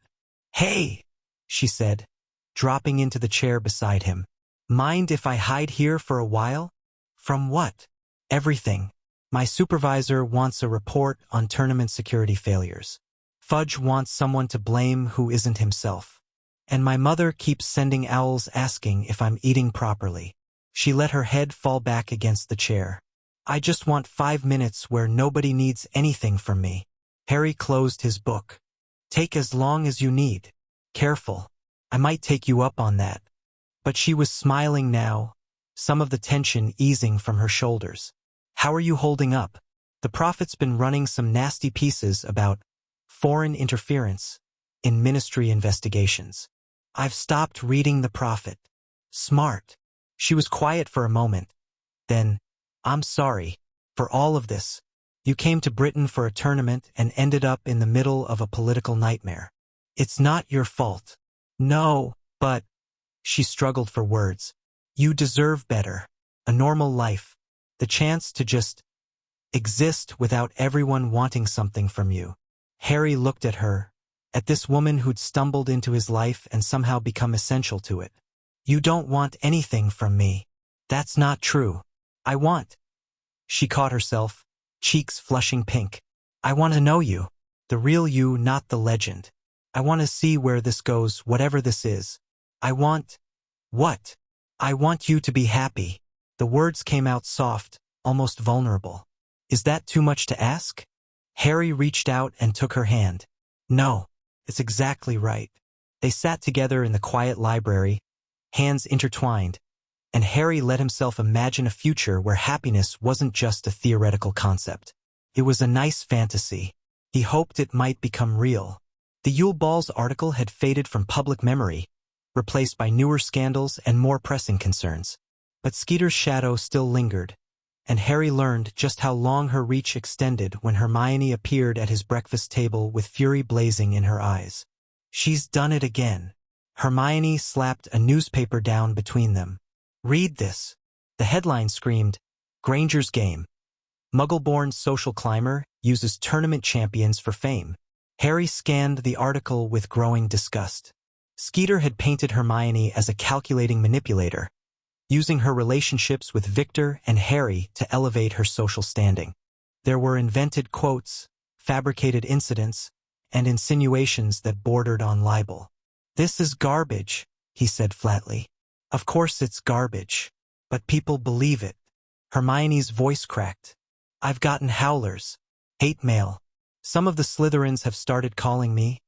"Hey," she said, dropping into the chair beside him. "Mind if I hide here for a while?" "From what?" "Everything. My supervisor wants a report on tournament security failures. Fudge wants someone to blame who isn't himself. And my mother keeps sending owls asking if I'm eating properly." She let her head fall back against the chair. "I just want 5 minutes where nobody needs anything from me." Harry closed his book. "Take as long as you need. Careful. I might take you up on that." But she was smiling now, some of the tension easing from her shoulders. "How are you holding up? The Prophet's been running some nasty pieces about foreign interference in Ministry investigations." "I've stopped reading the Prophet." "Smart." She was quiet for a moment. Then, "I'm sorry for all of this. You came to Britain for a tournament and ended up in the middle of a political nightmare. It's not your fault." "No, but..." She struggled for words. "You deserve better. A normal life. The chance to just exist without everyone wanting something from you." Harry looked at her, at this woman who'd stumbled into his life and somehow become essential to it. "You don't want anything from me." "That's not true. I want..." She caught herself, cheeks flushing pink. "I want to know you. The real you, not the legend. I want to see where this goes, whatever this is. I want..." "What?" "I want you to be happy." The words came out soft, almost vulnerable. "Is that too much to ask?" Harry reached out and took her hand. "No, it's exactly right." They sat together in the quiet library, hands intertwined, and Harry let himself imagine a future where happiness wasn't just a theoretical concept. It was a nice fantasy. He hoped it might become real. The Yule Balls article had faded from public memory, replaced by newer scandals and more pressing concerns. But Skeeter's shadow still lingered, and Harry learned just how long her reach extended when Hermione appeared at his breakfast table with fury blazing in her eyes. "She's done it again." Hermione slapped a newspaper down between them. "Read this." The headline screamed, "Granger's Game. Muggle-born social climber uses tournament champions for fame." Harry scanned the article with growing disgust. Skeeter had painted Hermione as a calculating manipulator, using her relationships with Victor and Harry to elevate her social standing. There were invented quotes, fabricated incidents, and insinuations that bordered on libel. "This is garbage," he said flatly. "Of course it's garbage. But people believe it." Hermione's voice cracked. "I've gotten howlers. Hate mail. Some of the Slytherins have started calling me..."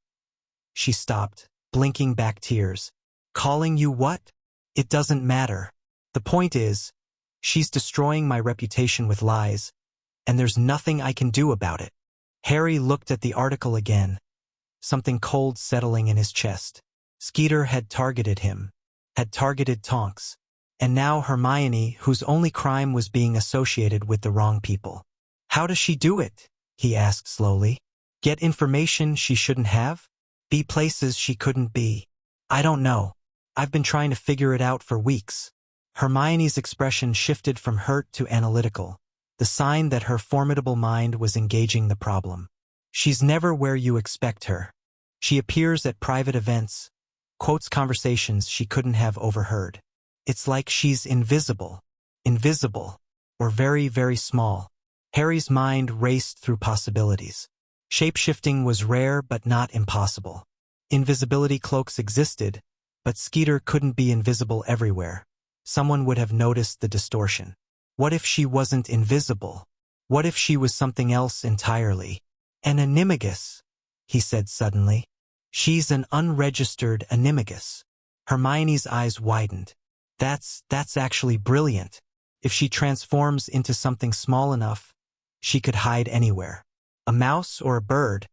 She stopped, blinking back tears. "Calling you what?" "It doesn't matter. The point is, she's destroying my reputation with lies, and there's nothing I can do about it." Harry looked at the article again, something cold settling in his chest. Skeeter had targeted him, had targeted Tonks, and now Hermione, whose only crime was being associated with the wrong people. "How does she do it?" he asked slowly. "Get information she shouldn't have? Be places she couldn't be?" "I don't know. I've been trying to figure it out for weeks." Hermione's expression shifted from hurt to analytical, the sign that her formidable mind was engaging the problem. "She's never where you expect her. She appears at private events, quotes conversations she couldn't have overheard. It's like she's invisible. Invisible. Or very, very small." Harry's mind raced through possibilities. Shape-shifting was rare but not impossible. Invisibility cloaks existed, but Skeeter couldn't be invisible everywhere. Someone would have noticed the distortion. What if she wasn't invisible? What if she was something else entirely? An animagus, he said suddenly. She's an unregistered animagus. Hermione's eyes widened. That's actually brilliant. If she transforms into something small enough, she could hide anywhere. A mouse or a bird,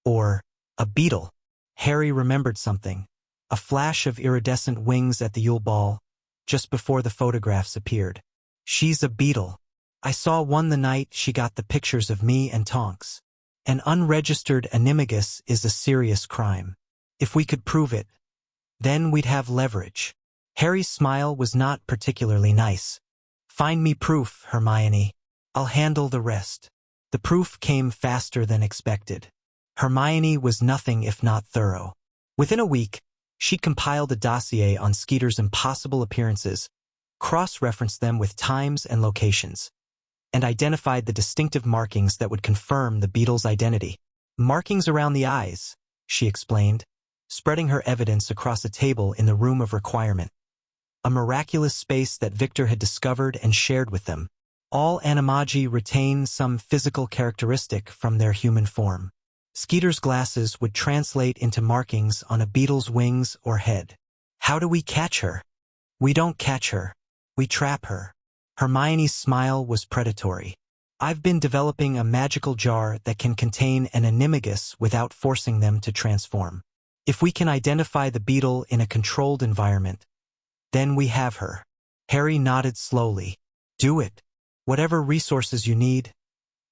or a beetle. Harry remembered something. A flash of iridescent wings at the Yule Ball, just before the photographs appeared. She's a beetle. I saw one the night she got the pictures of me and Tonks. An unregistered animagus is a serious crime. If we could prove it, then we'd have leverage. Harry's smile was not particularly nice. Find me proof, Hermione. I'll handle the rest. The proof came faster than expected. Hermione was nothing if not thorough. Within a week, she'd compiled a dossier on Skeeter's impossible appearances, cross-referenced them with times and locations, and identified the distinctive markings that would confirm the beetle's identity. Markings around the eyes, she explained, spreading her evidence across a table in the room of requirement. A miraculous space that Victor had discovered and shared with them. All animagi retain some physical characteristic from their human form. Skeeter's glasses would translate into markings on a beetle's wings or head. How do we catch her? We don't catch her. We trap her. Hermione's smile was predatory. I've been developing a magical jar that can contain an animagus without forcing them to transform. If we can identify the beetle in a controlled environment, then we have her. Harry nodded slowly. Do it. Whatever resources you need,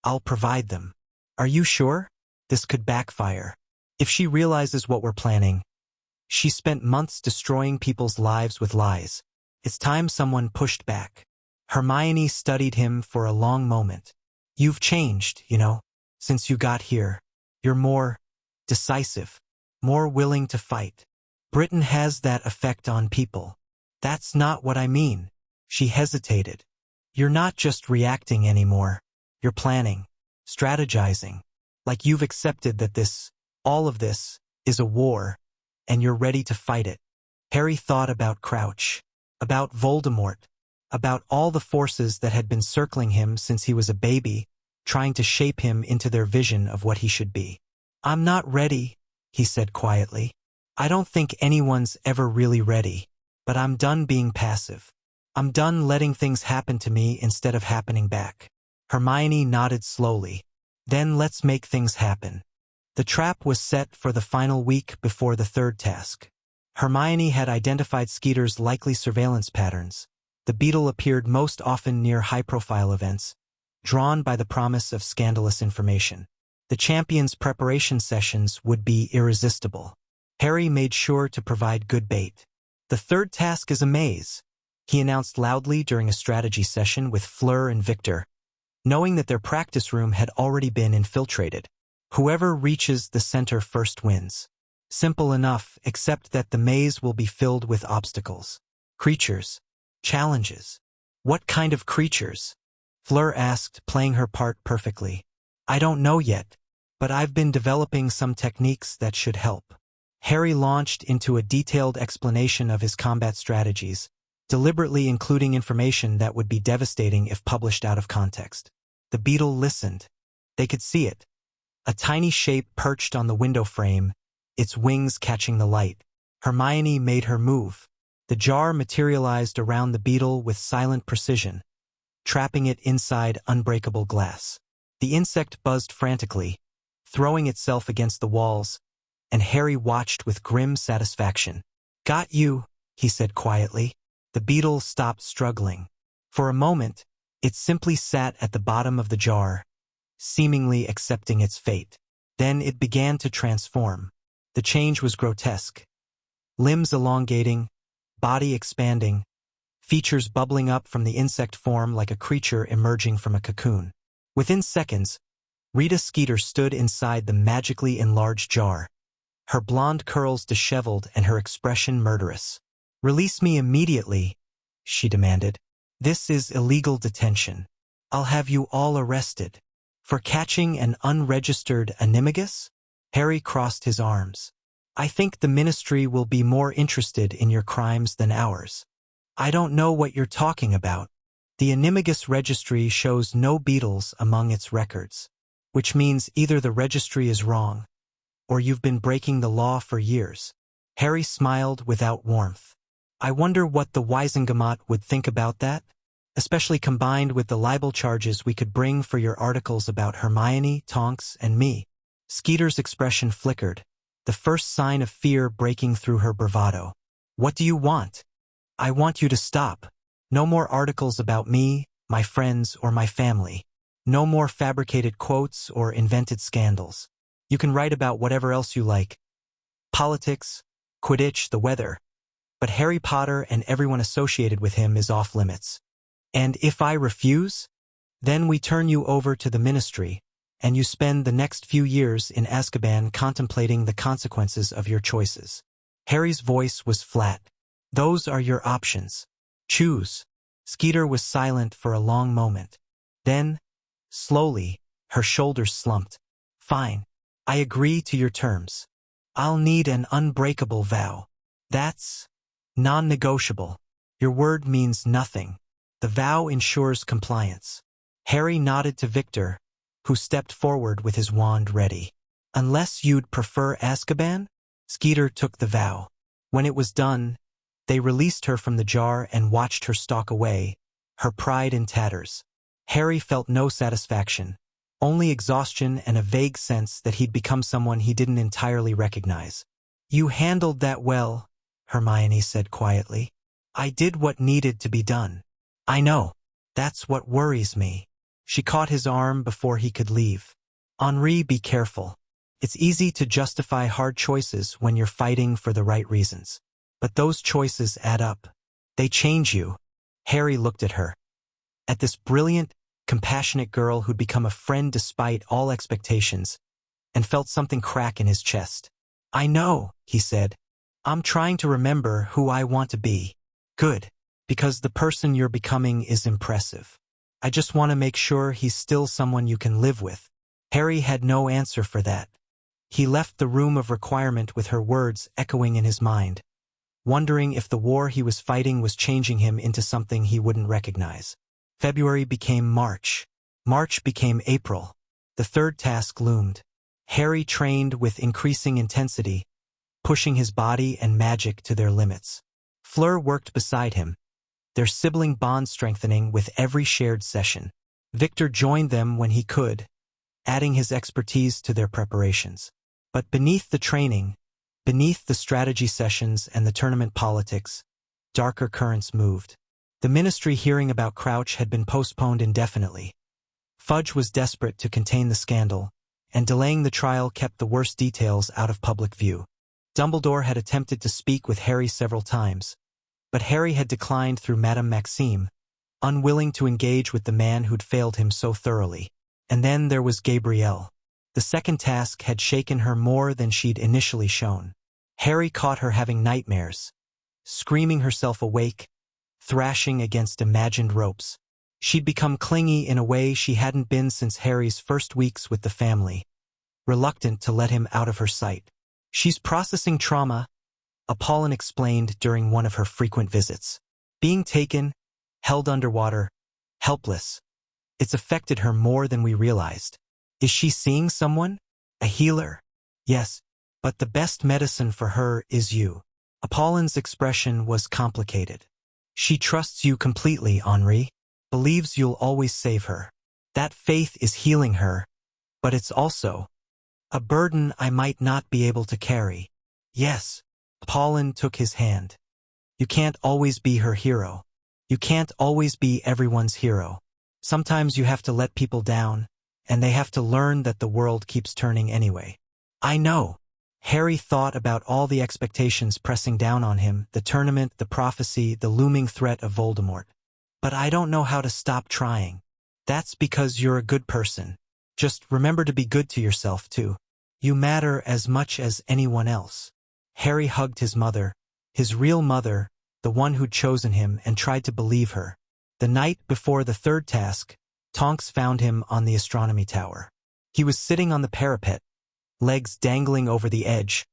I'll provide them. Are you sure? This could backfire. If she realizes what we're planning, she spent months destroying people's lives with lies. It's time someone pushed back. Hermione studied him for a long moment. You've changed, since you got here. You're more decisive, more willing to fight. Britain has that effect on people. That's not what I mean. She hesitated. You're not just reacting anymore. You're planning, strategizing. Like you've accepted that all of this, is a war, and you're ready to fight it. Harry thought about Crouch, about Voldemort, about all the forces that had been circling him since he was a baby, trying to shape him into their vision of what he should be. I'm not ready, he said quietly. I don't think anyone's ever really ready, but I'm done being passive. I'm done letting things happen to me instead of happening back. Hermione nodded slowly. Then let's make things happen. The trap was set for the final week before the third task. Hermione had identified Skeeter's likely surveillance patterns. The beetle appeared most often near high-profile events, drawn by the promise of scandalous information. The champions' preparation sessions would be irresistible. Harry made sure to provide good bait. The third task is a maze, he announced loudly during a strategy session with Fleur and Victor, knowing that their practice room had already been infiltrated. Whoever reaches the center first wins. Simple enough, except that the maze will be filled with obstacles. Creatures. Challenges. What kind of creatures? Fleur asked, playing her part perfectly. I don't know yet, but I've been developing some techniques that should help. Harry launched into a detailed explanation of his combat strategies, deliberately including information that would be devastating if published out of context. The beetle listened. They could see it. A tiny shape perched on the window frame, its wings catching the light. Hermione made her move. The jar materialized around the beetle with silent precision, trapping it inside unbreakable glass. The insect buzzed frantically, throwing itself against the walls, and Harry watched with grim satisfaction. Got you, he said quietly. The beetle stopped struggling. For a moment, it simply sat at the bottom of the jar, seemingly accepting its fate. Then it began to transform. The change was grotesque. Limbs elongating, body expanding, features bubbling up from the insect form like a creature emerging from a cocoon. Within seconds, Rita Skeeter stood inside the magically enlarged jar, her blonde curls disheveled and her expression murderous. Release me immediately, she demanded. This is illegal detention. I'll have you all arrested. For catching an unregistered animagus? Harry crossed his arms. I think the ministry will be more interested in your crimes than ours. I don't know what you're talking about. The Animagus registry shows no beetles among its records, which means either the registry is wrong, or you've been breaking the law for years. Harry smiled without warmth. I wonder what the Wiesengemot would think about that, especially combined with the libel charges we could bring for your articles about Hermione, Tonks, and me. Skeeter's expression flickered, the first sign of fear breaking through her bravado. What do you want? I want you to stop. No more articles about me, my friends, or my family. No more fabricated quotes or invented scandals. You can write about whatever else you like. Politics, Quidditch, the weather. But Harry Potter and everyone associated with him is off limits. And if I refuse, then we turn you over to the Ministry, and you spend the next few years in Azkaban contemplating the consequences of your choices. Harry's voice was flat. Those are your options. Choose. Skeeter was silent for a long moment. Then, slowly, her shoulders slumped. Fine. I agree to your terms. I'll need an unbreakable vow. That's non-negotiable. Your word means nothing. The vow ensures compliance. Harry nodded to Victor, who stepped forward with his wand ready. Unless you'd prefer Azkaban? Skeeter took the vow. When it was done, they released her from the jar and watched her stalk away, her pride in tatters. Harry felt no satisfaction, only exhaustion and a vague sense that he'd become someone he didn't entirely recognize. You handled that well, Hermione said quietly. I did what needed to be done. I know. That's what worries me. She caught his arm before he could leave. Henri, be careful. It's easy to justify hard choices when you're fighting for the right reasons. But those choices add up. They change you. Harry looked at her. At this brilliant, compassionate girl who'd become a friend despite all expectations, and felt something crack in his chest. I know, he said. I'm trying to remember who I want to be. Good. Because the person you're becoming is impressive. I just want to make sure he's still someone you can live with. Harry had no answer for that. He left the room of requirement with her words echoing in his mind, wondering if the war he was fighting was changing him into something he wouldn't recognize. February became March. March became April. The third task loomed. Harry trained with increasing intensity, pushing his body and magic to their limits. Fleur worked beside him, their sibling bond strengthening with every shared session. Victor joined them when he could, adding his expertise to their preparations. But beneath the training, beneath the strategy sessions and the tournament politics, darker currents moved. The Ministry hearing about Crouch had been postponed indefinitely. Fudge was desperate to contain the scandal, and delaying the trial kept the worst details out of public view. Dumbledore had attempted to speak with Harry several times, but Harry had declined through Madame Maxime, unwilling to engage with the man who'd failed him so thoroughly. And then there was Gabrielle. The second task had shaken her more than she'd initially shown. Harry caught her having nightmares, screaming herself awake, thrashing against imagined ropes. She'd become clingy in a way she hadn't been since Harry's first weeks with the family, reluctant to let him out of her sight. She's processing trauma, Apollon explained during one of her frequent visits. Being taken, held underwater, helpless. It's affected her more than we realized. Is she seeing someone? A healer? Yes, but the best medicine for her is you. Apollon's expression was complicated. She trusts you completely, Henri. Believes you'll always save her. That faith is healing her, but it's also a burden I might not be able to carry. Yes. Apollon took his hand. You can't always be her hero. You can't always be everyone's hero. Sometimes you have to let people down, and they have to learn that the world keeps turning anyway. I know. Harry thought about all the expectations pressing down on him, the tournament, the prophecy, the looming threat of Voldemort. But I don't know how to stop trying. That's because you're a good person. Just remember to be good to yourself, too. You matter as much as anyone else. Harry hugged his mother, his real mother, the one who'd chosen him, and tried to believe her. The night before the third task, Tonks found him on the astronomy tower. He was sitting on the parapet, legs dangling over the edge,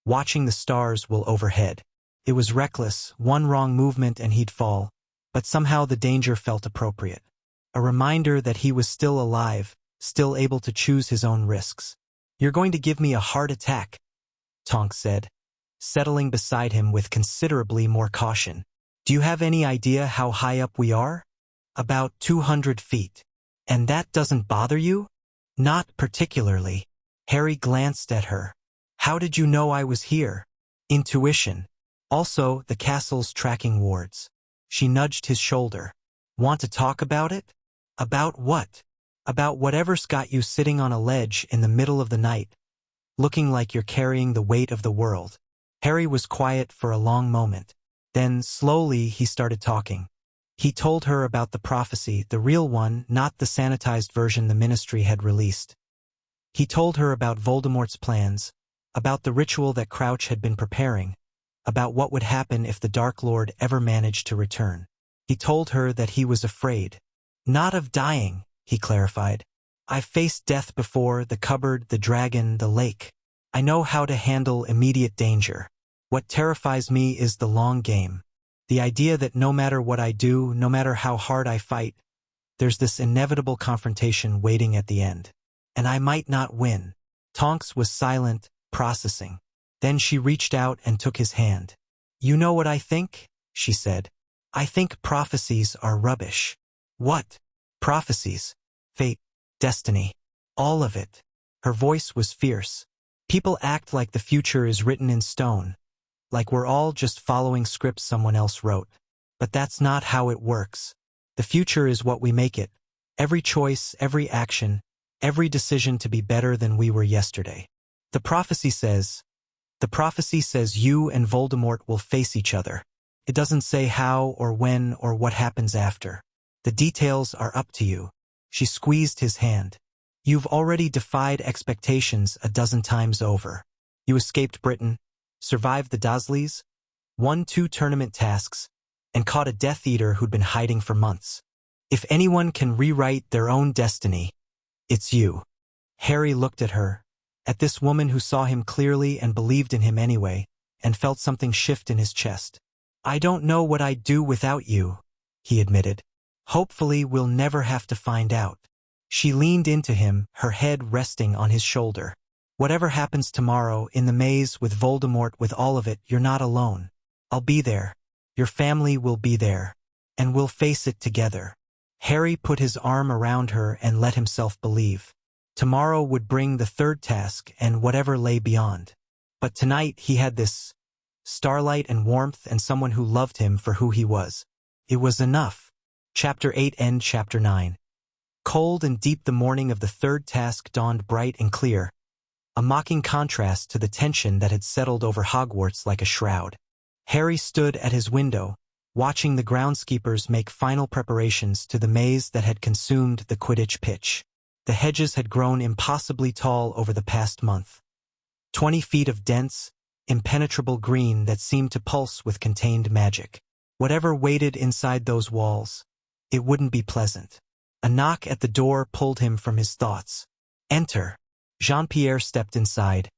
watching the stars whirl overhead. It was reckless, one wrong movement and he'd fall, But somehow the danger felt appropriate. A reminder that he was still alive, still able to choose his own risks. "You're going to give me a heart attack," Tonks said, settling beside him with considerably more caution. "Do you have any idea how high up we are?" "About 200 feet. And that doesn't bother you?" "Not particularly." Harry glanced at her. "How did you know I was here?" "Intuition. Also, the castle's tracking wards." She nudged his shoulder. "Want to talk about it?" "About what?" "About whatever's got you sitting on a ledge in the middle of the night, looking like you're carrying the weight of the world." Harry was quiet for a long moment. Then, slowly, he started talking. He told her about the prophecy, the real one, not the sanitized version the Ministry had released. He told her about Voldemort's plans, about the ritual that Crouch had been preparing, about what would happen if the Dark Lord ever managed to return. He told her that he was afraid. "Not of dying," he clarified. "I've faced death before, the cupboard, the dragon, the lake. I know how to handle immediate danger. What terrifies me is the long game. The idea that no matter what I do, no matter how hard I fight, there's this inevitable confrontation waiting at the end. And I might not win." Tonks was silent, processing. Then she reached out and took his hand. "You know what I think?" she said. "I think prophecies are rubbish." "What?" "Prophecies. Fate. Destiny. All of it." Her voice was fierce. "People act like the future is written in stone, like we're all just following scripts someone else wrote. But that's not how it works. The future is what we make it. Every choice, every action, every decision to be better than we were yesterday. The prophecy says you and Voldemort will face each other. It doesn't say how or when or what happens after. The details are up to you." She squeezed his hand. "You've already defied expectations a dozen times over. You escaped Britain, survived the Dursleys, won 2 tournament tasks, and caught a Death Eater who'd been hiding for months. If anyone can rewrite their own destiny, it's you." Harry looked at her, at this woman who saw him clearly and believed in him anyway, and felt something shift in his chest. "I don't know what I'd do without you," he admitted. "Hopefully we'll never have to find out." She leaned into him, her head resting on his shoulder. "Whatever happens tomorrow, in the maze, with Voldemort, with all of it, you're not alone. I'll be there. Your family will be there. And we'll face it together." Harry put his arm around her and let himself believe. Tomorrow would bring the 3rd task and whatever lay beyond. But tonight he had this starlight and warmth and someone who loved him for who he was. It was enough. Chapter 8 End Chapter 9. Cold and deep the morning of the 3rd task dawned bright and clear, a mocking contrast to the tension that had settled over Hogwarts like a shroud. Harry stood at his window, watching the groundskeepers make final preparations to the maze that had consumed the Quidditch pitch. The hedges had grown impossibly tall over the past month. 20 feet of dense, impenetrable green that seemed to pulse with contained magic. Whatever waited inside those walls, it wouldn't be pleasant. A knock at the door pulled him from his thoughts. "Enter." Jean-Pierre stepped inside,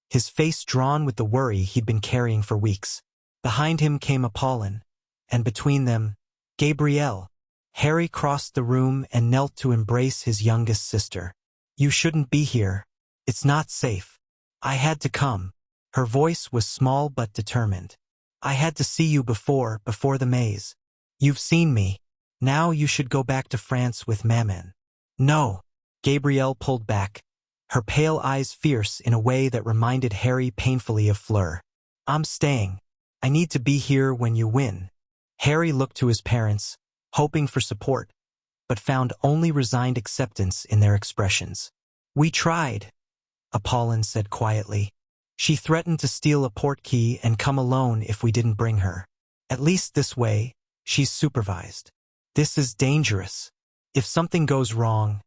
his face drawn with the worry he'd been carrying for weeks. Behind him came Apollon, and between them, Gabrielle. Harry crossed the room and knelt to embrace his youngest sister. "You shouldn't be here. It's not safe." "I had to come." Her voice was small but determined. "I had to see you before the maze. You've seen me. Now you should go back to France with Maman." "No." Gabrielle pulled back, her pale eyes fierce in a way that reminded Harry painfully of Fleur. "I'm staying. I need to be here when you win." Harry looked to his parents, hoping for support, but found only resigned acceptance in their expressions. "We tried," Apollon said quietly. "She threatened to steal a portkey and come alone if we didn't bring her. At least this way, she's supervised. This is dangerous. If something goes wrong,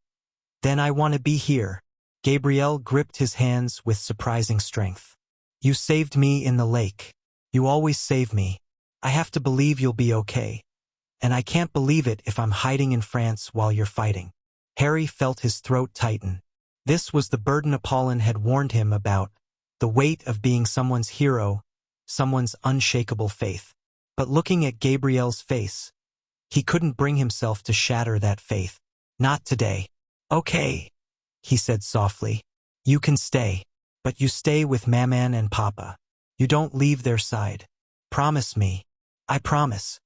then I want to be here." Gabrielle gripped his hands with surprising strength. "You saved me in the lake. You always save me. I have to believe you'll be okay. And I can't believe it if I'm hiding in France while you're fighting." Harry felt his throat tighten. This was the burden Apollon had warned him about, the weight of being someone's hero, someone's unshakable faith. But looking at Gabrielle's face, He couldn't bring himself to shatter that faith. Not today. Okay, he said softly. You can stay. But you stay with Maman and Papa. You don't leave their side. Promise me. I promise.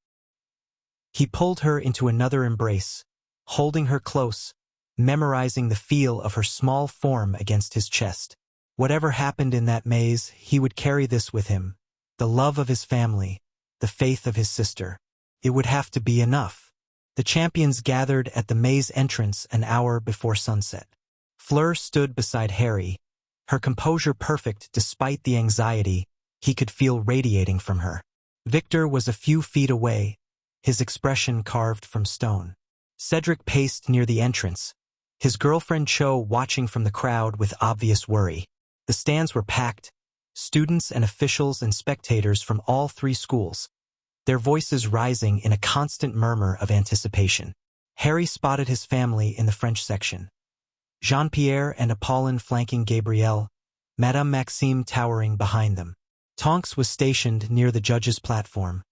He pulled her into another embrace, holding her close, memorizing the feel of her small form against his chest. Whatever happened in that maze, he would carry this with him. The love of his family, the faith of his sister. It would have to be enough. The champions gathered at the maze entrance an hour before sunset. Fleur stood beside Harry, her composure perfect despite the anxiety he could feel radiating from her. Victor was a few feet away, his expression carved from stone. Cedric paced near the entrance, his girlfriend Cho watching from the crowd with obvious worry. The stands were packed, students and officials and spectators from all three schools, their voices rising in a constant murmur of anticipation. Harry spotted his family in the French section. Jean-Pierre and Apollon flanking Gabrielle, Madame Maxime towering behind them. Tonks was stationed near the judges' platform,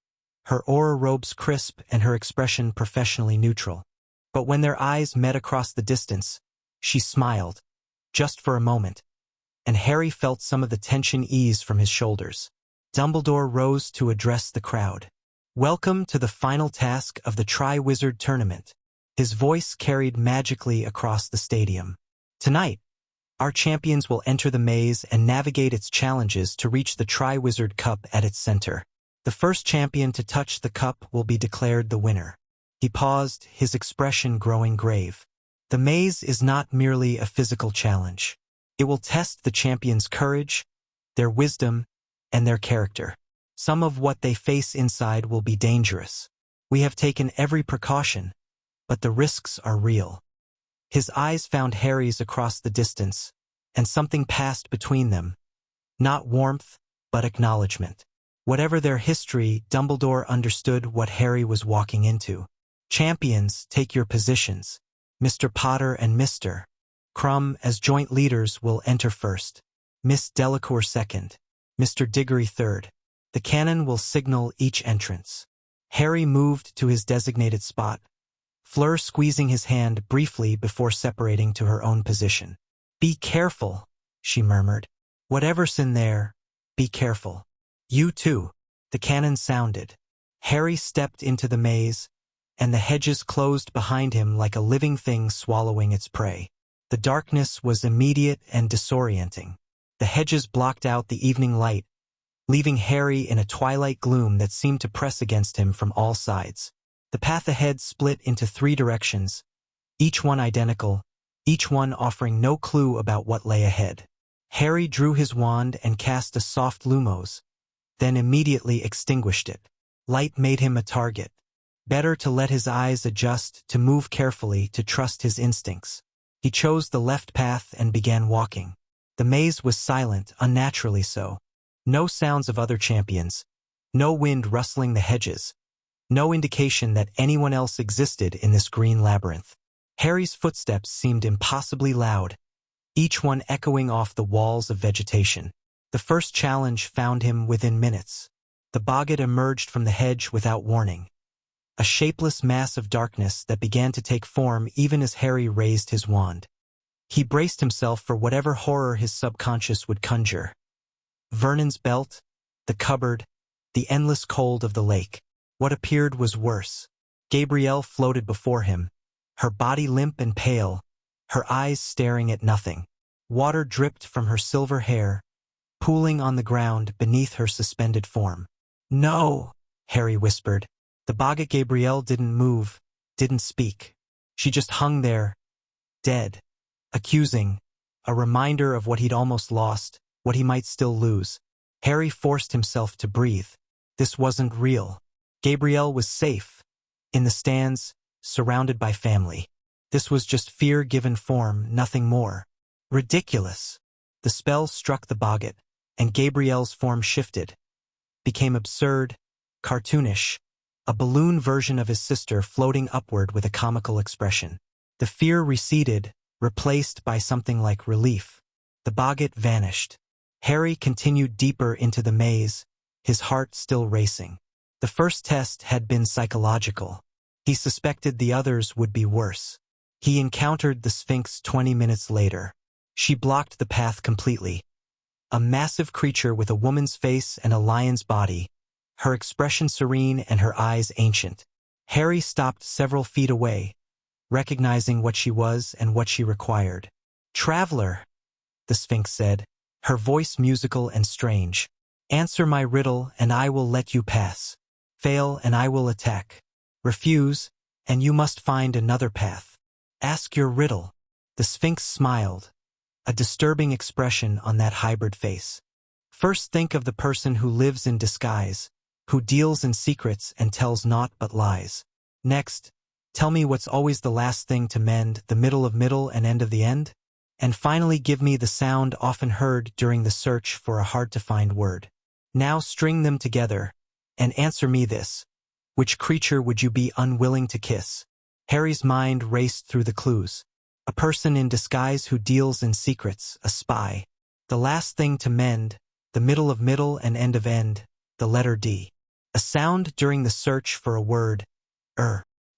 her aura robes crisp and her expression professionally neutral. But when their eyes met across the distance, she smiled, just for a moment, and Harry felt some of the tension ease from his shoulders. Dumbledore rose to address the crowd. Welcome to the final task of the Tri-Wizard Tournament. His voice carried magically across the stadium. Tonight, our champions will enter the maze and navigate its challenges to reach the Tri-Wizard Cup at its center. The first champion to touch the cup will be declared the winner. He paused, his expression growing grave. The maze is not merely a physical challenge. It will test the champions' courage, their wisdom, and their character. Some of what they face inside will be dangerous. We have taken every precaution, but the risks are real. His eyes found Harry's across the distance, and something passed between them. Not warmth, but acknowledgement. Whatever their history, Dumbledore understood what Harry was walking into. Champions, take your positions. Mr. Potter and Mr. Crumb, as joint leaders, will enter first. Miss Delacours second. Mr. Diggory third. The cannon will signal each entrance. Harry moved to his designated spot, Fleur squeezing his hand briefly before separating to her own position. Be careful, she murmured. Whatever's in there, be careful. You too. The cannon sounded. Harry stepped into the maze, and the hedges closed behind him like a living thing swallowing its prey. The darkness was immediate and disorienting. The hedges blocked out the evening light, leaving Harry in a twilight gloom that seemed to press against him from all sides. The path ahead split into three directions, each one identical, each one offering no clue about what lay ahead. Harry drew his wand and cast a soft lumos, then immediately extinguished it. Light made him a target. Better to let his eyes adjust, to move carefully, to trust his instincts. He chose the left path and began walking. The maze was silent, unnaturally so. No sounds of other champions, no wind rustling the hedges, no indication that anyone else existed in this green labyrinth. Harry's footsteps seemed impossibly loud, each one echoing off the walls of vegetation. The first challenge found him within minutes. The boggart emerged from the hedge without warning, a shapeless mass of darkness that began to take form even as Harry raised his wand. He braced himself for whatever horror his subconscious would conjure. Vernon's belt, the cupboard, the endless cold of the lake. What appeared was worse. Gabrielle floated before him, her body limp and pale, her eyes staring at nothing. Water dripped from her silver hair, pooling on the ground beneath her suspended form. No, Harry whispered. The boggart Gabrielle didn't move, didn't speak. She just hung there, dead, accusing, a reminder of what he'd almost lost, what he might still lose. Harry forced himself to breathe. This wasn't real. Gabrielle was safe, in the stands, surrounded by family. This was just fear given form, nothing more. Ridiculous. The spell struck the boggart, and Gabrielle's form shifted, became absurd, cartoonish, a balloon version of his sister floating upward with a comical expression. The fear receded, replaced by something like relief. The boggart vanished. Harry continued deeper into the maze, his heart still racing. The first test had been psychological. He suspected the others would be worse. He encountered the Sphinx 20 minutes later. She blocked the path completely. A massive creature with a woman's face and a lion's body, her expression serene and her eyes ancient. Harry stopped several feet away, recognizing what she was and what she required. "Traveler," the Sphinx said, her voice musical and strange. "Answer my riddle and I will let you pass. Fail and I will attack. Refuse, and you must find another path. Ask your riddle." The Sphinx smiled, a disturbing expression on that hybrid face. "First think of the person who lives in disguise, who deals in secrets and tells naught but lies. Next, tell me what's always the last thing to mend, the middle of middle and end of the end? And finally give me the sound often heard during the search for a hard-to-find word. Now string them together, and answer me this. Which creature would you be unwilling to kiss?" Harry's mind raced through the clues. A person in disguise who deals in secrets, a spy. The last thing to mend, the middle of middle and end of end, the letter D. A sound during the search for a word,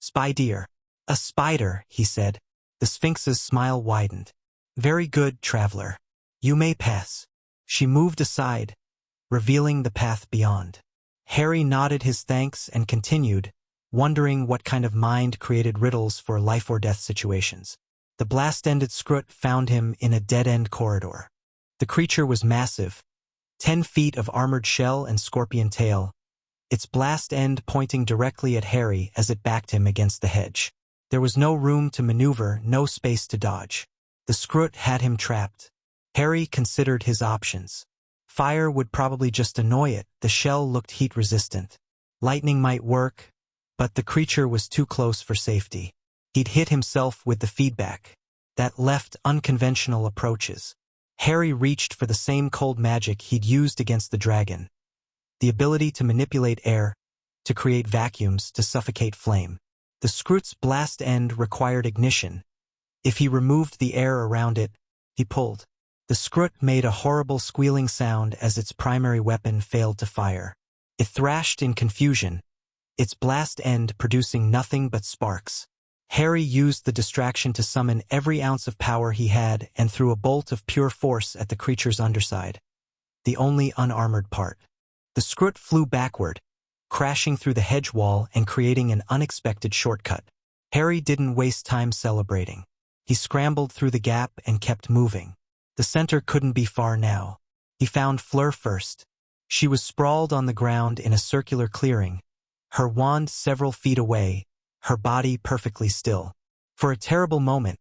spy deer. "A spider," he said. The Sphinx's smile widened. "Very good, traveler. You may pass." She moved aside, revealing the path beyond. Harry nodded his thanks and continued, wondering what kind of mind created riddles for life-or-death situations. The blast-ended Scrut found him in a dead-end corridor. The creature was massive, 10 feet of armored shell and scorpion tail, its blast end pointing directly at Harry as it backed him against the hedge. There was no room to maneuver, no space to dodge. The Scrut had him trapped. Harry considered his options. Fire would probably just annoy it, the shell looked heat-resistant. Lightning might work, but the creature was too close for safety. He'd hit himself with the feedback. That left unconventional approaches. Harry reached for the same cold magic he'd used against the dragon. The ability to manipulate air, to create vacuums, to suffocate flame. The Scrut's blast end required ignition. If he removed the air around it, he pulled. The Scrut made a horrible squealing sound as its primary weapon failed to fire. It thrashed in confusion, its blast end producing nothing but sparks. Harry used the distraction to summon every ounce of power he had and threw a bolt of pure force at the creature's underside, the only unarmored part. The Scrut flew backward, crashing through the hedge wall and creating an unexpected shortcut. Harry didn't waste time celebrating. He scrambled through the gap and kept moving. The center couldn't be far now. He found Fleur first. She was sprawled on the ground in a circular clearing, her wand several feet away, her body perfectly still. For a terrible moment,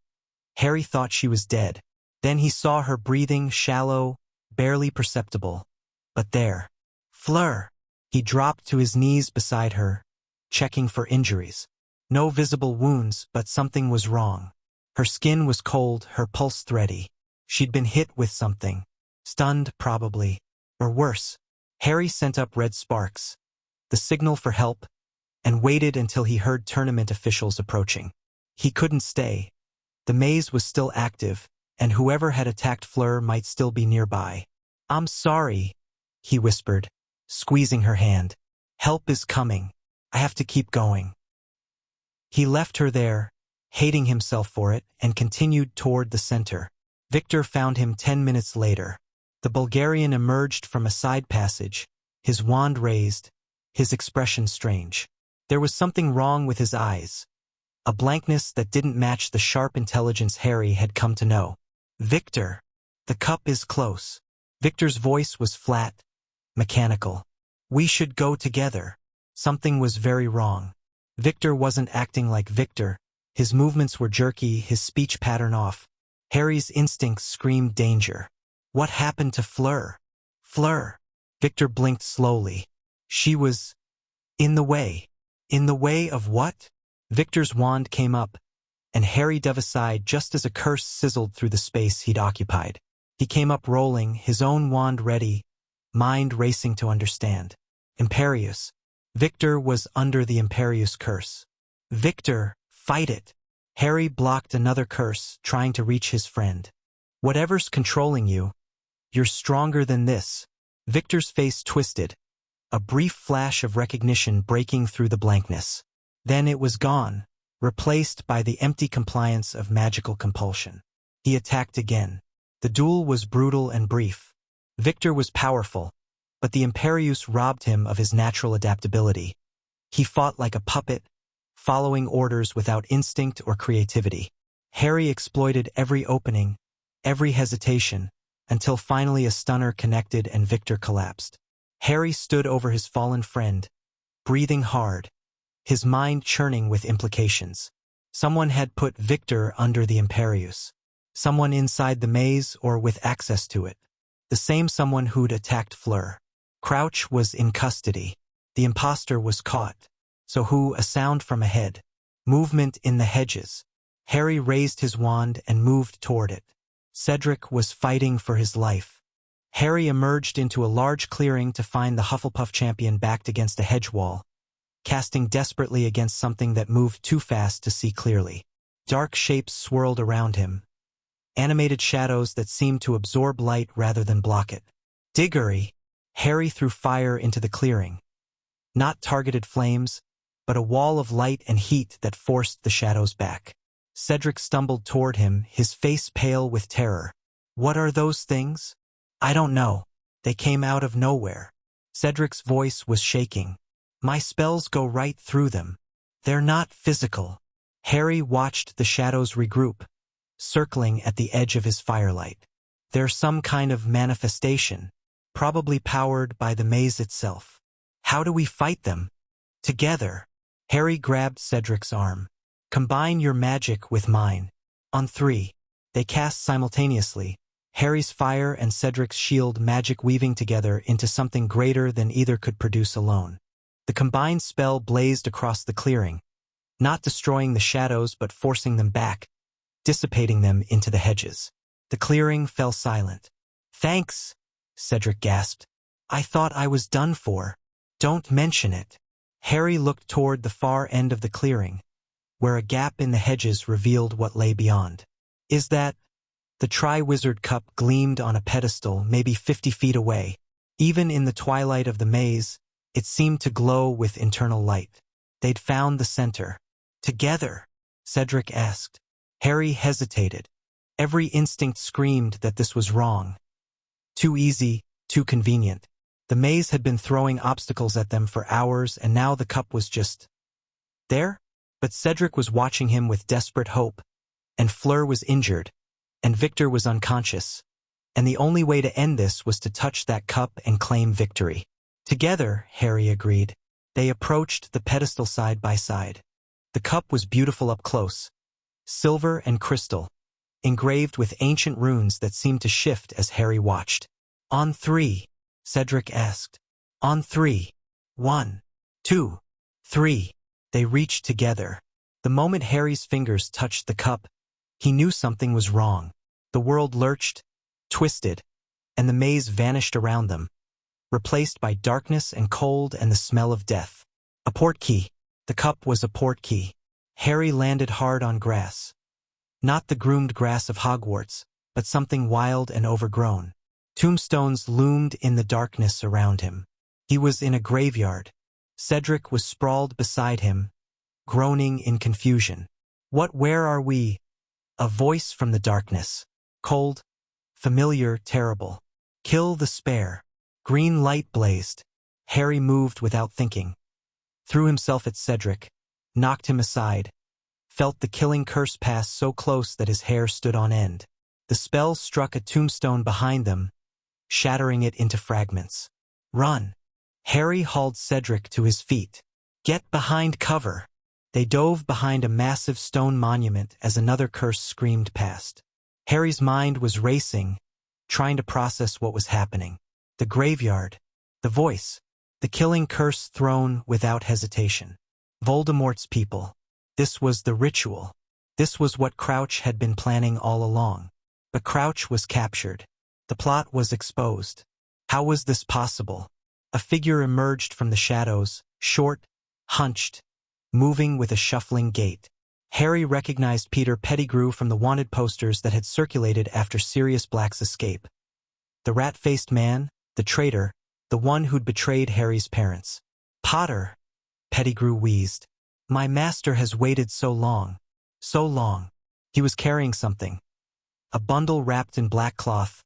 Harry thought she was dead. Then he saw her breathing, shallow, barely perceptible. But there. "Fleur!" He dropped to his knees beside her, checking for injuries. No visible wounds, but something was wrong. Her skin was cold, her pulse thready. She'd been hit with something. Stunned, probably. Or worse. Harry sent up red sparks, the signal for help, and waited until he heard tournament officials approaching. He couldn't stay. The maze was still active, and whoever had attacked Fleur might still be nearby. "I'm sorry," he whispered, squeezing her hand. "Help is coming. I have to keep going." He left her there, hating himself for it, and continued toward the center. Victor found him 10 minutes later. The Bulgarian emerged from a side passage, his wand raised, his expression strange. There was something wrong with his eyes, a blankness that didn't match the sharp intelligence Harry had come to know. "Victor, the cup is close." Victor's voice was flat, mechanical. "We should go together." Something was very wrong. Victor wasn't acting like Victor. His movements were jerky, his speech pattern off. Harry's instincts screamed danger. What happened to Fleur? Fleur. Victor blinked slowly. She was in the way. In the way of what? Victor's wand came up, and Harry dove aside just as a curse sizzled through the space he'd occupied. He came up rolling, his own wand ready, mind racing to understand. Imperius. Victor was under the Imperius curse. Victor, fight it. Harry blocked another curse, trying to reach his friend. Whatever's controlling you, you're stronger than this. Victor's face twisted, a brief flash of recognition breaking through the blankness. Then it was gone, replaced by the empty compliance of magical compulsion. He attacked again. The duel was brutal and brief. Victor was powerful, but the Imperius robbed him of his natural adaptability. He fought like a puppet, following orders without instinct or creativity. Harry exploited every opening, every hesitation, until finally a stunner connected and Victor collapsed. Harry stood over his fallen friend, breathing hard, his mind churning with implications. Someone had put Victor under the Imperius. Someone inside the maze or with access to it. The same someone who'd attacked Fleur. Crouch was in custody. The imposter was caught. So who? A sound from ahead. Movement in the hedges. Harry raised his wand and moved toward it. Cedric was fighting for his life. Harry emerged into a large clearing to find the Hufflepuff champion backed against a hedge wall, casting desperately against something that moved too fast to see clearly. Dark shapes swirled around him, animated shadows that seemed to absorb light rather than block it. Diggory! Harry threw fire into the clearing. Not targeted flames, but a wall of light and heat that forced the shadows back. Cedric stumbled toward him, his face pale with terror. What are those things? I don't know. They came out of nowhere. Cedric's voice was shaking. My spells go right through them. They're not physical. Harry watched the shadows regroup, circling at the edge of his firelight. They're some kind of manifestation, probably powered by the maze itself. How do we fight them? Together. Harry grabbed Cedric's arm. Combine your magic with mine. On 3. They cast simultaneously, Harry's fire and Cedric's shield magic weaving together into something greater than either could produce alone. The combined spell blazed across the clearing, not destroying the shadows but forcing them back, dissipating them into the hedges. The clearing fell silent. Thanks, Cedric gasped. I thought I was done for. Don't mention it. Harry looked toward the far end of the clearing, where a gap in the hedges revealed what lay beyond. Is that? The Triwizard Cup gleamed on a pedestal maybe 50 feet away. Even in the twilight of the maze, it seemed to glow with internal light. They'd found the center. Together? Cedric asked. Harry hesitated. Every instinct screamed that this was wrong. Too easy, too convenient. The maze had been throwing obstacles at them for hours, and now the cup was just there? But Cedric was watching him with desperate hope, and Fleur was injured, and Victor was unconscious, and the only way to end this was to touch that cup and claim victory. Together, Harry agreed. They approached the pedestal side by side. The cup was beautiful up close, silver and crystal, engraved with ancient runes that seemed to shift as Harry watched. On 3, Cedric asked. On 3. 1, 2, 3. They reached together. The moment Harry's fingers touched the cup, he knew something was wrong. The world lurched, twisted, and the maze vanished around them, replaced by darkness and cold and the smell of death. A portkey. The cup was a portkey. Harry landed hard on grass. Not the groomed grass of Hogwarts, but something wild and overgrown. Tombstones loomed in the darkness around him. He was in a graveyard. Cedric was sprawled beside him, groaning in confusion. Where are we? A voice from the darkness. Cold, familiar, terrible. Kill the spare. Green light blazed. Harry moved without thinking. Threw himself at Cedric, knocked him aside, felt the killing curse pass so close that his hair stood on end. The spell struck a tombstone behind them, shattering it into fragments. Run! Harry hauled Cedric to his feet. Get behind cover! They dove behind a massive stone monument as another curse screamed past. Harry's mind was racing, trying to process what was happening. The graveyard, the voice, the killing curse thrown without hesitation. Voldemort's people. This was the ritual. This was what Crouch had been planning all along. But Crouch was captured. The plot was exposed. How was this possible? A figure emerged from the shadows, short, hunched, moving with a shuffling gait. Harry recognized Peter Pettigrew from the wanted posters that had circulated after Sirius Black's escape. The rat-faced man, the traitor, the one who'd betrayed Harry's parents. Potter, Pettigrew wheezed. My master has waited so long. So long. He was carrying something. A bundle wrapped in black cloth,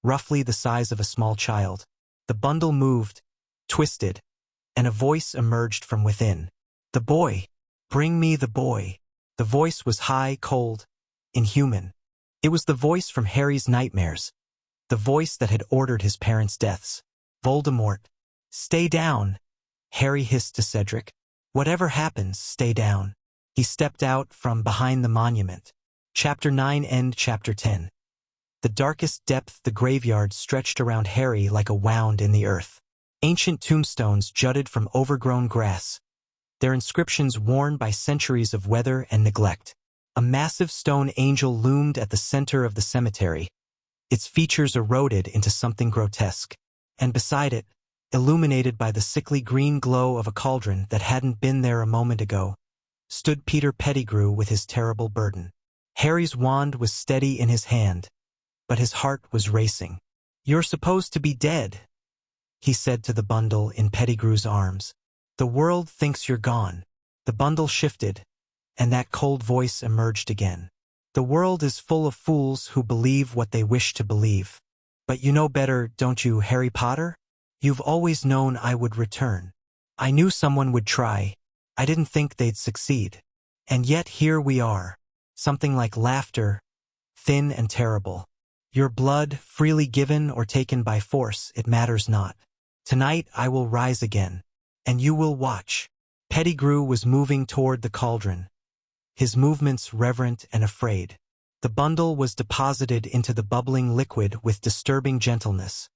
roughly the size of a small child. The bundle moved, twisted, and a voice emerged from within. The boy. Bring me the boy. The voice was high, cold, inhuman. It was the voice from Harry's nightmares, the voice that had ordered his parents' deaths. Voldemort. Stay down, Harry hissed to Cedric. Whatever happens, stay down. He stepped out from behind the monument. Chapter 9 End Chapter 10. The darkest depth, the graveyard stretched around Harry like a wound in the earth. Ancient tombstones jutted from overgrown grass, their inscriptions worn by centuries of weather and neglect. A massive stone angel loomed at the center of the cemetery, its features eroded into something grotesque. And beside it, illuminated by the sickly green glow of a cauldron that hadn't been there a moment ago, stood Peter Pettigrew with his terrible burden. Harry's wand was steady in his hand, but his heart was racing. You're supposed to be dead, he said to the bundle in Pettigrew's arms. The world thinks you're gone. The bundle shifted, and that cold voice emerged again. The world is full of fools who believe what they wish to believe. But you know better, don't you, Harry Potter? You've always known I would return. I knew someone would try. I didn't think they'd succeed. And yet here we are. Something like laughter, thin and terrible. Your blood, freely given or taken by force, it matters not. Tonight I will rise again. And you will watch. Pettigrew was moving toward the cauldron, his movements reverent and afraid. The bundle was deposited into the bubbling liquid with disturbing gentleness,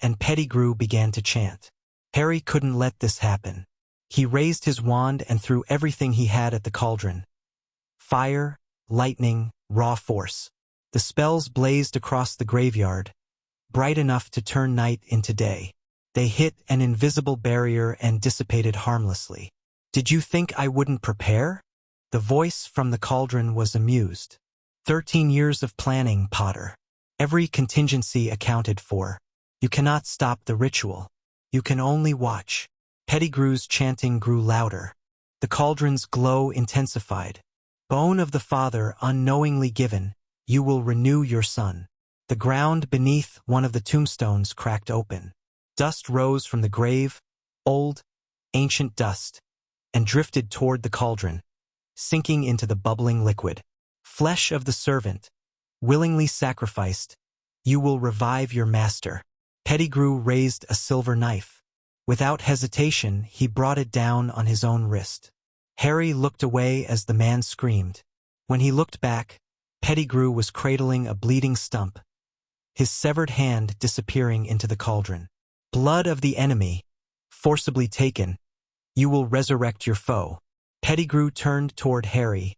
and Pettigrew began to chant. Harry couldn't let this happen. He raised his wand and threw everything he had at the cauldron. Fire, lightning, raw force. The spells blazed across the graveyard, bright enough to turn night into day. They hit an invisible barrier and dissipated harmlessly. Did you think I wouldn't prepare? The voice from the cauldron was amused. 13 years of planning, Potter. Every contingency accounted for. You cannot stop the ritual. You can only watch. Pettigrew's chanting grew louder. The cauldron's glow intensified. Bone of the father unknowingly given, you will renew your son. The ground beneath one of the tombstones cracked open. Dust rose from the grave, old, ancient dust, and drifted toward the cauldron, sinking into the bubbling liquid. Flesh of the servant, willingly sacrificed, you will revive your master. Pettigrew raised a silver knife. Without hesitation, he brought it down on his own wrist. Harry looked away as the man screamed. When he looked back, Pettigrew was cradling a bleeding stump, his severed hand disappearing into the cauldron. Blood of the enemy, forcibly taken, you will resurrect your foe. Pettigrew turned toward Harry,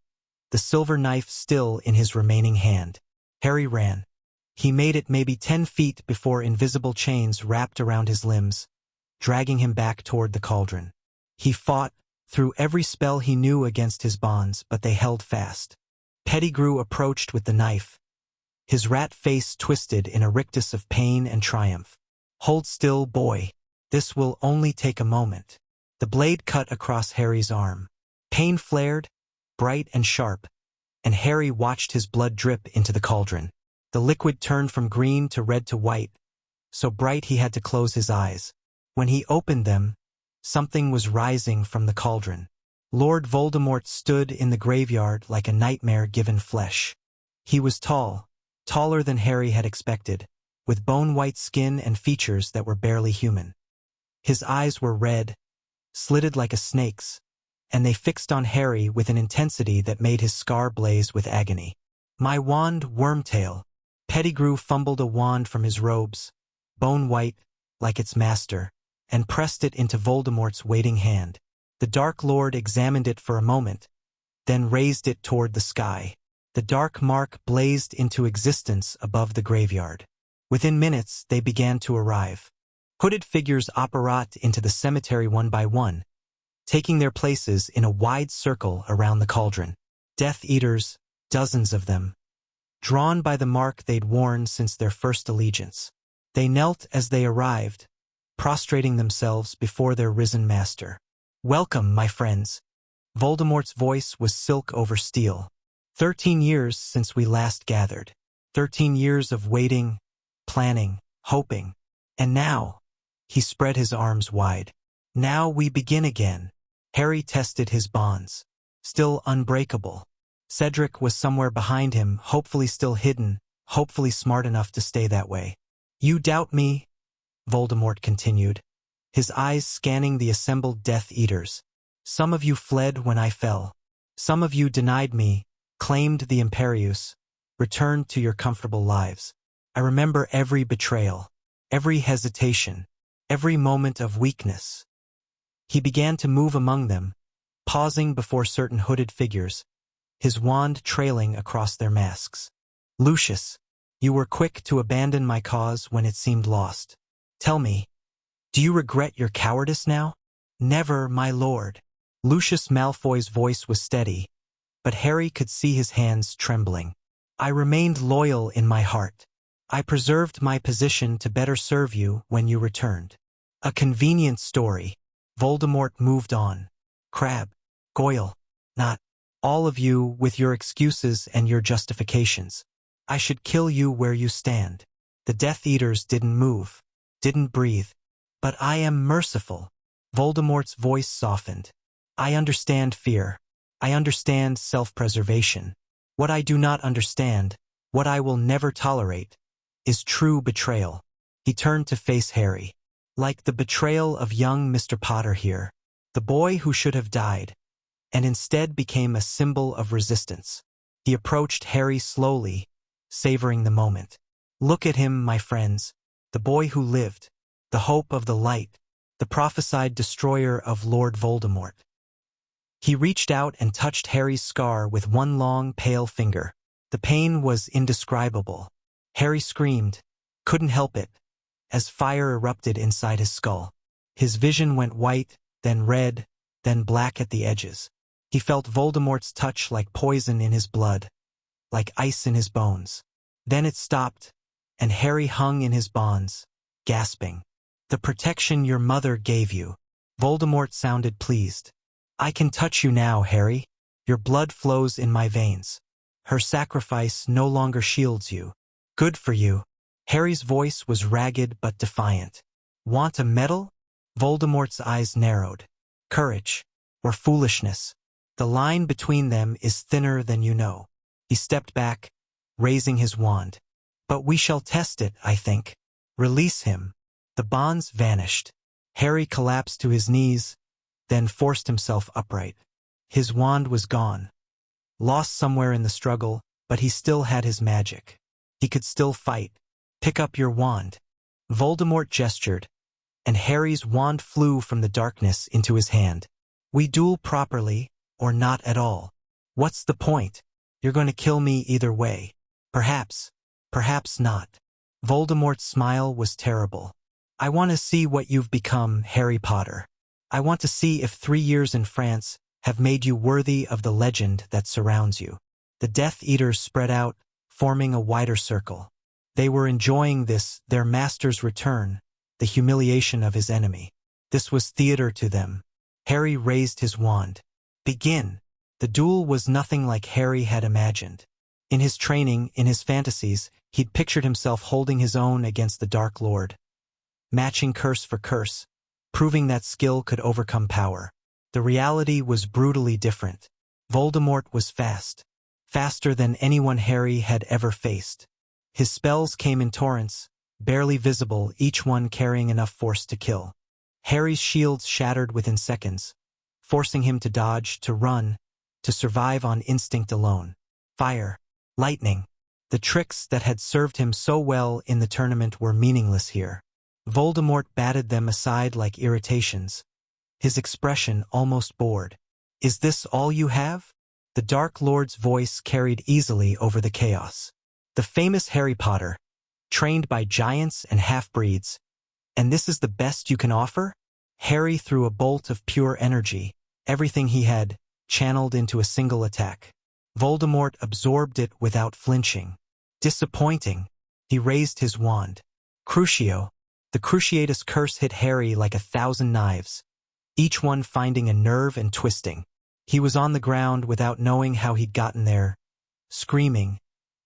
the silver knife still in his remaining hand. Harry ran. He made it maybe 10 feet before invisible chains wrapped around his limbs, dragging him back toward the cauldron. He fought, threw every spell he knew against his bonds, but they held fast. Pettigrew approached with the knife, his rat face twisted in a rictus of pain and triumph. Hold still, boy. This will only take a moment. The blade cut across Harry's arm. Pain flared, bright and sharp, and Harry watched his blood drip into the cauldron. The liquid turned from green to red to white, so bright he had to close his eyes. When he opened them, something was rising from the cauldron. Lord Voldemort stood in the graveyard like a nightmare given flesh. He was tall, taller than Harry had expected, with bone-white skin and features that were barely human. His eyes were red, slitted like a snake's, and they fixed on Harry with an intensity that made his scar blaze with agony. My wand, Wormtail. Pettigrew fumbled a wand from his robes, bone-white, like its master, and pressed it into Voldemort's waiting hand. The Dark Lord examined it for a moment, then raised it toward the sky. The dark mark blazed into existence above the graveyard. Within minutes, they began to arrive. Hooded figures apparat into the cemetery one by one, taking their places in a wide circle around the cauldron. Death Eaters, dozens of them, drawn by the mark they'd worn since their first allegiance. They knelt as they arrived, prostrating themselves before their risen master. Welcome, my friends. Voldemort's voice was silk over steel. 13 years since we last gathered. 13 years of waiting, planning, hoping. And now, he spread his arms wide. Now we begin again. Harry tested his bonds. Still unbreakable. Cedric was somewhere behind him, hopefully still hidden, hopefully smart enough to stay that way. You doubt me? Voldemort continued, his eyes scanning the assembled Death Eaters. Some of you fled when I fell. Some of you denied me, claimed the Imperius, returned to your comfortable lives. I remember every betrayal, every hesitation, every moment of weakness. He began to move among them, pausing before certain hooded figures, his wand trailing across their masks. Lucius, you were quick to abandon my cause when it seemed lost. Tell me, do you regret your cowardice now? Never, my lord. Lucius Malfoy's voice was steady, but Harry could see his hands trembling. I remained loyal in my heart. I preserved my position to better serve you when you returned. A convenient story. Voldemort moved on. Crabbe, Goyle, not all of you with your excuses and your justifications. I should kill you where you stand. The Death Eaters didn't move, didn't breathe. But I am merciful. Voldemort's voice softened. I understand fear. I understand self-preservation. What I do not understand, what I will never tolerate, is true betrayal. He turned to face Harry. Like the betrayal of young Mr. Potter here, the boy who should have died, and instead became a symbol of resistance. He approached Harry slowly, savoring the moment. Look at him, my friends, the boy who lived, the hope of the light, the prophesied destroyer of Lord Voldemort. He reached out and touched Harry's scar with one long, pale finger. The pain was indescribable. Harry screamed, couldn't help it, as fire erupted inside his skull. His vision went white, then red, then black at the edges. He felt Voldemort's touch like poison in his blood, like ice in his bones. Then it stopped, and Harry hung in his bonds, gasping. The protection your mother gave you. Voldemort sounded pleased. I can touch you now, Harry. Your blood flows in my veins. Her sacrifice no longer shields you. Good for you. Harry's voice was ragged but defiant. Want a medal? Voldemort's eyes narrowed. Courage, or foolishness. The line between them is thinner than you know. He stepped back, raising his wand. But we shall test it, I think. Release him. The bonds vanished. Harry collapsed to his knees, then forced himself upright. His wand was gone. Lost somewhere in the struggle, but he still had his magic. He could still fight. Pick up your wand. Voldemort gestured, and Harry's wand flew from the darkness into his hand. We duel properly, or not at all. What's the point? You're going to kill me either way. Perhaps. Perhaps not. Voldemort's smile was terrible. I want to see what you've become, Harry Potter. I want to see if 3 years in France have made you worthy of the legend that surrounds you. The Death Eaters spread out, forming a wider circle. They were enjoying this, their master's return, the humiliation of his enemy. This was theater to them. Harry raised his wand. Begin. The duel was nothing like Harry had imagined. In his training, in his fantasies, he'd pictured himself holding his own against the Dark Lord, matching curse for curse, proving that skill could overcome power. The reality was brutally different. Voldemort was fast. Faster than anyone Harry had ever faced. His spells came in torrents, barely visible, each one carrying enough force to kill. Harry's shields shattered within seconds, forcing him to dodge, to run, to survive on instinct alone. Fire, lightning. The tricks that had served him so well in the tournament were meaningless here. Voldemort batted them aside like irritations, his expression almost bored. Is this all you have? The Dark Lord's voice carried easily over the chaos. The famous Harry Potter, trained by giants and half-breeds. And this is the best you can offer? Harry threw a bolt of pure energy, everything he had, channeled into a single attack. Voldemort absorbed it without flinching. Disappointing. He raised his wand. Crucio. The Cruciatus curse hit Harry like 1,000 knives, each one finding a nerve and twisting. He was on the ground without knowing how he'd gotten there, screaming,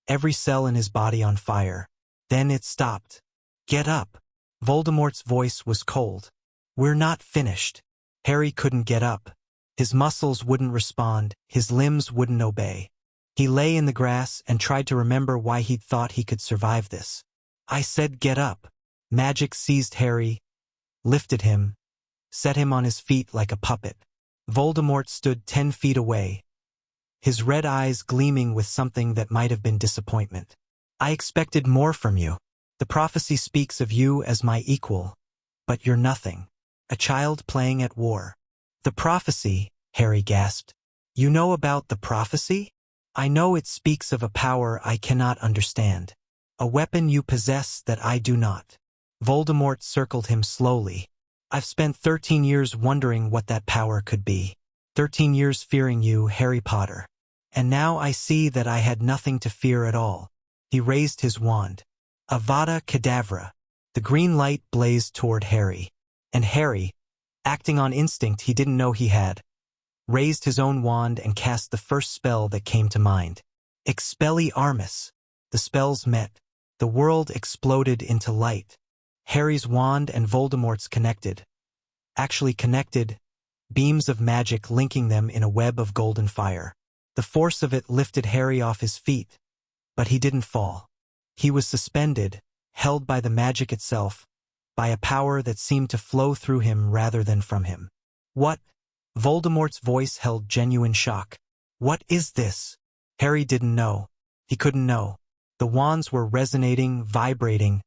every cell in his body on fire. Then it stopped. "Get up." Voldemort's voice was cold. "We're not finished." Harry couldn't get up. His muscles wouldn't respond, his limbs wouldn't obey. He lay in the grass and tried to remember why he'd thought he could survive this. "I said get up." Magic seized Harry, lifted him, set him on his feet like a puppet. Voldemort stood 10 feet away, his red eyes gleaming with something that might have been disappointment. "I expected more from you. The prophecy speaks of you as my equal, but you're nothing. A child playing at war." "The prophecy," Harry gasped. "You know about the prophecy?" "I know it speaks of a power I cannot understand. A weapon you possess that I do not." Voldemort circled him slowly. "I've spent 13 years wondering what that power could be. 13 years fearing you, Harry Potter. And now I see that I had nothing to fear at all." He raised his wand. Avada Kedavra. The green light blazed toward Harry. And Harry, acting on instinct he didn't know he had, raised his own wand and cast the first spell that came to mind. Expelliarmus. The spells met. The world exploded into light. Harry's wand and Voldemort's connected. Actually connected, beams of magic linking them in a web of golden fire. The force of it lifted Harry off his feet, but he didn't fall. He was suspended, held by the magic itself, by a power that seemed to flow through him rather than from him. "What?" Voldemort's voice held genuine shock. "What is this?" Harry didn't know. He couldn't know. The wands were resonating, vibrating,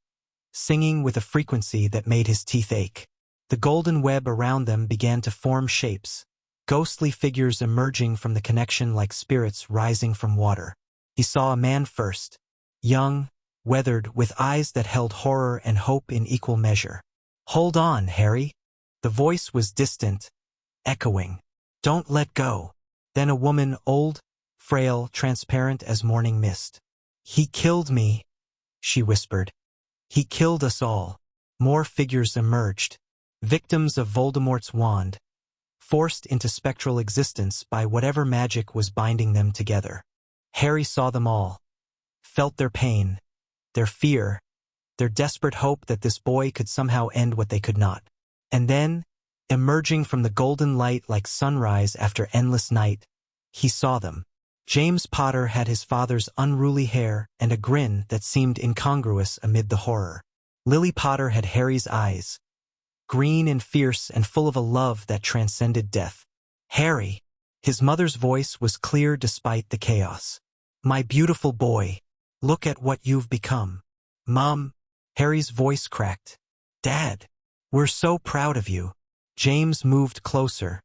singing with a frequency that made his teeth ache. The golden web around them began to form shapes, ghostly figures emerging from the connection like spirits rising from water. He saw a man first, young, weathered, with eyes that held horror and hope in equal measure. "Hold on, Harry." The voice was distant, echoing. "Don't let go." Then a woman, old, frail, transparent as morning mist. "He killed me," she whispered. "He killed us all." More figures emerged, victims of Voldemort's wand, forced into spectral existence by whatever magic was binding them together. Harry saw them all, felt their pain, their fear, their desperate hope that this boy could somehow end what they could not. And then, emerging from the golden light like sunrise after endless night, he saw them. James Potter had his father's unruly hair and a grin that seemed incongruous amid the horror. Lily Potter had Harry's eyes, green and fierce and full of a love that transcended death. "Harry." His mother's voice was clear despite the chaos. "My beautiful boy, look at what you've become." "Mom." Harry's voice cracked. "Dad, we're so proud of you." James moved closer,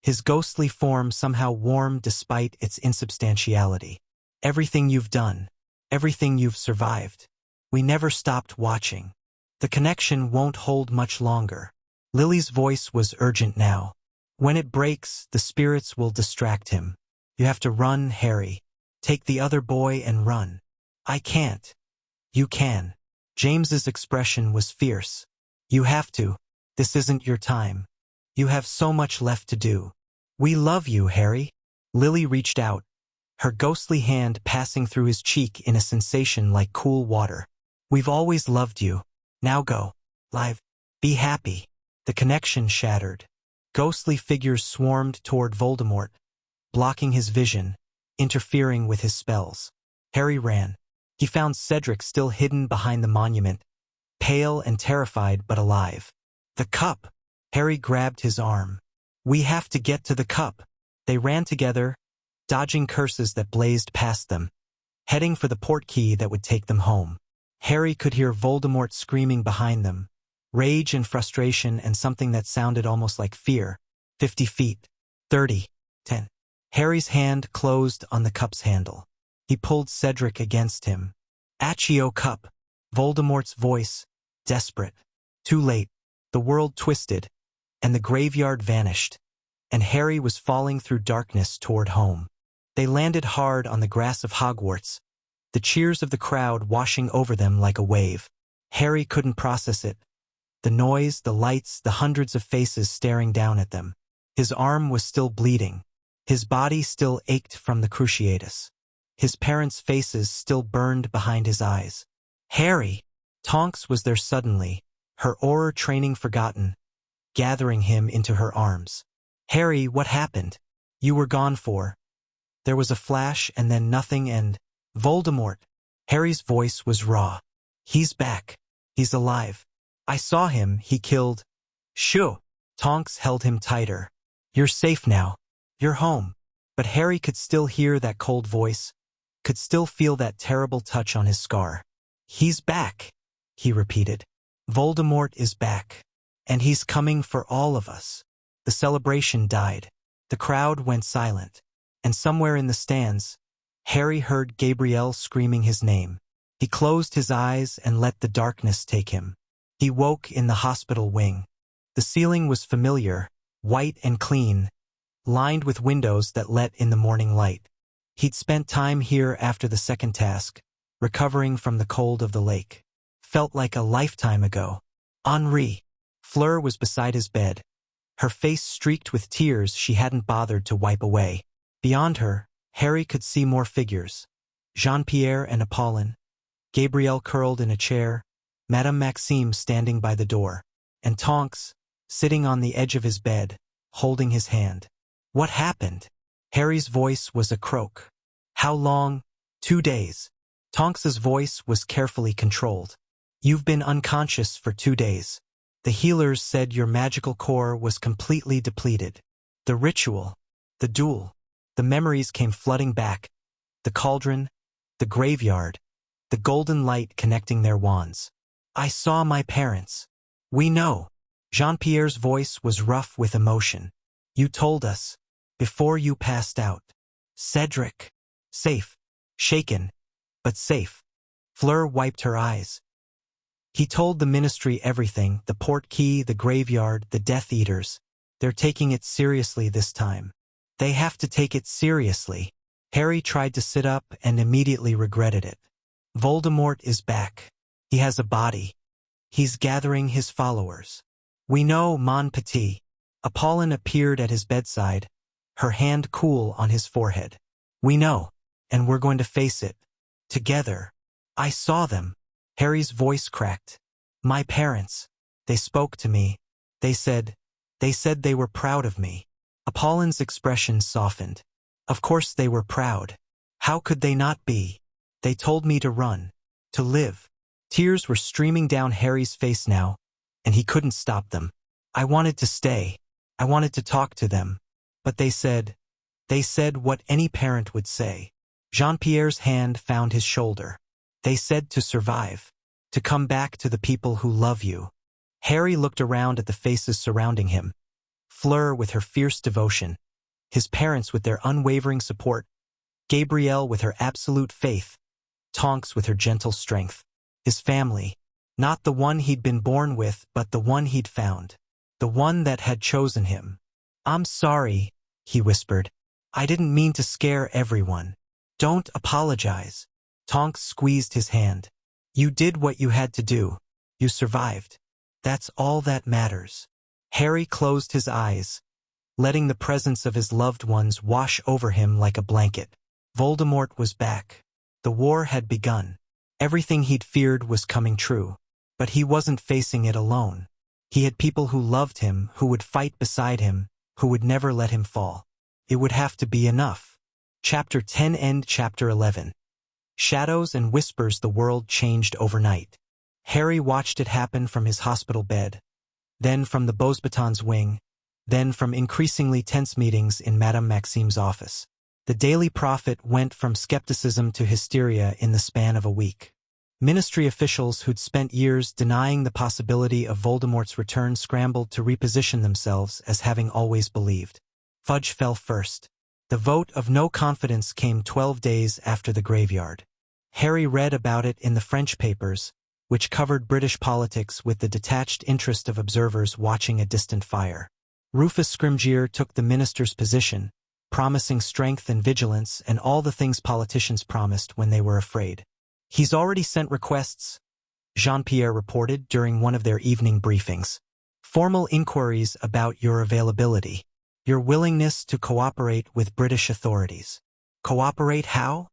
his ghostly form somehow warm despite its insubstantiality. "Everything you've done, everything you've survived. We never stopped watching. The connection won't hold much longer." Lily's voice was urgent now. "When it breaks, the spirits will distract him. You have to run, Harry. Take the other boy and run." "I can't." "You can." James's expression was fierce. "You have to. This isn't your time. You have so much left to do. We love you, Harry." Lily reached out, her ghostly hand passing through his cheek in a sensation like cool water. "We've always loved you. Now go. Live. Be happy." The connection shattered. Ghostly figures swarmed toward Voldemort, blocking his vision, interfering with his spells. Harry ran. He found Cedric still hidden behind the monument, pale and terrified but alive. "The cup!" Harry grabbed his arm. "We have to get to the cup." They ran together, dodging curses that blazed past them, heading for the portkey that would take them home. Harry could hear Voldemort screaming behind them, rage and frustration and something that sounded almost like fear. 50 feet. 30. 10. Harry's hand closed on the cup's handle. He pulled Cedric against him. "Accio cup." Voldemort's voice, desperate. Too late. The world twisted, and the graveyard vanished, and Harry was falling through darkness toward home. They landed hard on the grass of Hogwarts, the cheers of the crowd washing over them like a wave. Harry couldn't process it. The noise, the lights, the hundreds of faces staring down at them. His arm was still bleeding. His body still ached from the cruciatus. His parents' faces still burned behind his eyes. Harry! Tonks was there suddenly, her aura training forgotten, gathering him into her arms. Harry, what happened? You were gone for. There was a flash and then nothing and… Voldemort! Harry's voice was raw. He's back. He's alive. I saw him, he killed… Shoo! Tonks held him tighter. You're safe now. You're home. But Harry could still hear that cold voice, could still feel that terrible touch on his scar. He's back, he repeated. Voldemort is back. And he's coming for all of us. The celebration died. The crowd went silent. And somewhere in the stands, Harry heard Gabriel screaming his name. He closed his eyes and let the darkness take him. He woke in the hospital wing. The ceiling was familiar, white and clean, lined with windows that let in the morning light. He'd spent time here after the second task, recovering from the cold of the lake. Felt like a lifetime ago. Henri. Fleur was beside his bed, her face streaked with tears she hadn't bothered to wipe away. Beyond her, Harry could see more figures. Jean-Pierre and Apollon, Gabriel curled in a chair, Madame Maxime standing by the door, and Tonks, sitting on the edge of his bed, holding his hand. What happened? Harry's voice was a croak. How long? 2 days. Tonks's voice was carefully controlled. You've been unconscious for 2 days. The healers said your magical core was completely depleted. The ritual, the duel, the memories came flooding back. The cauldron, the graveyard, the golden light connecting their wands. I saw my parents. We know. Jean-Pierre's voice was rough with emotion. You told us, before you passed out. Cedric. Safe. Shaken. But safe. Fleur wiped her eyes. He told the ministry everything, the port key, the graveyard, the Death Eaters. They're taking it seriously this time. They have to take it seriously. Harry tried to sit up and immediately regretted it. Voldemort is back. He has a body. He's gathering his followers. We know, mon petit. Apollon appeared at his bedside, her hand cool on his forehead. We know, and we're going to face it. Together. I saw them. Harry's voice cracked. My parents. They spoke to me. They said they were proud of me. Apollon's expression softened. Of course they were proud. How could they not be? They told me to run. To live. Tears were streaming down Harry's face now, and he couldn't stop them. I wanted to stay. I wanted to talk to them. But they said what any parent would say. Jean-Pierre's hand found his shoulder. They said to survive. To come back to the people who love you. Harry looked around at the faces surrounding him. Fleur with her fierce devotion. His parents with their unwavering support. Gabrielle with her absolute faith. Tonks with her gentle strength. His family. Not the one he'd been born with, but the one he'd found. The one that had chosen him. I'm sorry, he whispered. I didn't mean to scare everyone. Don't apologize. Tonks squeezed his hand. You did what you had to do. You survived. That's all that matters. Harry closed his eyes, letting the presence of his loved ones wash over him like a blanket. Voldemort was back. The war had begun. Everything he'd feared was coming true. But he wasn't facing it alone. He had people who loved him, who would fight beside him, who would never let him fall. It would have to be enough. Chapter 10 End Chapter 11. Shadows and whispers. The world changed overnight. Harry watched it happen from his hospital bed, then from the Beauxbatons wing, then from increasingly tense meetings in Madame Maxime's office. The Daily Prophet went from skepticism to hysteria in the span of a week. Ministry officials who'd spent years denying the possibility of Voldemort's return scrambled to reposition themselves as having always believed. Fudge fell first. The vote of no confidence came 12 days after the graveyard. Harry read about it in the French papers, which covered British politics with the detached interest of observers watching a distant fire. Rufus Scrimgeour took the minister's position, promising strength and vigilance and all the things politicians promised when they were afraid. He's already sent requests, Jean-Pierre reported during one of their evening briefings. Formal inquiries about your availability. Your willingness to cooperate with British authorities. Cooperate how?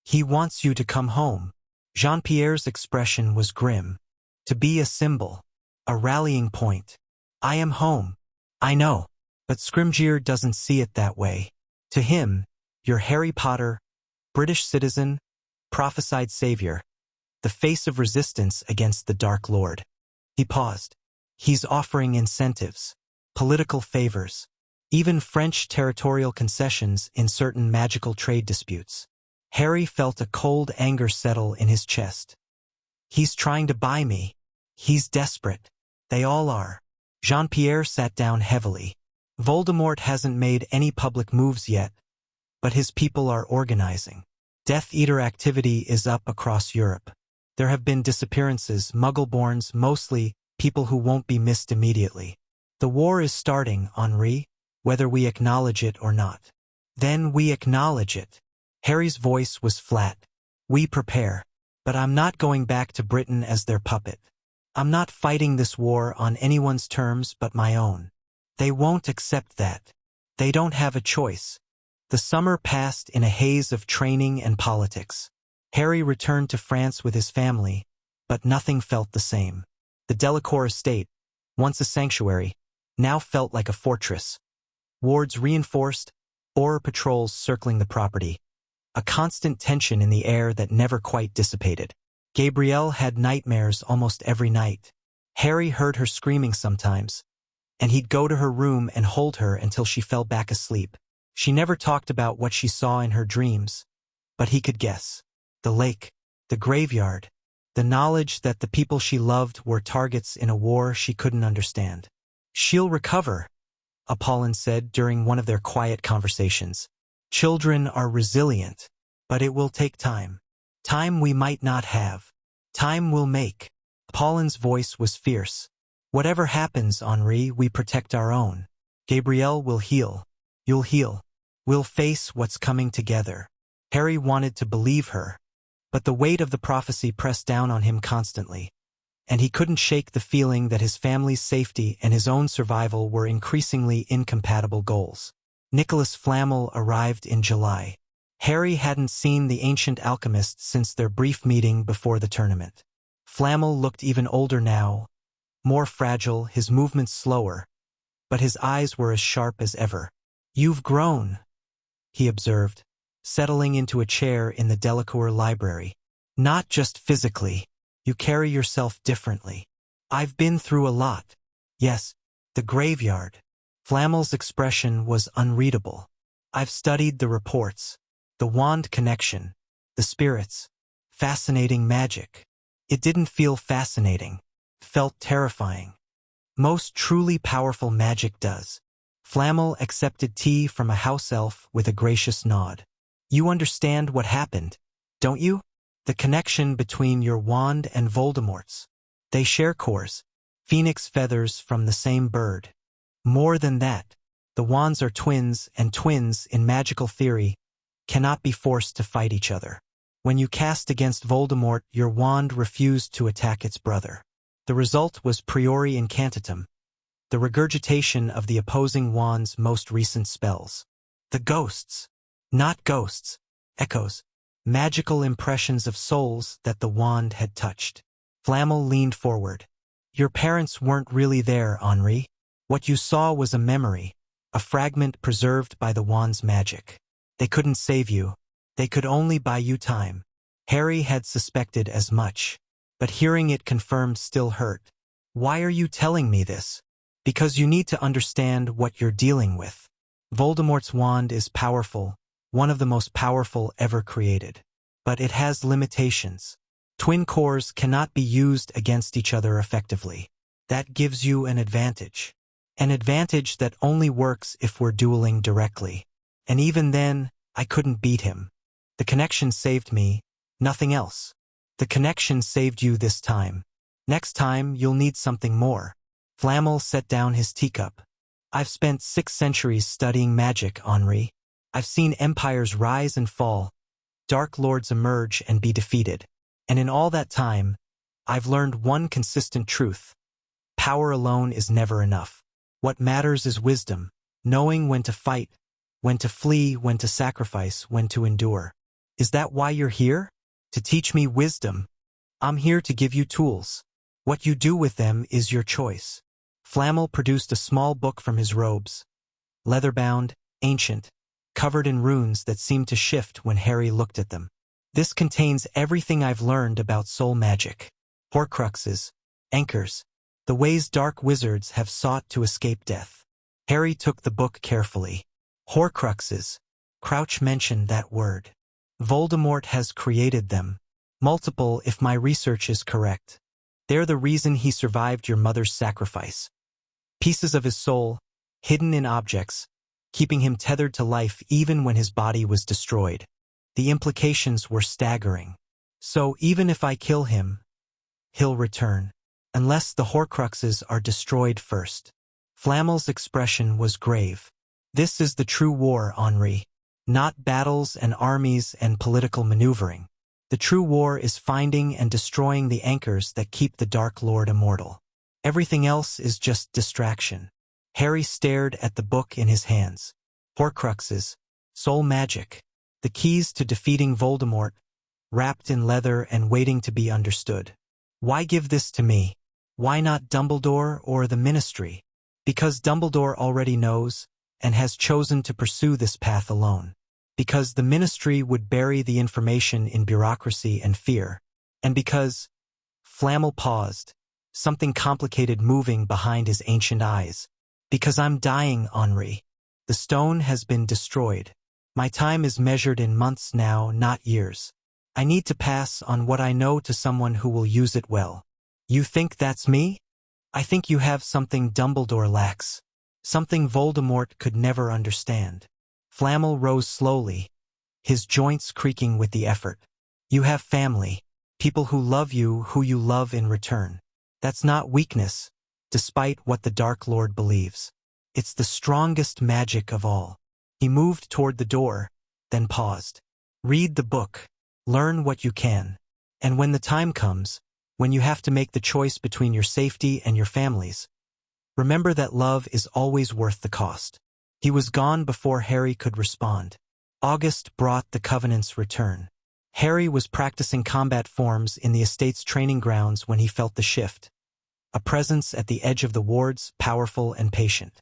He wants you to come home. Jean-Pierre's expression was grim. To be a symbol. A rallying point. I am home. I know. But Scrimgeour doesn't see it that way. To him, you're Harry Potter, British citizen, prophesied savior, the face of resistance against the Dark Lord. He paused. He's offering incentives, political favors, even French territorial concessions in certain magical trade disputes. Harry felt a cold anger settle in his chest. He's trying to buy me. He's desperate. They all are. Jean-Pierre sat down heavily. Voldemort hasn't made any public moves yet, but his people are organizing. Death Eater activity is up across Europe. There have been disappearances, Muggleborns, mostly people who won't be missed immediately. The war is starting, Henri, whether we acknowledge it or not. Then we acknowledge it. Harry's voice was flat. We prepare. But I'm not going back to Britain as their puppet. I'm not fighting this war on anyone's terms but my own. They won't accept that. They don't have a choice. The summer passed in a haze of training and politics. Harry returned to France with his family, but nothing felt the same. The Delacours estate, once a sanctuary, now felt like a fortress. Wards reinforced, Auror patrols circling the property. A constant tension in the air that never quite dissipated. Gabrielle had nightmares almost every night. Harry heard her screaming sometimes, and he'd go to her room and hold her until she fell back asleep. She never talked about what she saw in her dreams, but he could guess. The lake, the graveyard, the knowledge that the people she loved were targets in a war she couldn't understand. She'll recover, Apollon said during one of their quiet conversations. Children are resilient, but it will take time. Time we might not have. Time will make. Apollon's voice was fierce. Whatever happens, Henri, we protect our own. Gabrielle will heal. You'll heal. We'll face what's coming together. Harry wanted to believe her, but the weight of the prophecy pressed down on him constantly, and he couldn't shake the feeling that his family's safety and his own survival were increasingly incompatible goals. Nicholas Flamel arrived in July. Harry hadn't seen the ancient alchemist since their brief meeting before the tournament. Flamel looked even older now, more fragile, his movements slower, but his eyes were as sharp as ever. You've grown, he observed, settling into a chair in the Delacours library. Not just physically, you carry yourself differently. I've been through a lot. Yes, the graveyard. Flamel's expression was unreadable. I've studied the reports, the wand connection, the spirits, fascinating magic. It didn't feel fascinating, it felt terrifying. Most truly powerful magic does. Flamel accepted tea from a house elf with a gracious nod. You understand what happened, don't you? The connection between your wand and Voldemort's. They share cores, phoenix feathers from the same bird. More than that, the wands are twins, and twins, in magical theory, cannot be forced to fight each other. When you cast against Voldemort, your wand refused to attack its brother. The result was priori incantatem, the regurgitation of the opposing wand's most recent spells. The ghosts, not ghosts, echoes, magical impressions of souls that the wand had touched. Flamel leaned forward. Your parents weren't really there, Henri. What you saw was a memory, a fragment preserved by the wand's magic. They couldn't save you. They could only buy you time. Harry had suspected as much, but hearing it confirmed still hurt. Why are you telling me this? Because you need to understand what you're dealing with. Voldemort's wand is powerful, one of the most powerful ever created. But it has limitations. Twin cores cannot be used against each other effectively. That gives you an advantage. An advantage that only works if we're dueling directly. And even then, I couldn't beat him. The connection saved me, nothing else. The connection saved you this time. Next time, you'll need something more. Flamel set down his teacup. I've spent 6 centuries studying magic, Henri. I've seen empires rise and fall, dark lords emerge and be defeated. And in all that time, I've learned one consistent truth. Power alone is never enough. What matters is wisdom. knowing when to fight, when to flee, when to sacrifice, when to endure. Is that why you're here? To teach me wisdom? I'm here to give you tools. What you do with them is your choice. Flamel produced a small book from his robes, leather-bound, ancient, covered in runes that seemed to shift when Harry looked at them. This contains everything I've learned about soul magic, horcruxes, anchors, the ways dark wizards have sought to escape death. Harry took the book carefully. Horcruxes. Crouch mentioned that word. Voldemort has created them. Multiple, if my research is correct. They're the reason he survived your mother's sacrifice. Pieces of his soul, hidden in objects, keeping him tethered to life even when his body was destroyed. The implications were staggering. So even if I kill him, he'll return. Unless the Horcruxes are destroyed first. Flamel's expression was grave. This is the true war, Henri. Not battles and armies and political maneuvering. The true war is finding and destroying the anchors that keep the Dark Lord immortal. Everything else is just distraction. Harry stared at the book in his hands. Horcruxes, soul magic, the keys to defeating Voldemort, wrapped in leather and waiting to be understood. Why give this to me? Why not Dumbledore or the Ministry? Because Dumbledore already knows and has chosen to pursue this path alone. Because the Ministry would bury the information in bureaucracy and fear. And because... Flamel paused, something complicated moving behind his ancient eyes. Because I'm dying, Henri. The stone has been destroyed. My time is measured in months now, not years. I need to pass on what I know to someone who will use it well. You think that's me? I think you have something Dumbledore lacks. Something Voldemort could never understand. Flamel rose slowly, his joints creaking with the effort. You have family, people who love you, who you love in return. That's not weakness, despite what the Dark Lord believes. It's the strongest magic of all. He moved toward the door, then paused. Read the book. Learn what you can. And when the time comes, when you have to make the choice between your safety and your family's, remember that love is always worth the cost. He was gone before Harry could respond. August brought the Covenant's return. Harry was practicing combat forms in the estate's training grounds when he felt the shift. A presence at the edge of the wards, powerful and patient.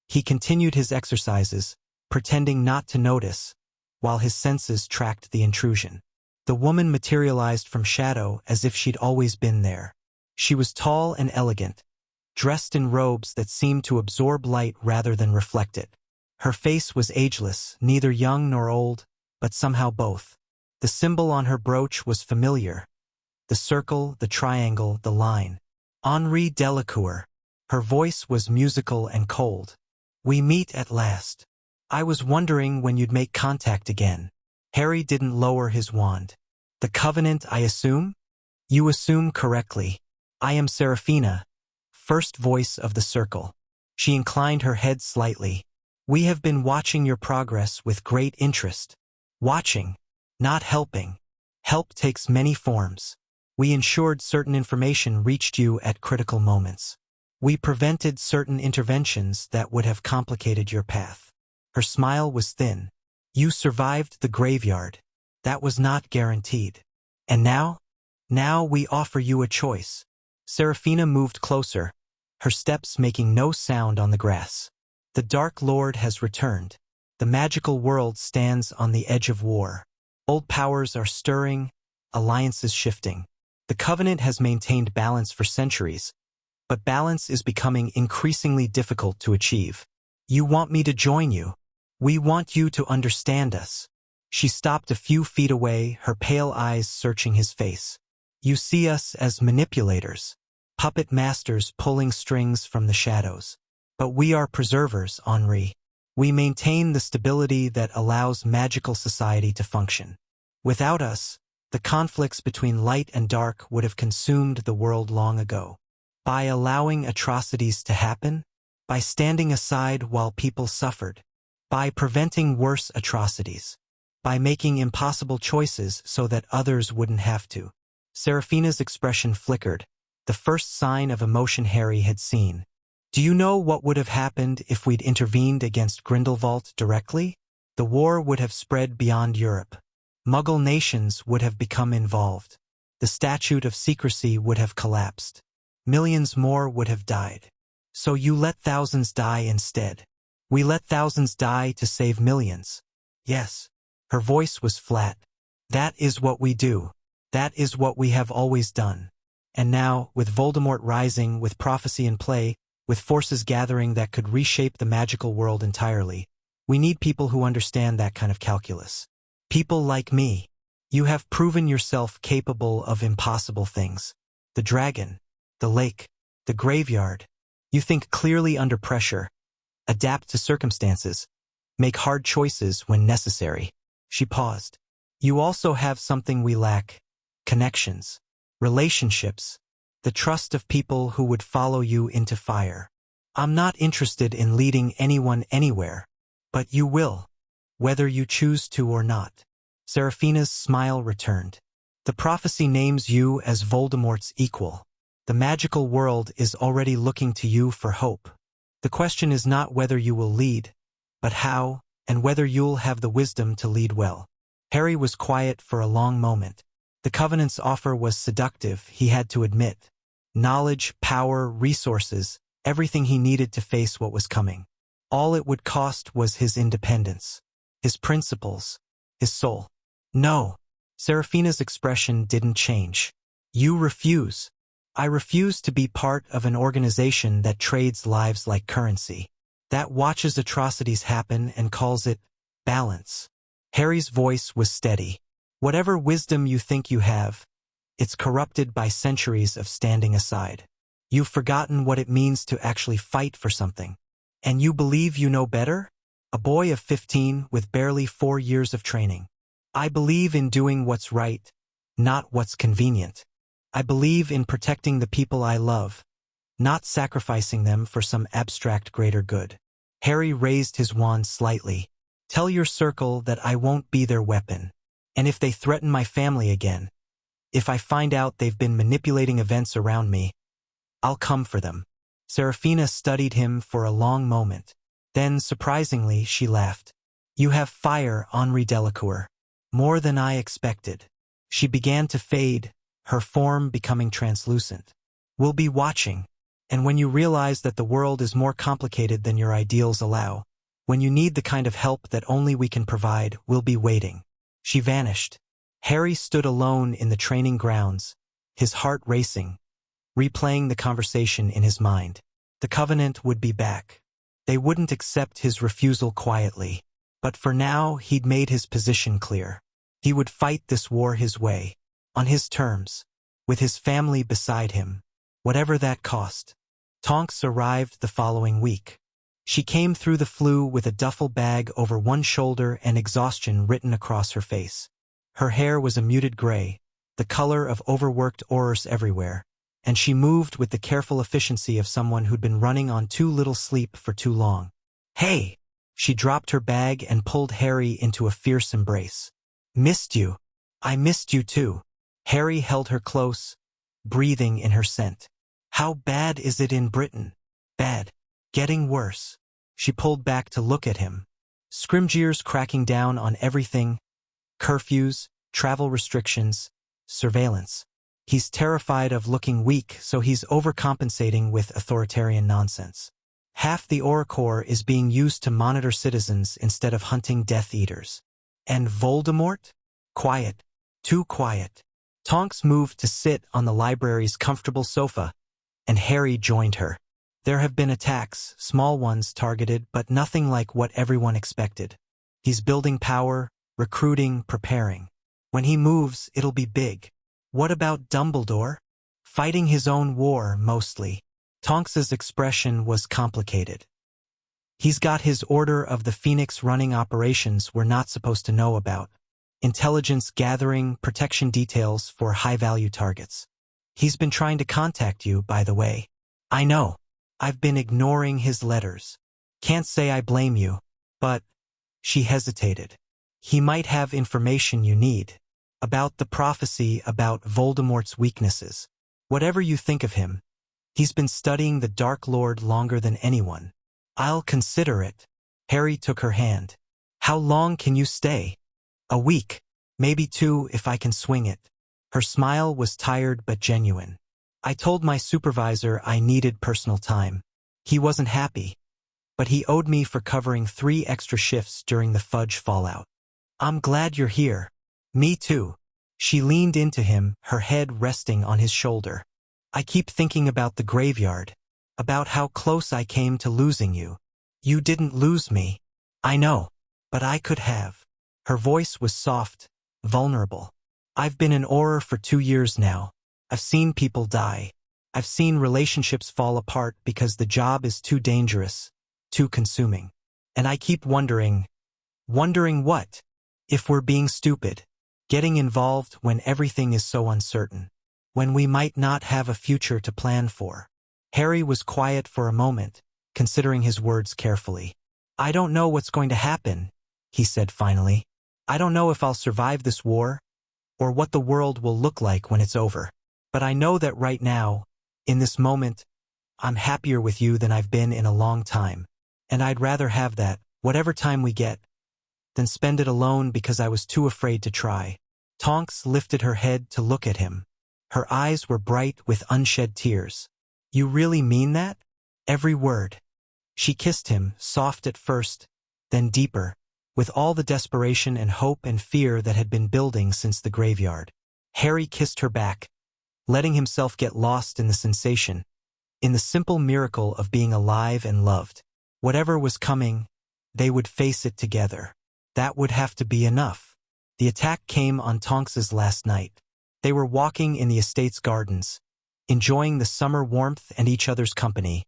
He continued his exercises, pretending not to notice, while his senses tracked the intrusion. The woman materialized from shadow as if she'd always been there. She was tall and elegant, dressed in robes that seemed to absorb light rather than reflect it. Her face was ageless, neither young nor old, but somehow both. The symbol on her brooch was familiar. The circle, the triangle, the line. Henri Delacours. Her voice was musical and cold. We meet at last. I was wondering when you'd make contact again. Harry didn't lower his wand. The Covenant, I assume? You assume correctly. I am Seraphina, first voice of the circle. She inclined her head slightly. We have been watching your progress with great interest. Watching, not helping. Help takes many forms. We ensured certain information reached you at critical moments. We prevented certain interventions that would have complicated your path. Her smile was thin. You survived the graveyard. That was not guaranteed. And now? Now we offer you a choice. Seraphina moved closer, her steps making no sound on the grass. The Dark Lord has returned. The magical world stands on the edge of war. Old powers are stirring, alliances shifting. The Covenant has maintained balance for centuries, but balance is becoming increasingly difficult to achieve. You want me to join you. We want you to understand us. She stopped a few feet away, her pale eyes searching his face. You see us as manipulators, puppet masters pulling strings from the shadows. But we are preservers, Henri. We maintain the stability that allows magical society to function. Without us, the conflicts between light and dark would have consumed the world long ago. By allowing atrocities to happen, by standing aside while people suffered, by preventing worse atrocities, by making impossible choices so that others wouldn't have to. Seraphina's expression flickered, the first sign of emotion Harry had seen. Do you know what would have happened if we'd intervened against Grindelwald directly? The war would have spread beyond Europe. Muggle nations would have become involved. The statute of secrecy would have collapsed. Millions more would have died. So you let thousands die instead. We let thousands die to save millions. Yes. Her voice was flat. That is what we do. That is what we have always done. And now, with Voldemort rising, with prophecy in play, with forces gathering that could reshape the magical world entirely, we need people who understand that kind of calculus. People like me. You have proven yourself capable of impossible things. The dragon, the lake, the graveyard. You think clearly under pressure, adapt to circumstances, make hard choices when necessary. She paused. You also have something we lack: connections, relationships, the trust of people who would follow you into fire. I'm not interested in leading anyone anywhere, but you will, whether you choose to or not. Seraphina's smile returned. The prophecy names you as Voldemort's equal. The magical world is already looking to you for hope. The question is not whether you will lead, but how, and whether you'll have the wisdom to lead well. Harry was quiet for a long moment. The Covenant's offer was seductive, he had to admit. Knowledge, power, resources, everything he needed to face what was coming. All it would cost was his independence, his principles, his soul. No. Seraphina's expression didn't change. You refuse. I refuse to be part of an organization that trades lives like currency, that watches atrocities happen and calls it balance. Harry's voice was steady. Whatever wisdom you think you have, it's corrupted by centuries of standing aside. You've forgotten what it means to actually fight for something. And you believe you know better? A boy of 15 with barely 4 years of training. I believe in doing what's right, not what's convenient. I believe in protecting the people I love, not sacrificing them for some abstract greater good. Harry raised his wand slightly. Tell your circle that I won't be their weapon. And if they threaten my family again, if I find out they've been manipulating events around me, I'll come for them. Seraphina studied him for a long moment. Then, surprisingly, she laughed. You have fire, Henri Delacour. More than I expected. She began to fade, her form becoming translucent. We'll be watching. And when you realize that the world is more complicated than your ideals allow, when you need the kind of help that only we can provide, we'll be waiting. She vanished. Harry stood alone in the training grounds, his heart racing, replaying the conversation in his mind. The Covenant would be back. They wouldn't accept his refusal quietly. But for now, he'd made his position clear. He would fight this war his way, on his terms, with his family beside him, whatever that cost. Tonks arrived the following week. She came through the flu with a duffel bag over one shoulder and exhaustion written across her face. Her hair was a muted gray, the color of overworked aurors everywhere, and she moved with the careful efficiency of someone who'd been running on too little sleep for too long. Hey! She dropped her bag and pulled Harry into a fierce embrace. Missed you. I missed you too. Harry held her close, breathing in her scent. How bad is it in Britain? Bad. Getting worse. She pulled back to look at him. Scrimgeours cracking down on everything. Curfews, travel restrictions, surveillance. He's terrified of looking weak, so he's overcompensating with authoritarian nonsense. Half the Oracle is being used to monitor citizens instead of hunting Death Eaters. And Voldemort? Quiet. Too quiet. Tonks moved to sit on the library's comfortable sofa, and Harry joined her. There have been attacks, small ones targeted, but nothing like what everyone expected. He's building power, recruiting, preparing. When he moves, it'll be big. What about Dumbledore? Fighting his own war, mostly. Tonks's expression was complicated. He's got his Order of the Phoenix running operations we're not supposed to know about. Intelligence gathering, protection details for high-value targets. He's been trying to contact you, by the way. I know. I've been ignoring his letters. Can't say I blame you, but... She hesitated. He might have information you need. About the prophecy, about Voldemort's weaknesses. Whatever you think of him, He's been studying the Dark Lord longer than anyone. I'll consider it. Harry took her hand. How long can you stay? A week. Maybe 2 if I can swing it. Her smile was tired but genuine. I told my supervisor I needed personal time. He wasn't happy, but he owed me for covering 3 extra shifts during the fudge fallout. I'm glad you're here. Me too. She leaned into him, her head resting on his shoulder. I keep thinking about the graveyard, about how close I came to losing you. You didn't lose me. I know, but I could have. Her voice was soft, vulnerable. I've been an Auror for 2 years now. I've seen people die. I've seen relationships fall apart because the job is too dangerous, too consuming. And I keep wondering what? If we're being stupid, getting involved when everything is so uncertain, when we might not have a future to plan for. Harry was quiet for a moment, considering his words carefully. I don't know what's going to happen, he said finally. I don't know if I'll survive this war, or what the world will look like when it's over. But I know that right now, in this moment, I'm happier with you than I've been in a long time. And I'd rather have that, whatever time we get, than spend it alone because I was too afraid to try. Tonks lifted her head to look at him. Her eyes were bright with unshed tears. You really mean that? Every word. She kissed him, soft at first, then deeper, with all the desperation and hope and fear that had been building since the graveyard. Harry kissed her back, letting himself get lost in the sensation, in the simple miracle of being alive and loved. Whatever was coming, they would face it together. That would have to be enough. The attack came on Tonks's last night. They were walking in the estate's gardens, enjoying the summer warmth and each other's company,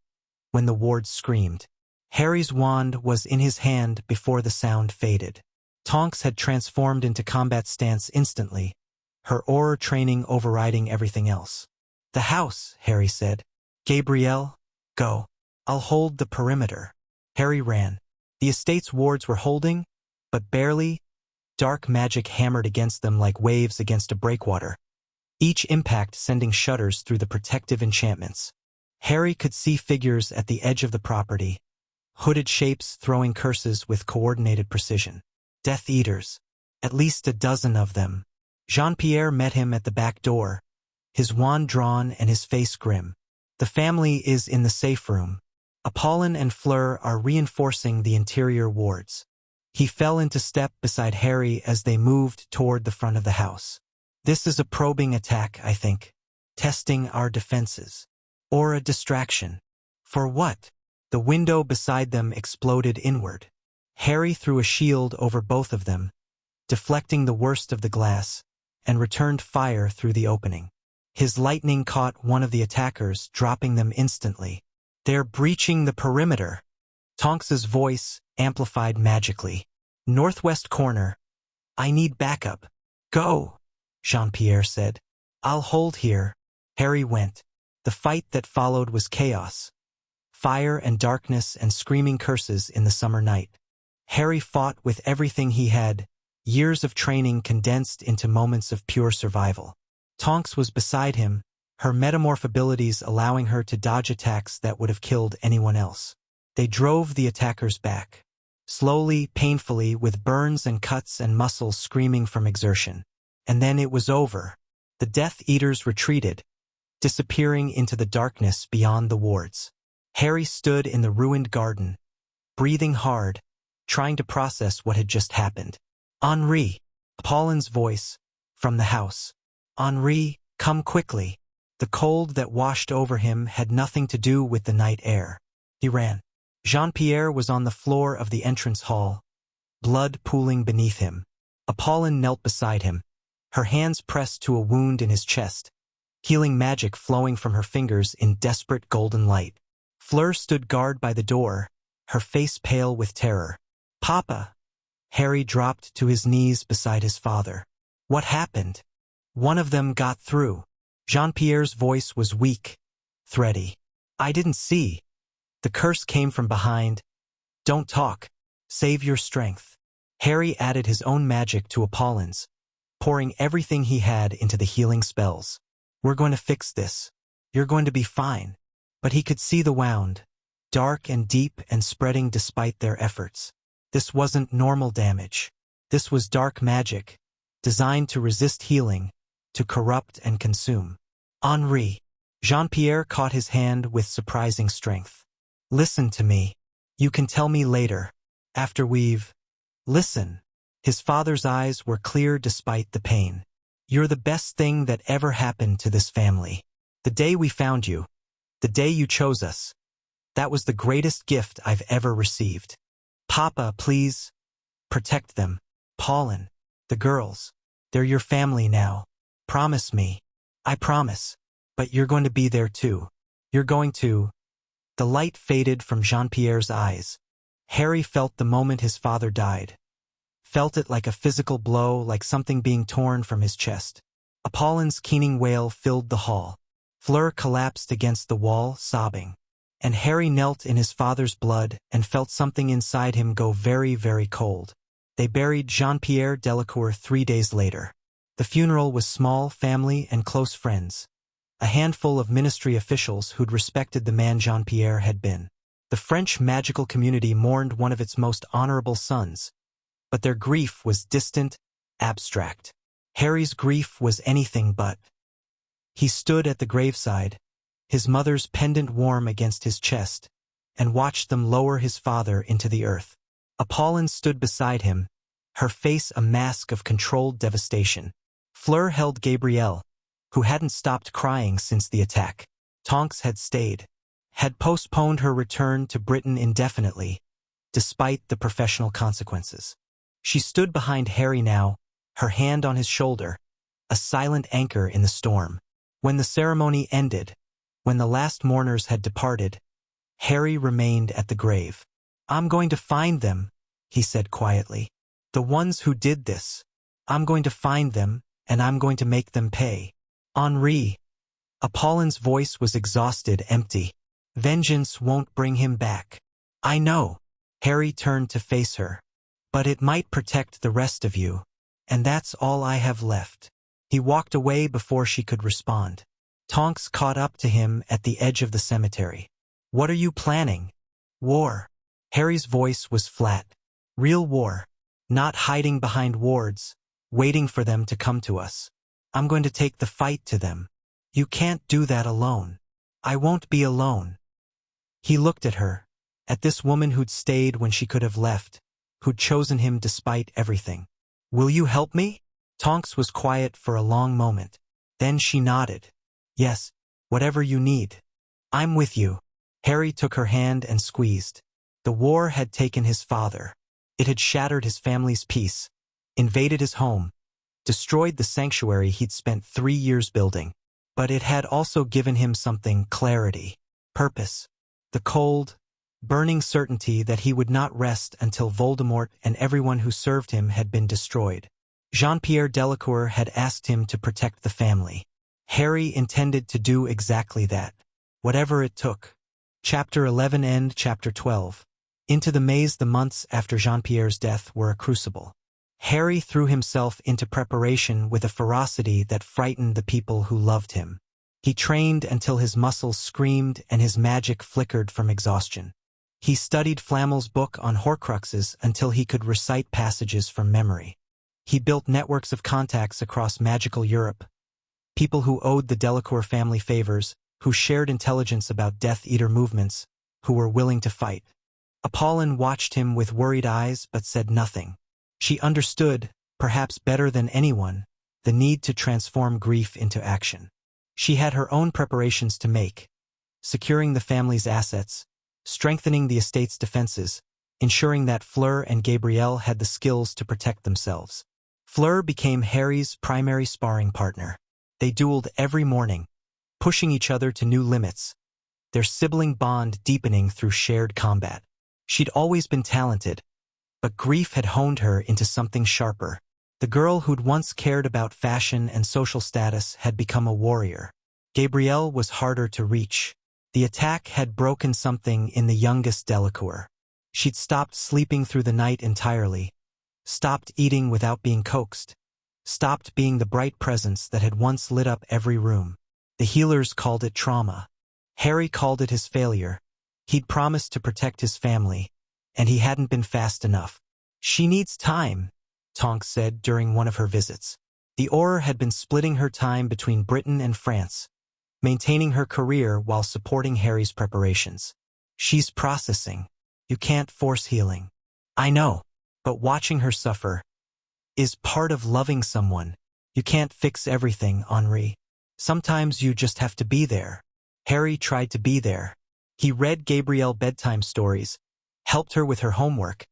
when the wards screamed. Harry's wand was in his hand before the sound faded. Tonks had transformed into combat stance instantly, her aura training overriding everything else. The house, Harry said. Gabrielle, go. I'll hold the perimeter. Harry ran. The estate's wards were holding, but barely. Dark magic hammered against them like waves against a breakwater, each impact sending shudders through the protective enchantments. Harry could see figures at the edge of the property, hooded shapes throwing curses with coordinated precision. Death Eaters. At least a dozen of them. Jean-Pierre met him at the back door, his wand drawn and his face grim. The family is in the safe room. Apollon and Fleur are reinforcing the interior wards. He fell into step beside Harry as they moved toward the front of the house. This is a probing attack, I think. Testing our defenses. Or a distraction. For what? The window beside them exploded inward. Harry threw a shield over both of them, deflecting the worst of the glass, and returned fire through the opening. His lightning caught one of the attackers, dropping them instantly. They're breaching the perimeter. Tonks's voice amplified magically. Northwest corner. I need backup. Go, Jean-Pierre said. I'll hold here. Harry went. The fight that followed was chaos. Fire and darkness and screaming curses in the summer night. Harry fought with everything he had, years of training condensed into moments of pure survival. Tonks was beside him, her metamorph abilities allowing her to dodge attacks that would have killed anyone else. They drove the attackers back. Slowly, painfully, with burns and cuts and muscles screaming from exertion. And then it was over. The Death Eaters retreated, disappearing into the darkness beyond the wards. Harry stood in the ruined garden, breathing hard, trying to process what had just happened. Henri, Apollon's voice, from the house. Henri, come quickly. The cold that washed over him had nothing to do with the night air. He ran. Jean-Pierre was on the floor of the entrance hall, blood pooling beneath him. Apollon knelt beside him, her hands pressed to a wound in his chest, healing magic flowing from her fingers in desperate golden light. Fleur stood guard by the door, her face pale with terror. Papa! Harry dropped to his knees beside his father. What happened? One of them got through. Jean-Pierre's voice was weak, thready. I didn't see. The curse came from behind. Don't talk. Save your strength. Harry added his own magic to Apollon's, pouring everything he had into the healing spells. We're going to fix this. You're going to be fine. But he could see the wound, dark and deep and spreading despite their efforts. This wasn't normal damage. This was dark magic, designed to resist healing, to corrupt and consume. Henri. Jean-Pierre caught his hand with surprising strength. Listen to me. You can tell me later, after we've... Listen. His father's eyes were clear despite the pain. You're the best thing that ever happened to this family. The day we found you, the day you chose us, that was the greatest gift I've ever received. Papa, please, protect them. Pauline, the girls, they're your family now. Promise me. I promise. But you're going to be there too. You're going to... The light faded from Jean-Pierre's eyes. Harry felt the moment his father died. Felt it like a physical blow, like something being torn from his chest. Pauline's keening wail filled the hall. Fleur collapsed against the wall, sobbing. And Harry knelt in his father's blood and felt something inside him go very, very cold. They buried Jean-Pierre Delacours 3 days later. The funeral was small, family and close friends. A handful of ministry officials who'd respected the man Jean-Pierre had been. The French magical community mourned one of its most honorable sons. But their grief was distant, abstract. Harry's grief was anything but. He stood at the graveside, his mother's pendant warm against his chest, and watched them lower his father into the earth. Pauline stood beside him, her face a mask of controlled devastation. Fleur held Gabrielle, who hadn't stopped crying since the attack. Tonks had stayed, had postponed her return to Britain indefinitely, despite the professional consequences. She stood behind Harry now, her hand on his shoulder, a silent anchor in the storm. When the ceremony ended, when the last mourners had departed, Harry remained at the grave. I'm going to find them, he said quietly. The ones who did this. I'm going to find them, and I'm going to make them pay. Henri. Pauline's voice was exhausted, empty. Vengeance won't bring him back. I know. Harry turned to face her. But it might protect the rest of you. And that's all I have left. He walked away before she could respond. Tonks caught up to him at the edge of the cemetery. What are you planning? War. Harry's voice was flat. Real war. Not hiding behind wards, waiting for them to come to us. I'm going to take the fight to them. You can't do that alone. I won't be alone. He looked at her, at this woman who'd stayed when she could have left, who'd chosen him despite everything. Will you help me? Tonks was quiet for a long moment. Then she nodded. Yes, whatever you need. I'm with you. Harry took her hand and squeezed. The war had taken his father. It had shattered his family's peace, invaded his home, destroyed the sanctuary he'd spent 3 years building. But it had also given him something: clarity, purpose, the cold, burning certainty that he would not rest until Voldemort and everyone who served him had been destroyed. Jean-Pierre Delacours had asked him to protect the family. Harry intended to do exactly that, whatever it took. Chapter 11 and Chapter 12. Into the maze. The months after Jean-Pierre's death were a crucible. Harry threw himself into preparation with a ferocity that frightened the people who loved him. He trained until his muscles screamed and his magic flickered from exhaustion. He studied Flamel's book on Horcruxes until he could recite passages from memory. He built networks of contacts across magical Europe, people who owed the Delacour family favors, who shared intelligence about Death Eater movements, who were willing to fight. Pauline watched him with worried eyes but said nothing. She understood, perhaps better than anyone, the need to transform grief into action. She had her own preparations to make, securing the family's assets, strengthening the estate's defenses, ensuring that Fleur and Gabrielle had the skills to protect themselves. Fleur became Harry's primary sparring partner. They dueled every morning, pushing each other to new limits, their sibling bond deepening through shared combat. She'd always been talented, but grief had honed her into something sharper. The girl who'd once cared about fashion and social status had become a warrior. Gabrielle was harder to reach. The attack had broken something in the youngest Delacour. She'd stopped sleeping through the night entirely, stopped eating without being coaxed, stopped being the bright presence that had once lit up every room. The healers called it trauma. Harry called it his failure. He'd promised to protect his family, and he hadn't been fast enough. She needs time, Tonks said during one of her visits. The Auror had been splitting her time between Britain and France, maintaining her career while supporting Harry's preparations. She's processing. You can't force healing. I know, but watching her suffer is part of loving someone. You can't fix everything, Henri. Sometimes you just have to be there. Harry tried to be there. He read Gabrielle bedtime stories, helped her with her homework,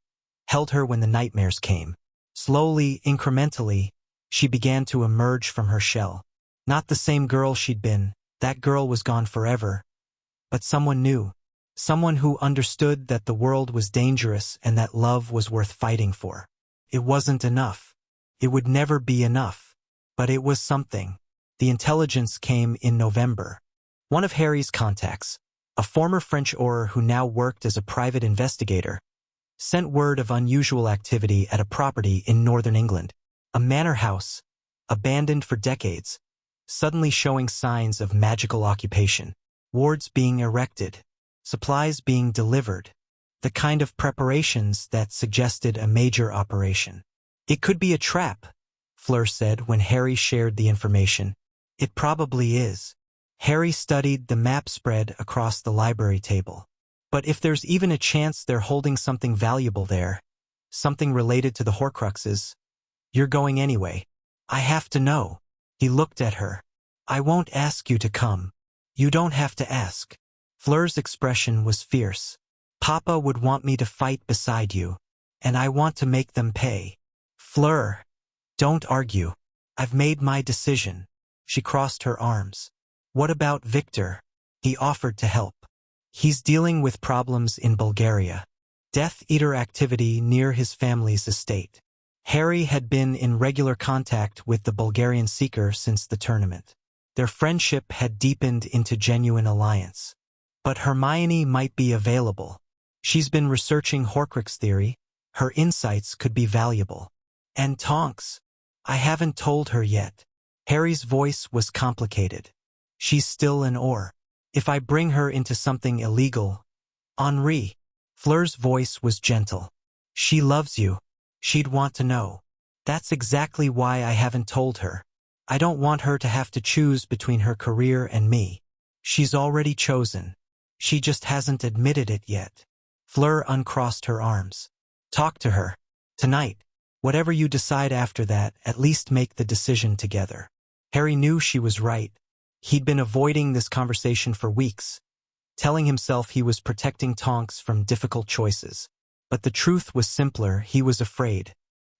held her when the nightmares came. Slowly, incrementally, she began to emerge from her shell. Not the same girl she'd been. That girl was gone forever. But someone new. Someone who understood that the world was dangerous and that love was worth fighting for. It wasn't enough. It would never be enough. But it was something. The intelligence came in November. One of Harry's contacts, a former French Auror who now worked as a private investigator, sent word of unusual activity at a property in northern England. A manor house, abandoned for decades, suddenly showing signs of magical occupation. Wards being erected, supplies being delivered, the kind of preparations that suggested a major operation. It could be a trap, Fleur said when Harry shared the information. It probably is. Harry studied the map spread across the library table. But if there's even a chance they're holding something valuable there, something related to the Horcruxes, you're going anyway. I have to know. He looked at her. I won't ask you to come. You don't have to ask. Fleur's expression was fierce. Papa would want me to fight beside you, and I want to make them pay. Fleur, don't argue. I've made my decision. She crossed her arms. What about Victor? He offered to help. He's dealing with problems in Bulgaria. Death Eater activity near his family's estate. Harry had been in regular contact with the Bulgarian seeker since the tournament. Their friendship had deepened into genuine alliance. But Hermione might be available. She's been researching Horcrux theory. Her insights could be valuable. And Tonks. I haven't told her yet. Harry's voice was complicated. She's still an Auror. If I bring her into something illegal, Henri. Fleur's voice was gentle. She loves you. She'd want to know. That's exactly why I haven't told her. I don't want her to have to choose between her career and me. She's already chosen. She just hasn't admitted it yet. Fleur uncrossed her arms. Talk to her. Tonight. Whatever you decide after that, at least make the decision together. Harry knew she was right. He'd been avoiding this conversation for weeks, telling himself he was protecting Tonks from difficult choices. But the truth was simpler. He was afraid.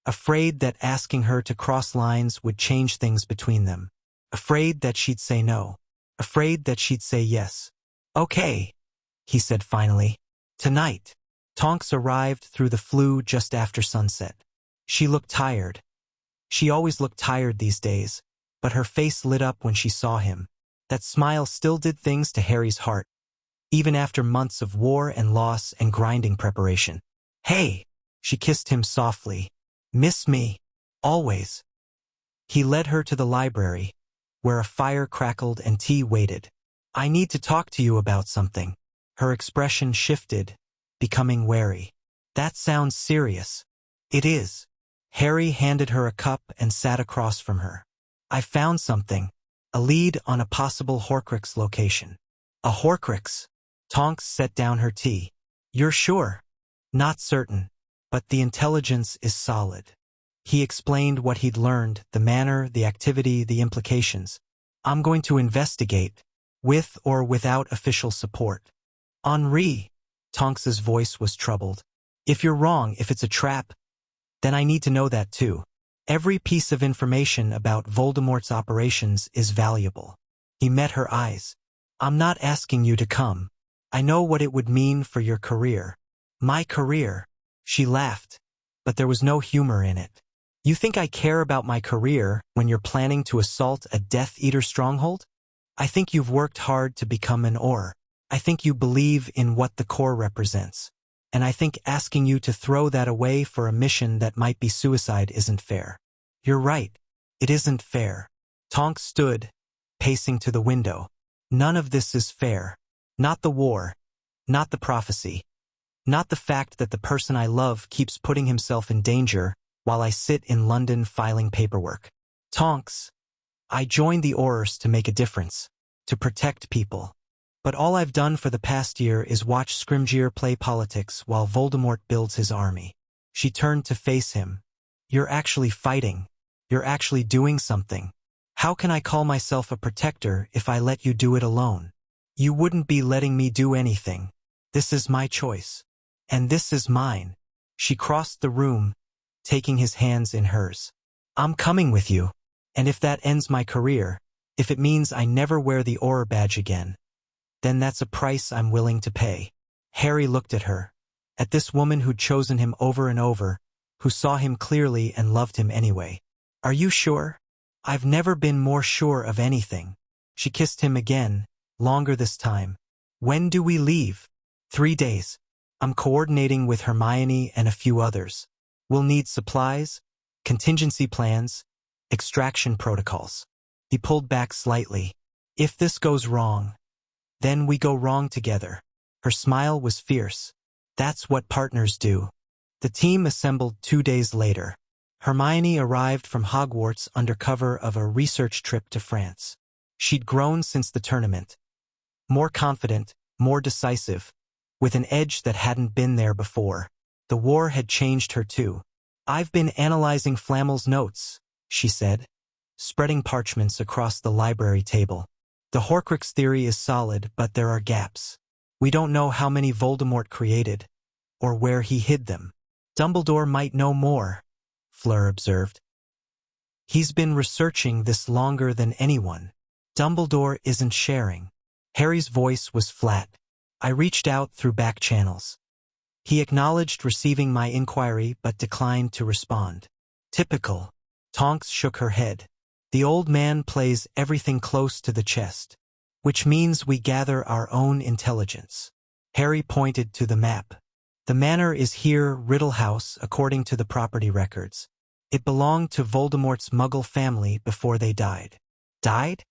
Afraid that asking her to cross lines would change things between them. Afraid that she'd say no. Afraid that she'd say yes. Okay, he said finally. Tonight. Tonks arrived through the flue just after sunset. She looked tired. She always looked tired these days, but her face lit up when she saw him. That smile still did things to Harry's heart, even after months of war and loss and grinding preparation. Hey! She kissed him softly. Miss me? Always. He led her to the library, where a fire crackled and tea waited. I need to talk to you about something. Her expression shifted, becoming wary. That sounds serious. It is. Harry handed her a cup and sat across from her. I found something. A lead on a possible Horcrux location. A Horcrux? Tonks set down her tea. You're sure? Not certain. But the intelligence is solid. He explained what he'd learned, the manner, the activity, the implications. I'm going to investigate, with or without official support. Henri, Tonks's voice was troubled. If you're wrong, if it's a trap, then I need to know that too. Every piece of information about Voldemort's operations is valuable. He met her eyes. I'm not asking you to come. I know what it would mean for your career. My career. She laughed, but there was no humor in it. You think I care about my career when you're planning to assault a Death Eater stronghold? I think you've worked hard to become an Auror. I think you believe in what the Corps represents. And I think asking you to throw that away for a mission that might be suicide isn't fair. You're right. It isn't fair. Tonks stood, pacing to the window. None of this is fair. Not the war. Not the prophecy. Not the fact that the person I love keeps putting himself in danger while I sit in London filing paperwork. Tonks. I joined the Aurors to make a difference, to protect people. But all I've done for the past year is watch Scrimgeour play politics while Voldemort builds his army. She turned to face him. You're actually fighting. You're actually doing something. How can I call myself a protector if I let you do it alone? You wouldn't be letting me do anything. This is my choice. And this is mine. She crossed the room, taking his hands in hers. I'm coming with you. And if that ends my career, if it means I never wear the Auror badge again, then that's a price I'm willing to pay. Harry looked at her, at this woman who'd chosen him over and over, who saw him clearly and loved him anyway. Are you sure? I've never been more sure of anything. She kissed him again, longer this time. When do we leave? 3 days. I'm coordinating with Hermione and a few others. We'll need supplies, contingency plans, extraction protocols. He pulled back slightly. If this goes wrong, then we go wrong together. Her smile was fierce. That's what partners do. The team assembled 2 days later. Hermione arrived from Hogwarts under cover of a research trip to France. She'd grown since the tournament. More confident, more decisive, with an edge that hadn't been there before. The war had changed her too. I've been analyzing Flamel's notes, she said, spreading parchments across the library table. The Horcrux theory is solid, but there are gaps. We don't know how many Voldemort created, or where he hid them. Dumbledore might know more, Fleur observed. He's been researching this longer than anyone. Dumbledore isn't sharing. Harry's voice was flat. I reached out through back channels. He acknowledged receiving my inquiry but declined to respond. Typical. Tonks shook her head. The old man plays everything close to the chest, which means we gather our own intelligence. Harry pointed to the map. The manor is here, Riddle House, according to the property records. It belonged to Voldemort's Muggle family before they died. Died?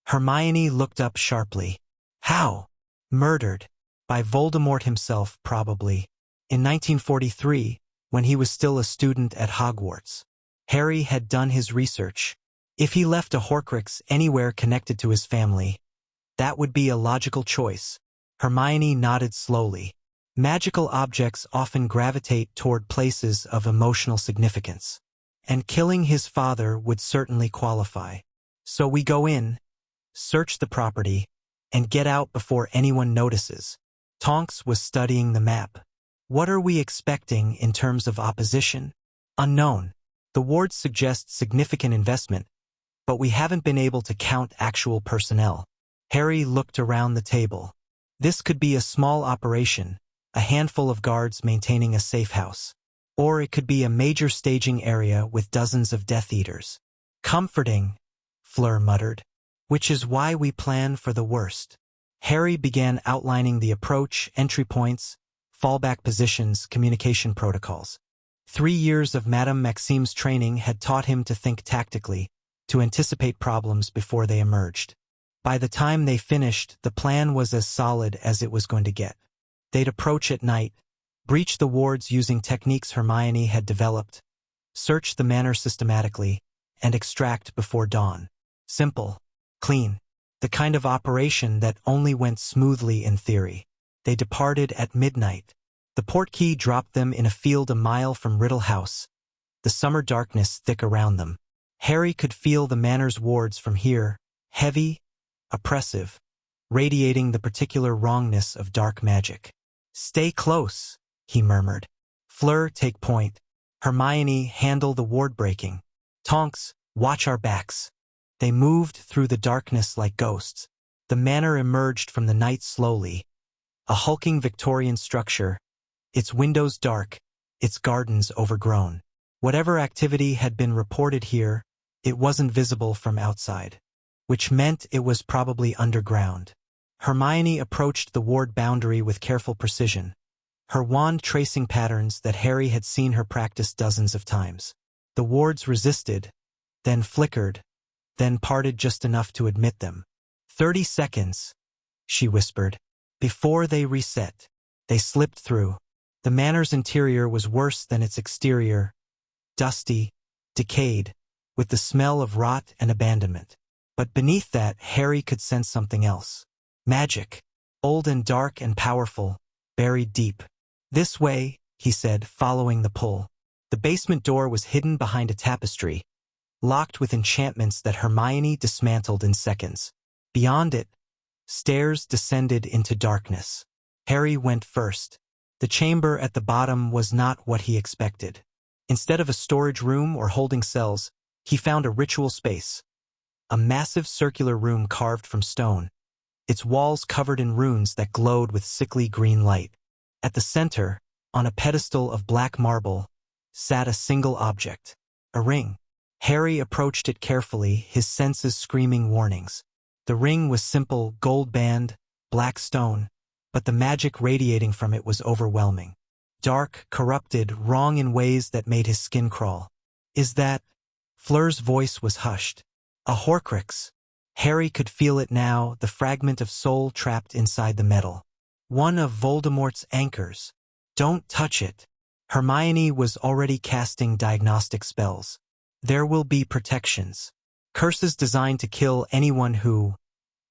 Hermione looked up sharply. How? Murdered. By Voldemort himself, probably. In 1943, when he was still a student at Hogwarts. Harry had done his research. If he left a Horcrux anywhere connected to his family, that would be a logical choice. Hermione nodded slowly. Magical objects often gravitate toward places of emotional significance. And killing his father would certainly qualify. So we go in, search the property, and get out before anyone notices. Tonks was studying the map. What are we expecting in terms of opposition? Unknown. The wards suggest significant investment, but we haven't been able to count actual personnel. Harry looked around the table. This could be a small operation, a handful of guards maintaining a safe house. Or it could be a major staging area with dozens of Death Eaters. Comforting, Fleur muttered. Which is why we plan for the worst. Harry began outlining the approach, entry points, fallback positions, communication protocols. 3 years of Madame Maxime's training had taught him to think tactically, to anticipate problems before they emerged. By the time they finished, the plan was as solid as it was going to get. They'd approach at night, breach the wards using techniques Hermione had developed, search the manor systematically, and extract before dawn. Simple. Clean. The kind of operation that only went smoothly in theory. They departed at midnight. The portkey dropped them in a field a mile from Riddle House, the summer darkness thick around them. Harry could feel the manor's wards from here, heavy, oppressive, radiating the particular wrongness of dark magic. Stay close, he murmured. Fleur, take point. Hermione, handle the ward breaking. Tonks, watch our backs. They moved through the darkness like ghosts. The manor emerged from the night slowly. A hulking Victorian structure, its windows dark, its gardens overgrown. Whatever activity had been reported here, it wasn't visible from outside, which meant it was probably underground. Hermione approached the ward boundary with careful precision, her wand tracing patterns that Harry had seen her practice dozens of times. The wards resisted, then flickered, then parted just enough to admit them. 30 seconds, she whispered. Before they reset, they slipped through. The manor's interior was worse than its exterior, dusty, decayed, with the smell of rot and abandonment. But beneath that, Harry could sense something else. Magic, old and dark and powerful, buried deep. This way, he said, following the pull. The basement door was hidden behind a tapestry, locked with enchantments that Hermione dismantled in seconds. Beyond it, stairs descended into darkness. Harry went first. The chamber at the bottom was not what he expected. Instead of a storage room or holding cells, he found a ritual space. A massive circular room carved from stone, its walls covered in runes that glowed with sickly green light. At the center, on a pedestal of black marble, sat a single object, a ring. Harry approached it carefully, his senses screaming warnings. The ring was simple, gold band, black stone, but the magic radiating from it was overwhelming. Dark, corrupted, wrong in ways that made his skin crawl. Is that? Fleur's voice was hushed. A Horcrux. Harry could feel it now, the fragment of soul trapped inside the metal. One of Voldemort's anchors. Don't touch it. Hermione was already casting diagnostic spells. There will be protections. Curses designed to kill anyone who...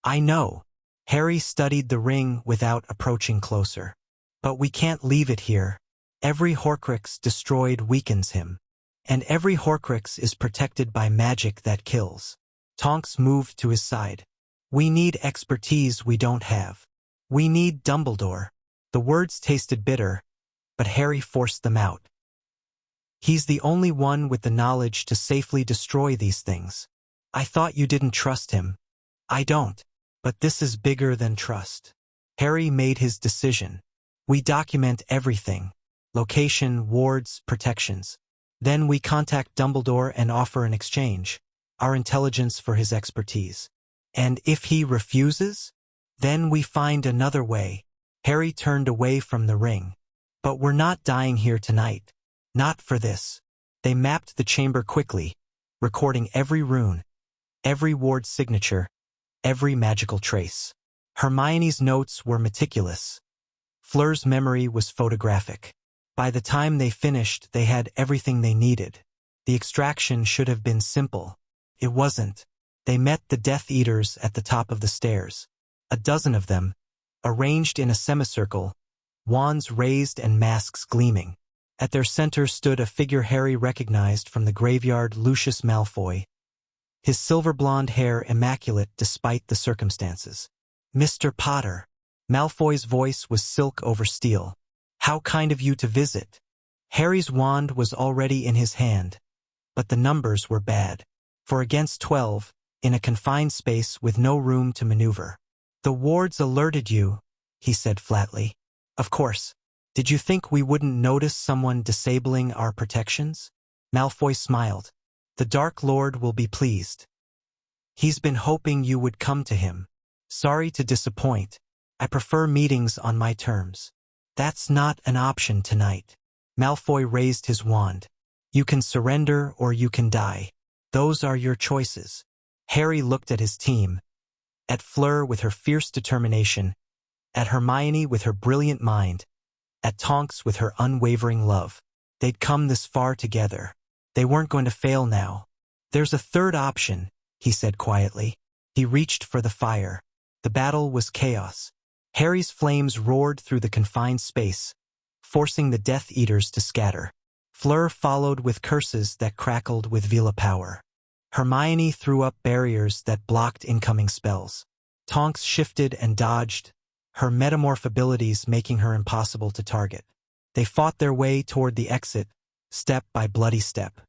I know. Harry studied the ring without approaching closer. But we can't leave it here. Every Horcrux destroyed weakens him. And every Horcrux is protected by magic that kills. Tonks moved to his side. We need expertise we don't have. We need Dumbledore. The words tasted bitter, but Harry forced them out. He's the only one with the knowledge to safely destroy these things. I thought you didn't trust him. I don't. But this is bigger than trust. Harry made his decision. We document everything. Location, wards, protections. Then we contact Dumbledore and offer an exchange. Our intelligence for his expertise. And if he refuses, then we find another way. Harry turned away from the ring. But we're not dying here tonight. Not for this. They mapped the chamber quickly, recording every rune, every ward signature, every magical trace. Hermione's notes were meticulous. Fleur's memory was photographic. By the time they finished, they had everything they needed. The extraction should have been simple. It wasn't. They met the Death Eaters at the top of the stairs. A dozen of them, arranged in a semicircle, wands raised and masks gleaming. At their center stood a figure Harry recognized from the graveyard, Lucius Malfoy, his silver-blonde hair immaculate despite the circumstances. Mr. Potter. Malfoy's voice was silk over steel. How kind of you to visit. Harry's wand was already in his hand, but the numbers were bad. For against 12, in a confined space with no room to maneuver. The wards alerted you, he said flatly. Of course. Did you think we wouldn't notice someone disabling our protections? Malfoy smiled. The Dark Lord will be pleased. He's been hoping you would come to him. Sorry to disappoint. I prefer meetings on my terms. That's not an option tonight. Malfoy raised his wand. You can surrender or you can die. Those are your choices. Harry looked at his team. At Fleur with her fierce determination. At Hermione with her brilliant mind. At Tonks with her unwavering love. They'd come this far together. They weren't going to fail now. There's a third option, he said quietly. He reached for the fire. The battle was chaos. Harry's flames roared through the confined space, forcing the Death Eaters to scatter. Fleur followed with curses that crackled with Vila power. Hermione threw up barriers that blocked incoming spells. Tonks shifted and dodged, her metamorph abilities making her impossible to target. They fought their way toward the exit, step by bloody step.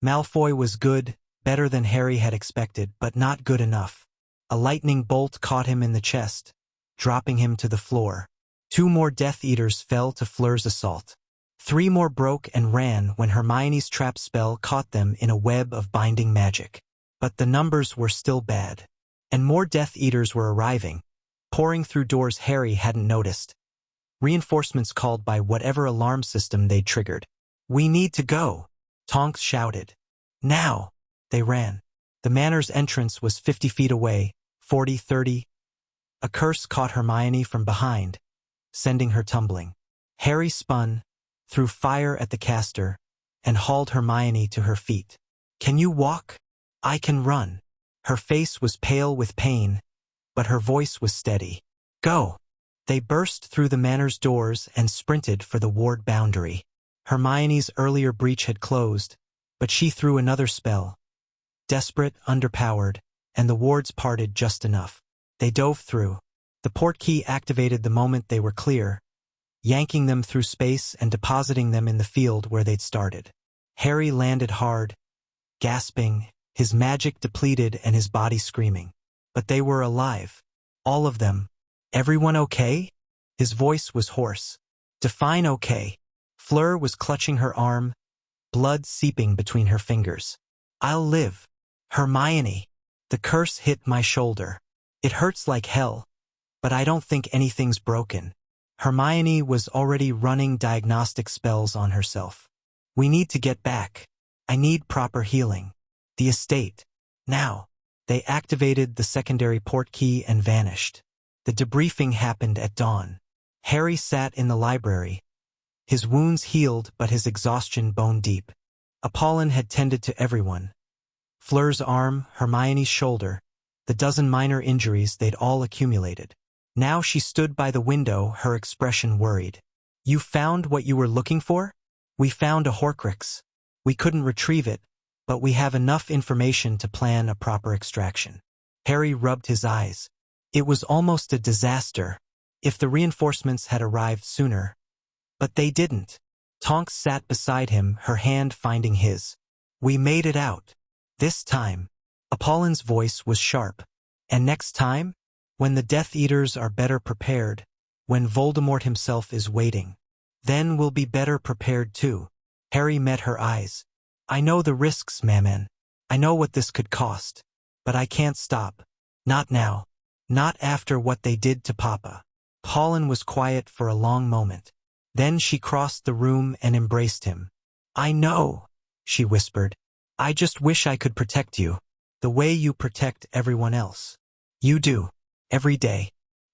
Malfoy was good, better than Harry had expected, but not good enough. A lightning bolt caught him in the chest, dropping him to the floor. 2 more Death Eaters fell to Fleur's assault. 3 more broke and ran when Hermione's trap spell caught them in a web of binding magic. But the numbers were still bad. And more Death Eaters were arriving, pouring through doors Harry hadn't noticed. Reinforcements called by whatever alarm system they'd triggered. We need to go, Tonks shouted. Now! They ran. The manor's entrance was 50 feet away, 40, 30. A curse caught Hermione from behind, sending her tumbling. Harry spun, threw fire at the caster, and hauled Hermione to her feet. "Can you walk? I can run." Her face was pale with pain, but her voice was steady. "Go." They burst through the manor's doors and sprinted for the ward boundary. Hermione's earlier breach had closed, but she threw another spell. Desperate, underpowered, and the wards parted just enough. They dove through. The portkey activated the moment they were clear, yanking them through space and depositing them in the field where they'd started. Harry landed hard, gasping, his magic depleted and his body screaming. But they were alive. All of them. "Everyone okay?" His voice was hoarse. "Define okay." Fleur was clutching her arm, blood seeping between her fingers. "I'll live." "Hermione." The curse hit my shoulder. "It hurts like hell, but I don't think anything's broken." Hermione was already running diagnostic spells on herself. "We need to get back. I need proper healing. The estate. Now." They activated the secondary portkey and vanished. The debriefing happened at dawn. Harry sat in the library. His wounds healed, but his exhaustion bone deep. Apollon had tended to everyone. Fleur's arm, Hermione's shoulder, the dozen minor injuries they'd all accumulated. Now she stood by the window, her expression worried. "You found what you were looking for?" "We found a Horcrux. We couldn't retrieve it, but we have enough information to plan a proper extraction." Harry rubbed his eyes. It was almost a disaster. If the reinforcements had arrived sooner. But they didn't. Tonks sat beside him, her hand finding his. "We made it out. This time." Apollon's voice was sharp. "And next time? When the Death Eaters are better prepared, when Voldemort himself is waiting. Then we'll be better prepared too." Harry met her eyes. "I know the risks, Maman. I know what this could cost. But I can't stop. Not now. Not after what they did to Papa." Apollon was quiet for a long moment. Then she crossed the room and embraced him. "I know," she whispered. "I just wish I could protect you. The way you protect everyone else. You do. Every day."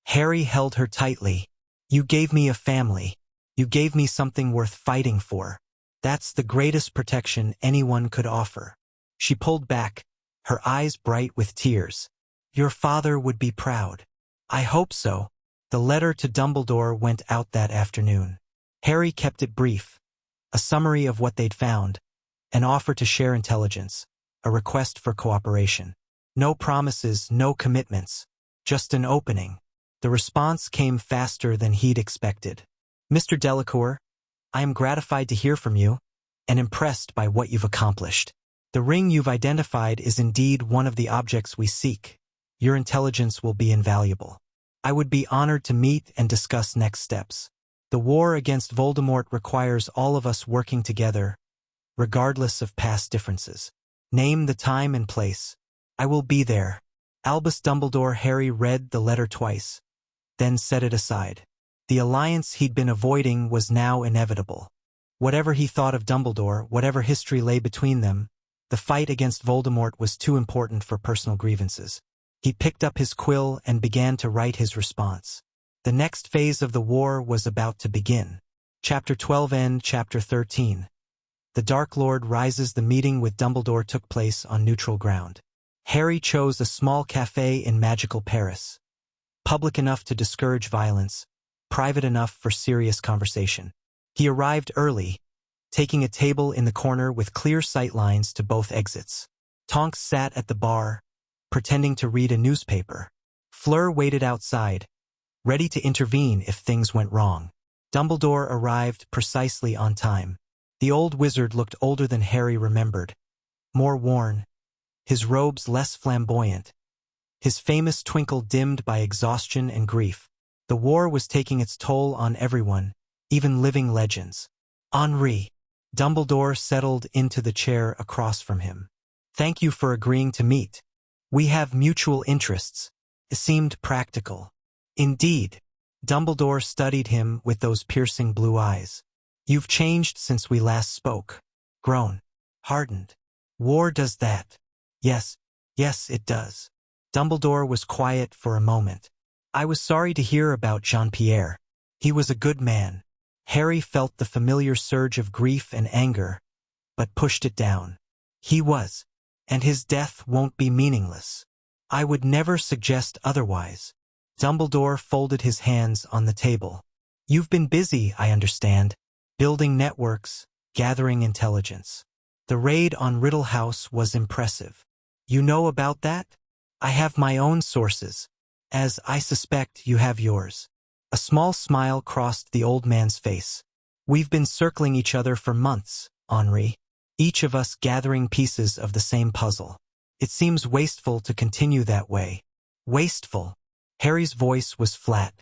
Harry held her tightly. "You gave me a family. You gave me something worth fighting for. That's the greatest protection anyone could offer." She pulled back, her eyes bright with tears. "Your father would be proud." "I hope so." The letter to Dumbledore went out that afternoon. Harry kept it brief. A summary of what they'd found, an offer to share intelligence, a request for cooperation. No promises, no commitments, just an opening. The response came faster than he'd expected. "Mr. Delacour, I am gratified to hear from you, and impressed by what you've accomplished. The ring you've identified is indeed one of the objects we seek. Your intelligence will be invaluable. I would be honored to meet and discuss next steps. The war against Voldemort requires all of us working together, regardless of past differences. Name the time and place. I will be there." Albus Dumbledore. Harry read the letter twice, then set it aside. The alliance he'd been avoiding was now inevitable. Whatever he thought of Dumbledore, whatever history lay between them, the fight against Voldemort was too important for personal grievances. He picked up his quill and began to write his response. The next phase of the war was about to begin. Chapter 12 End. Chapter 13. The Dark Lord Rises. The meeting with Dumbledore took place on neutral ground. Harry chose a small café in magical Paris. Public enough to discourage violence, private enough for serious conversation. He arrived early, taking a table in the corner with clear sight lines to both exits. Tonks sat at the bar, pretending to read a newspaper. Fleur waited outside, ready to intervene if things went wrong. Dumbledore arrived precisely on time. The old wizard looked older than Harry remembered, more worn, his robes less flamboyant, his famous twinkle dimmed by exhaustion and grief. The war was taking its toll on everyone, even living legends. "Henri." Dumbledore settled into the chair across from him. "Thank you for agreeing to meet. We have mutual interests." It seemed practical. "Indeed." Dumbledore studied him with those piercing blue eyes. "You've changed since we last spoke. Grown. Hardened. War does that." Yes, it does." Dumbledore was quiet for a moment. I was sorry to hear about Jean-Pierre. He was a good man. Harry felt the familiar surge of grief and anger, but pushed it down. He was, and his death won't be meaningless. I would never suggest otherwise. Dumbledore folded his hands on the table. You've been busy, I understand, building networks, gathering intelligence. The raid on Riddle House was impressive. You know about that? I have my own sources, as I suspect you have yours. A small smile crossed the old man's face. We've been circling each other for months, Henri, each of us gathering pieces of the same puzzle. It seems wasteful to continue that way. Wasteful. Harry's voice was flat.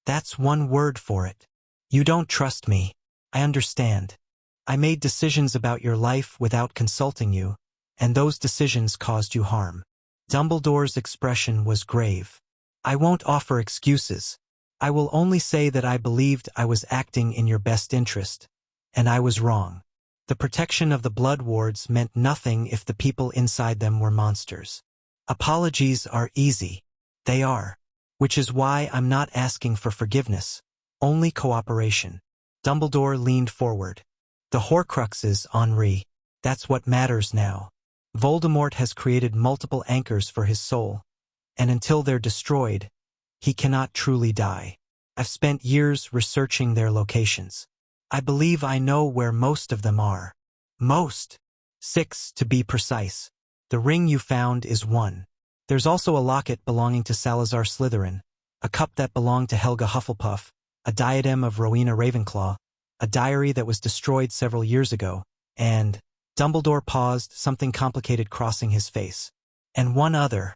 That's one word for it. You don't trust me. I understand. I made decisions about your life without consulting you, and those decisions caused you harm. Dumbledore's expression was grave. I won't offer excuses. I will only say that I believed I was acting in your best interest, and I was wrong. The protection of the blood wards meant nothing if the people inside them were monsters. Apologies are easy. They are. Which is why I'm not asking for forgiveness, only cooperation. Dumbledore leaned forward. The Horcruxes, Henri. That's what matters now. Voldemort has created multiple anchors for his soul, and until they're destroyed, he cannot truly die. I've spent years researching their locations. I believe I know where most of them are. Most. 6, to be precise. The ring you found is 1. There's also a locket belonging to Salazar Slytherin, a cup that belonged to Helga Hufflepuff, a diadem of Rowena Ravenclaw, a diary that was destroyed several years ago, and... Dumbledore paused, something complicated crossing his face. And one other.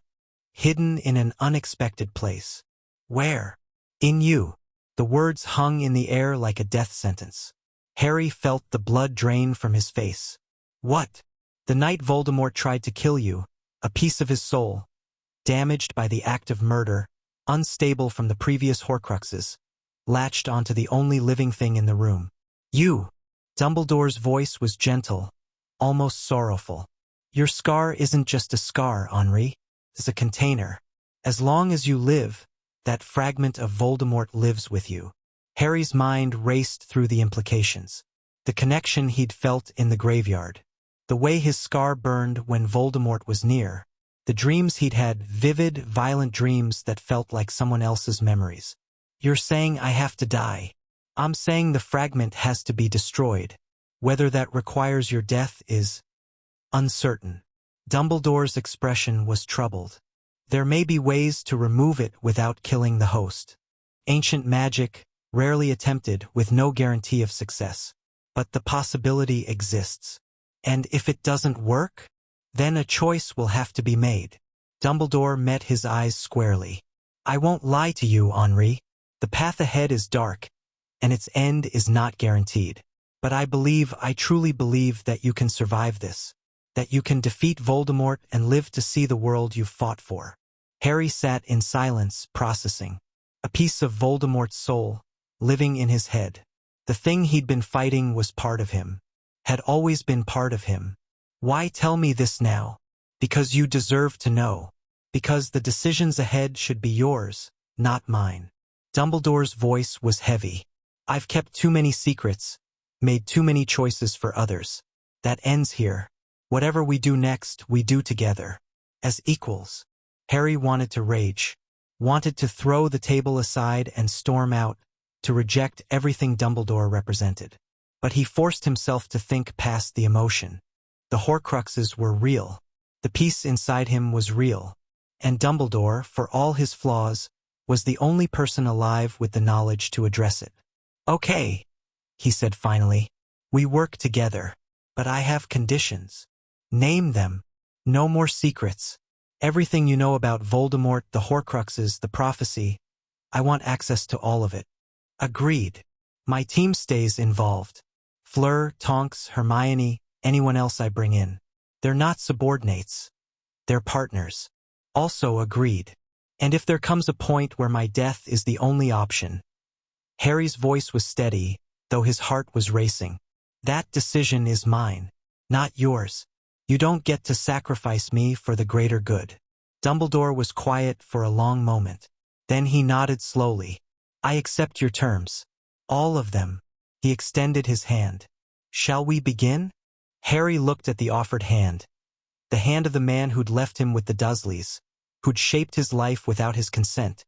Hidden in an unexpected place. Where? In you. The words hung in the air like a death sentence. Harry felt the blood drain from his face. What? The night Voldemort tried to kill you, a piece of his soul, damaged by the act of murder, unstable from the previous Horcruxes, latched onto the only living thing in the room. You. Dumbledore's voice was gentle, almost sorrowful. Your scar isn't just a scar, Henri. It's a container. As long as you live, that fragment of Voldemort lives with you. Harry's mind raced through the implications. The connection he'd felt in the graveyard. The way his scar burned when Voldemort was near. The dreams he'd had, vivid, violent dreams that felt like someone else's memories. You're saying I have to die. I'm saying the fragment has to be destroyed. Whether that requires your death is uncertain. Dumbledore's expression was troubled. There may be ways to remove it without killing the host. Ancient magic, rarely attempted with no guarantee of success. But the possibility exists. And if it doesn't work, then a choice will have to be made. Dumbledore met his eyes squarely. I won't lie to you, Henri. The path ahead is dark, and its end is not guaranteed. But I truly believe that you can survive this. That you can defeat Voldemort and live to see the world you've fought for. Harry sat in silence, processing. A piece of Voldemort's soul, living in his head. The thing he'd been fighting was part of him. Had always been part of him. Why tell me this now? Because you deserve to know. Because the decisions ahead should be yours, not mine. Dumbledore's voice was heavy. I've kept too many secrets. Made too many choices for others. That ends here. Whatever we do next, we do together. As equals. Harry wanted to rage. Wanted to throw the table aside and storm out, to reject everything Dumbledore represented. But he forced himself to think past the emotion. The Horcruxes were real. The peace inside him was real. And Dumbledore, for all his flaws, was the only person alive with the knowledge to address it. Okay, he said finally. We work together. But I have conditions. Name them. No more secrets. Everything you know about Voldemort, the Horcruxes, the prophecy. I want access to all of it. Agreed. My team stays involved. Fleur, Tonks, Hermione, anyone else I bring in. They're not subordinates. They're partners. Also agreed. And if there comes a point where my death is the only option. Harry's voice was steady, though his heart was racing. That decision is mine, not yours. You don't get to sacrifice me for the greater good. Dumbledore was quiet for a long moment. Then he nodded slowly. I accept your terms. All of them. He extended his hand. Shall we begin? Harry looked at the offered hand. The hand of the man who'd left him with the Dursleys, who'd shaped his life without his consent,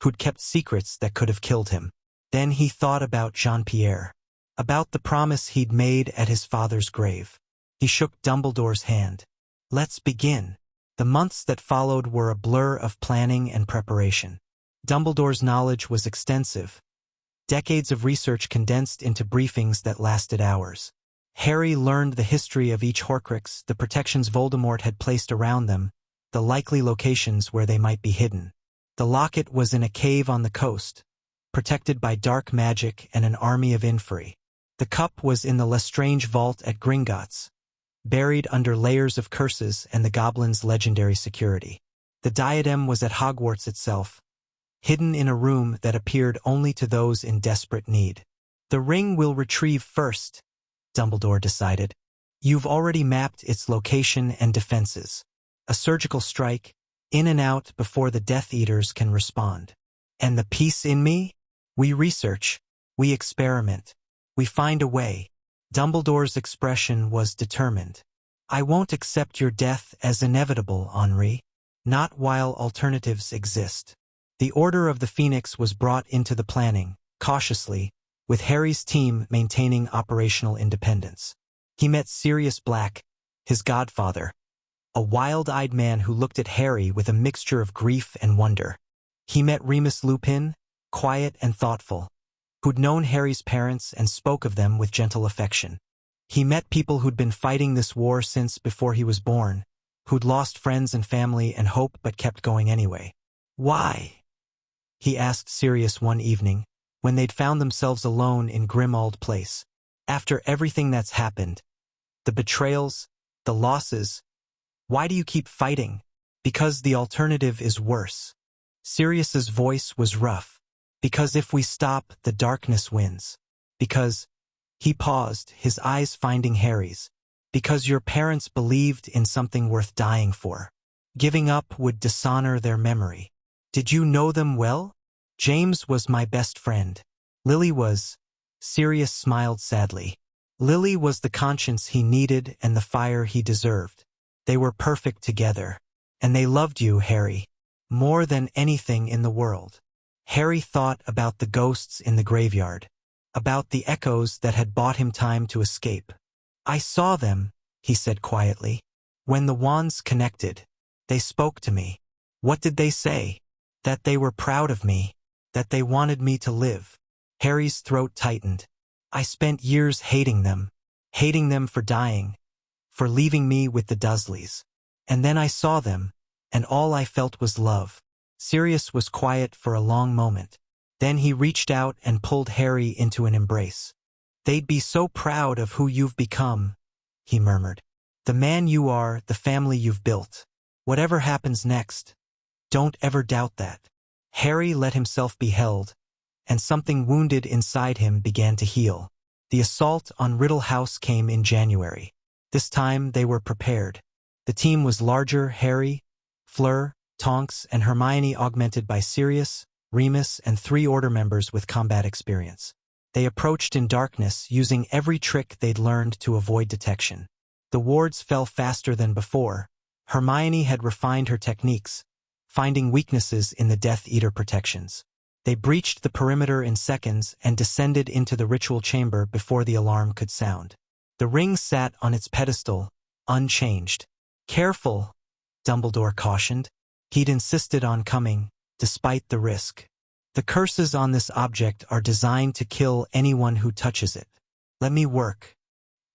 who'd kept secrets that could have killed him. Then he thought about Jean-Pierre, about the promise he'd made at his father's grave. He shook Dumbledore's hand. Let's begin. The months that followed were a blur of planning and preparation. Dumbledore's knowledge was extensive. Decades of research condensed into briefings that lasted hours. Harry learned the history of each Horcrux, the protections Voldemort had placed around them, the likely locations where they might be hidden. The locket was in a cave on the coast, protected by dark magic and an army of Inferi. The cup was in the Lestrange vault at Gringotts, buried under layers of curses and the goblins' legendary security. The diadem was at Hogwarts itself, hidden in a room that appeared only to those in desperate need. The ring we'll retrieve first, Dumbledore decided. You've already mapped its location and defenses. A surgical strike, in and out before the Death Eaters can respond. And the piece in me? We research, we experiment, we find a way. Dumbledore's expression was determined. I won't accept your death as inevitable, Henri. Not while alternatives exist. The Order of the Phoenix was brought into the planning, cautiously, with Harry's team maintaining operational independence. He met Sirius Black, his godfather, a wild-eyed man who looked at Harry with a mixture of grief and wonder. He met Remus Lupin, quiet and thoughtful, who'd known Harry's parents and spoke of them with gentle affection. He met people who'd been fighting this war since before he was born, who'd lost friends and family and hope but kept going anyway. Why? He asked Sirius one evening, when they'd found themselves alone in Grimmauld Place. After everything that's happened, the betrayals, the losses, why do you keep fighting? Because the alternative is worse. Sirius's voice was rough. Because if we stop, the darkness wins. Because, he paused, his eyes finding Harry's. Because your parents believed in something worth dying for. Giving up would dishonor their memory. Did you know them well? James was my best friend. Lily was. Sirius smiled sadly. Lily was the conscience he needed and the fire he deserved. They were perfect together. And they loved you, Harry. More than anything in the world. Harry thought about the ghosts in the graveyard. About the echoes that had bought him time to escape. I saw them, he said quietly. When the wands connected, they spoke to me. What did they say? That they were proud of me. That they wanted me to live. Harry's throat tightened. I spent years hating them for dying, for leaving me with the Dursleys. And then I saw them, and all I felt was love. Sirius was quiet for a long moment. Then he reached out and pulled Harry into an embrace. They'd be so proud of who you've become, he murmured. The man you are, the family you've built. Whatever happens next, don't ever doubt that. Harry let himself be held, and something wounded inside him began to heal. The assault on Riddle House came in January. This time they were prepared. The team was larger: Harry, Fleur, Tonks, and Hermione, augmented by Sirius, Remus, and 3 Order members with combat experience. They approached in darkness, using every trick they'd learned to avoid detection. The wards fell faster than before. Hermione had refined her techniques, finding weaknesses in the Death Eater protections. They breached the perimeter in seconds and descended into the ritual chamber before the alarm could sound. The ring sat on its pedestal, unchanged. Careful, Dumbledore cautioned. He'd insisted on coming, despite the risk. The curses on this object are designed to kill anyone who touches it. Let me work.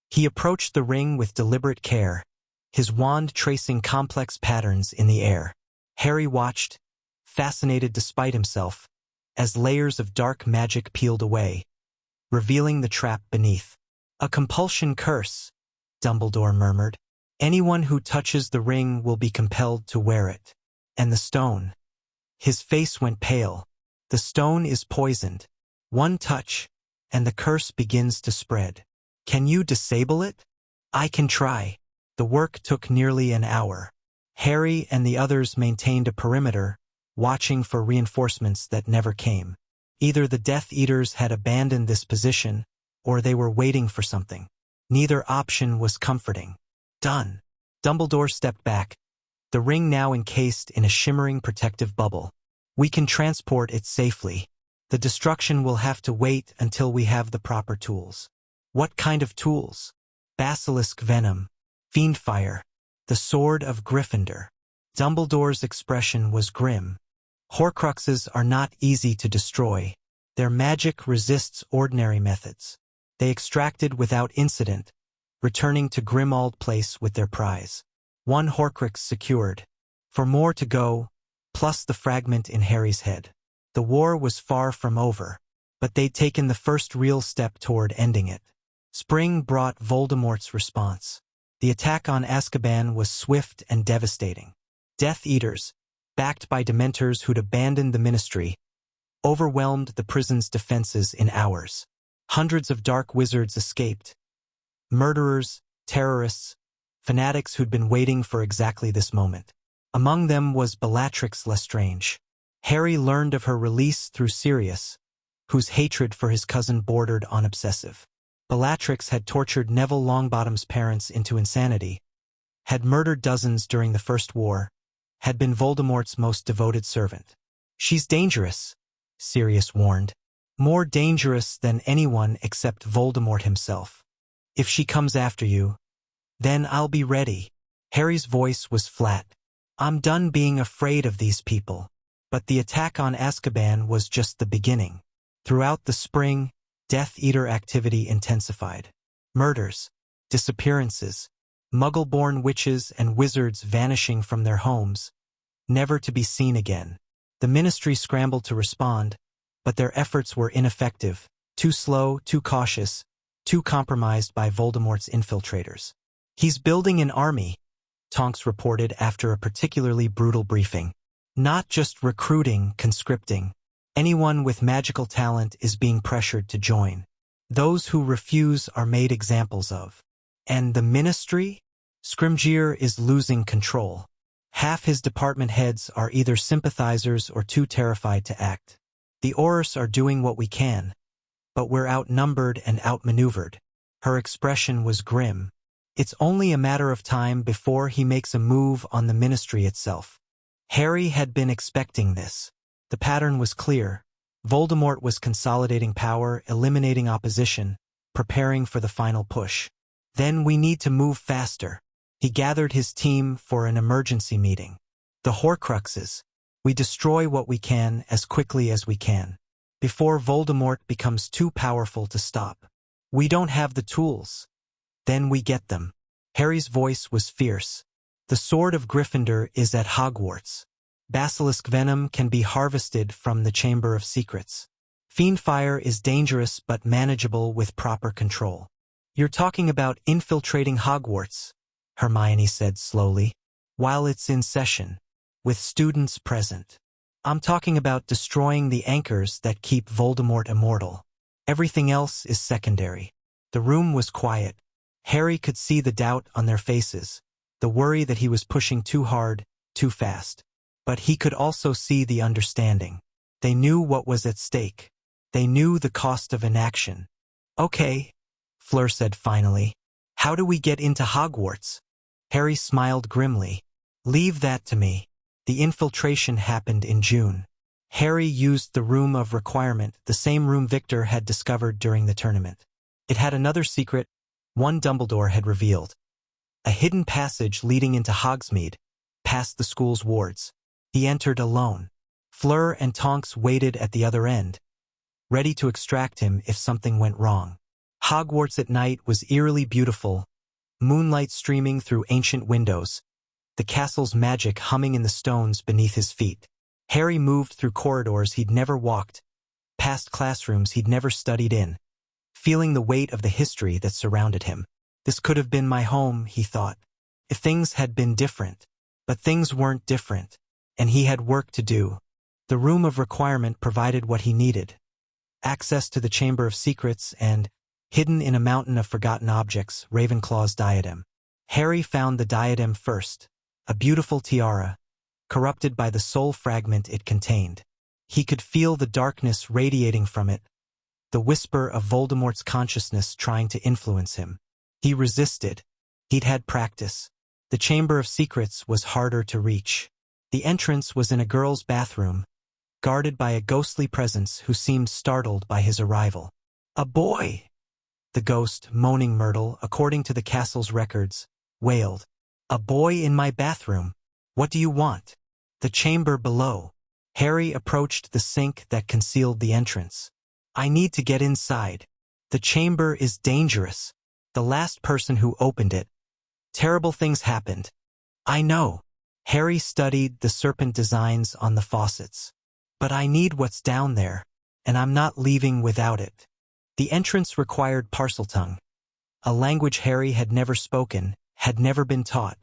He approached the ring with deliberate care, his wand tracing complex patterns in the air. Harry watched, fascinated despite himself, as layers of dark magic peeled away, revealing the trap beneath. A compulsion curse, Dumbledore murmured. Anyone who touches the ring will be compelled to wear it. And the stone. His face went pale. The stone is poisoned. One touch, and the curse begins to spread. Can you disable it? I can try. The work took nearly an hour. Harry and the others maintained a perimeter, watching for reinforcements that never came. Either the Death Eaters had abandoned this position, or they were waiting for something. Neither option was comforting. Done. Dumbledore stepped back, the ring now encased in a shimmering protective bubble. We can transport it safely. The destruction will have to wait until we have the proper tools. What kind of tools? Basilisk venom, fiend fire, the sword of Gryffindor. Dumbledore's expression was grim. Horcruxes are not easy to destroy. Their magic resists ordinary methods. They extracted without incident, returning to Grimmauld Place with their prize. One Horcrux secured. For more to go, plus the fragment in Harry's head. The war was far from over, but they'd taken the first real step toward ending it. Spring brought Voldemort's response. The attack on Azkaban was swift and devastating. Death Eaters, backed by Dementors who'd abandoned the Ministry, overwhelmed the prison's defenses in hours. Hundreds of dark wizards escaped. Murderers, terrorists, fanatics who'd been waiting for exactly this moment. Among them was Bellatrix Lestrange. Harry learned of her release through Sirius, whose hatred for his cousin bordered on obsessive. Bellatrix had tortured Neville Longbottom's parents into insanity, had murdered dozens during the First War, had been Voldemort's most devoted servant. She's dangerous, Sirius warned. More dangerous than anyone except Voldemort himself. If she comes after you, then I'll be ready. Harry's voice was flat. I'm done being afraid of these people. But the attack on Azkaban was just the beginning. Throughout the spring, Death Eater activity intensified. Murders, disappearances, Muggle-born witches and wizards vanishing from their homes, never to be seen again. The Ministry scrambled to respond, but their efforts were ineffective, too slow, too cautious, too compromised by Voldemort's infiltrators. He's building an army, Tonks reported after a particularly brutal briefing. Not just recruiting, conscripting. Anyone with magical talent is being pressured to join. Those who refuse are made examples of. And the Ministry? Scrimgeour is losing control. Half his department heads are either sympathizers or too terrified to act. The Aurors are doing what we can, but we're outnumbered and outmaneuvered. Her expression was grim. It's only a matter of time before he makes a move on the Ministry itself. Harry had been expecting this. The pattern was clear. Voldemort was consolidating power, eliminating opposition, preparing for the final push. Then we need to move faster. He gathered his team for an emergency meeting. The Horcruxes. We destroy what we can as quickly as we can, before Voldemort becomes too powerful to stop. We don't have the tools. Then we get them. Harry's voice was fierce. The sword of Gryffindor is at Hogwarts. Basilisk venom can be harvested from the Chamber of Secrets. Fiend fire is dangerous but manageable with proper control. You're talking about infiltrating Hogwarts, Hermione said slowly, while it's in session, with students present. I'm talking about destroying the anchors that keep Voldemort immortal. Everything else is secondary. The room was quiet. Harry could see the doubt on their faces, the worry that he was pushing too hard, too fast. But he could also see the understanding. They knew what was at stake. They knew the cost of inaction. Okay, Fleur said finally. How do we get into Hogwarts? Harry smiled grimly. Leave that to me. The infiltration happened in June. Harry used the Room of Requirement, the same room Victor had discovered during the tournament. It had another secret, one Dumbledore had revealed. A hidden passage leading into Hogsmeade, past the school's wards. He entered alone. Fleur and Tonks waited at the other end, ready to extract him if something went wrong. Hogwarts at night was eerily beautiful, moonlight streaming through ancient windows, the castle's magic humming in the stones beneath his feet. Harry moved through corridors he'd never walked, past classrooms he'd never studied in, feeling the weight of the history that surrounded him. This could have been my home, he thought, if things had been different. But things weren't different, and he had work to do. The Room of Requirement provided what he needed. Access to the Chamber of Secrets and, hidden in a mountain of forgotten objects, Ravenclaw's diadem. Harry found the diadem first, a beautiful tiara, corrupted by the soul fragment it contained. He could feel the darkness radiating from it, the whisper of Voldemort's consciousness trying to influence him. He resisted. He'd had practice. The Chamber of Secrets was harder to reach. The entrance was in a girl's bathroom, guarded by a ghostly presence who seemed startled by his arrival. "A boy!" The ghost, moaning Myrtle, according to the castle's records, wailed. "A boy in my bathroom. What do you want?" "The chamber below." Harry approached the sink that concealed the entrance. "I need to get inside. The chamber is dangerous. The last person who opened it. Terrible things happened." "I know." Harry studied the serpent designs on the faucets. "But I need what's down there, and I'm not leaving without it." The entrance required Parseltongue, a language Harry had never spoken, had never been taught.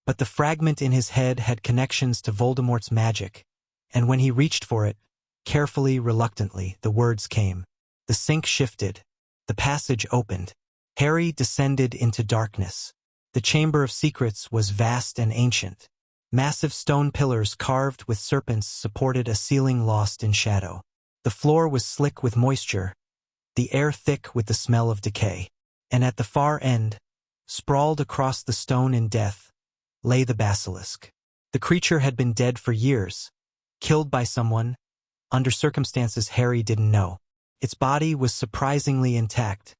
But the fragment in his head had connections to Voldemort's magic, and when he reached for it, carefully, reluctantly, the words came. The sink shifted. The passage opened. Harry descended into darkness. The Chamber of Secrets was vast and ancient. Massive stone pillars carved with serpents supported a ceiling lost in shadow. The floor was slick with moisture, the air thick with the smell of decay. And at the far end, sprawled across the stone in death, lay the basilisk. The creature had been dead for years, killed by someone, under circumstances Harry didn't know. Its body was surprisingly intact,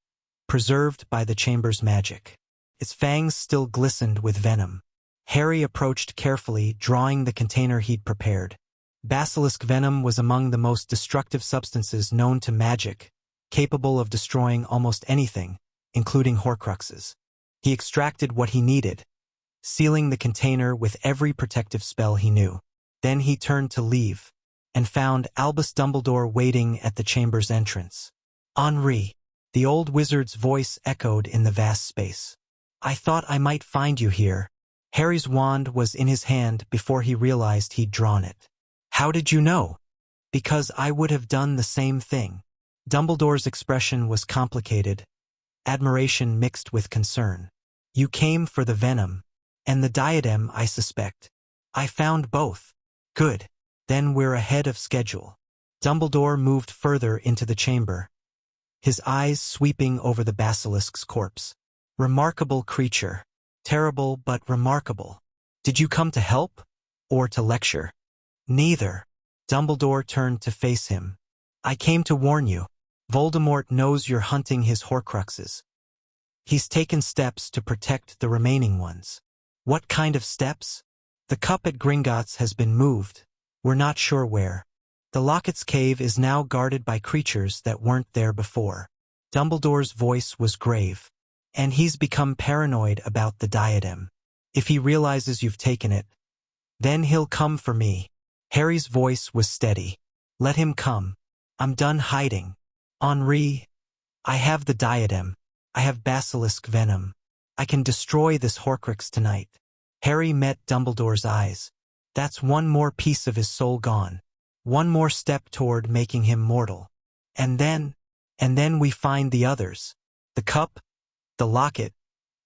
preserved by the chamber's magic. Its fangs still glistened with venom. Harry approached carefully, drawing the container he'd prepared. Basilisk venom was among the most destructive substances known to magic, capable of destroying almost anything, including Horcruxes. He extracted what he needed, sealing the container with every protective spell he knew. Then he turned to leave, and found Albus Dumbledore waiting at the chamber's entrance. "Henri," the old wizard's voice echoed in the vast space. "I thought I might find you here." Harry's wand was in his hand before he realized he'd drawn it. "How did you know?" "Because I would have done the same thing." Dumbledore's expression was complicated, admiration mixed with concern. "You came for the venom, and the diadem, I suspect." "I found both." "Good. Then we're ahead of schedule." Dumbledore moved further into the chamber, his eyes sweeping over the basilisk's corpse. "Remarkable creature. Terrible but remarkable. Did you come to help, or to lecture?" "Neither." Dumbledore turned to face him. "I came to warn you. Voldemort knows you're hunting his Horcruxes. He's taken steps to protect the remaining ones." "What kind of steps?" "The cup at Gringotts has been moved. We're not sure where. The Locket's Cave is now guarded by creatures that weren't there before." Dumbledore's voice was grave. "And he's become paranoid about the diadem. If he realizes you've taken it, then he'll come for me." Harry's voice was steady. "Let him come. I'm done hiding. Henri, I have the diadem. I have basilisk venom. I can destroy this Horcrux tonight." Harry met Dumbledore's eyes. "That's one more piece of his soul gone. One more step toward making him mortal. And then we find the others. The cup, the locket,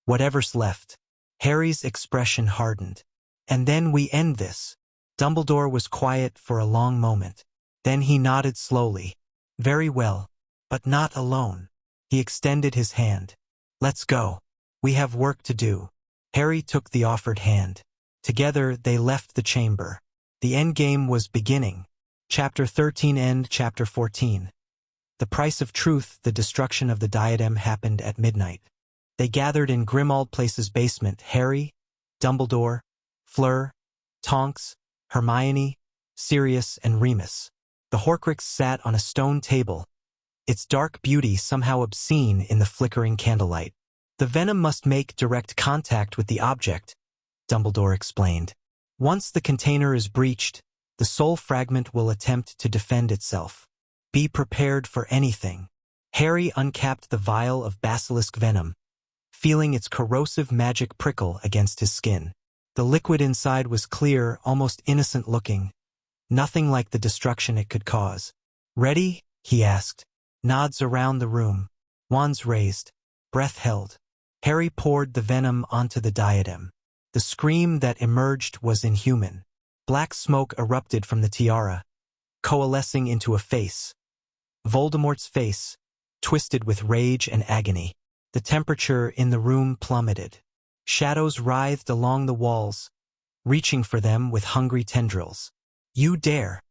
whatever's left." Harry's expression hardened. "And then we end this." Dumbledore was quiet for a long moment. Then he nodded slowly. "Very well, but not alone." He extended his hand. "Let's go. We have work to do." Harry took the offered hand. Together they left the chamber. The endgame was beginning. Chapter 13 End Chapter 14. The price of truth, the destruction of the diadem, happened at midnight. They gathered in Grimmauld Place's basement, Harry, Dumbledore, Fleur, Tonks, Hermione, Sirius, and Remus. The Horcrux sat on a stone table, its dark beauty somehow obscene in the flickering candlelight. "The venom must make direct contact with the object," Dumbledore explained. "Once the container is breached, the soul fragment will attempt to defend itself. Be prepared for anything." Harry uncapped the vial of basilisk venom, feeling its corrosive magic prickle against his skin. The liquid inside was clear, almost innocent-looking, nothing like the destruction it could cause. "Ready?" he asked. Nods around the room. Wands raised. Breath held. Harry poured the venom onto the diadem. The scream that emerged was inhuman. Black smoke erupted from the tiara, coalescing into a face. Voldemort's face, twisted with rage and agony. The temperature in the room plummeted. Shadows writhed along the walls, reaching for them with hungry tendrils. You dare.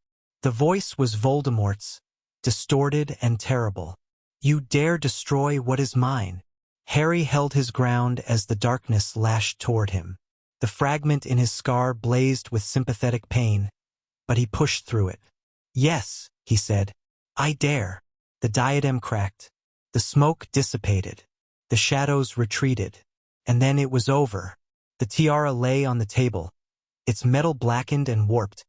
The voice was Voldemort's, distorted and terrible. You dare destroy what is mine. Harry held his ground as the darkness lashed toward him. The fragment in his scar blazed with sympathetic pain, but he pushed through it. Yes, he said. I dare. The diadem cracked. The smoke dissipated. The shadows retreated. And then it was over. The tiara lay on the table, its metal blackened and warped,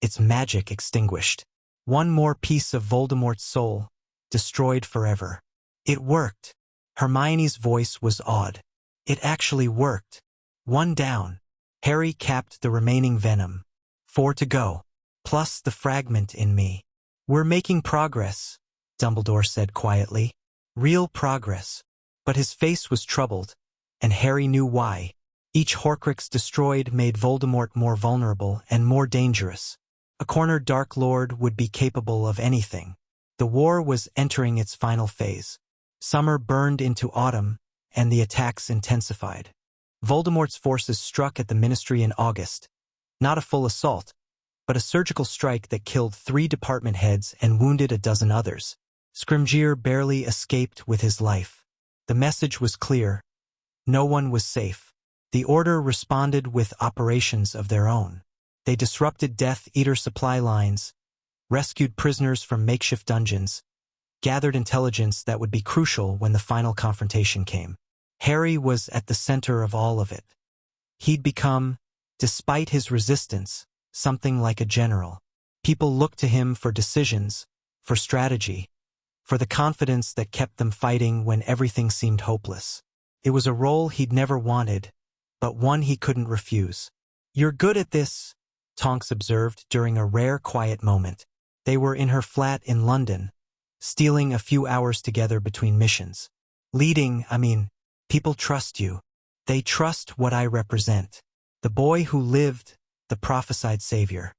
its magic extinguished. One more piece of Voldemort's soul, destroyed forever. It worked. Hermione's voice was awed. It actually worked. 1 down. Harry capped the remaining venom. 4 to go. Plus the fragment in me. We're making progress, Dumbledore said quietly. Real progress. But his face was troubled, and Harry knew why. Each Horcrux destroyed made Voldemort more vulnerable and more dangerous. A cornered Dark Lord would be capable of anything. The war was entering its final phase. Summer burned into autumn, and the attacks intensified. Voldemort's forces struck at the Ministry in August. Not a full assault, but a surgical strike that killed 3 department heads and wounded a dozen others. Scrimgeour barely escaped with his life. The message was clear. No one was safe. The Order responded with operations of their own. They disrupted Death Eater supply lines, rescued prisoners from makeshift dungeons, gathered intelligence that would be crucial when the final confrontation came. Harry was at the center of all of it. He'd become, despite his resistance, something like a general. People looked to him for decisions, for strategy, for the confidence that kept them fighting when everything seemed hopeless. It was a role he'd never wanted, but one he couldn't refuse. You're good at this, Tonks observed during a rare quiet moment. They were in her flat in London, stealing a few hours together between missions. People trust you. They trust what I represent. The boy who lived, the prophesied savior.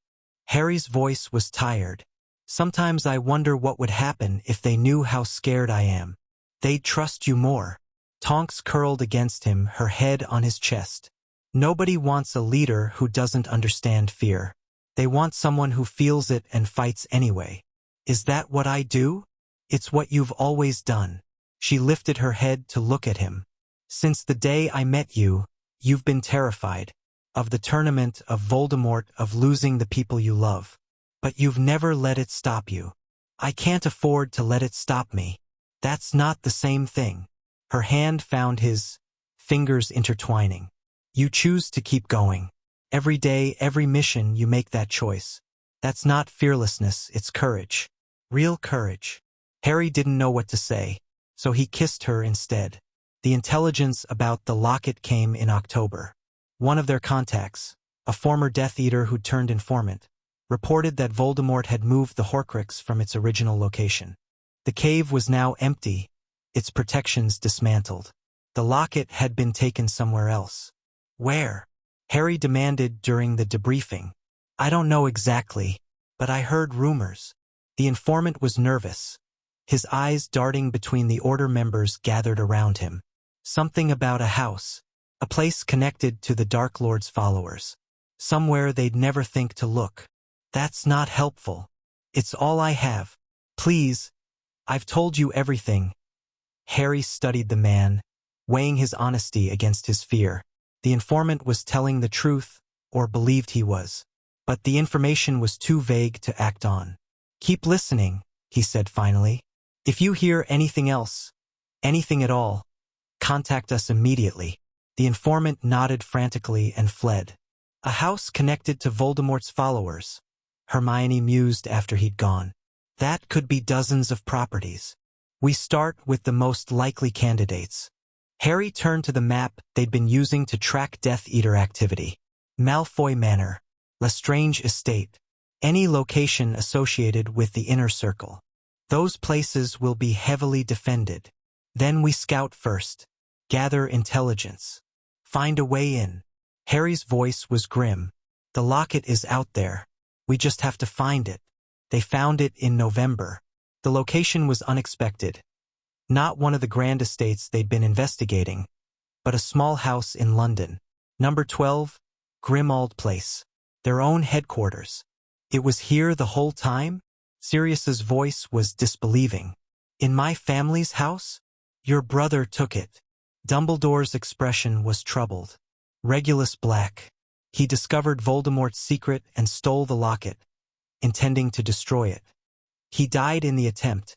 Harry's voice was tired. Sometimes I wonder what would happen if they knew how scared I am. They'd trust you more. Tonks curled against him, her head on his chest. Nobody wants a leader who doesn't understand fear. They want someone who feels it and fights anyway. Is that what I do? It's what you've always done. She lifted her head to look at him. Since the day I met you, you've been terrified. Of the tournament, of Voldemort, of losing the people you love. But you've never let it stop you. I can't afford to let it stop me. That's not the same thing. Her hand found his, fingers intertwining. You choose to keep going. Every day, every mission, you make that choice. That's not fearlessness, it's courage. Real courage. Harry didn't know what to say, so he kissed her instead. The intelligence about the locket came in October. One of their contacts, a former Death Eater who'd turned informant, reported that Voldemort had moved the Horcrux from its original location. The cave was now empty, its protections dismantled. The locket had been taken somewhere else. Where? Harry demanded during the debriefing. I don't know exactly, but I heard rumors. The informant was nervous, his eyes darting between the Order members gathered around him. Something about a house, a place connected to the Dark Lord's followers. Somewhere they'd never think to look. That's not helpful. It's all I have. Please, I've told you everything. Harry studied the man, weighing his honesty against his fear. The informant was telling the truth, or believed he was. But the information was too vague to act on. Keep listening, he said finally. If you hear anything else, anything at all, contact us immediately. The informant nodded frantically and fled. A house connected to Voldemort's followers, Hermione mused after he'd gone. That could be dozens of properties. We start with the most likely candidates. Harry turned to the map they'd been using to track Death Eater activity. Malfoy Manor, Lestrange Estate, any location associated with the Inner Circle. Those places will be heavily defended. Then we scout first, gather intelligence, find a way in. Harry's voice was grim. The locket is out there. We just have to find it. They found it in November. The location was unexpected. Not one of the grand estates they'd been investigating, but a small house in London. Number 12, Grimald Place. Their own headquarters. It was here the whole time? Sirius's voice was disbelieving. In my family's house? Your brother took it. Dumbledore's expression was troubled. Regulus Black. He discovered Voldemort's secret and stole the locket, intending to destroy it. He died in the attempt,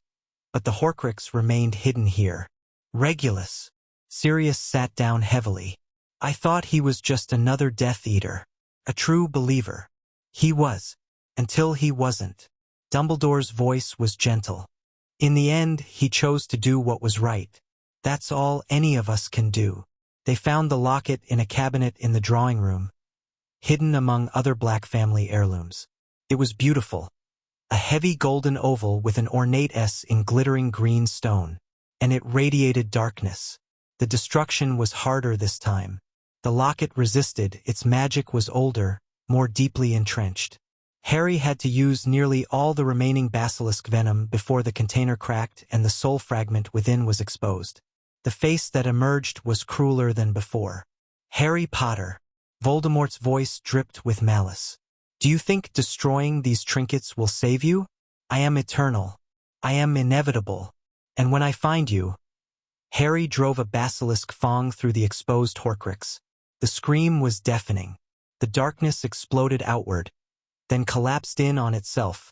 but the Horcrux remained hidden here. Regulus. Sirius sat down heavily. I thought he was just another Death Eater. A true believer. He was, until he wasn't. Dumbledore's voice was gentle. In the end, he chose to do what was right. That's all any of us can do. They found the locket in a cabinet in the drawing room, hidden among other Black family heirlooms. It was beautiful. A heavy golden oval with an ornate S in glittering green stone, and it radiated darkness. The destruction was harder this time. The locket resisted, its magic was older, more deeply entrenched. Harry had to use nearly all the remaining basilisk venom before the container cracked and the soul fragment within was exposed. The face that emerged was crueler than before. Harry Potter. Voldemort's voice dripped with malice. Do you think destroying these trinkets will save you? I am eternal. I am inevitable. And when I find you... Harry drove a basilisk fang through the exposed Horcrux. The scream was deafening. The darkness exploded outward, then collapsed in on itself,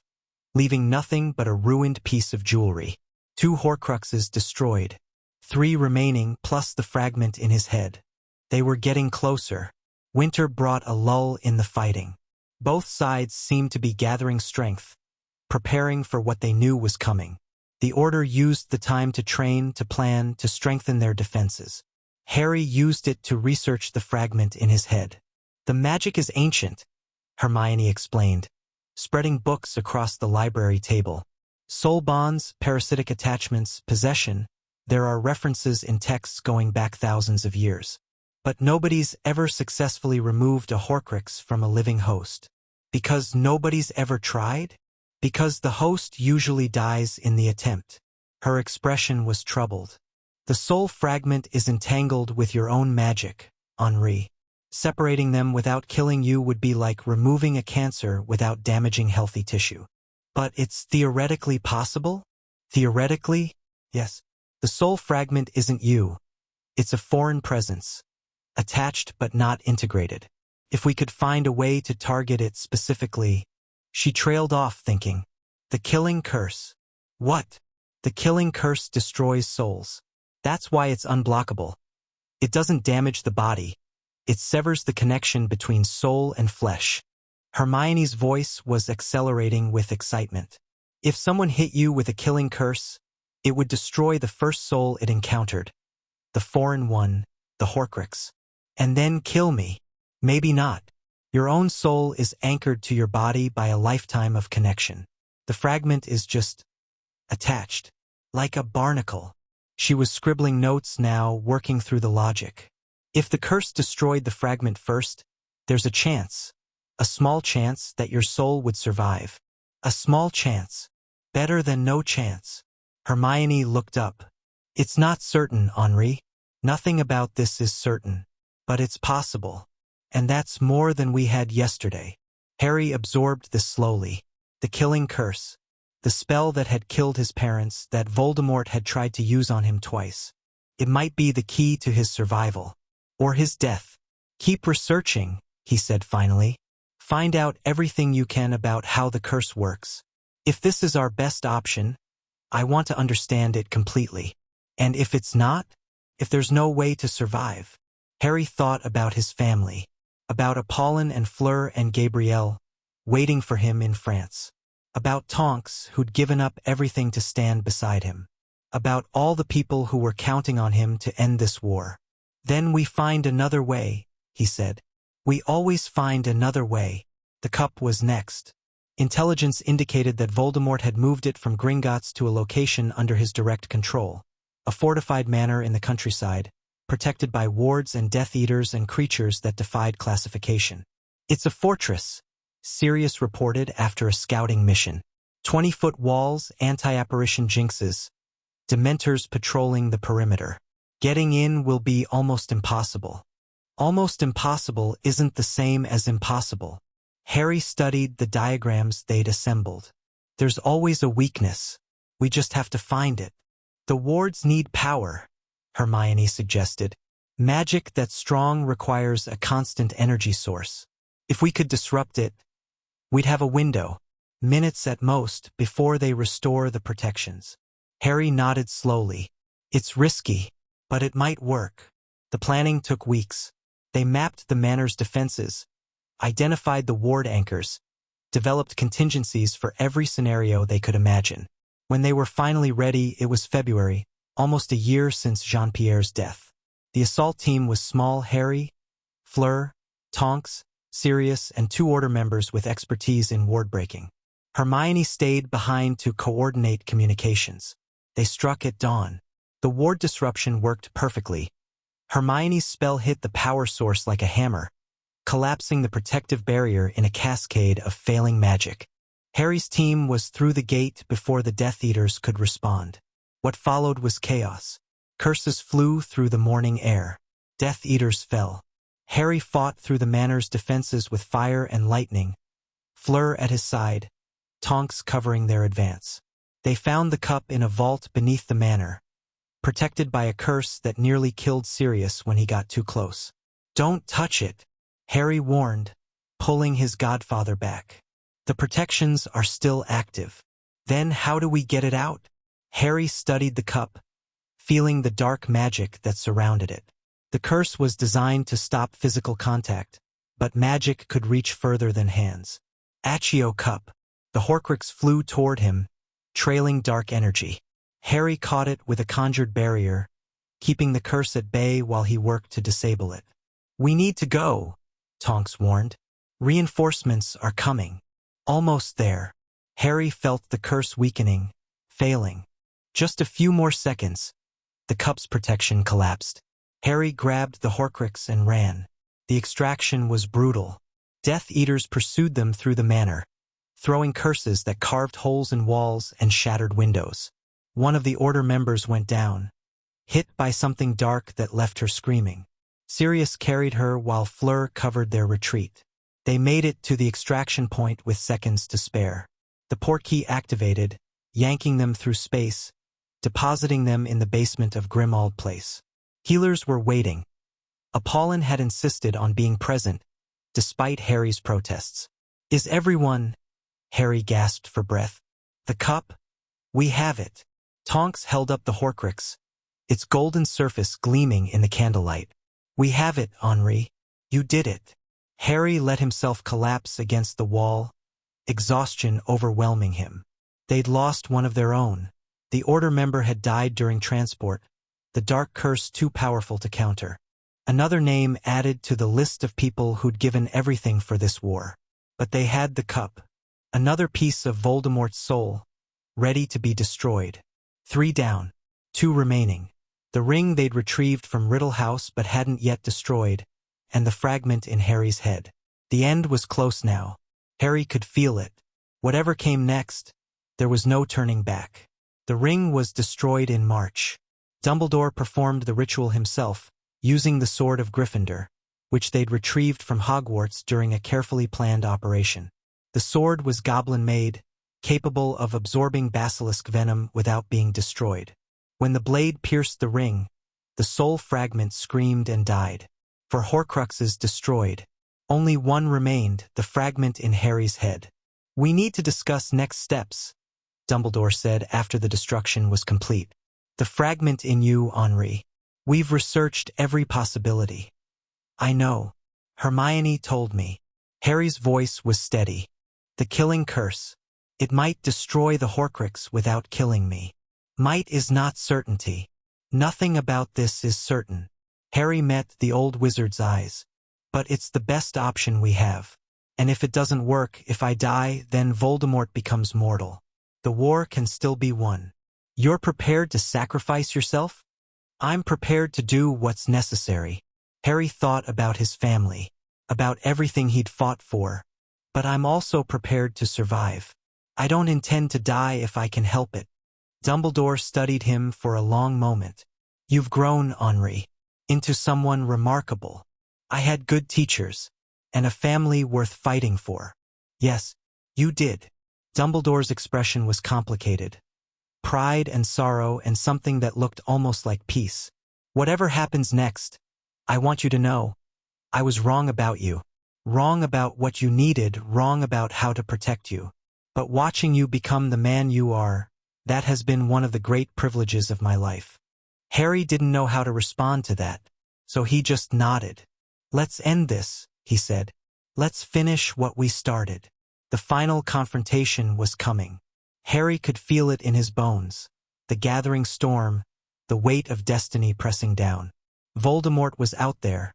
leaving nothing but a ruined piece of jewelry. 2 Horcruxes destroyed. 3 remaining plus the fragment in his head. They were getting closer. Winter brought a lull in the fighting. Both sides seemed to be gathering strength, preparing for what they knew was coming. The Order used the time to train, to plan, to strengthen their defenses. Harry used it to research the fragment in his head. The magic is ancient, Hermione explained, spreading books across the library table. Soul bonds, parasitic attachments, possession, there are references in texts going back thousands of years. But nobody's ever successfully removed a Horcrux from a living host. Because nobody's ever tried? Because the host usually dies in the attempt. Her expression was troubled. The soul fragment is entangled with your own magic, Henri. Separating them without killing you would be like removing a cancer without damaging healthy tissue. But it's theoretically possible? Theoretically? Yes. The soul fragment isn't you. It's a foreign presence. Attached but not integrated. If we could find a way to target it specifically... She trailed off thinking. The killing curse. What? The killing curse destroys souls. That's why it's unblockable. It doesn't damage the body. It severs the connection between soul and flesh. Hermione's voice was accelerating with excitement. If someone hit you with a killing curse, it would destroy the first soul it encountered. The foreign one, the Horcrux. And then kill me. Maybe not. Your own soul is anchored to your body by a lifetime of connection. The fragment is just attached, like a barnacle. She was scribbling notes now, working through the logic. If the curse destroyed the fragment first, there's a chance, a small chance that your soul would survive. A small chance. Better than no chance. Hermione looked up. It's not certain, Henri. Nothing about this is certain. But it's possible. And that's more than we had yesterday. Harry absorbed this slowly. The killing curse. The spell that had killed his parents, that Voldemort had tried to use on him twice. It might be the key to his survival. Or his death. Keep researching, he said finally. Find out everything you can about how the curse works. If this is our best option, I want to understand it completely. And if it's not, if there's no way to survive. Harry thought about his family. About Apollon and Fleur and Gabrielle, waiting for him in France. About Tonks, who'd given up everything to stand beside him. About all the people who were counting on him to end this war. Then we find another way, he said. We always find another way. The cup was next. Intelligence indicated that Voldemort had moved it from Gringotts to a location under his direct control. A fortified manor in the countryside, protected by wards and Death Eaters and creatures that defied classification. It's a fortress, Sirius reported after a scouting mission. 20-foot walls, anti-apparition jinxes, Dementors patrolling the perimeter. Getting in will be almost impossible. Almost impossible isn't the same as impossible. Harry studied the diagrams they'd assembled. There's always a weakness. We just have to find it. The wards need power, Hermione suggested. Magic that's strong requires a constant energy source. If we could disrupt it, we'd have a window, minutes at most, before they restore the protections. Harry nodded slowly. It's risky, but it might work. The planning took weeks. They mapped the manor's defenses, identified the ward anchors, developed contingencies for every scenario they could imagine. When they were finally ready, it was February, almost a year since Jean-Pierre's death. The assault team was small: Harry, Fleur, Tonks, Sirius, and 2 Order members with expertise in ward breaking. Hermione stayed behind to coordinate communications. They struck at dawn. The ward disruption worked perfectly. Hermione's spell hit the power source like a hammer, collapsing the protective barrier in a cascade of failing magic. Harry's team was through the gate before the Death Eaters could respond. What followed was chaos. Curses flew through the morning air. Death Eaters fell. Harry fought through the manor's defenses with fire and lightning, Fleur at his side, Tonks covering their advance. They found the cup in a vault beneath the manor, protected by a curse that nearly killed Sirius when he got too close. "Don't touch it," Harry warned, pulling his godfather back. "The protections are still active." "Then how do we get it out?" Harry studied the cup, feeling the dark magic that surrounded it. The curse was designed to stop physical contact, but magic could reach further than hands. Accio cup. The Horcrux flew toward him, trailing dark energy. Harry caught it with a conjured barrier, keeping the curse at bay while he worked to disable it. "We need to go," Tonks warned. "Reinforcements are coming." Almost there. Harry felt the curse weakening, failing. Just a few more seconds. The cup's protection collapsed. Harry grabbed the Horcrux and ran. The extraction was brutal. Death Eaters pursued them through the manor, throwing curses that carved holes in walls and shattered windows. One of the Order members went down, hit by something dark that left her screaming. Sirius carried her while Fleur covered their retreat. They made it to the extraction point with seconds to spare. The portkey activated, yanking them through space, depositing them in the basement of Grimmauld Place. Healers were waiting. Apollon had insisted on being present, despite Harry's protests. "Is everyone?" Harry gasped for breath. "The cup? We have it." Tonks held up the Horcrux, its golden surface gleaming in the candlelight. "We have it, Henri. You did it." Harry let himself collapse against the wall, exhaustion overwhelming him. They'd lost one of their own. The Order member had died during transport, the dark curse too powerful to counter. Another name added to the list of people who'd given everything for this war. But they had the cup. Another piece of Voldemort's soul, ready to be destroyed. 3 down, 2 remaining. The ring they'd retrieved from Riddle House but hadn't yet destroyed, and the fragment in Harry's head. The end was close now. Harry could feel it. Whatever came next, there was no turning back. The ring was destroyed in March. Dumbledore performed the ritual himself, using the Sword of Gryffindor, which they'd retrieved from Hogwarts during a carefully planned operation. The sword was goblin-made, capable of absorbing basilisk venom without being destroyed. When the blade pierced the ring, the soul fragment screamed and died. For Horcruxes destroyed, only one remained, the fragment in Harry's head. "We need to discuss next steps," Dumbledore said after the destruction was complete. "The fragment in you, Henri. We've researched every possibility." "I know. Hermione told me." Harry's voice was steady. "The killing curse. It might destroy the Horcrux without killing me. Might is not certainty. Nothing about this is certain." Harry met the old wizard's eyes. "But it's the best option we have. And if it doesn't work, if I die, then Voldemort becomes mortal. The war can still be won. You're prepared to sacrifice yourself?" "I'm prepared to do what's necessary." Harry thought about his family. about everything he'd fought for. But I'm also prepared to survive. I don't intend to die if I can help it. Dumbledore studied him for a long moment. You've grown, Henri, into someone remarkable. I had good teachers, and a family worth fighting for. Yes, you did. Dumbledore's expression was complicated. Pride and sorrow and something that looked almost like peace. Whatever happens next, I want you to know, I was wrong about you. Wrong about what you needed, wrong about how to protect you. But watching you become the man you are, that has been one of the great privileges of my life. Harry didn't know how to respond to that, so he just nodded. Let's end this, he said. Let's finish what we started. The final confrontation was coming. Harry could feel it in his bones. The gathering storm, the weight of destiny pressing down. Voldemort was out there,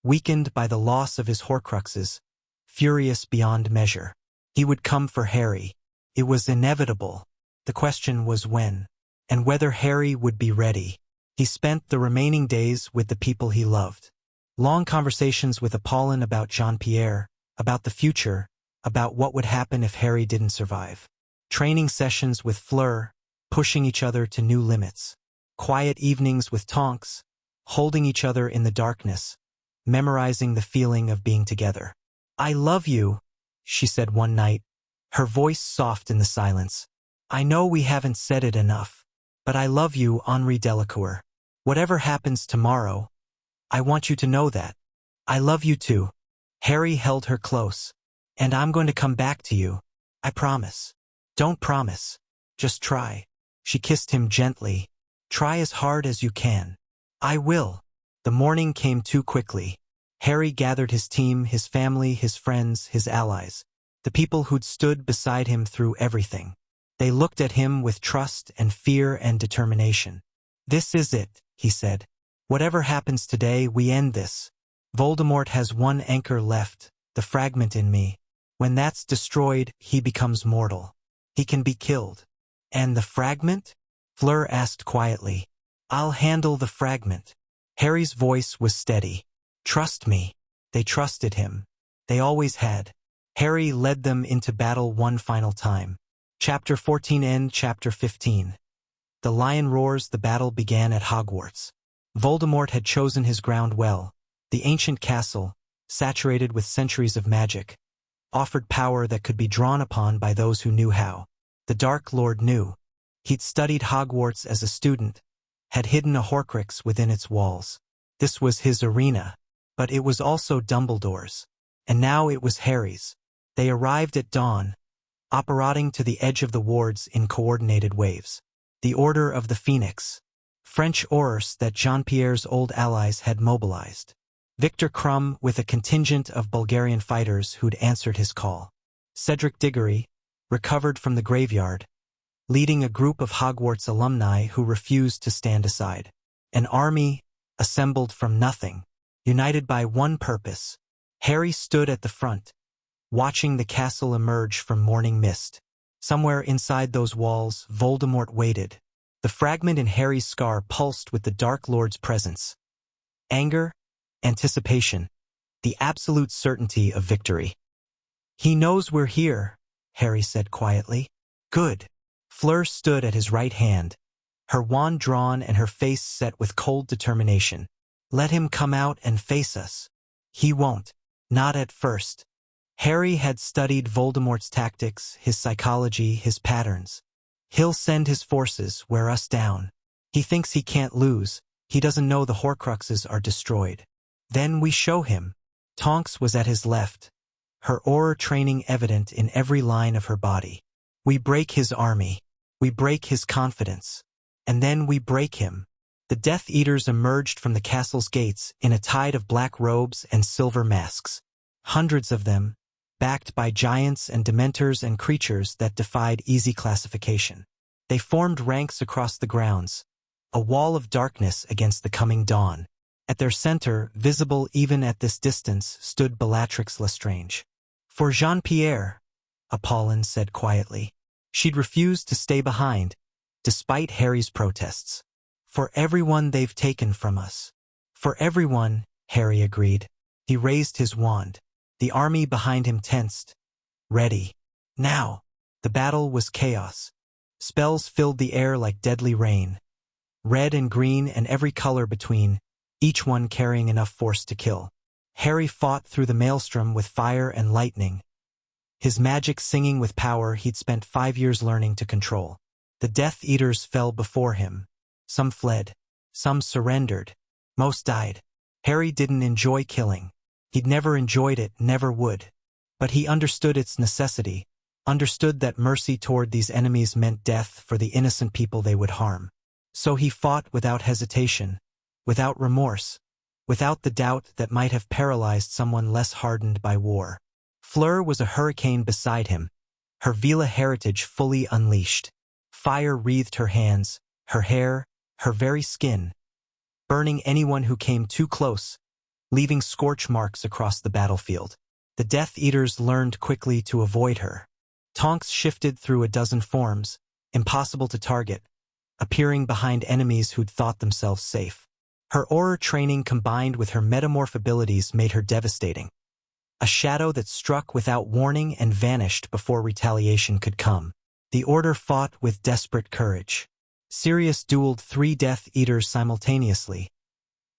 weakened by the loss of his Horcruxes, furious beyond measure. He would come for Harry. It was inevitable. The question was when, and whether Harry would be ready. He spent the remaining days with the people he loved. Long conversations with Apollon about Jean-Pierre, about the future, about what would happen if Harry didn't survive. Training sessions with Fleur, pushing each other to new limits. Quiet evenings with Tonks, holding each other in the darkness, memorizing the feeling of being together. I love you, she said one night, her voice soft in the silence. I know we haven't said it enough, but I love you, Henri Delacour. Whatever happens tomorrow, I want you to know that. I love you too. Harry held her close. And I'm going to come back to you. I promise. Don't promise. Just try. She kissed him gently. Try as hard as you can. I will. The morning came too quickly. Harry gathered his team, his family, his friends, his allies. The people who'd stood beside him through everything. They looked at him with trust and fear and determination. This is it, he said. Whatever happens today, we end this. Voldemort has one anchor left, the fragment in me. When that's destroyed, he becomes mortal. He can be killed. And the fragment? Fleur asked quietly. I'll handle the fragment. Harry's voice was steady. Trust me. They trusted him. They always had. Harry led them into battle one final time. Chapter 14 End Chapter 15. The lion roars. The battle began at Hogwarts. Voldemort had chosen his ground well. The ancient castle, saturated with centuries of magic, offered power that could be drawn upon by those who knew how. The Dark Lord knew. He'd studied Hogwarts as a student, had hidden a Horcrux within its walls. This was his arena, but it was also Dumbledore's. And now it was Harry's. They arrived at dawn, operating to the edge of the wards in coordinated waves. The Order of the Phoenix, French Ors that Jean-Pierre's old allies had mobilized. Victor Krum with a contingent of Bulgarian fighters who'd answered his call. Cedric Diggory, recovered from the graveyard, leading a group of Hogwarts alumni who refused to stand aside. An army, assembled from nothing, united by one purpose. Harry stood at the front, watching the castle emerge from morning mist. Somewhere inside those walls, Voldemort waited. The fragment in Harry's scar pulsed with the Dark Lord's presence. Anger, anticipation, the absolute certainty of victory. He knows we're here, Harry said quietly. Good. Fleur stood at his right hand, her wand drawn and her face set with cold determination. Let him come out and face us. He won't. Not at first. Harry had studied Voldemort's tactics, his psychology, his patterns. He'll send his forces, wear us down. He thinks he can't lose. He doesn't know the Horcruxes are destroyed. Then we show him. Tonks was at his left, her aura training evident in every line of her body. We break his army. We break his confidence. And then we break him. The Death Eaters emerged from the castle's gates in a tide of black robes and silver masks. Hundreds of them, backed by giants and dementors and creatures that defied easy classification. They formed ranks across the grounds, a wall of darkness against the coming dawn. At their center, visible even at this distance, stood Bellatrix Lestrange. For Jean-Pierre, Apollon said quietly. She'd refused to stay behind, despite Harry's protests. For everyone they've taken from us. For everyone, Harry agreed. He raised his wand. The army behind him tensed. Ready. Now. The battle was chaos. Spells filled the air like deadly rain. Red and green and every color between, each one carrying enough force to kill. Harry fought through the maelstrom with fire and lightning. His magic singing with power he'd spent 5 years learning to control. The Death Eaters fell before him. Some fled. Some surrendered. Most died. Harry didn't enjoy killing. He'd never enjoyed it, never would. But he understood its necessity, understood that mercy toward these enemies meant death for the innocent people they would harm. So he fought without hesitation, without remorse, without the doubt that might have paralyzed someone less hardened by war. Fleur was a hurricane beside him, her Vila heritage fully unleashed. Fire wreathed her hands, her hair, her very skin, burning anyone who came too close, leaving scorch marks across the battlefield. The Death Eaters learned quickly to avoid her. Tonks shifted through a dozen forms, impossible to target, appearing behind enemies who'd thought themselves safe. Her aura training combined with her metamorph abilities made her devastating. A shadow that struck without warning and vanished before retaliation could come. The Order fought with desperate courage. Sirius dueled 3 Death Eaters simultaneously,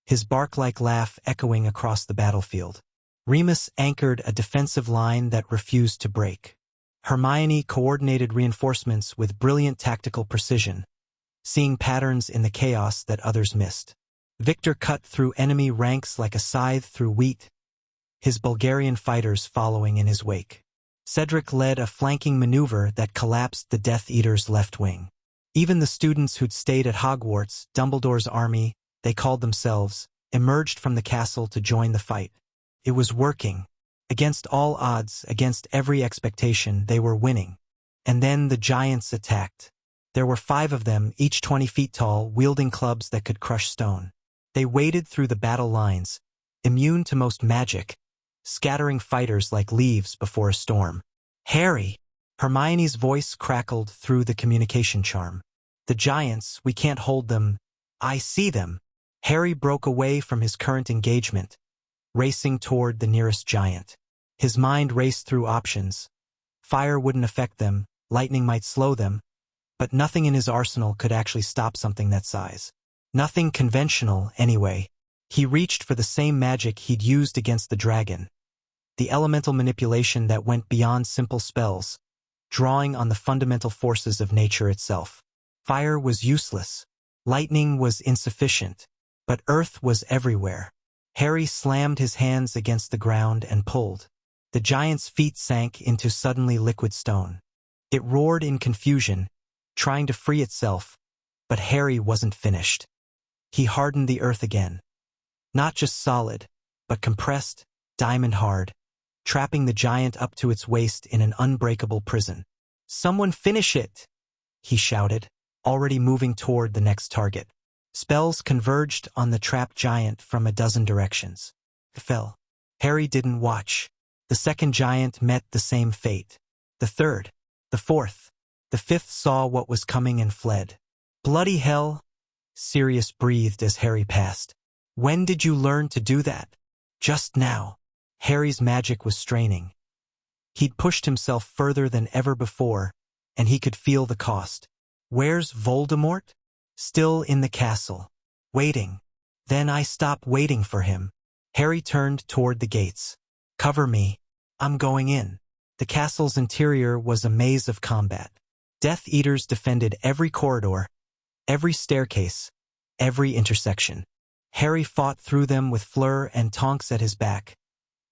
his bark-like laugh echoing across the battlefield. Remus anchored a defensive line that refused to break. Hermione coordinated reinforcements with brilliant tactical precision, seeing patterns in the chaos that others missed. Victor cut through enemy ranks like a scythe through wheat, his Bulgarian fighters following in his wake. Cedric led a flanking maneuver that collapsed the Death Eaters' left wing. Even the students who'd stayed at Hogwarts, Dumbledore's army, they called themselves, emerged from the castle to join the fight. It was working. Against all odds, against every expectation, they were winning. And then the giants attacked. There were 5 of them, each 20 feet tall, wielding clubs that could crush stone. They waded through the battle lines, immune to most magic, scattering fighters like leaves before a storm. Harry! Hermione's voice crackled through the communication charm. The giants, we can't hold them. I see them. Harry broke away from his current engagement, racing toward the nearest giant. His mind raced through options. Fire wouldn't affect them, lightning might slow them, but nothing in his arsenal could actually stop something that size. Nothing conventional, anyway. He reached for the same magic he'd used against the dragon. The elemental manipulation that went beyond simple spells, drawing on the fundamental forces of nature itself. Fire was useless. Lightning was insufficient. But earth was everywhere. Harry slammed his hands against the ground and pulled. The giant's feet sank into suddenly liquid stone. It roared in confusion, trying to free itself, but Harry wasn't finished. He hardened the earth again. Not just solid, but compressed, diamond hard, trapping the giant up to its waist in an unbreakable prison. "Someone finish it!" he shouted, already moving toward the next target. Spells converged on the trapped giant from a dozen directions. It fell. Harry didn't watch. The second giant met the same fate. The third, the fourth, the fifth saw what was coming and fled. "Bloody hell!" Sirius breathed as Harry passed. "When did you learn to do that?" "Just now." Harry's magic was straining. He'd pushed himself further than ever before, and he could feel the cost. "Where's Voldemort?" "Still in the castle. Waiting." "Then I stop waiting for him." Harry turned toward the gates. "Cover me. I'm going in." The castle's interior was a maze of combat. Death Eaters defended every corridor, every staircase, every intersection. Harry fought through them with Fleur and Tonks at his back,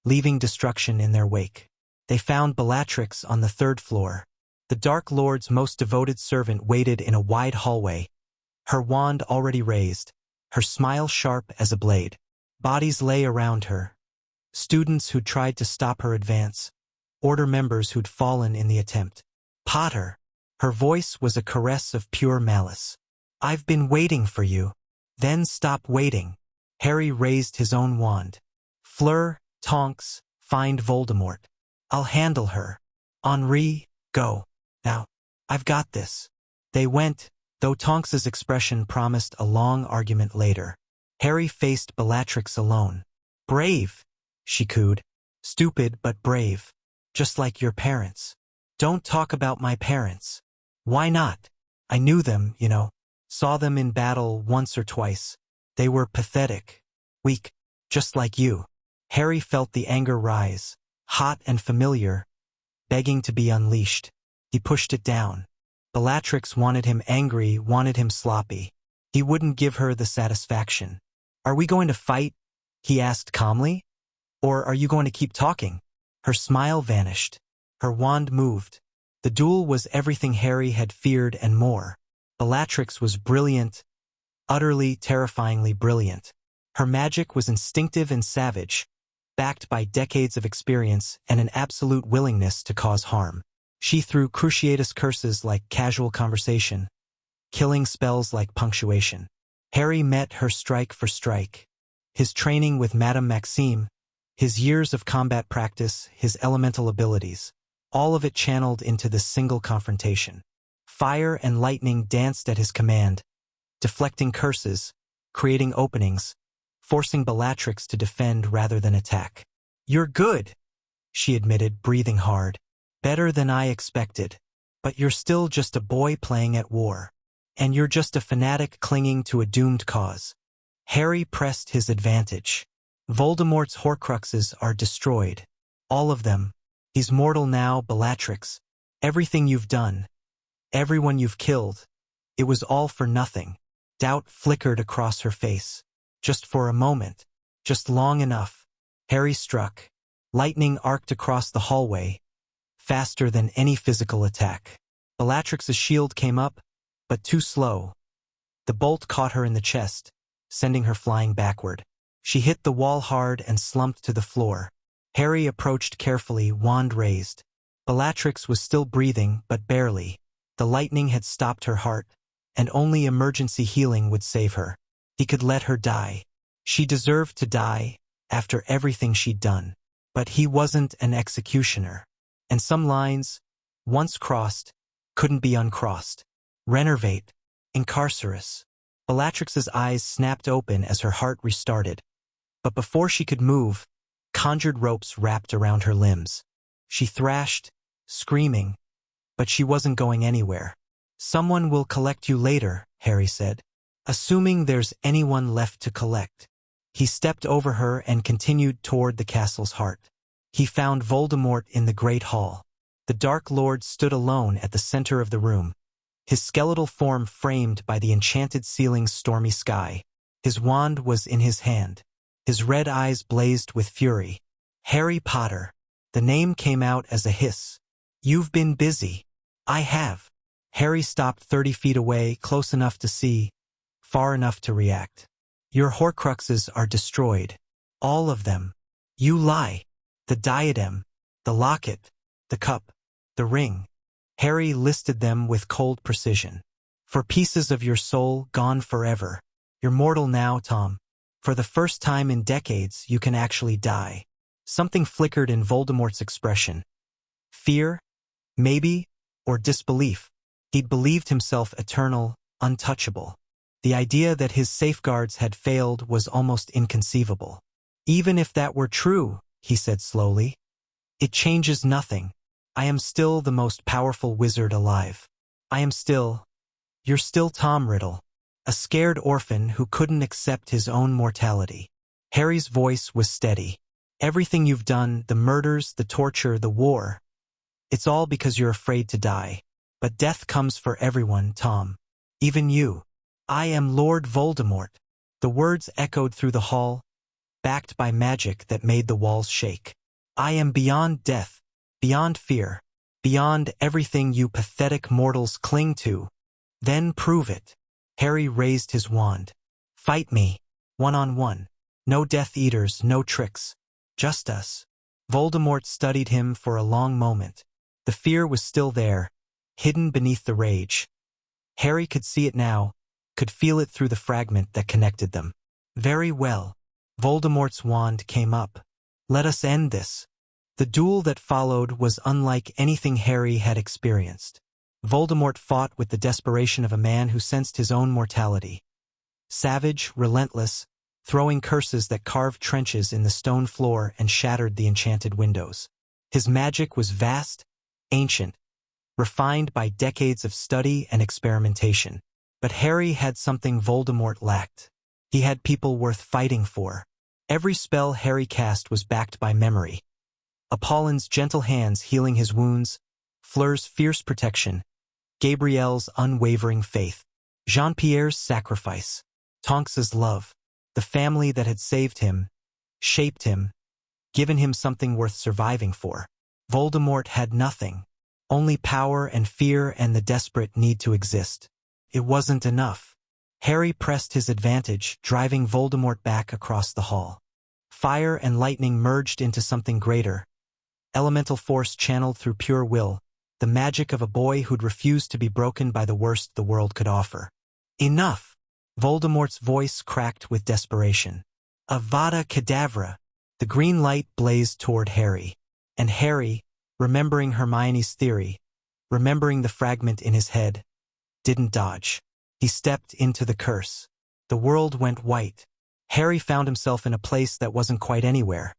leaving destruction in their wake. They found Bellatrix on the 3rd floor. The Dark Lord's most devoted servant waited in a wide hallway, her wand already raised, her smile sharp as a blade. Bodies lay around her. Students who'd tried to stop her advance, Order members who'd fallen in the attempt. "Potter!" Her voice was a caress of pure malice. "I've been waiting for you." "Then stop waiting." Harry raised his own wand. "Fleur, Tonks, find Voldemort. I'll handle her. Henri, go. Now, I've got this." They went, though Tonks's expression promised a long argument later. Harry faced Bellatrix alone. Brave, she cooed. Stupid but brave. Just like your parents. Don't talk about my parents. Why not? I knew them, you know. Saw them in battle once or twice. They were pathetic. Weak. Just like you. Harry felt the anger rise. Hot and familiar. Begging to be unleashed. He pushed it down. Bellatrix wanted him angry, wanted him sloppy. He wouldn't give her the satisfaction. Are we going to fight? He asked calmly. Or are you going to keep talking? Her smile vanished. Her wand moved. The duel was everything Harry had feared and more. Bellatrix was brilliant, utterly, terrifyingly brilliant. Her magic was instinctive and savage, backed by decades of experience and an absolute willingness to cause harm. She threw cruciatus curses like casual conversation, killing spells like punctuation. Harry met her strike for strike. His training with Madame Maxime, his years of combat practice, his elemental abilities, all of it channeled into this single confrontation. Fire and lightning danced at his command, deflecting curses, creating openings, forcing Bellatrix to defend rather than attack. You're good, she admitted, breathing hard. Better than I expected. But you're still just a boy playing at war. And you're just a fanatic clinging to a doomed cause. Harry pressed his advantage. Voldemort's Horcruxes are destroyed. All of them. He's mortal now, Bellatrix. Everything you've done. Everyone you've killed. It was all for nothing. Doubt flickered across her face. Just for a moment. Just long enough. Harry struck. Lightning arced across the hallway, faster than any physical attack. Bellatrix's shield came up, but too slow. The bolt caught her in the chest, sending her flying backward. She hit the wall hard and slumped to the floor. Harry approached carefully, wand raised. Bellatrix was still breathing, but barely. The lightning had stopped her heart, and only emergency healing would save her. He could let her die. She deserved to die, after everything she'd done. But he wasn't an executioner. And some lines, once crossed, couldn't be uncrossed. Renervate. Incarcerus. Bellatrix's eyes snapped open as her heart restarted. But before she could move, conjured ropes wrapped around her limbs. She thrashed, screaming, but she wasn't going anywhere. Someone will collect you later, Harry said. Assuming there's anyone left to collect. He stepped over her and continued toward the castle's heart. He found Voldemort in the Great Hall. The Dark Lord stood alone at the center of the room, his skeletal form framed by the enchanted ceiling's stormy sky. His wand was in his hand. His red eyes blazed with fury. Harry Potter. The name came out as a hiss. You've been busy. I have. Harry stopped 30 feet away, close enough to see, far enough to react. Your Horcruxes are destroyed. All of them. You lie. The diadem, the locket, the cup, the ring. Harry listed them with cold precision. For pieces of your soul gone forever. You're mortal now, Tom. For the first time in decades, you can actually die. Something flickered in Voldemort's expression. Fear? Maybe? Or disbelief. He'd believed himself eternal, untouchable. The idea that his safeguards had failed was almost inconceivable. Even if that were true, he said slowly, it changes nothing. I am still the most powerful wizard alive. You're still Tom Riddle, a scared orphan who couldn't accept his own mortality. Harry's voice was steady. Everything you've done, the murders, the torture, the war, it's all because you're afraid to die. But death comes for everyone, Tom. Even you. I am Lord Voldemort. The words echoed through the hall, backed by magic that made the walls shake. I am beyond death, beyond fear, beyond everything you pathetic mortals cling to. Then prove it. Harry raised his wand. Fight me, one-on-one. No Death Eaters, no tricks. Just us. Voldemort studied him for a long moment. The fear was still there, hidden beneath the rage. Harry could see it now, could feel it through the fragment that connected them. Very well. Voldemort's wand came up. Let us end this. The duel that followed was unlike anything Harry had experienced. Voldemort fought with the desperation of a man who sensed his own mortality. Savage, relentless, throwing curses that carved trenches in the stone floor and shattered the enchanted windows. His magic was vast, ancient, refined by decades of study and experimentation. But Harry had something Voldemort lacked. He had people worth fighting for. Every spell Harry cast was backed by memory. Apollin's gentle hands healing his wounds, Fleur's fierce protection, Gabrielle's unwavering faith, Jean-Pierre's sacrifice, Tonks's love, the family that had saved him, shaped him, given him something worth surviving for. Voldemort had nothing, only power and fear and the desperate need to exist. It wasn't enough. Harry pressed his advantage, driving Voldemort back across the hall. Fire and lightning merged into something greater. Elemental force channeled through pure will, the magic of a boy who'd refused to be broken by the worst the world could offer. Enough! Voldemort's voice cracked with desperation. Avada Kedavra! The green light blazed toward Harry. And Harry, remembering Hermione's theory, remembering the fragment in his head, didn't dodge. He stepped into the curse. The world went white. Harry found himself in a place that wasn't quite anywhere.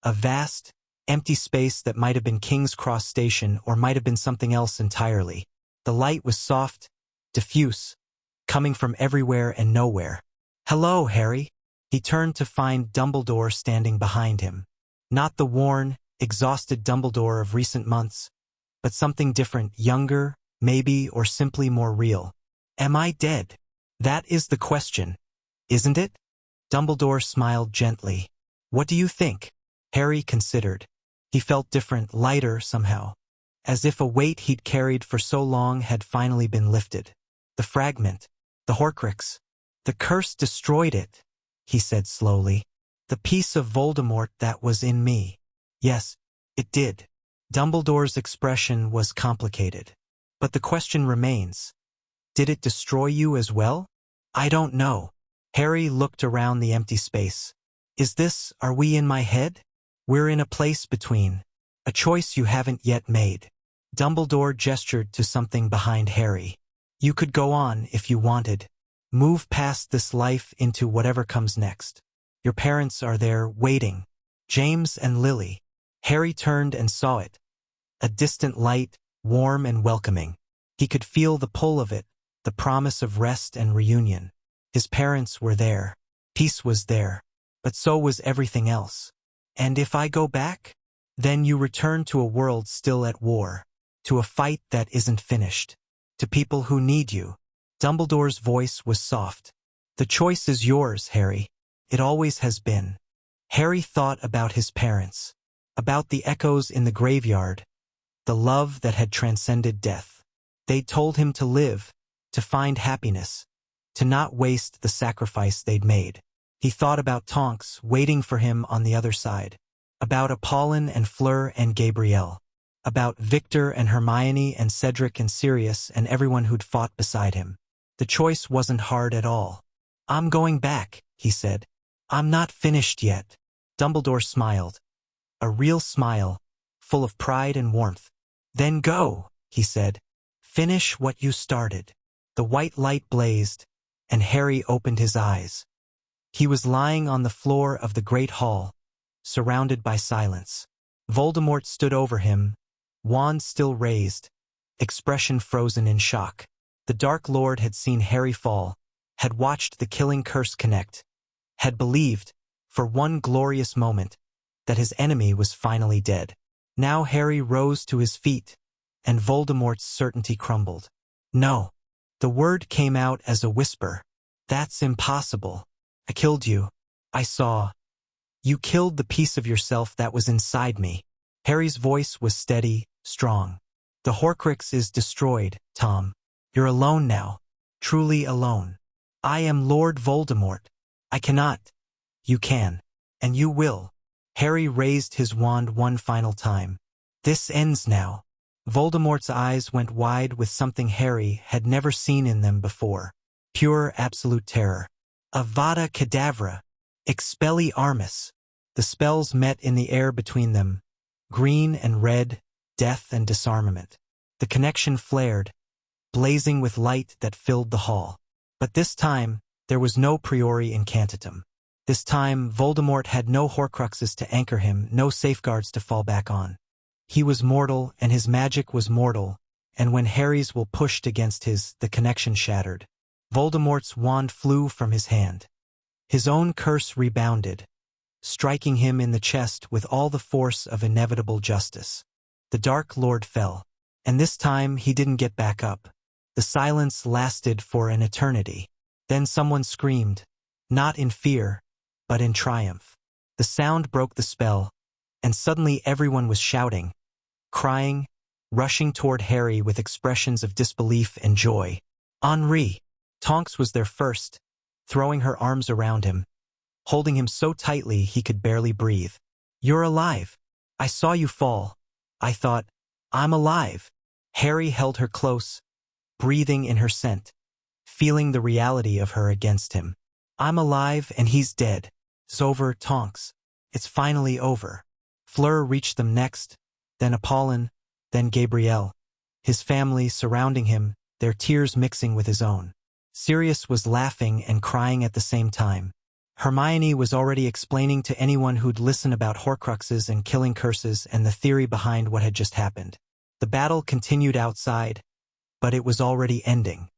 A vast, empty space that might have been King's Cross Station or might have been something else entirely. The light was soft, diffuse, coming from everywhere and nowhere. "Hello, Harry." He turned to find Dumbledore standing behind him. Not the worn, exhausted Dumbledore of recent months, but something different, younger, maybe, or simply more real. "Am I dead? That is the question, isn't it?" Dumbledore smiled gently. "What do you think?" Harry considered. He felt different, lighter somehow, as if a weight he'd carried for so long had finally been lifted. "The fragment, the Horcrux, the curse destroyed it," he said slowly. "The piece of Voldemort that was in me. Yes, it did." Dumbledore's expression was complicated. "But the question remains. Did it destroy you as well?" "I don't know." Harry looked around the empty space. Are we in my head? We're in a place between. A choice you haven't yet made." Dumbledore gestured to something behind Harry. "You could go on if you wanted. Move past this life into whatever comes next. Your parents are there, waiting. James and Lily." Harry turned and saw it. A distant light, warm and welcoming. He could feel the pull of it, the promise of rest and reunion. His parents were there. Peace was there. But so was everything else. "And if I go back?" "Then you return to a world still at war. To a fight that isn't finished. To people who need you." Dumbledore's voice was soft. "The choice is yours, Harry. It always has been." Harry thought about his parents. About the echoes in the graveyard. The love that had transcended death. They'd told him to live, to find happiness, to not waste the sacrifice they'd made. He thought about Tonks waiting for him on the other side. About Apollon and Fleur and Gabrielle. About Victor and Hermione and Cedric and Sirius and everyone who'd fought beside him. The choice wasn't hard at all. "I'm going back," he said. "I'm not finished yet." Dumbledore smiled. A real smile, full of pride and warmth. "Then go," he said. "Finish what you started." The white light blazed, and Harry opened his eyes. He was lying on the floor of the great hall, surrounded by silence. Voldemort stood over him, wand still raised, expression frozen in shock. The Dark Lord had seen Harry fall, had watched the killing curse connect, had believed, for one glorious moment, that his enemy was finally dead. Now Harry rose to his feet, and Voldemort's certainty crumbled. "No." The word came out as a whisper. "That's impossible. I killed you. I saw. You killed the piece of yourself that was inside me." Harry's voice was steady, strong. "The Horcrux is destroyed, Tom. You're alone now. Truly alone. I am Lord Voldemort. I cannot. You can. And you will." Harry raised his wand one final time. "This ends now." Voldemort's eyes went wide with something Harry had never seen in them before. Pure, absolute terror. Avada Kedavra. Expelliarmus. The spells met in the air between them. Green and red, death and disarmament. The connection flared, blazing with light that filled the hall. But this time, there was no priori incantatum. This time, Voldemort had no Horcruxes to anchor him, no safeguards to fall back on. He was mortal, and his magic was mortal, and when Harry's will pushed against his, the connection shattered. Voldemort's wand flew from his hand. His own curse rebounded, striking him in the chest with all the force of inevitable justice. The Dark Lord fell, and this time he didn't get back up. The silence lasted for an eternity. Then someone screamed, not in fear, but in triumph. The sound broke the spell, and suddenly everyone was shouting, crying, rushing toward Harry with expressions of disbelief and joy. Henri! Tonks was there first, throwing her arms around him, holding him so tightly he could barely breathe. You're alive. I saw you fall. I thought, I'm alive. Harry held her close, breathing in her scent, feeling the reality of her against him. I'm alive and he's dead. It's over, Tonks. It's finally over. Fleur reached them next, then Apollon, then Gabrielle. His family surrounding him, their tears mixing with his own. Sirius was laughing and crying at the same time. Hermione was already explaining to anyone who'd listen about Horcruxes and killing curses and the theory behind what had just happened. The battle continued outside, but it was already ending.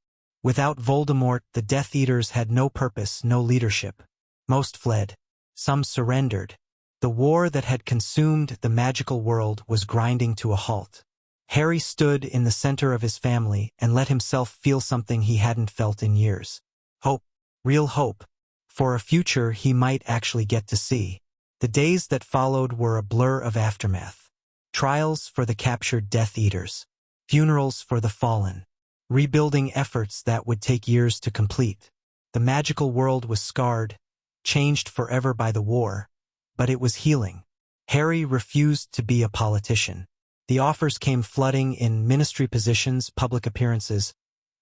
Without Voldemort, the Death Eaters had no purpose, no leadership. Most fled. Some surrendered. The war that had consumed the magical world was grinding to a halt. Harry stood in the center of his family and let himself feel something he hadn't felt in years. Hope. Real hope. For a future he might actually get to see. The days that followed were a blur of aftermath. Trials for the captured Death Eaters. Funerals for the fallen. Rebuilding efforts that would take years to complete. The magical world was scarred, changed forever by the war, but it was healing. Harry refused to be a politician. The offers came flooding in ministry positions, public appearances,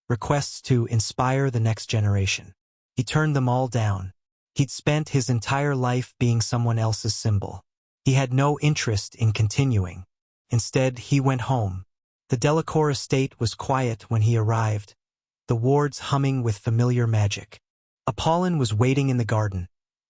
requests to inspire the next generation. He turned them all down. He'd spent his entire life being someone else's symbol. He had no interest in continuing. Instead, he went home. The Delacours estate was quiet when he arrived, the wards humming with familiar magic. Apollon was waiting in the garden,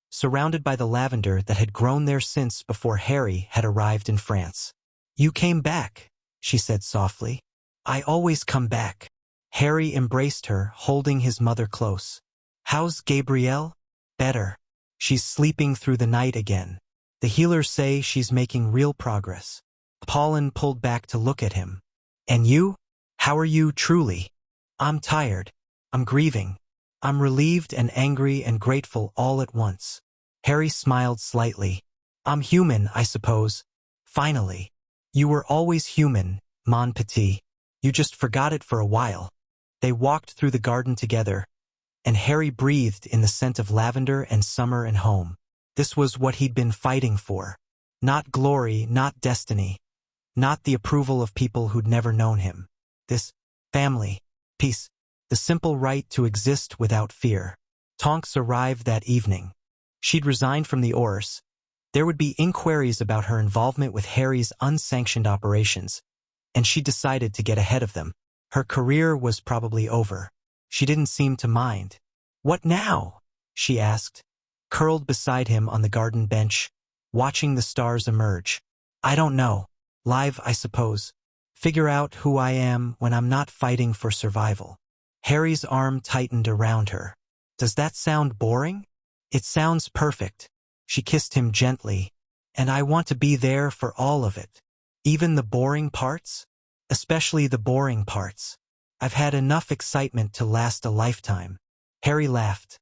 surrounded by the lavender that had grown there since before Harry had arrived in France. You came back, she said softly. I always come back. Harry embraced her, holding his mother close. How's Gabrielle? Better. She's sleeping through the night again. The healers say she's making real progress. Apollon pulled back to look at him. And you? How are you truly? I'm tired. I'm grieving. I'm relieved and angry and grateful all at once. Harry smiled slightly. I'm human, I suppose. Finally. You were always human, mon petit. You just forgot it for a while. They walked through the garden together, and Harry breathed in the scent of lavender and summer and home. This was what he'd been fighting for. Not glory, not destiny. Not the approval of people who'd never known him. This family, peace, the simple right to exist without fear. Tonks arrived that evening. She'd resigned from the Ors. There would be inquiries about her involvement with Harry's unsanctioned operations, and she decided to get ahead of them. Her career was probably over. She didn't seem to mind. What now? She asked, curled beside him on the garden bench, watching the stars emerge. I don't know. Live, I suppose. Figure out who I am when I'm not fighting for survival. Harry's arm tightened around her. Does that sound boring? It sounds perfect. She kissed him gently. And I want to be there for all of it. Even the boring parts? Especially the boring parts. I've had enough excitement to last a lifetime. Harry laughed.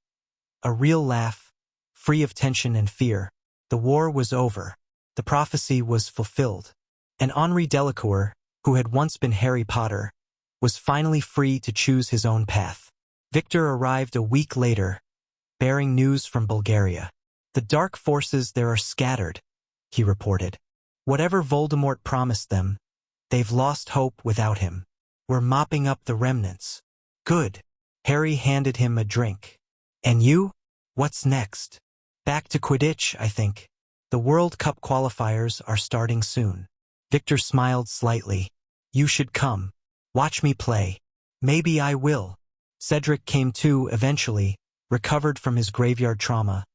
A real laugh, free of tension and fear. The war was over. The prophecy was fulfilled. And Henri Delacours, who had once been Harry Potter, was finally free to choose his own path. Victor arrived a week later, bearing news from Bulgaria. The dark forces there are scattered, he reported. Whatever Voldemort promised them, they've lost hope without him. We're mopping up the remnants. Good. Harry handed him a drink. And you? What's next? Back to Quidditch, I think. The World Cup qualifiers are starting soon. Victor smiled slightly. You should come. Watch me play. Maybe I will. Cedric came to eventually, recovered from his graveyard trauma,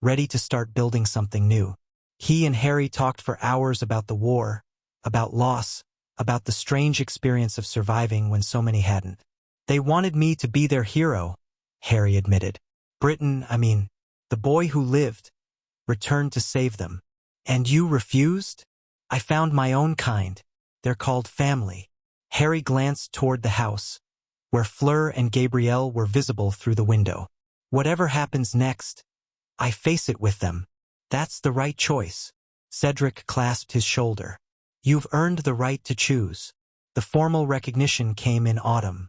ready to start building something new. He and Harry talked for hours about the war, about loss, about the strange experience of surviving when so many hadn't. They wanted me to be their hero, Harry admitted. The boy who lived, returned to save them. And you refused? I found my own kind. They're called family. Harry glanced toward the house, where Fleur and Gabrielle were visible through the window. Whatever happens next, I face it with them. That's the right choice. Cedric clasped his shoulder. You've earned the right to choose. The formal recognition came in autumn.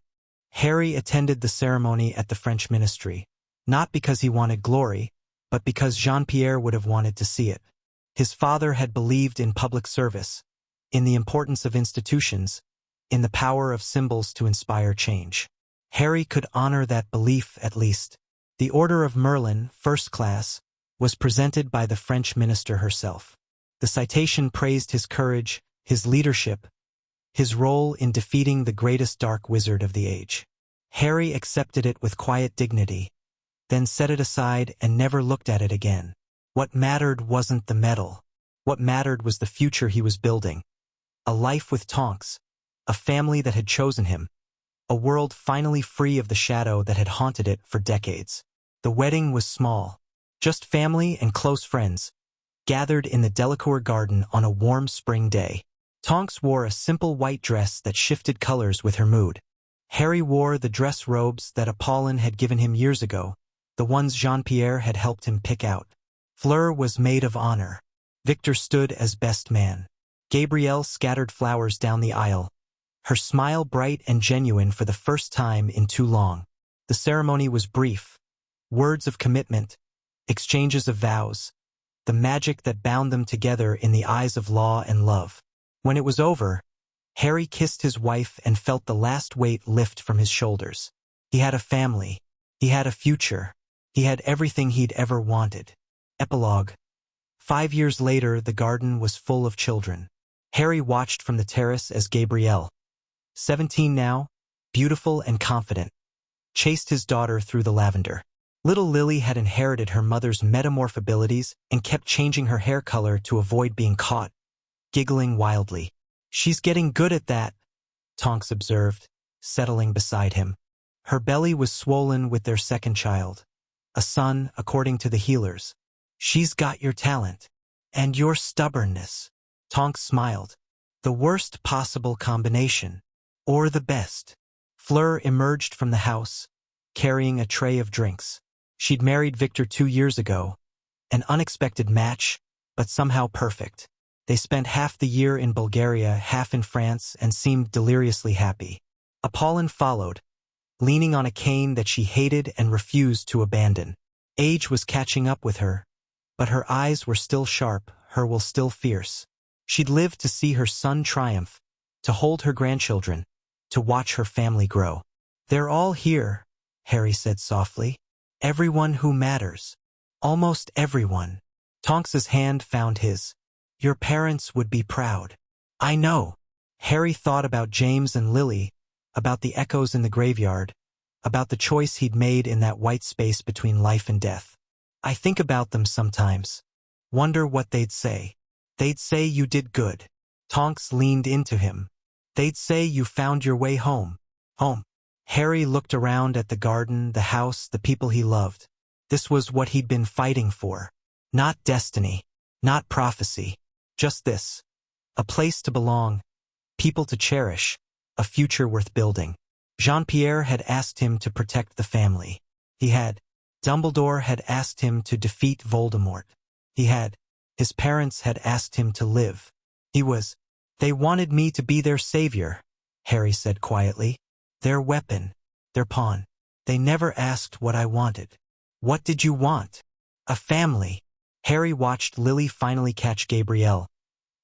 Harry attended the ceremony at the French ministry, not because he wanted glory, but because Jean-Pierre would have wanted to see it. His father had believed in public service, in the importance of institutions, in the power of symbols to inspire change. Harry could honor that belief at least. The Order of Merlin, first class, was presented by the French minister herself. The citation praised his courage, his leadership, his role in defeating the greatest dark wizard of the age. Harry accepted it with quiet dignity, then set it aside and never looked at it again. What mattered wasn't the medal. What mattered was the future he was building. A life with Tonks, a family that had chosen him, a world finally free of the shadow that had haunted it for decades. The wedding was small, just family and close friends, gathered in the Delacours garden on a warm spring day. Tonks wore a simple white dress that shifted colors with her mood. Harry wore the dress robes that Apollon had given him years ago, the ones Jean-Pierre had helped him pick out. Fleur was maid of honor. Victor stood as best man. Gabrielle scattered flowers down the aisle, her smile bright and genuine for the first time in too long. The ceremony was brief. Words of commitment, exchanges of vows, the magic that bound them together in the eyes of law and love. When it was over, Harry kissed his wife and felt the last weight lift from his shoulders. He had a family. He had a future. He had everything he'd ever wanted. Epilogue. 5 years later, the garden was full of children. Harry watched from the terrace as Gabrielle, 17 now, beautiful and confident, chased his daughter through the lavender. Little Lily had inherited her mother's metamorph abilities and kept changing her hair color to avoid being caught, giggling wildly. She's getting good at that, Tonks observed, settling beside him. Her belly was swollen with their second child, a son, according to the healers. She's got your talent. And your stubbornness. Tonks smiled. The worst possible combination. Or the best. Fleur emerged from the house, carrying a tray of drinks. She'd married Victor 2 years ago. An unexpected match, but somehow perfect. They spent half the year in Bulgaria, half in France, and seemed deliriously happy. Apollon followed, leaning on a cane that she hated and refused to abandon. Age was catching up with her, but her eyes were still sharp, her will still fierce. She'd lived to see her son triumph, to hold her grandchildren, to watch her family grow. They're all here, Harry said softly. Everyone who matters. Almost everyone. Tonks's hand found his. Your parents would be proud. I know. Harry thought about James and Lily, about the echoes in the graveyard, about the choice he'd made in that white space between life and death. I think about them sometimes. Wonder what they'd say. They'd say you did good. Tonks leaned into him. They'd say you found your way home. Home. Harry looked around at the garden, the house, the people he loved. This was what he'd been fighting for. Not destiny. Not prophecy. Just this. A place to belong. People to cherish. A future worth building. Jean-Pierre had asked him to protect the family. He had. Dumbledore had asked him to defeat Voldemort. He had. His parents had asked him to live. He was. They wanted me to be their savior, Harry said quietly. Their weapon. Their pawn. They never asked what I wanted. What did you want? A family. Harry watched Lily finally catch Gabrielle,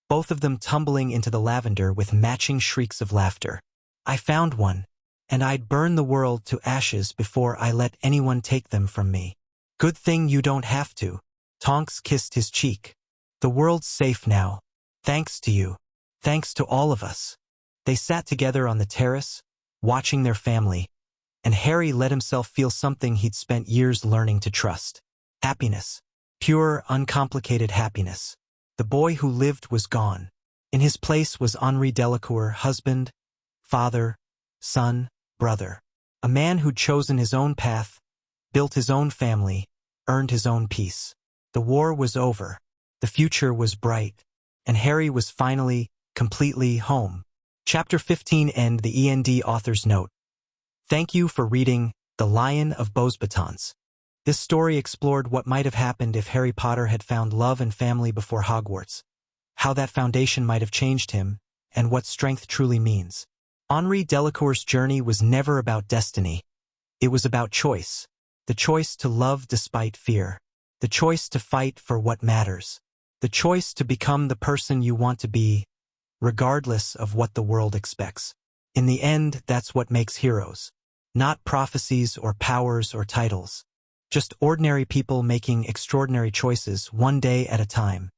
both of them tumbling into the lavender with matching shrieks of laughter. I found one, and I'd burn the world to ashes before I let anyone take them from me. Good thing you don't have to. Tonks kissed his cheek. The world's safe now. Thanks to you. Thanks to all of us. They sat together on the terrace, watching their family, and Harry let himself feel something he'd spent years learning to trust. Happiness. Pure, uncomplicated happiness. The boy who lived was gone. In his place was Henri Delacour, husband, father, son, brother. A man who'd chosen his own path, built his own family, earned his own peace. The war was over. The future was bright. And Harry was finally, completely home. Chapter 15 End. The END author's note. Thank you for reading The Lion of Beauxbatons. This story explored what might have happened if Harry Potter had found love and family before Hogwarts, how that foundation might have changed him, and what strength truly means. Henri Delacour's journey was never about destiny. It was about choice. The choice to love despite fear. The choice to fight for what matters. The choice to become the person you want to be, regardless of what the world expects. In the end, that's what makes heroes. Not prophecies or powers or titles. Just ordinary people making extraordinary choices one day at a time.